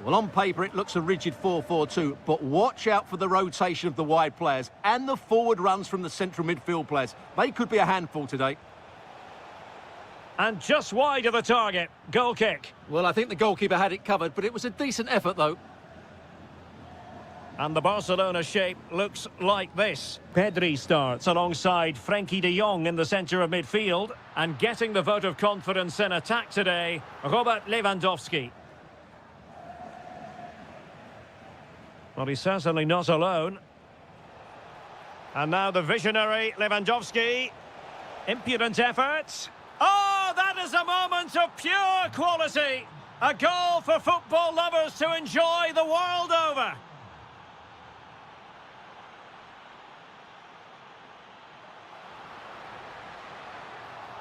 Well, on paper, it looks a rigid 4-4-2, but watch out for the rotation of the wide players and the forward runs from the central midfield players. They could be a handful today. And just wide of the target. Goal kick. Well, I think the goalkeeper had it covered, but it was a decent effort, though. And the Barcelona shape looks like this. Pedri starts alongside Frenkie de Jong in the centre of midfield. And getting the vote of confidence in attack today, Robert Lewandowski. Well, he's certainly not alone. And now the visionary Lewandowski. Impudent effort. Oh, that is a moment of pure quality. A goal for football lovers to enjoy the world over.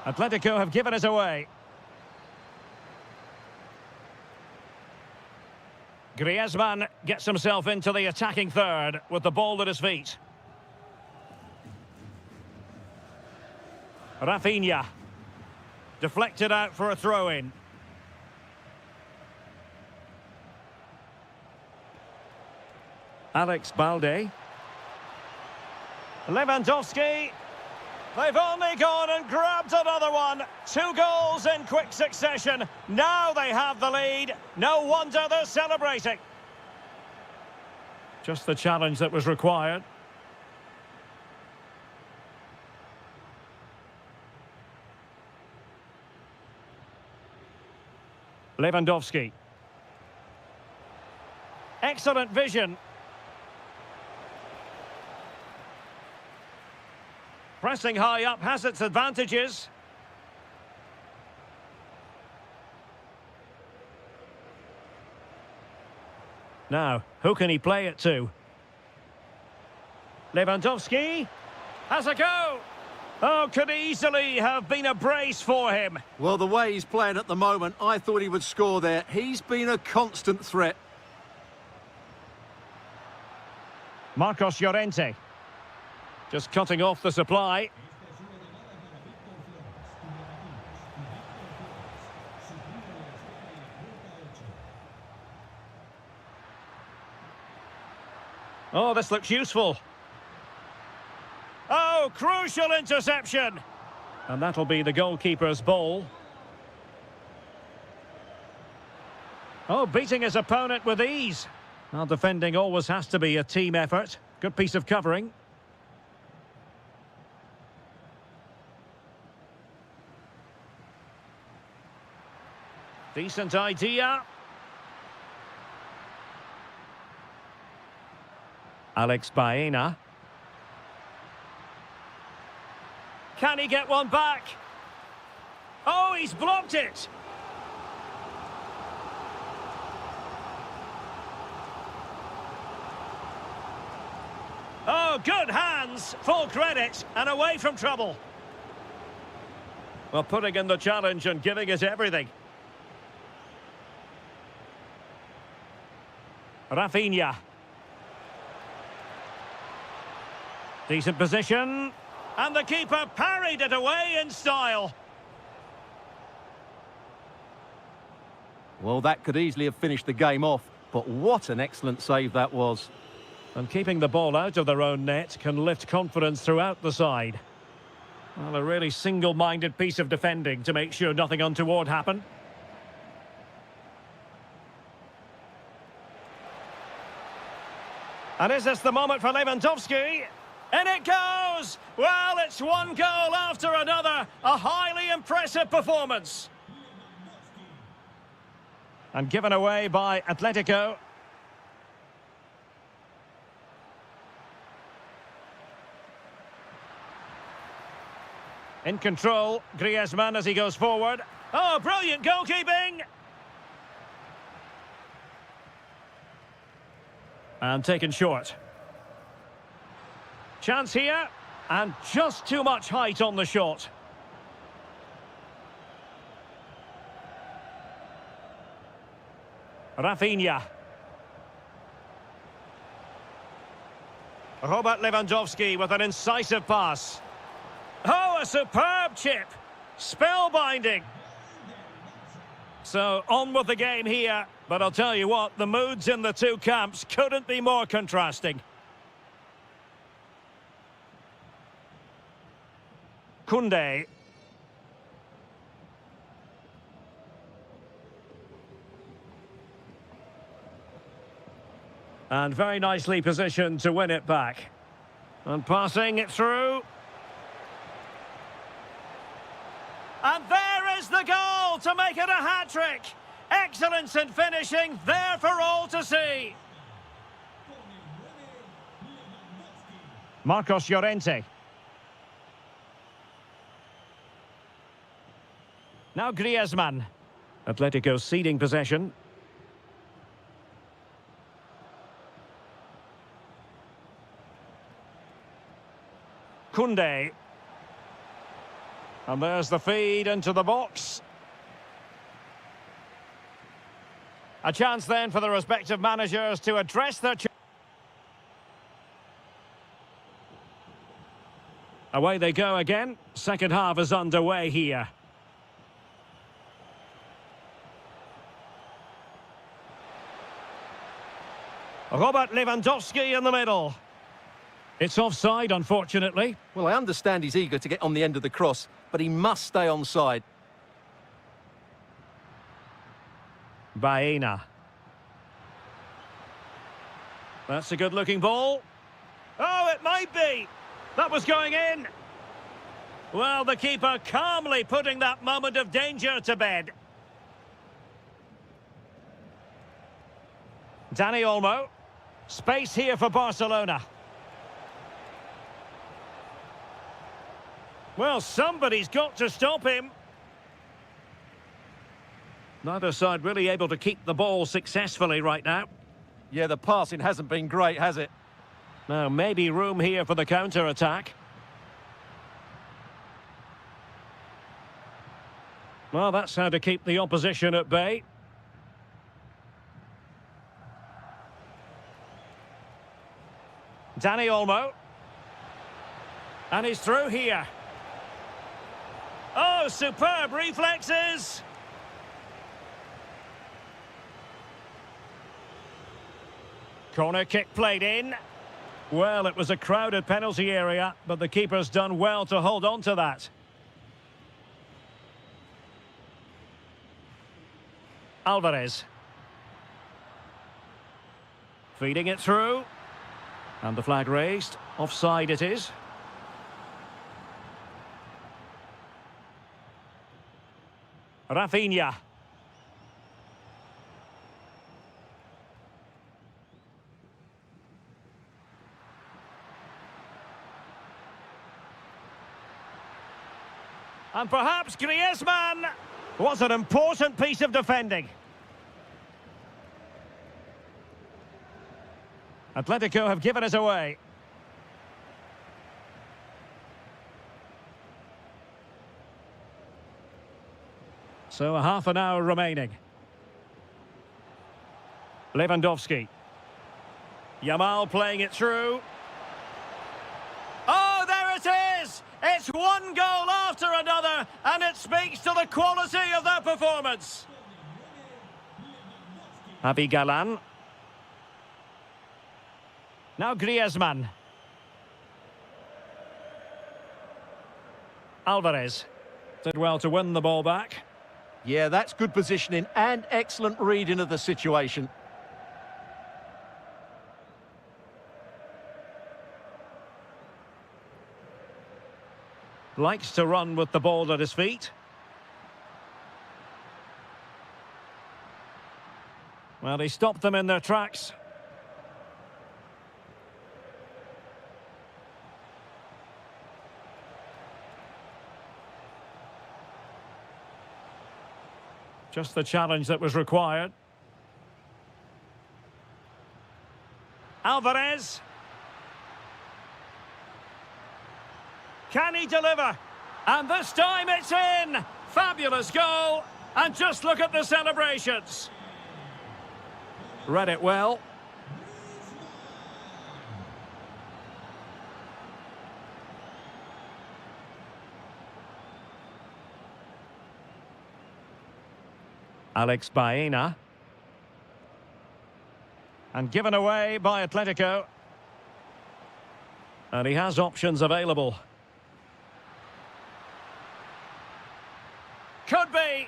Atletico have given it away. Griezmann gets himself into the attacking third with the ball at his feet. Rafinha. Deflected out for a throw-in. Alex Balde. Lewandowski. They've only gone and grabbed another one. 2 goals in quick succession. Now they have the lead. No wonder they're celebrating. Just the challenge that was required. Lewandowski. Excellent vision. Pressing high up has its advantages. Now, who can he play it to? Lewandowski has a go. Oh, could easily have been a brace for him. Well, the way he's playing at the moment, I thought he would score there. He's been a constant threat. Marcos Llorente. Just cutting off the supply. Oh, this looks useful. Oh, crucial interception. And that'll be the goalkeeper's ball. Oh, beating his opponent with ease. Well, defending always has to be a team effort. Good piece of covering. Decent idea. Alex Baena. Can he get one back? Oh, he's blocked it. Oh, good hands, full credit, and away from trouble. Well, putting in the challenge and giving it everything. Rafinha. Decent position. And the keeper parried it away in style. Well, that could easily have finished the game off, but what an excellent save that was. And keeping the ball out of their own net can lift confidence throughout the side. Well, a really single-minded piece of defending to make sure nothing untoward happened. And is this the moment for Lewandowski? In it goes! Well, it's one goal after another. A highly impressive performance. And given away by Atletico. In control, Griezmann as he goes forward. Oh, brilliant goalkeeping! And taken short. Chance here, and just too much height on the shot. Rafinha. Robert Lewandowski with an incisive pass. Oh, a superb chip. Spellbinding. So, on with the game here. But I'll tell you what, the moods in the two camps couldn't be more contrasting. Koundé. And very nicely positioned to win it back. And passing it through. And there is the goal to make it a hat-trick. Excellence in finishing, there for all to see. Marcos Llorente. Now Griezmann. Atletico ceding possession. Koundé. And there's the feed into the box. A chance then for the respective managers to address their... Away they go again. Second half is underway here. Robert Lewandowski in the middle. It's offside, unfortunately. Well, I understand he's eager to get on the end of the cross, but he must stay onside. Baena. That's a good-looking ball. Oh, it might be. That was going in. Well, the keeper calmly putting that moment of danger to bed. Dani Olmo. Space here for Barcelona. Well, somebody's got to stop him. Neither side really able to keep the ball successfully right now. Yeah, the passing hasn't been great, has it? Now, maybe room here for the counter-attack. Well, that's how to keep the opposition at bay. Dani Olmo. And he's through here. Oh, superb reflexes! Corner kick played in. Well, it was a crowded penalty area, but the keeper's done well to hold on to that. Alvarez. Feeding it through. And the flag raised. Offside it is. Rafinha. And perhaps Griezmann. Was an important piece of defending. Atletico have given us away. So a half an hour remaining. Lewandowski. Yamal playing it through. Oh, there it is! It's one goal after another, and it speaks to the quality of their performance. Javi Galan. Now Griezmann. Alvarez. Did well to win the ball back. Yeah, that's good positioning and excellent reading of the situation. Likes to run with the ball at his feet. Well, he stopped them in their tracks. Just the challenge that was required. Alvarez. Can he deliver? And this time it's in! Fabulous goal! And just look at the celebrations. Read it well. Alex Baena. And given away by Atletico. And he has options available. Could be.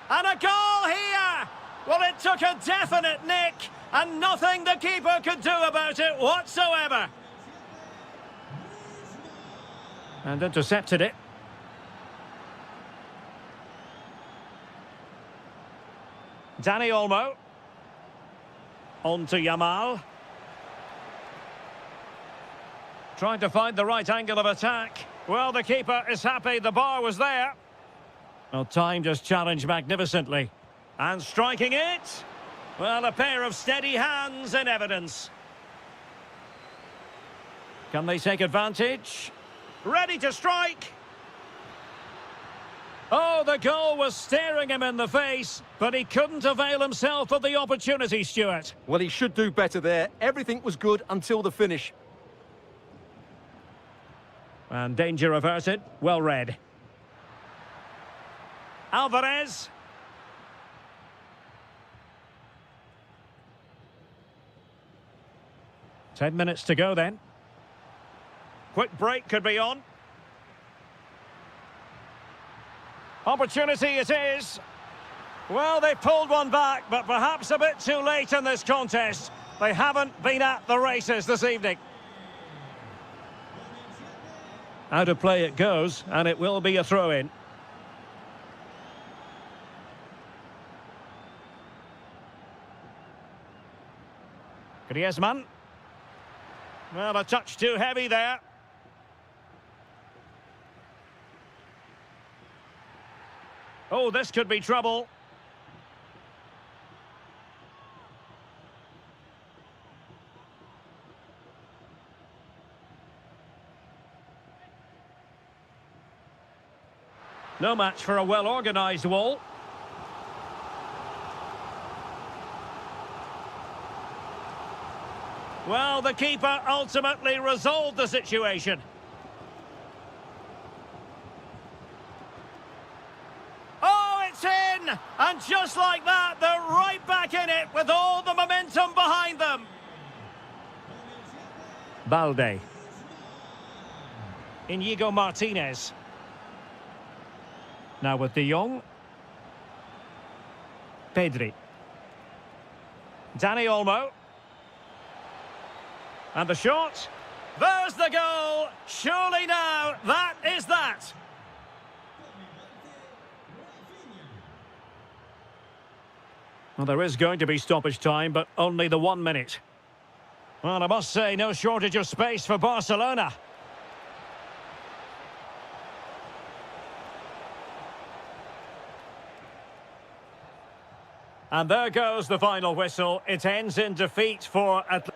And a goal here! Well, it took a definite nick, and nothing the keeper could do about it whatsoever. And intercepted it. Dani Olmo. On to Yamal. Trying to find the right angle of attack. Well, the keeper is happy the bar was there. Well, timed his challenge magnificently. And striking it. Well, a pair of steady hands in evidence. Can they take advantage? Ready to strike. Oh, the goal was staring him in the face, but he couldn't avail himself of the opportunity, Stuart. Well, he should do better there. Everything was good until the finish. And danger averted. Well read. Alvarez. Ten minutes to go then. Quick break could be on. Opportunity it is. Well, they pulled one back, but perhaps a bit too late in this contest. They haven't been at the races this evening. Out of play it goes, and it will be a throw-in. Griezmann. Well, a touch too heavy there. Oh, this could be trouble. No match for a well-organised wall. Well, the keeper ultimately resolved the situation. Oh, it's in! And just like that, they're right back in it with all the momentum behind them. Balde. Inigo Martinez. Now with De Jong. Pedri. Dani Olmo. And the shot. There's the goal. Surely now, that is that. Well, there is going to be stoppage time, but only the 1 minute. Well, I must say, no shortage of space for Barcelona. And there goes the final whistle. It ends in defeat for Atletico.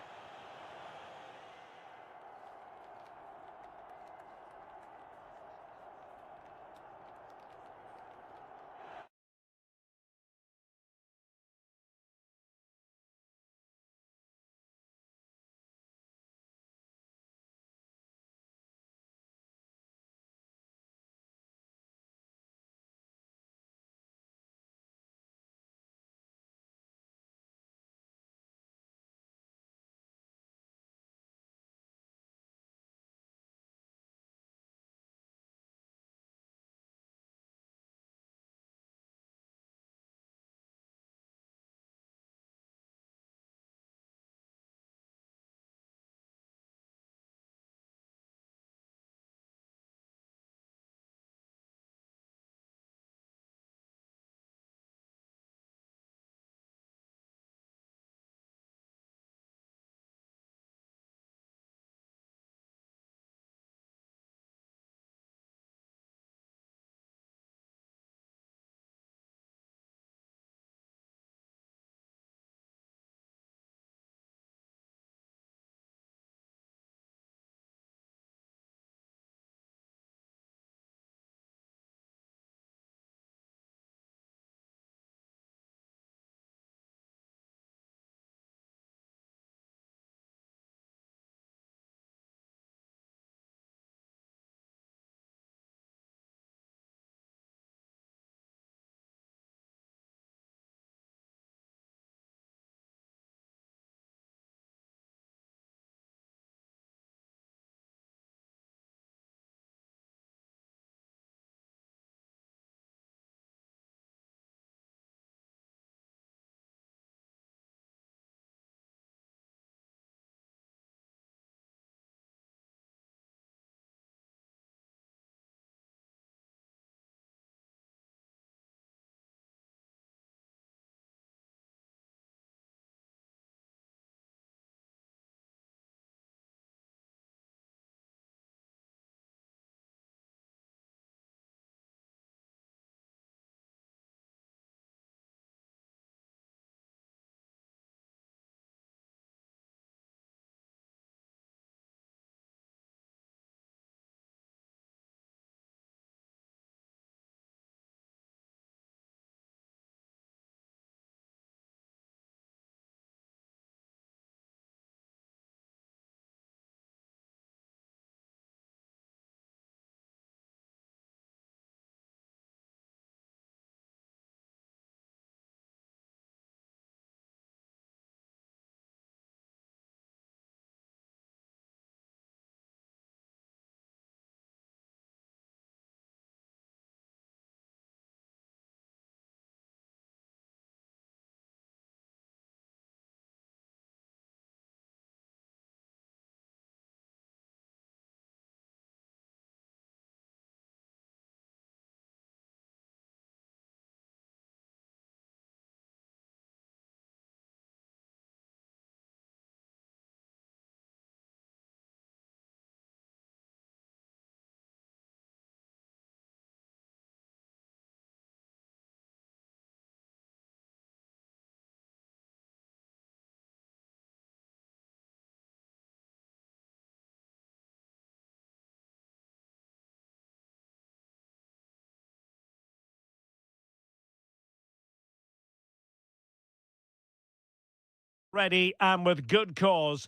Ready and with good cause.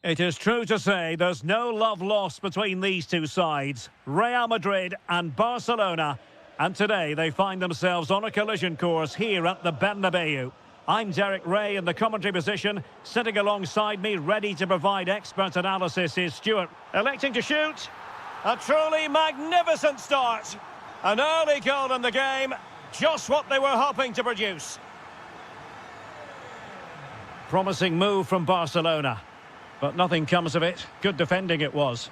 It is true to say there's no love lost between these two sides, Real Madrid and Barcelona, and today they find themselves on a collision course here at the Bernabeu. I'm Derek Ray in the commentary position. Sitting alongside me, ready to provide expert analysis, is Stuart. Electing to shoot. A truly magnificent start. An early goal in the game, just what they were hoping to produce. Promising move from Barcelona, but nothing comes of it. Good defending it was.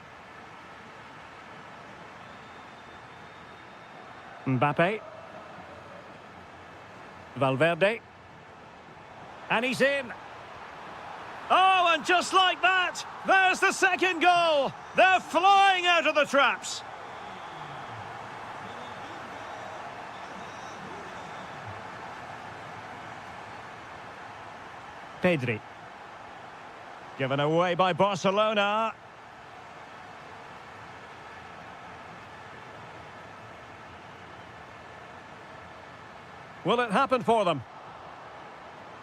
Mbappe. Valverde. And he's in. Oh, and just like that, there's the second goal. They're flying out of the traps. Pedri. Given away by Barcelona. Will it happen for them?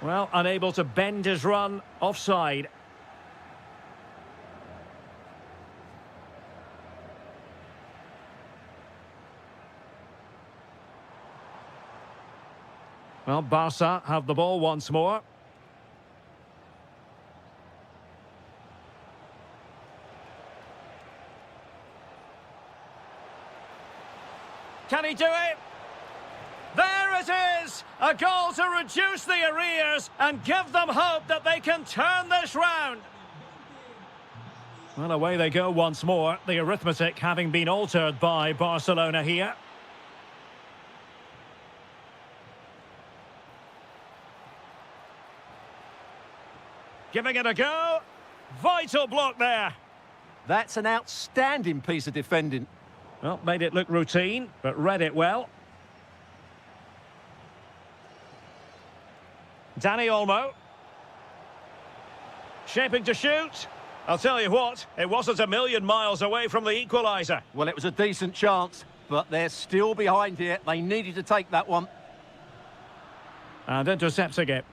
Well, unable to bend his run, offside. Well, Barca have the ball once more. Can he do it? There it is! A goal to reduce the arrears and give them hope that they can turn this round. Well, away they go once more, the arithmetic having been altered by Barcelona here. Giving it a go. Vital block there. That's an outstanding piece of defending. Well, made it look routine, but read it well. Dani Olmo. Shaping to shoot. I'll tell you what, it wasn't a million miles away from the equaliser. Well, it was a decent chance, but they're still behind here. They needed to take that one. And intercepting it.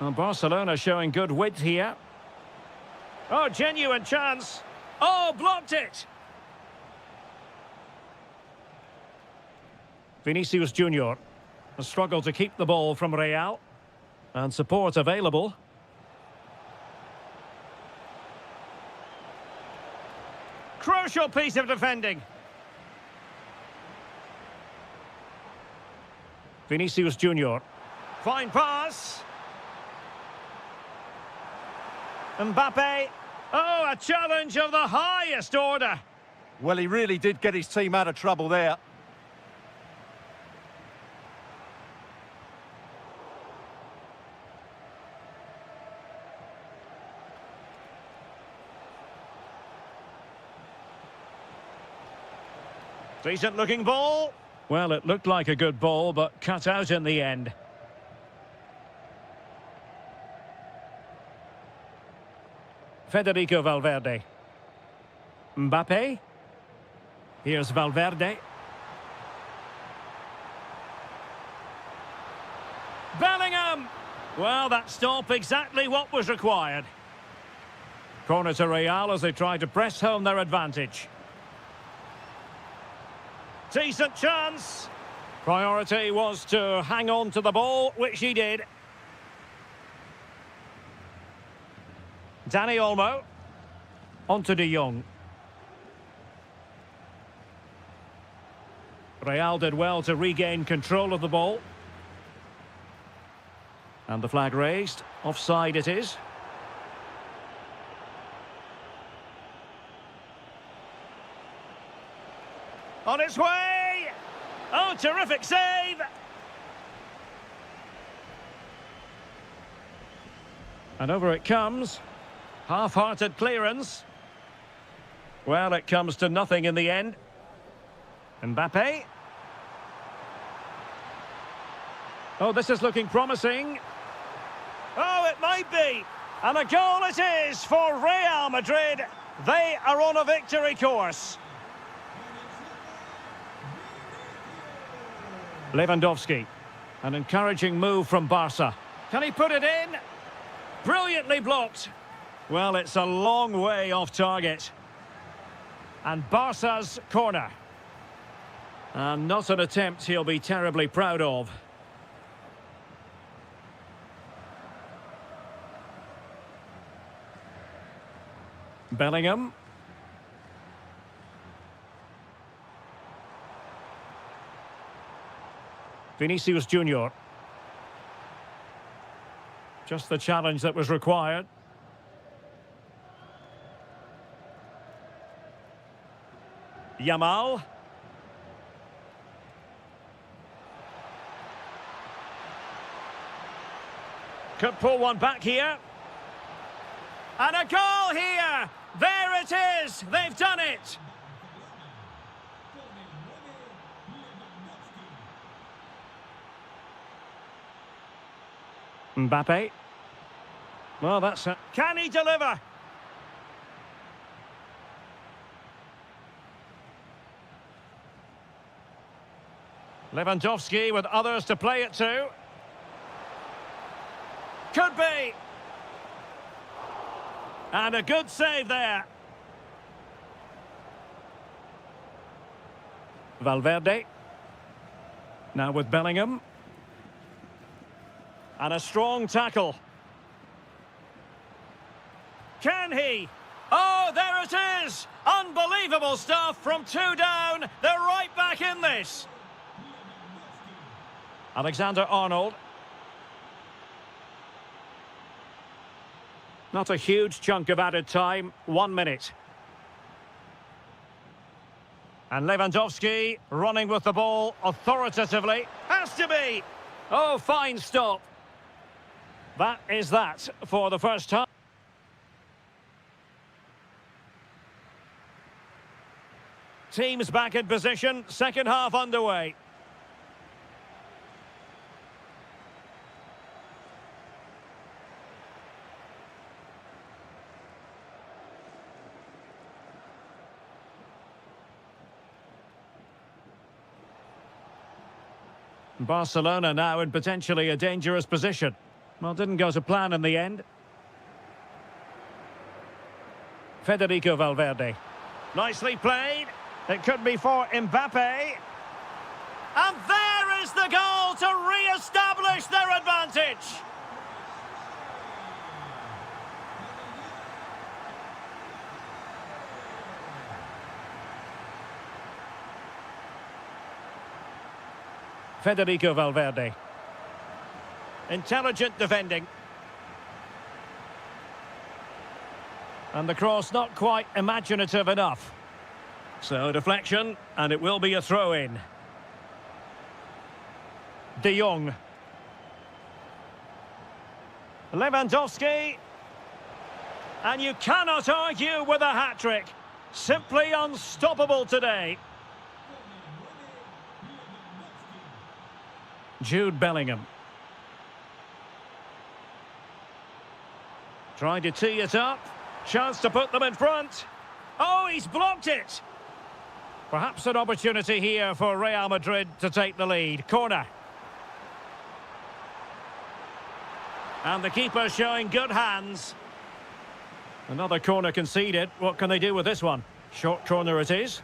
Well, Barcelona showing good width here. Oh, genuine chance. Oh, blocked it. Vinicius Junior has struggled to keep the ball from Real. And support available. Crucial piece of defending. Vinicius Junior. Fine pass. Mbappe. Oh, a challenge of the highest order. Well, he really did get his team out of trouble there. Decent looking ball. Well, it looked like a good ball, but cut out in the end. Federico Valverde. Mbappe. Here's Valverde. Bellingham! Well, that stop exactly what was required. Corner to Real as they try to press home their advantage. Decent chance. Priority was to hang on to the ball, which he did. Dani Olmo. On to De Jong. Real did well to regain control of the ball. And the flag raised. Offside it is. On its way! Oh, terrific save! And over it comes. Half-hearted clearance. Well, it comes to nothing in the end. Mbappe. Oh, this is looking promising. Oh, it might be. And a goal it is for Real Madrid. They are on a victory course. Lewandowski. An encouraging move from Barca. Can he put it in? Brilliantly blocked. Well, it's a long way off target. And Barca's corner. And not an attempt he'll be terribly proud of. Bellingham. Vinicius Junior. Just the challenge that was required. Yamal. Could pull one back here. And a goal here! There it is! They've done it! Mbappe. Well, that's a... Can he deliver? Lewandowski with others to play it to. Could be. And a good save there. Valverde. Now with Bellingham. And a strong tackle. Can he? Oh, there it is! Unbelievable stuff from 2 down. They're right back in this. Alexander-Arnold. Not a huge chunk of added time. 1 minute. And Lewandowski running with the ball authoritatively. Has to be! Oh, fine stop. That is that for the first time. Teams back in position. Second half underway. Barcelona now in potentially a dangerous position. Well, didn't go to plan in the end. Federico Valverde. Nicely played. It could be for Mbappe. And there is the goal to re-establish their advantage. Federico Valverde. Intelligent defending. And the cross not quite imaginative enough. So deflection, and it will be a throw-in. De Jong. Lewandowski. And you cannot argue with a hat-trick. Simply unstoppable today. Jude Bellingham. Trying to tee it up. Chance to put them in front. Oh, he's blocked it. Perhaps an opportunity here for Real Madrid to take the lead. Corner. And the keeper showing good hands. Another corner conceded. What can they do with this one? Short corner it is.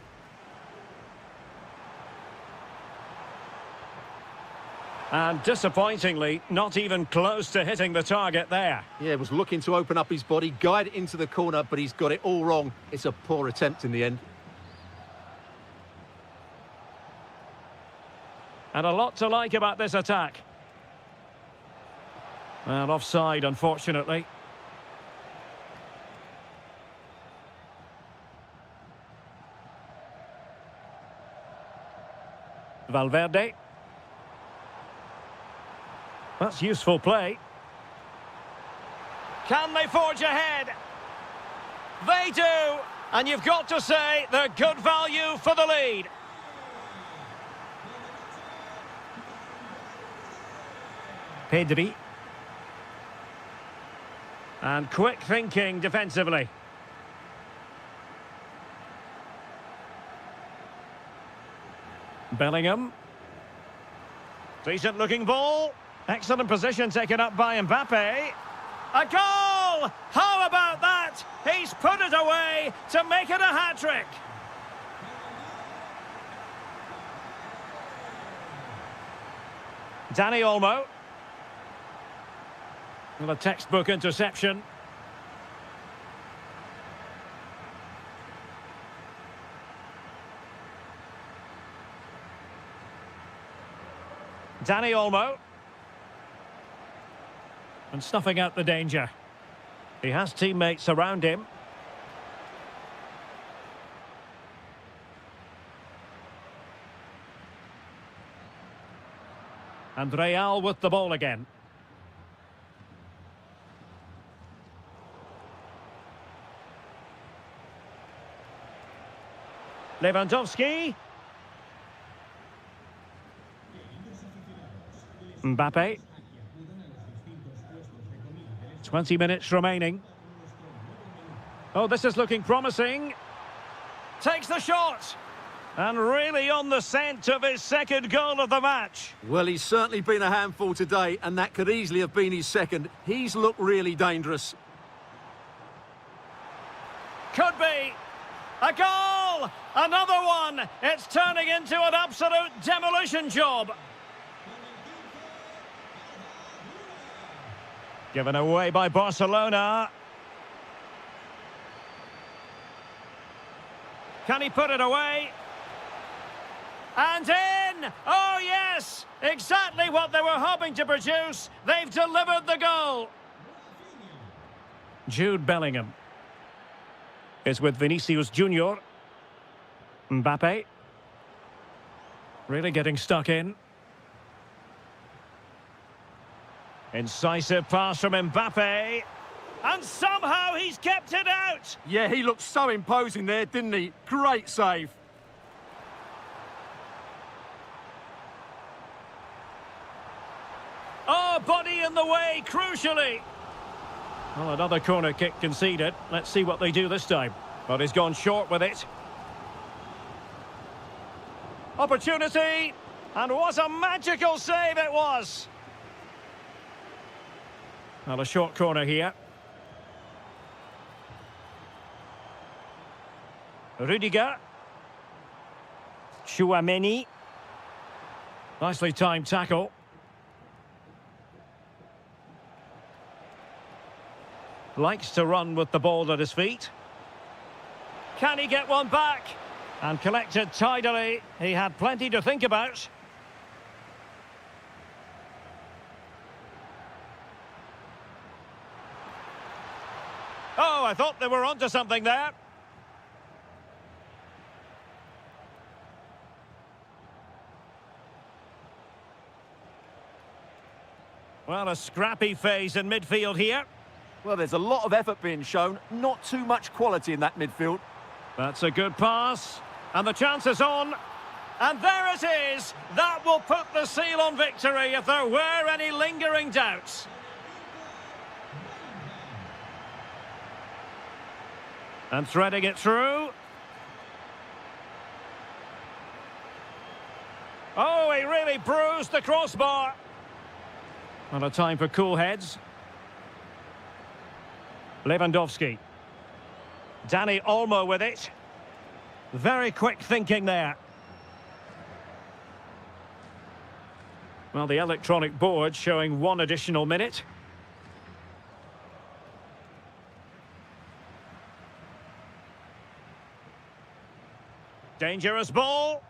And disappointingly, not even close to hitting the target there. Yeah, was looking to open up his body, guide it into the corner, but he's got it all wrong. It's a poor attempt in the end. And a lot to like about this attack. Well, offside, unfortunately. Valverde. That's useful play. Can they forge ahead? They do! And you've got to say they're good value for the lead. Pedri. And quick thinking defensively. Bellingham. Decent looking ball. Excellent position taken up by Mbappe. A goal! How about that? He's put it away to make it a hat-trick. Dani Olmo. Well, a textbook interception. Dani Olmo. And snuffing out the danger. He has teammates around him. And Real with the ball again. Lewandowski. Mbappe. 20 minutes remaining. Oh, this is looking promising. Takes the shot. And really on the scent of his second goal of the match. Well, he's certainly been a handful today, and that could easily have been his second. He's looked really dangerous. Could be. A goal! Another one! It's turning into an absolute demolition job. Given away by Barcelona. Can he put it away? And in! Oh, yes! Exactly what they were hoping to produce. They've delivered the goal. Jude Bellingham is with Vinicius Junior. Mbappe. Really getting stuck in. Incisive pass from Mbappe. And somehow he's kept it out. Yeah, he looked so imposing there, didn't he? Great save. Oh, body in the way, crucially. Well, another corner kick conceded. Let's see what they do this time. But he's gone short with it. Opportunity. And what a magical save it was. Well, a short corner here. Rudiger. Chouameni. Nicely timed tackle. Likes to run with the ball at his feet. Can he get one back? And collected tidily. He had plenty to think about. Oh, I thought they were onto something there. Well, a scrappy phase in midfield here. Well, there's a lot of effort being shown, not too much quality in that midfield. That's a good pass. And the chance is on. And there it is. That will put the seal on victory if there were any lingering doubts. And threading it through. Oh, he really bruised the crossbar. And a time for cool heads. Lewandowski. Dani Olmo with it. Very quick thinking there. Well, the electronic board showing one additional minute. Dangerous ball.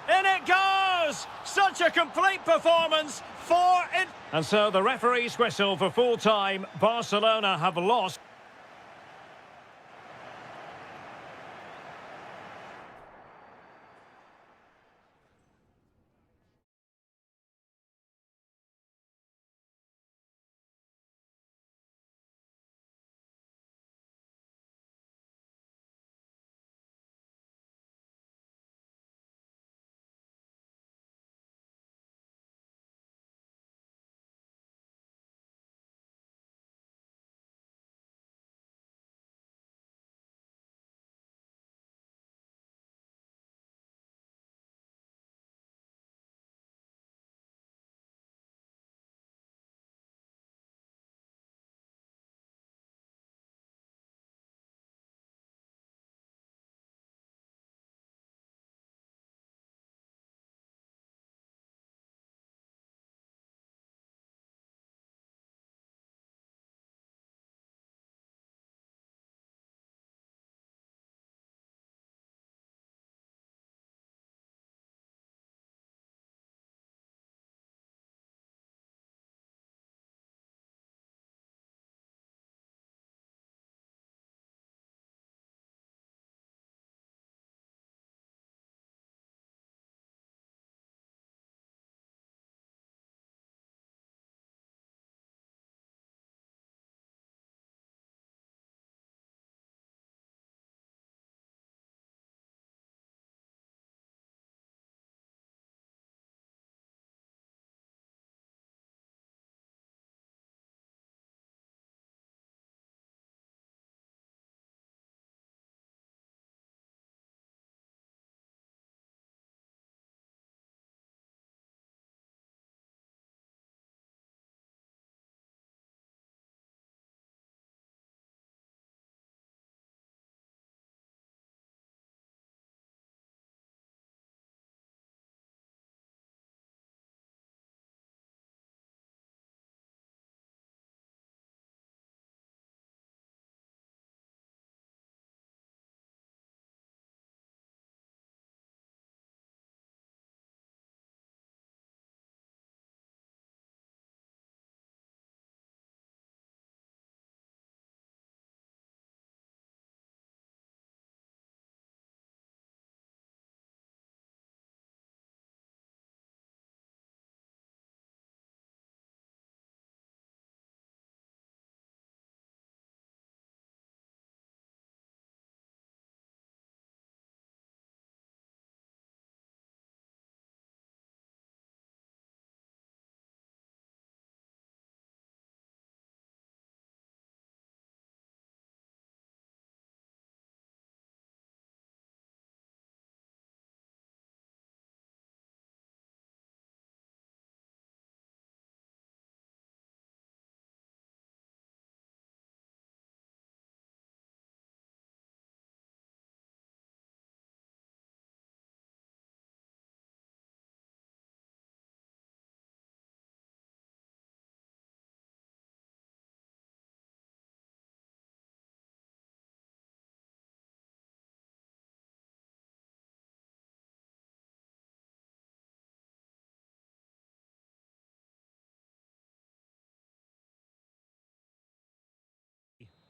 In it goes! Such a complete performance for it. And so the referee's whistle for full time. Barcelona have lost.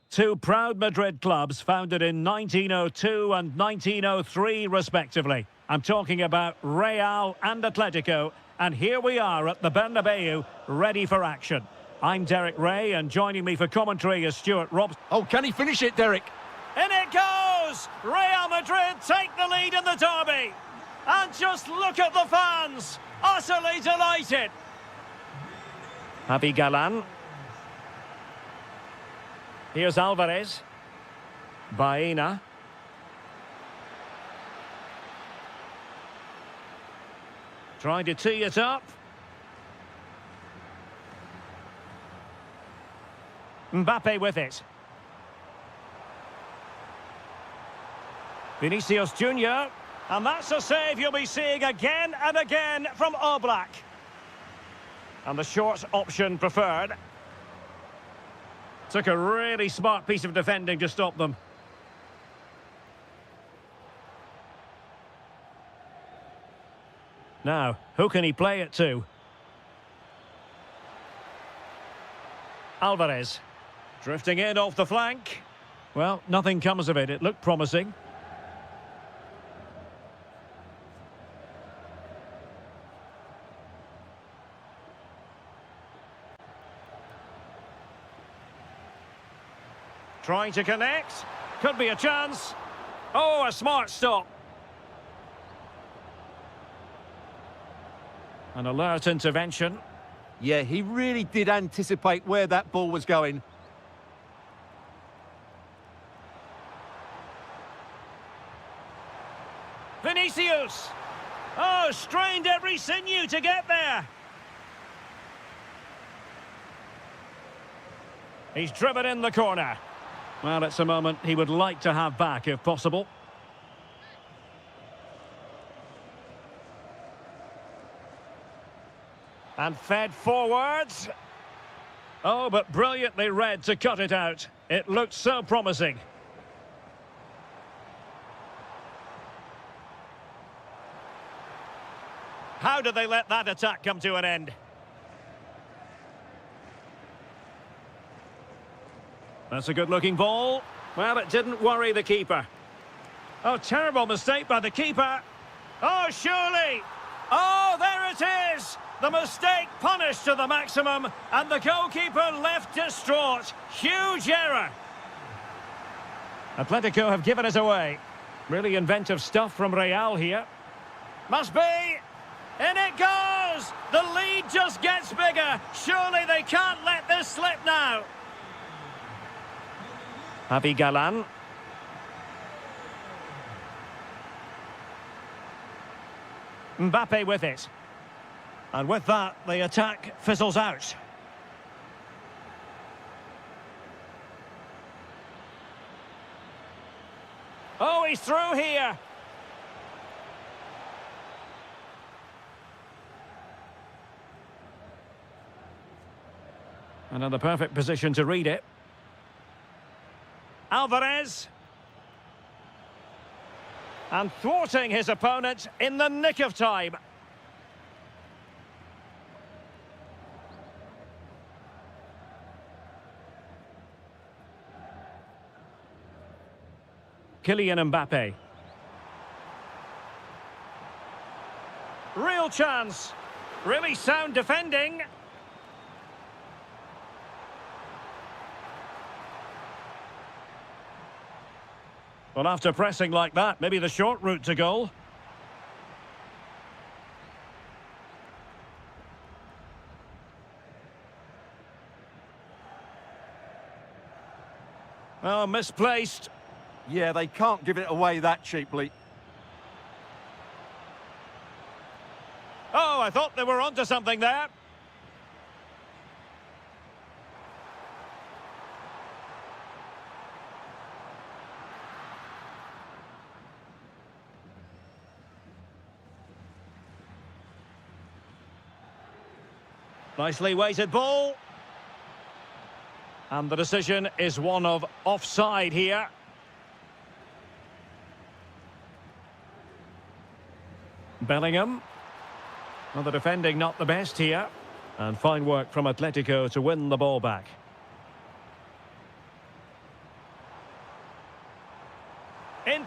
Two proud Madrid clubs founded in 1902 and 1903 respectively. I'm talking about Real and Atletico, and here we are at the Bernabeu, ready for action. I'm Derek Ray, and joining me for commentary is Stuart Robson. Oh, can he finish it, Derek? In it goes! Real Madrid take the lead in the derby. And just look at the fans, utterly delighted. Javi Galan. Here's Alvarez. Baena. Trying to tee it up. Mbappe with it. Vinicius Junior. And that's a save you'll be seeing again and again from Oblak. And the short option preferred. Took a really smart piece of defending to stop them. Now, who can he play it to? Alvarez. Drifting in off the flank. Well, nothing comes of it. It looked promising. Trying to connect. Could be a chance. Oh, a smart stop. An alert intervention. Yeah, he really did anticipate where that ball was going. Vinicius. Oh, strained every sinew to get there. He's driven in the corner. Well, it's a moment he would like to have back if possible. And fed forwards. Oh, but brilliantly read to cut it out. It looked so promising. How did they let that attack come to an end? That's a good-looking ball. Well, it didn't worry the keeper. Oh, terrible mistake by the keeper. Oh, surely. Oh, there it is. The mistake punished to the maximum, and the goalkeeper left distraught. Huge error. Atletico have given it away. Really inventive stuff from Real here. Must be. In it goes. The lead just gets bigger. Surely they can't let this slip now. Javi Galan. Mbappe with it. And with that, the attack fizzles out. Oh, he's through here. Another perfect position to read it. Alvarez. And thwarting his opponent in the nick of time. Kylian Mbappe. Real chance. Really sound defending. Well, after pressing like that, maybe the short route to goal. Oh, misplaced. Yeah, they can't give it away that cheaply. Oh, I thought they were onto something there. Nicely weighted ball. And the decision is one of offside here. Bellingham. Well, the defending not the best here. And fine work from Atletico to win the ball back.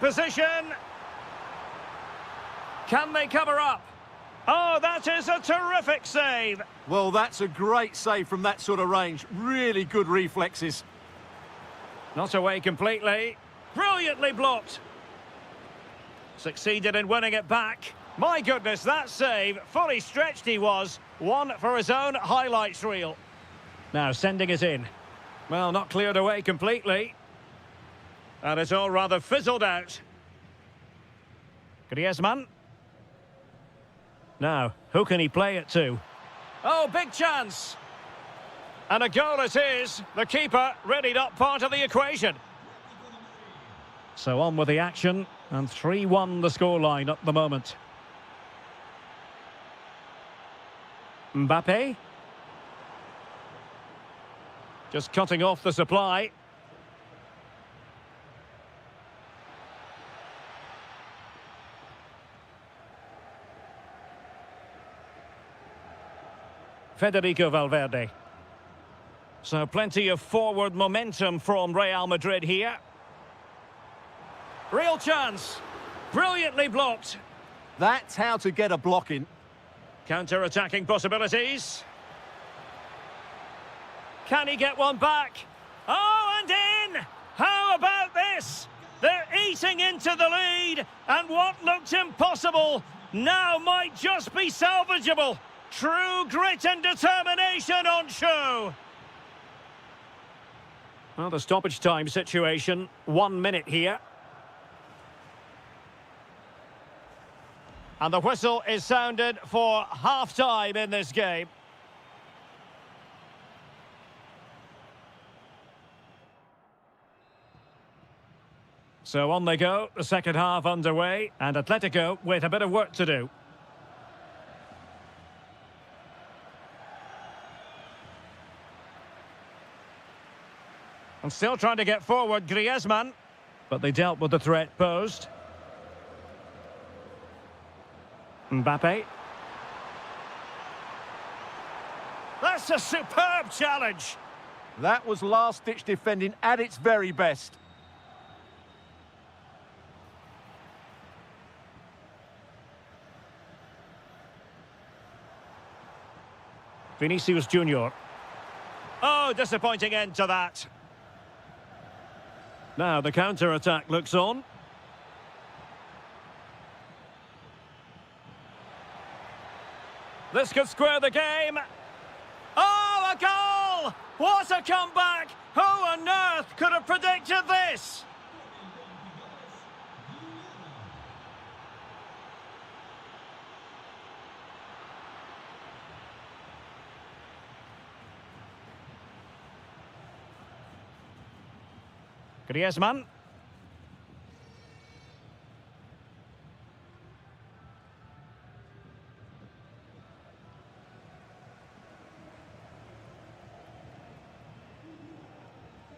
position. Can they cover up? Oh, that is a terrific save. Well, that's a great save from that sort of range. Really good reflexes. Not away completely. Brilliantly blocked. Succeeded in winning it back. My goodness, that save. Fully stretched he was. One for his own highlights reel. Now sending it in. Well, not cleared away completely. And it's all rather fizzled out. Griezmann. Now, who can he play it to? Oh, big chance. And a goal it is. The keeper really not part of the equation. So on with the action. And 3-1 the scoreline at the moment. Mbappe. Just cutting off the supply. Federico Valverde. So plenty of forward momentum from Real Madrid here. Real chance. Brilliantly blocked. That's how to get a block in. Counter-attacking possibilities. Can he get one back? Oh, and in! How about this? They're eating into the lead, and what looked impossible now might just be salvageable. True grit and determination on show. Well, the stoppage time situation, 1 minute here. And the whistle is sounded for half-time in this game. So on they go, the second half underway, and Atletico with a bit of work to do. And still trying to get forward, Griezmann. But they dealt with the threat posed. Mbappe. That's a superb challenge. That was last-ditch defending at its very best. Vinicius Junior. Oh, disappointing end to that. Now the counter-attack looks on. This could square the game. Oh, a goal! What a comeback! Who on earth could have predicted this? Griezmann.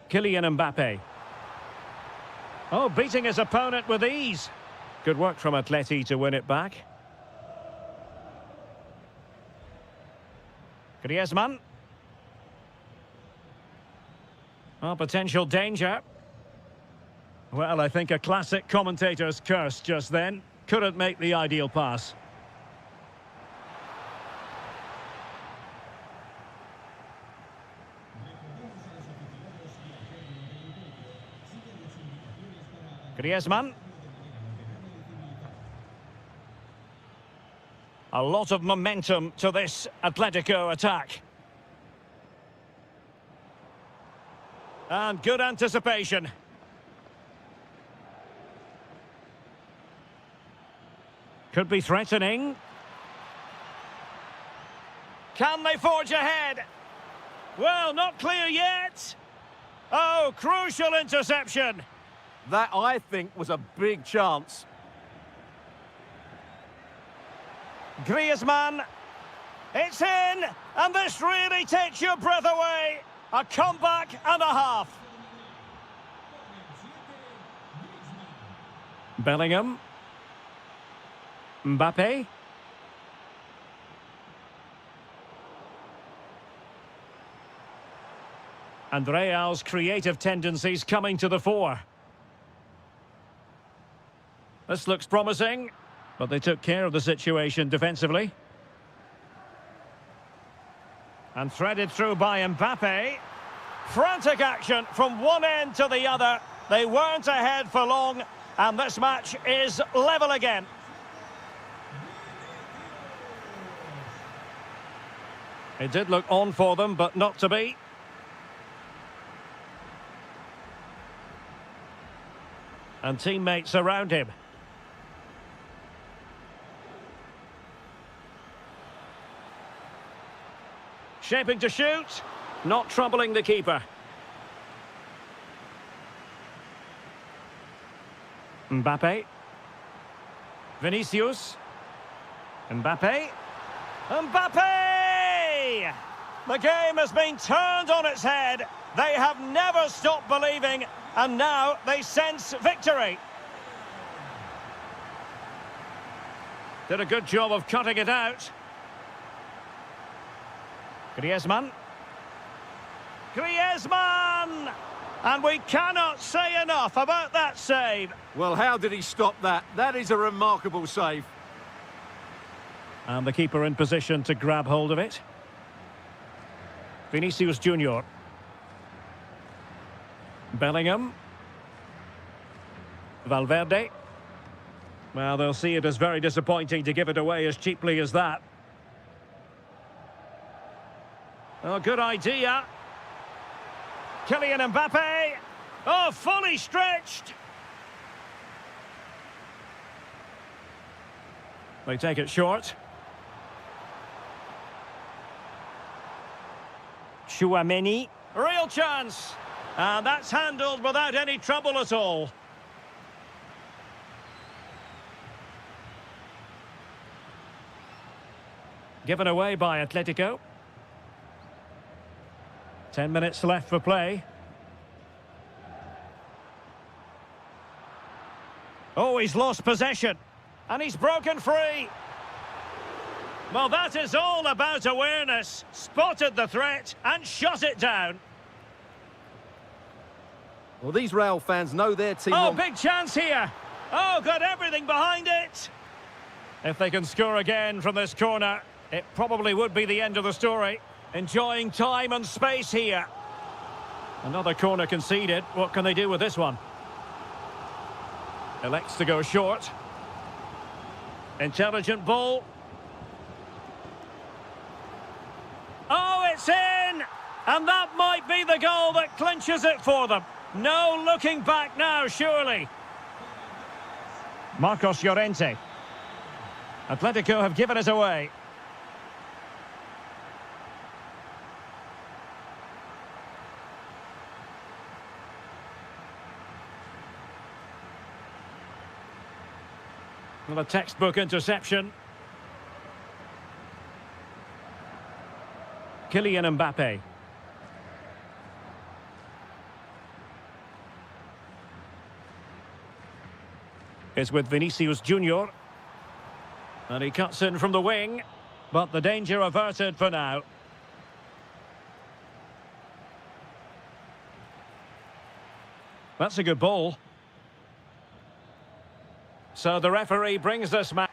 Kylian Mbappe. Oh, beating his opponent with ease. Good work from Atleti to win it back. Griezmann. Oh, potential danger. Well, I think a classic commentator's curse just then. Couldn't make the ideal pass. Griezmann. A lot of momentum to this Atletico attack. And good anticipation. Could be threatening. Can they forge ahead? Well, not clear yet. Oh, crucial interception. That, I think, was a big chance. Griezmann. It's in, and this really takes your breath away. A comeback and a half. Bellingham. Mbappe. And Real's creative tendencies coming to the fore. This looks promising, but they took care of the situation defensively. And threaded through by Mbappe. Frantic action from one end to the other. They weren't ahead for long, and this match is level again. It did look on for them, but not to be. And teammates around him. Shaping to shoot, not troubling the keeper. Mbappe. Vinicius. Mbappe. Mbappe! The game has been turned on its head. They have never stopped believing, and now they sense victory. Did a good job of cutting it out. Griezmann. Griezmann! And we cannot say enough about that save. Well, how did he stop that? That is a remarkable save. And the keeper in position to grab hold of it. Vinicius Junior. Bellingham. Valverde. Well, they'll see it as very disappointing to give it away as cheaply as that. Oh, good idea. Kylian Mbappe. Oh, fully stretched. They take it short. Chouameni. Real chance. And that's handled without any trouble at all. Given away by Atletico. 10 minutes left for play. Oh, he's lost possession. And he's broken free. Well, that is all about awareness. Spotted the threat and shut it down. Well, these Real fans know their team... Oh, big chance here. Oh, got everything behind it. If they can score again from this corner, it probably would be the end of the story. Enjoying time and space here. Another corner conceded. What can they do with this one? Elects to go short. Intelligent ball. Oh, it's in! And that might be the goal that clinches it for them. No looking back now, surely. Marcos Llorente. Atletico have given it away. Well, a textbook interception. Kylian Mbappe. Is with Vinicius Junior. And he cuts in from the wing. But the danger averted for now. That's a good ball. So the referee brings this match.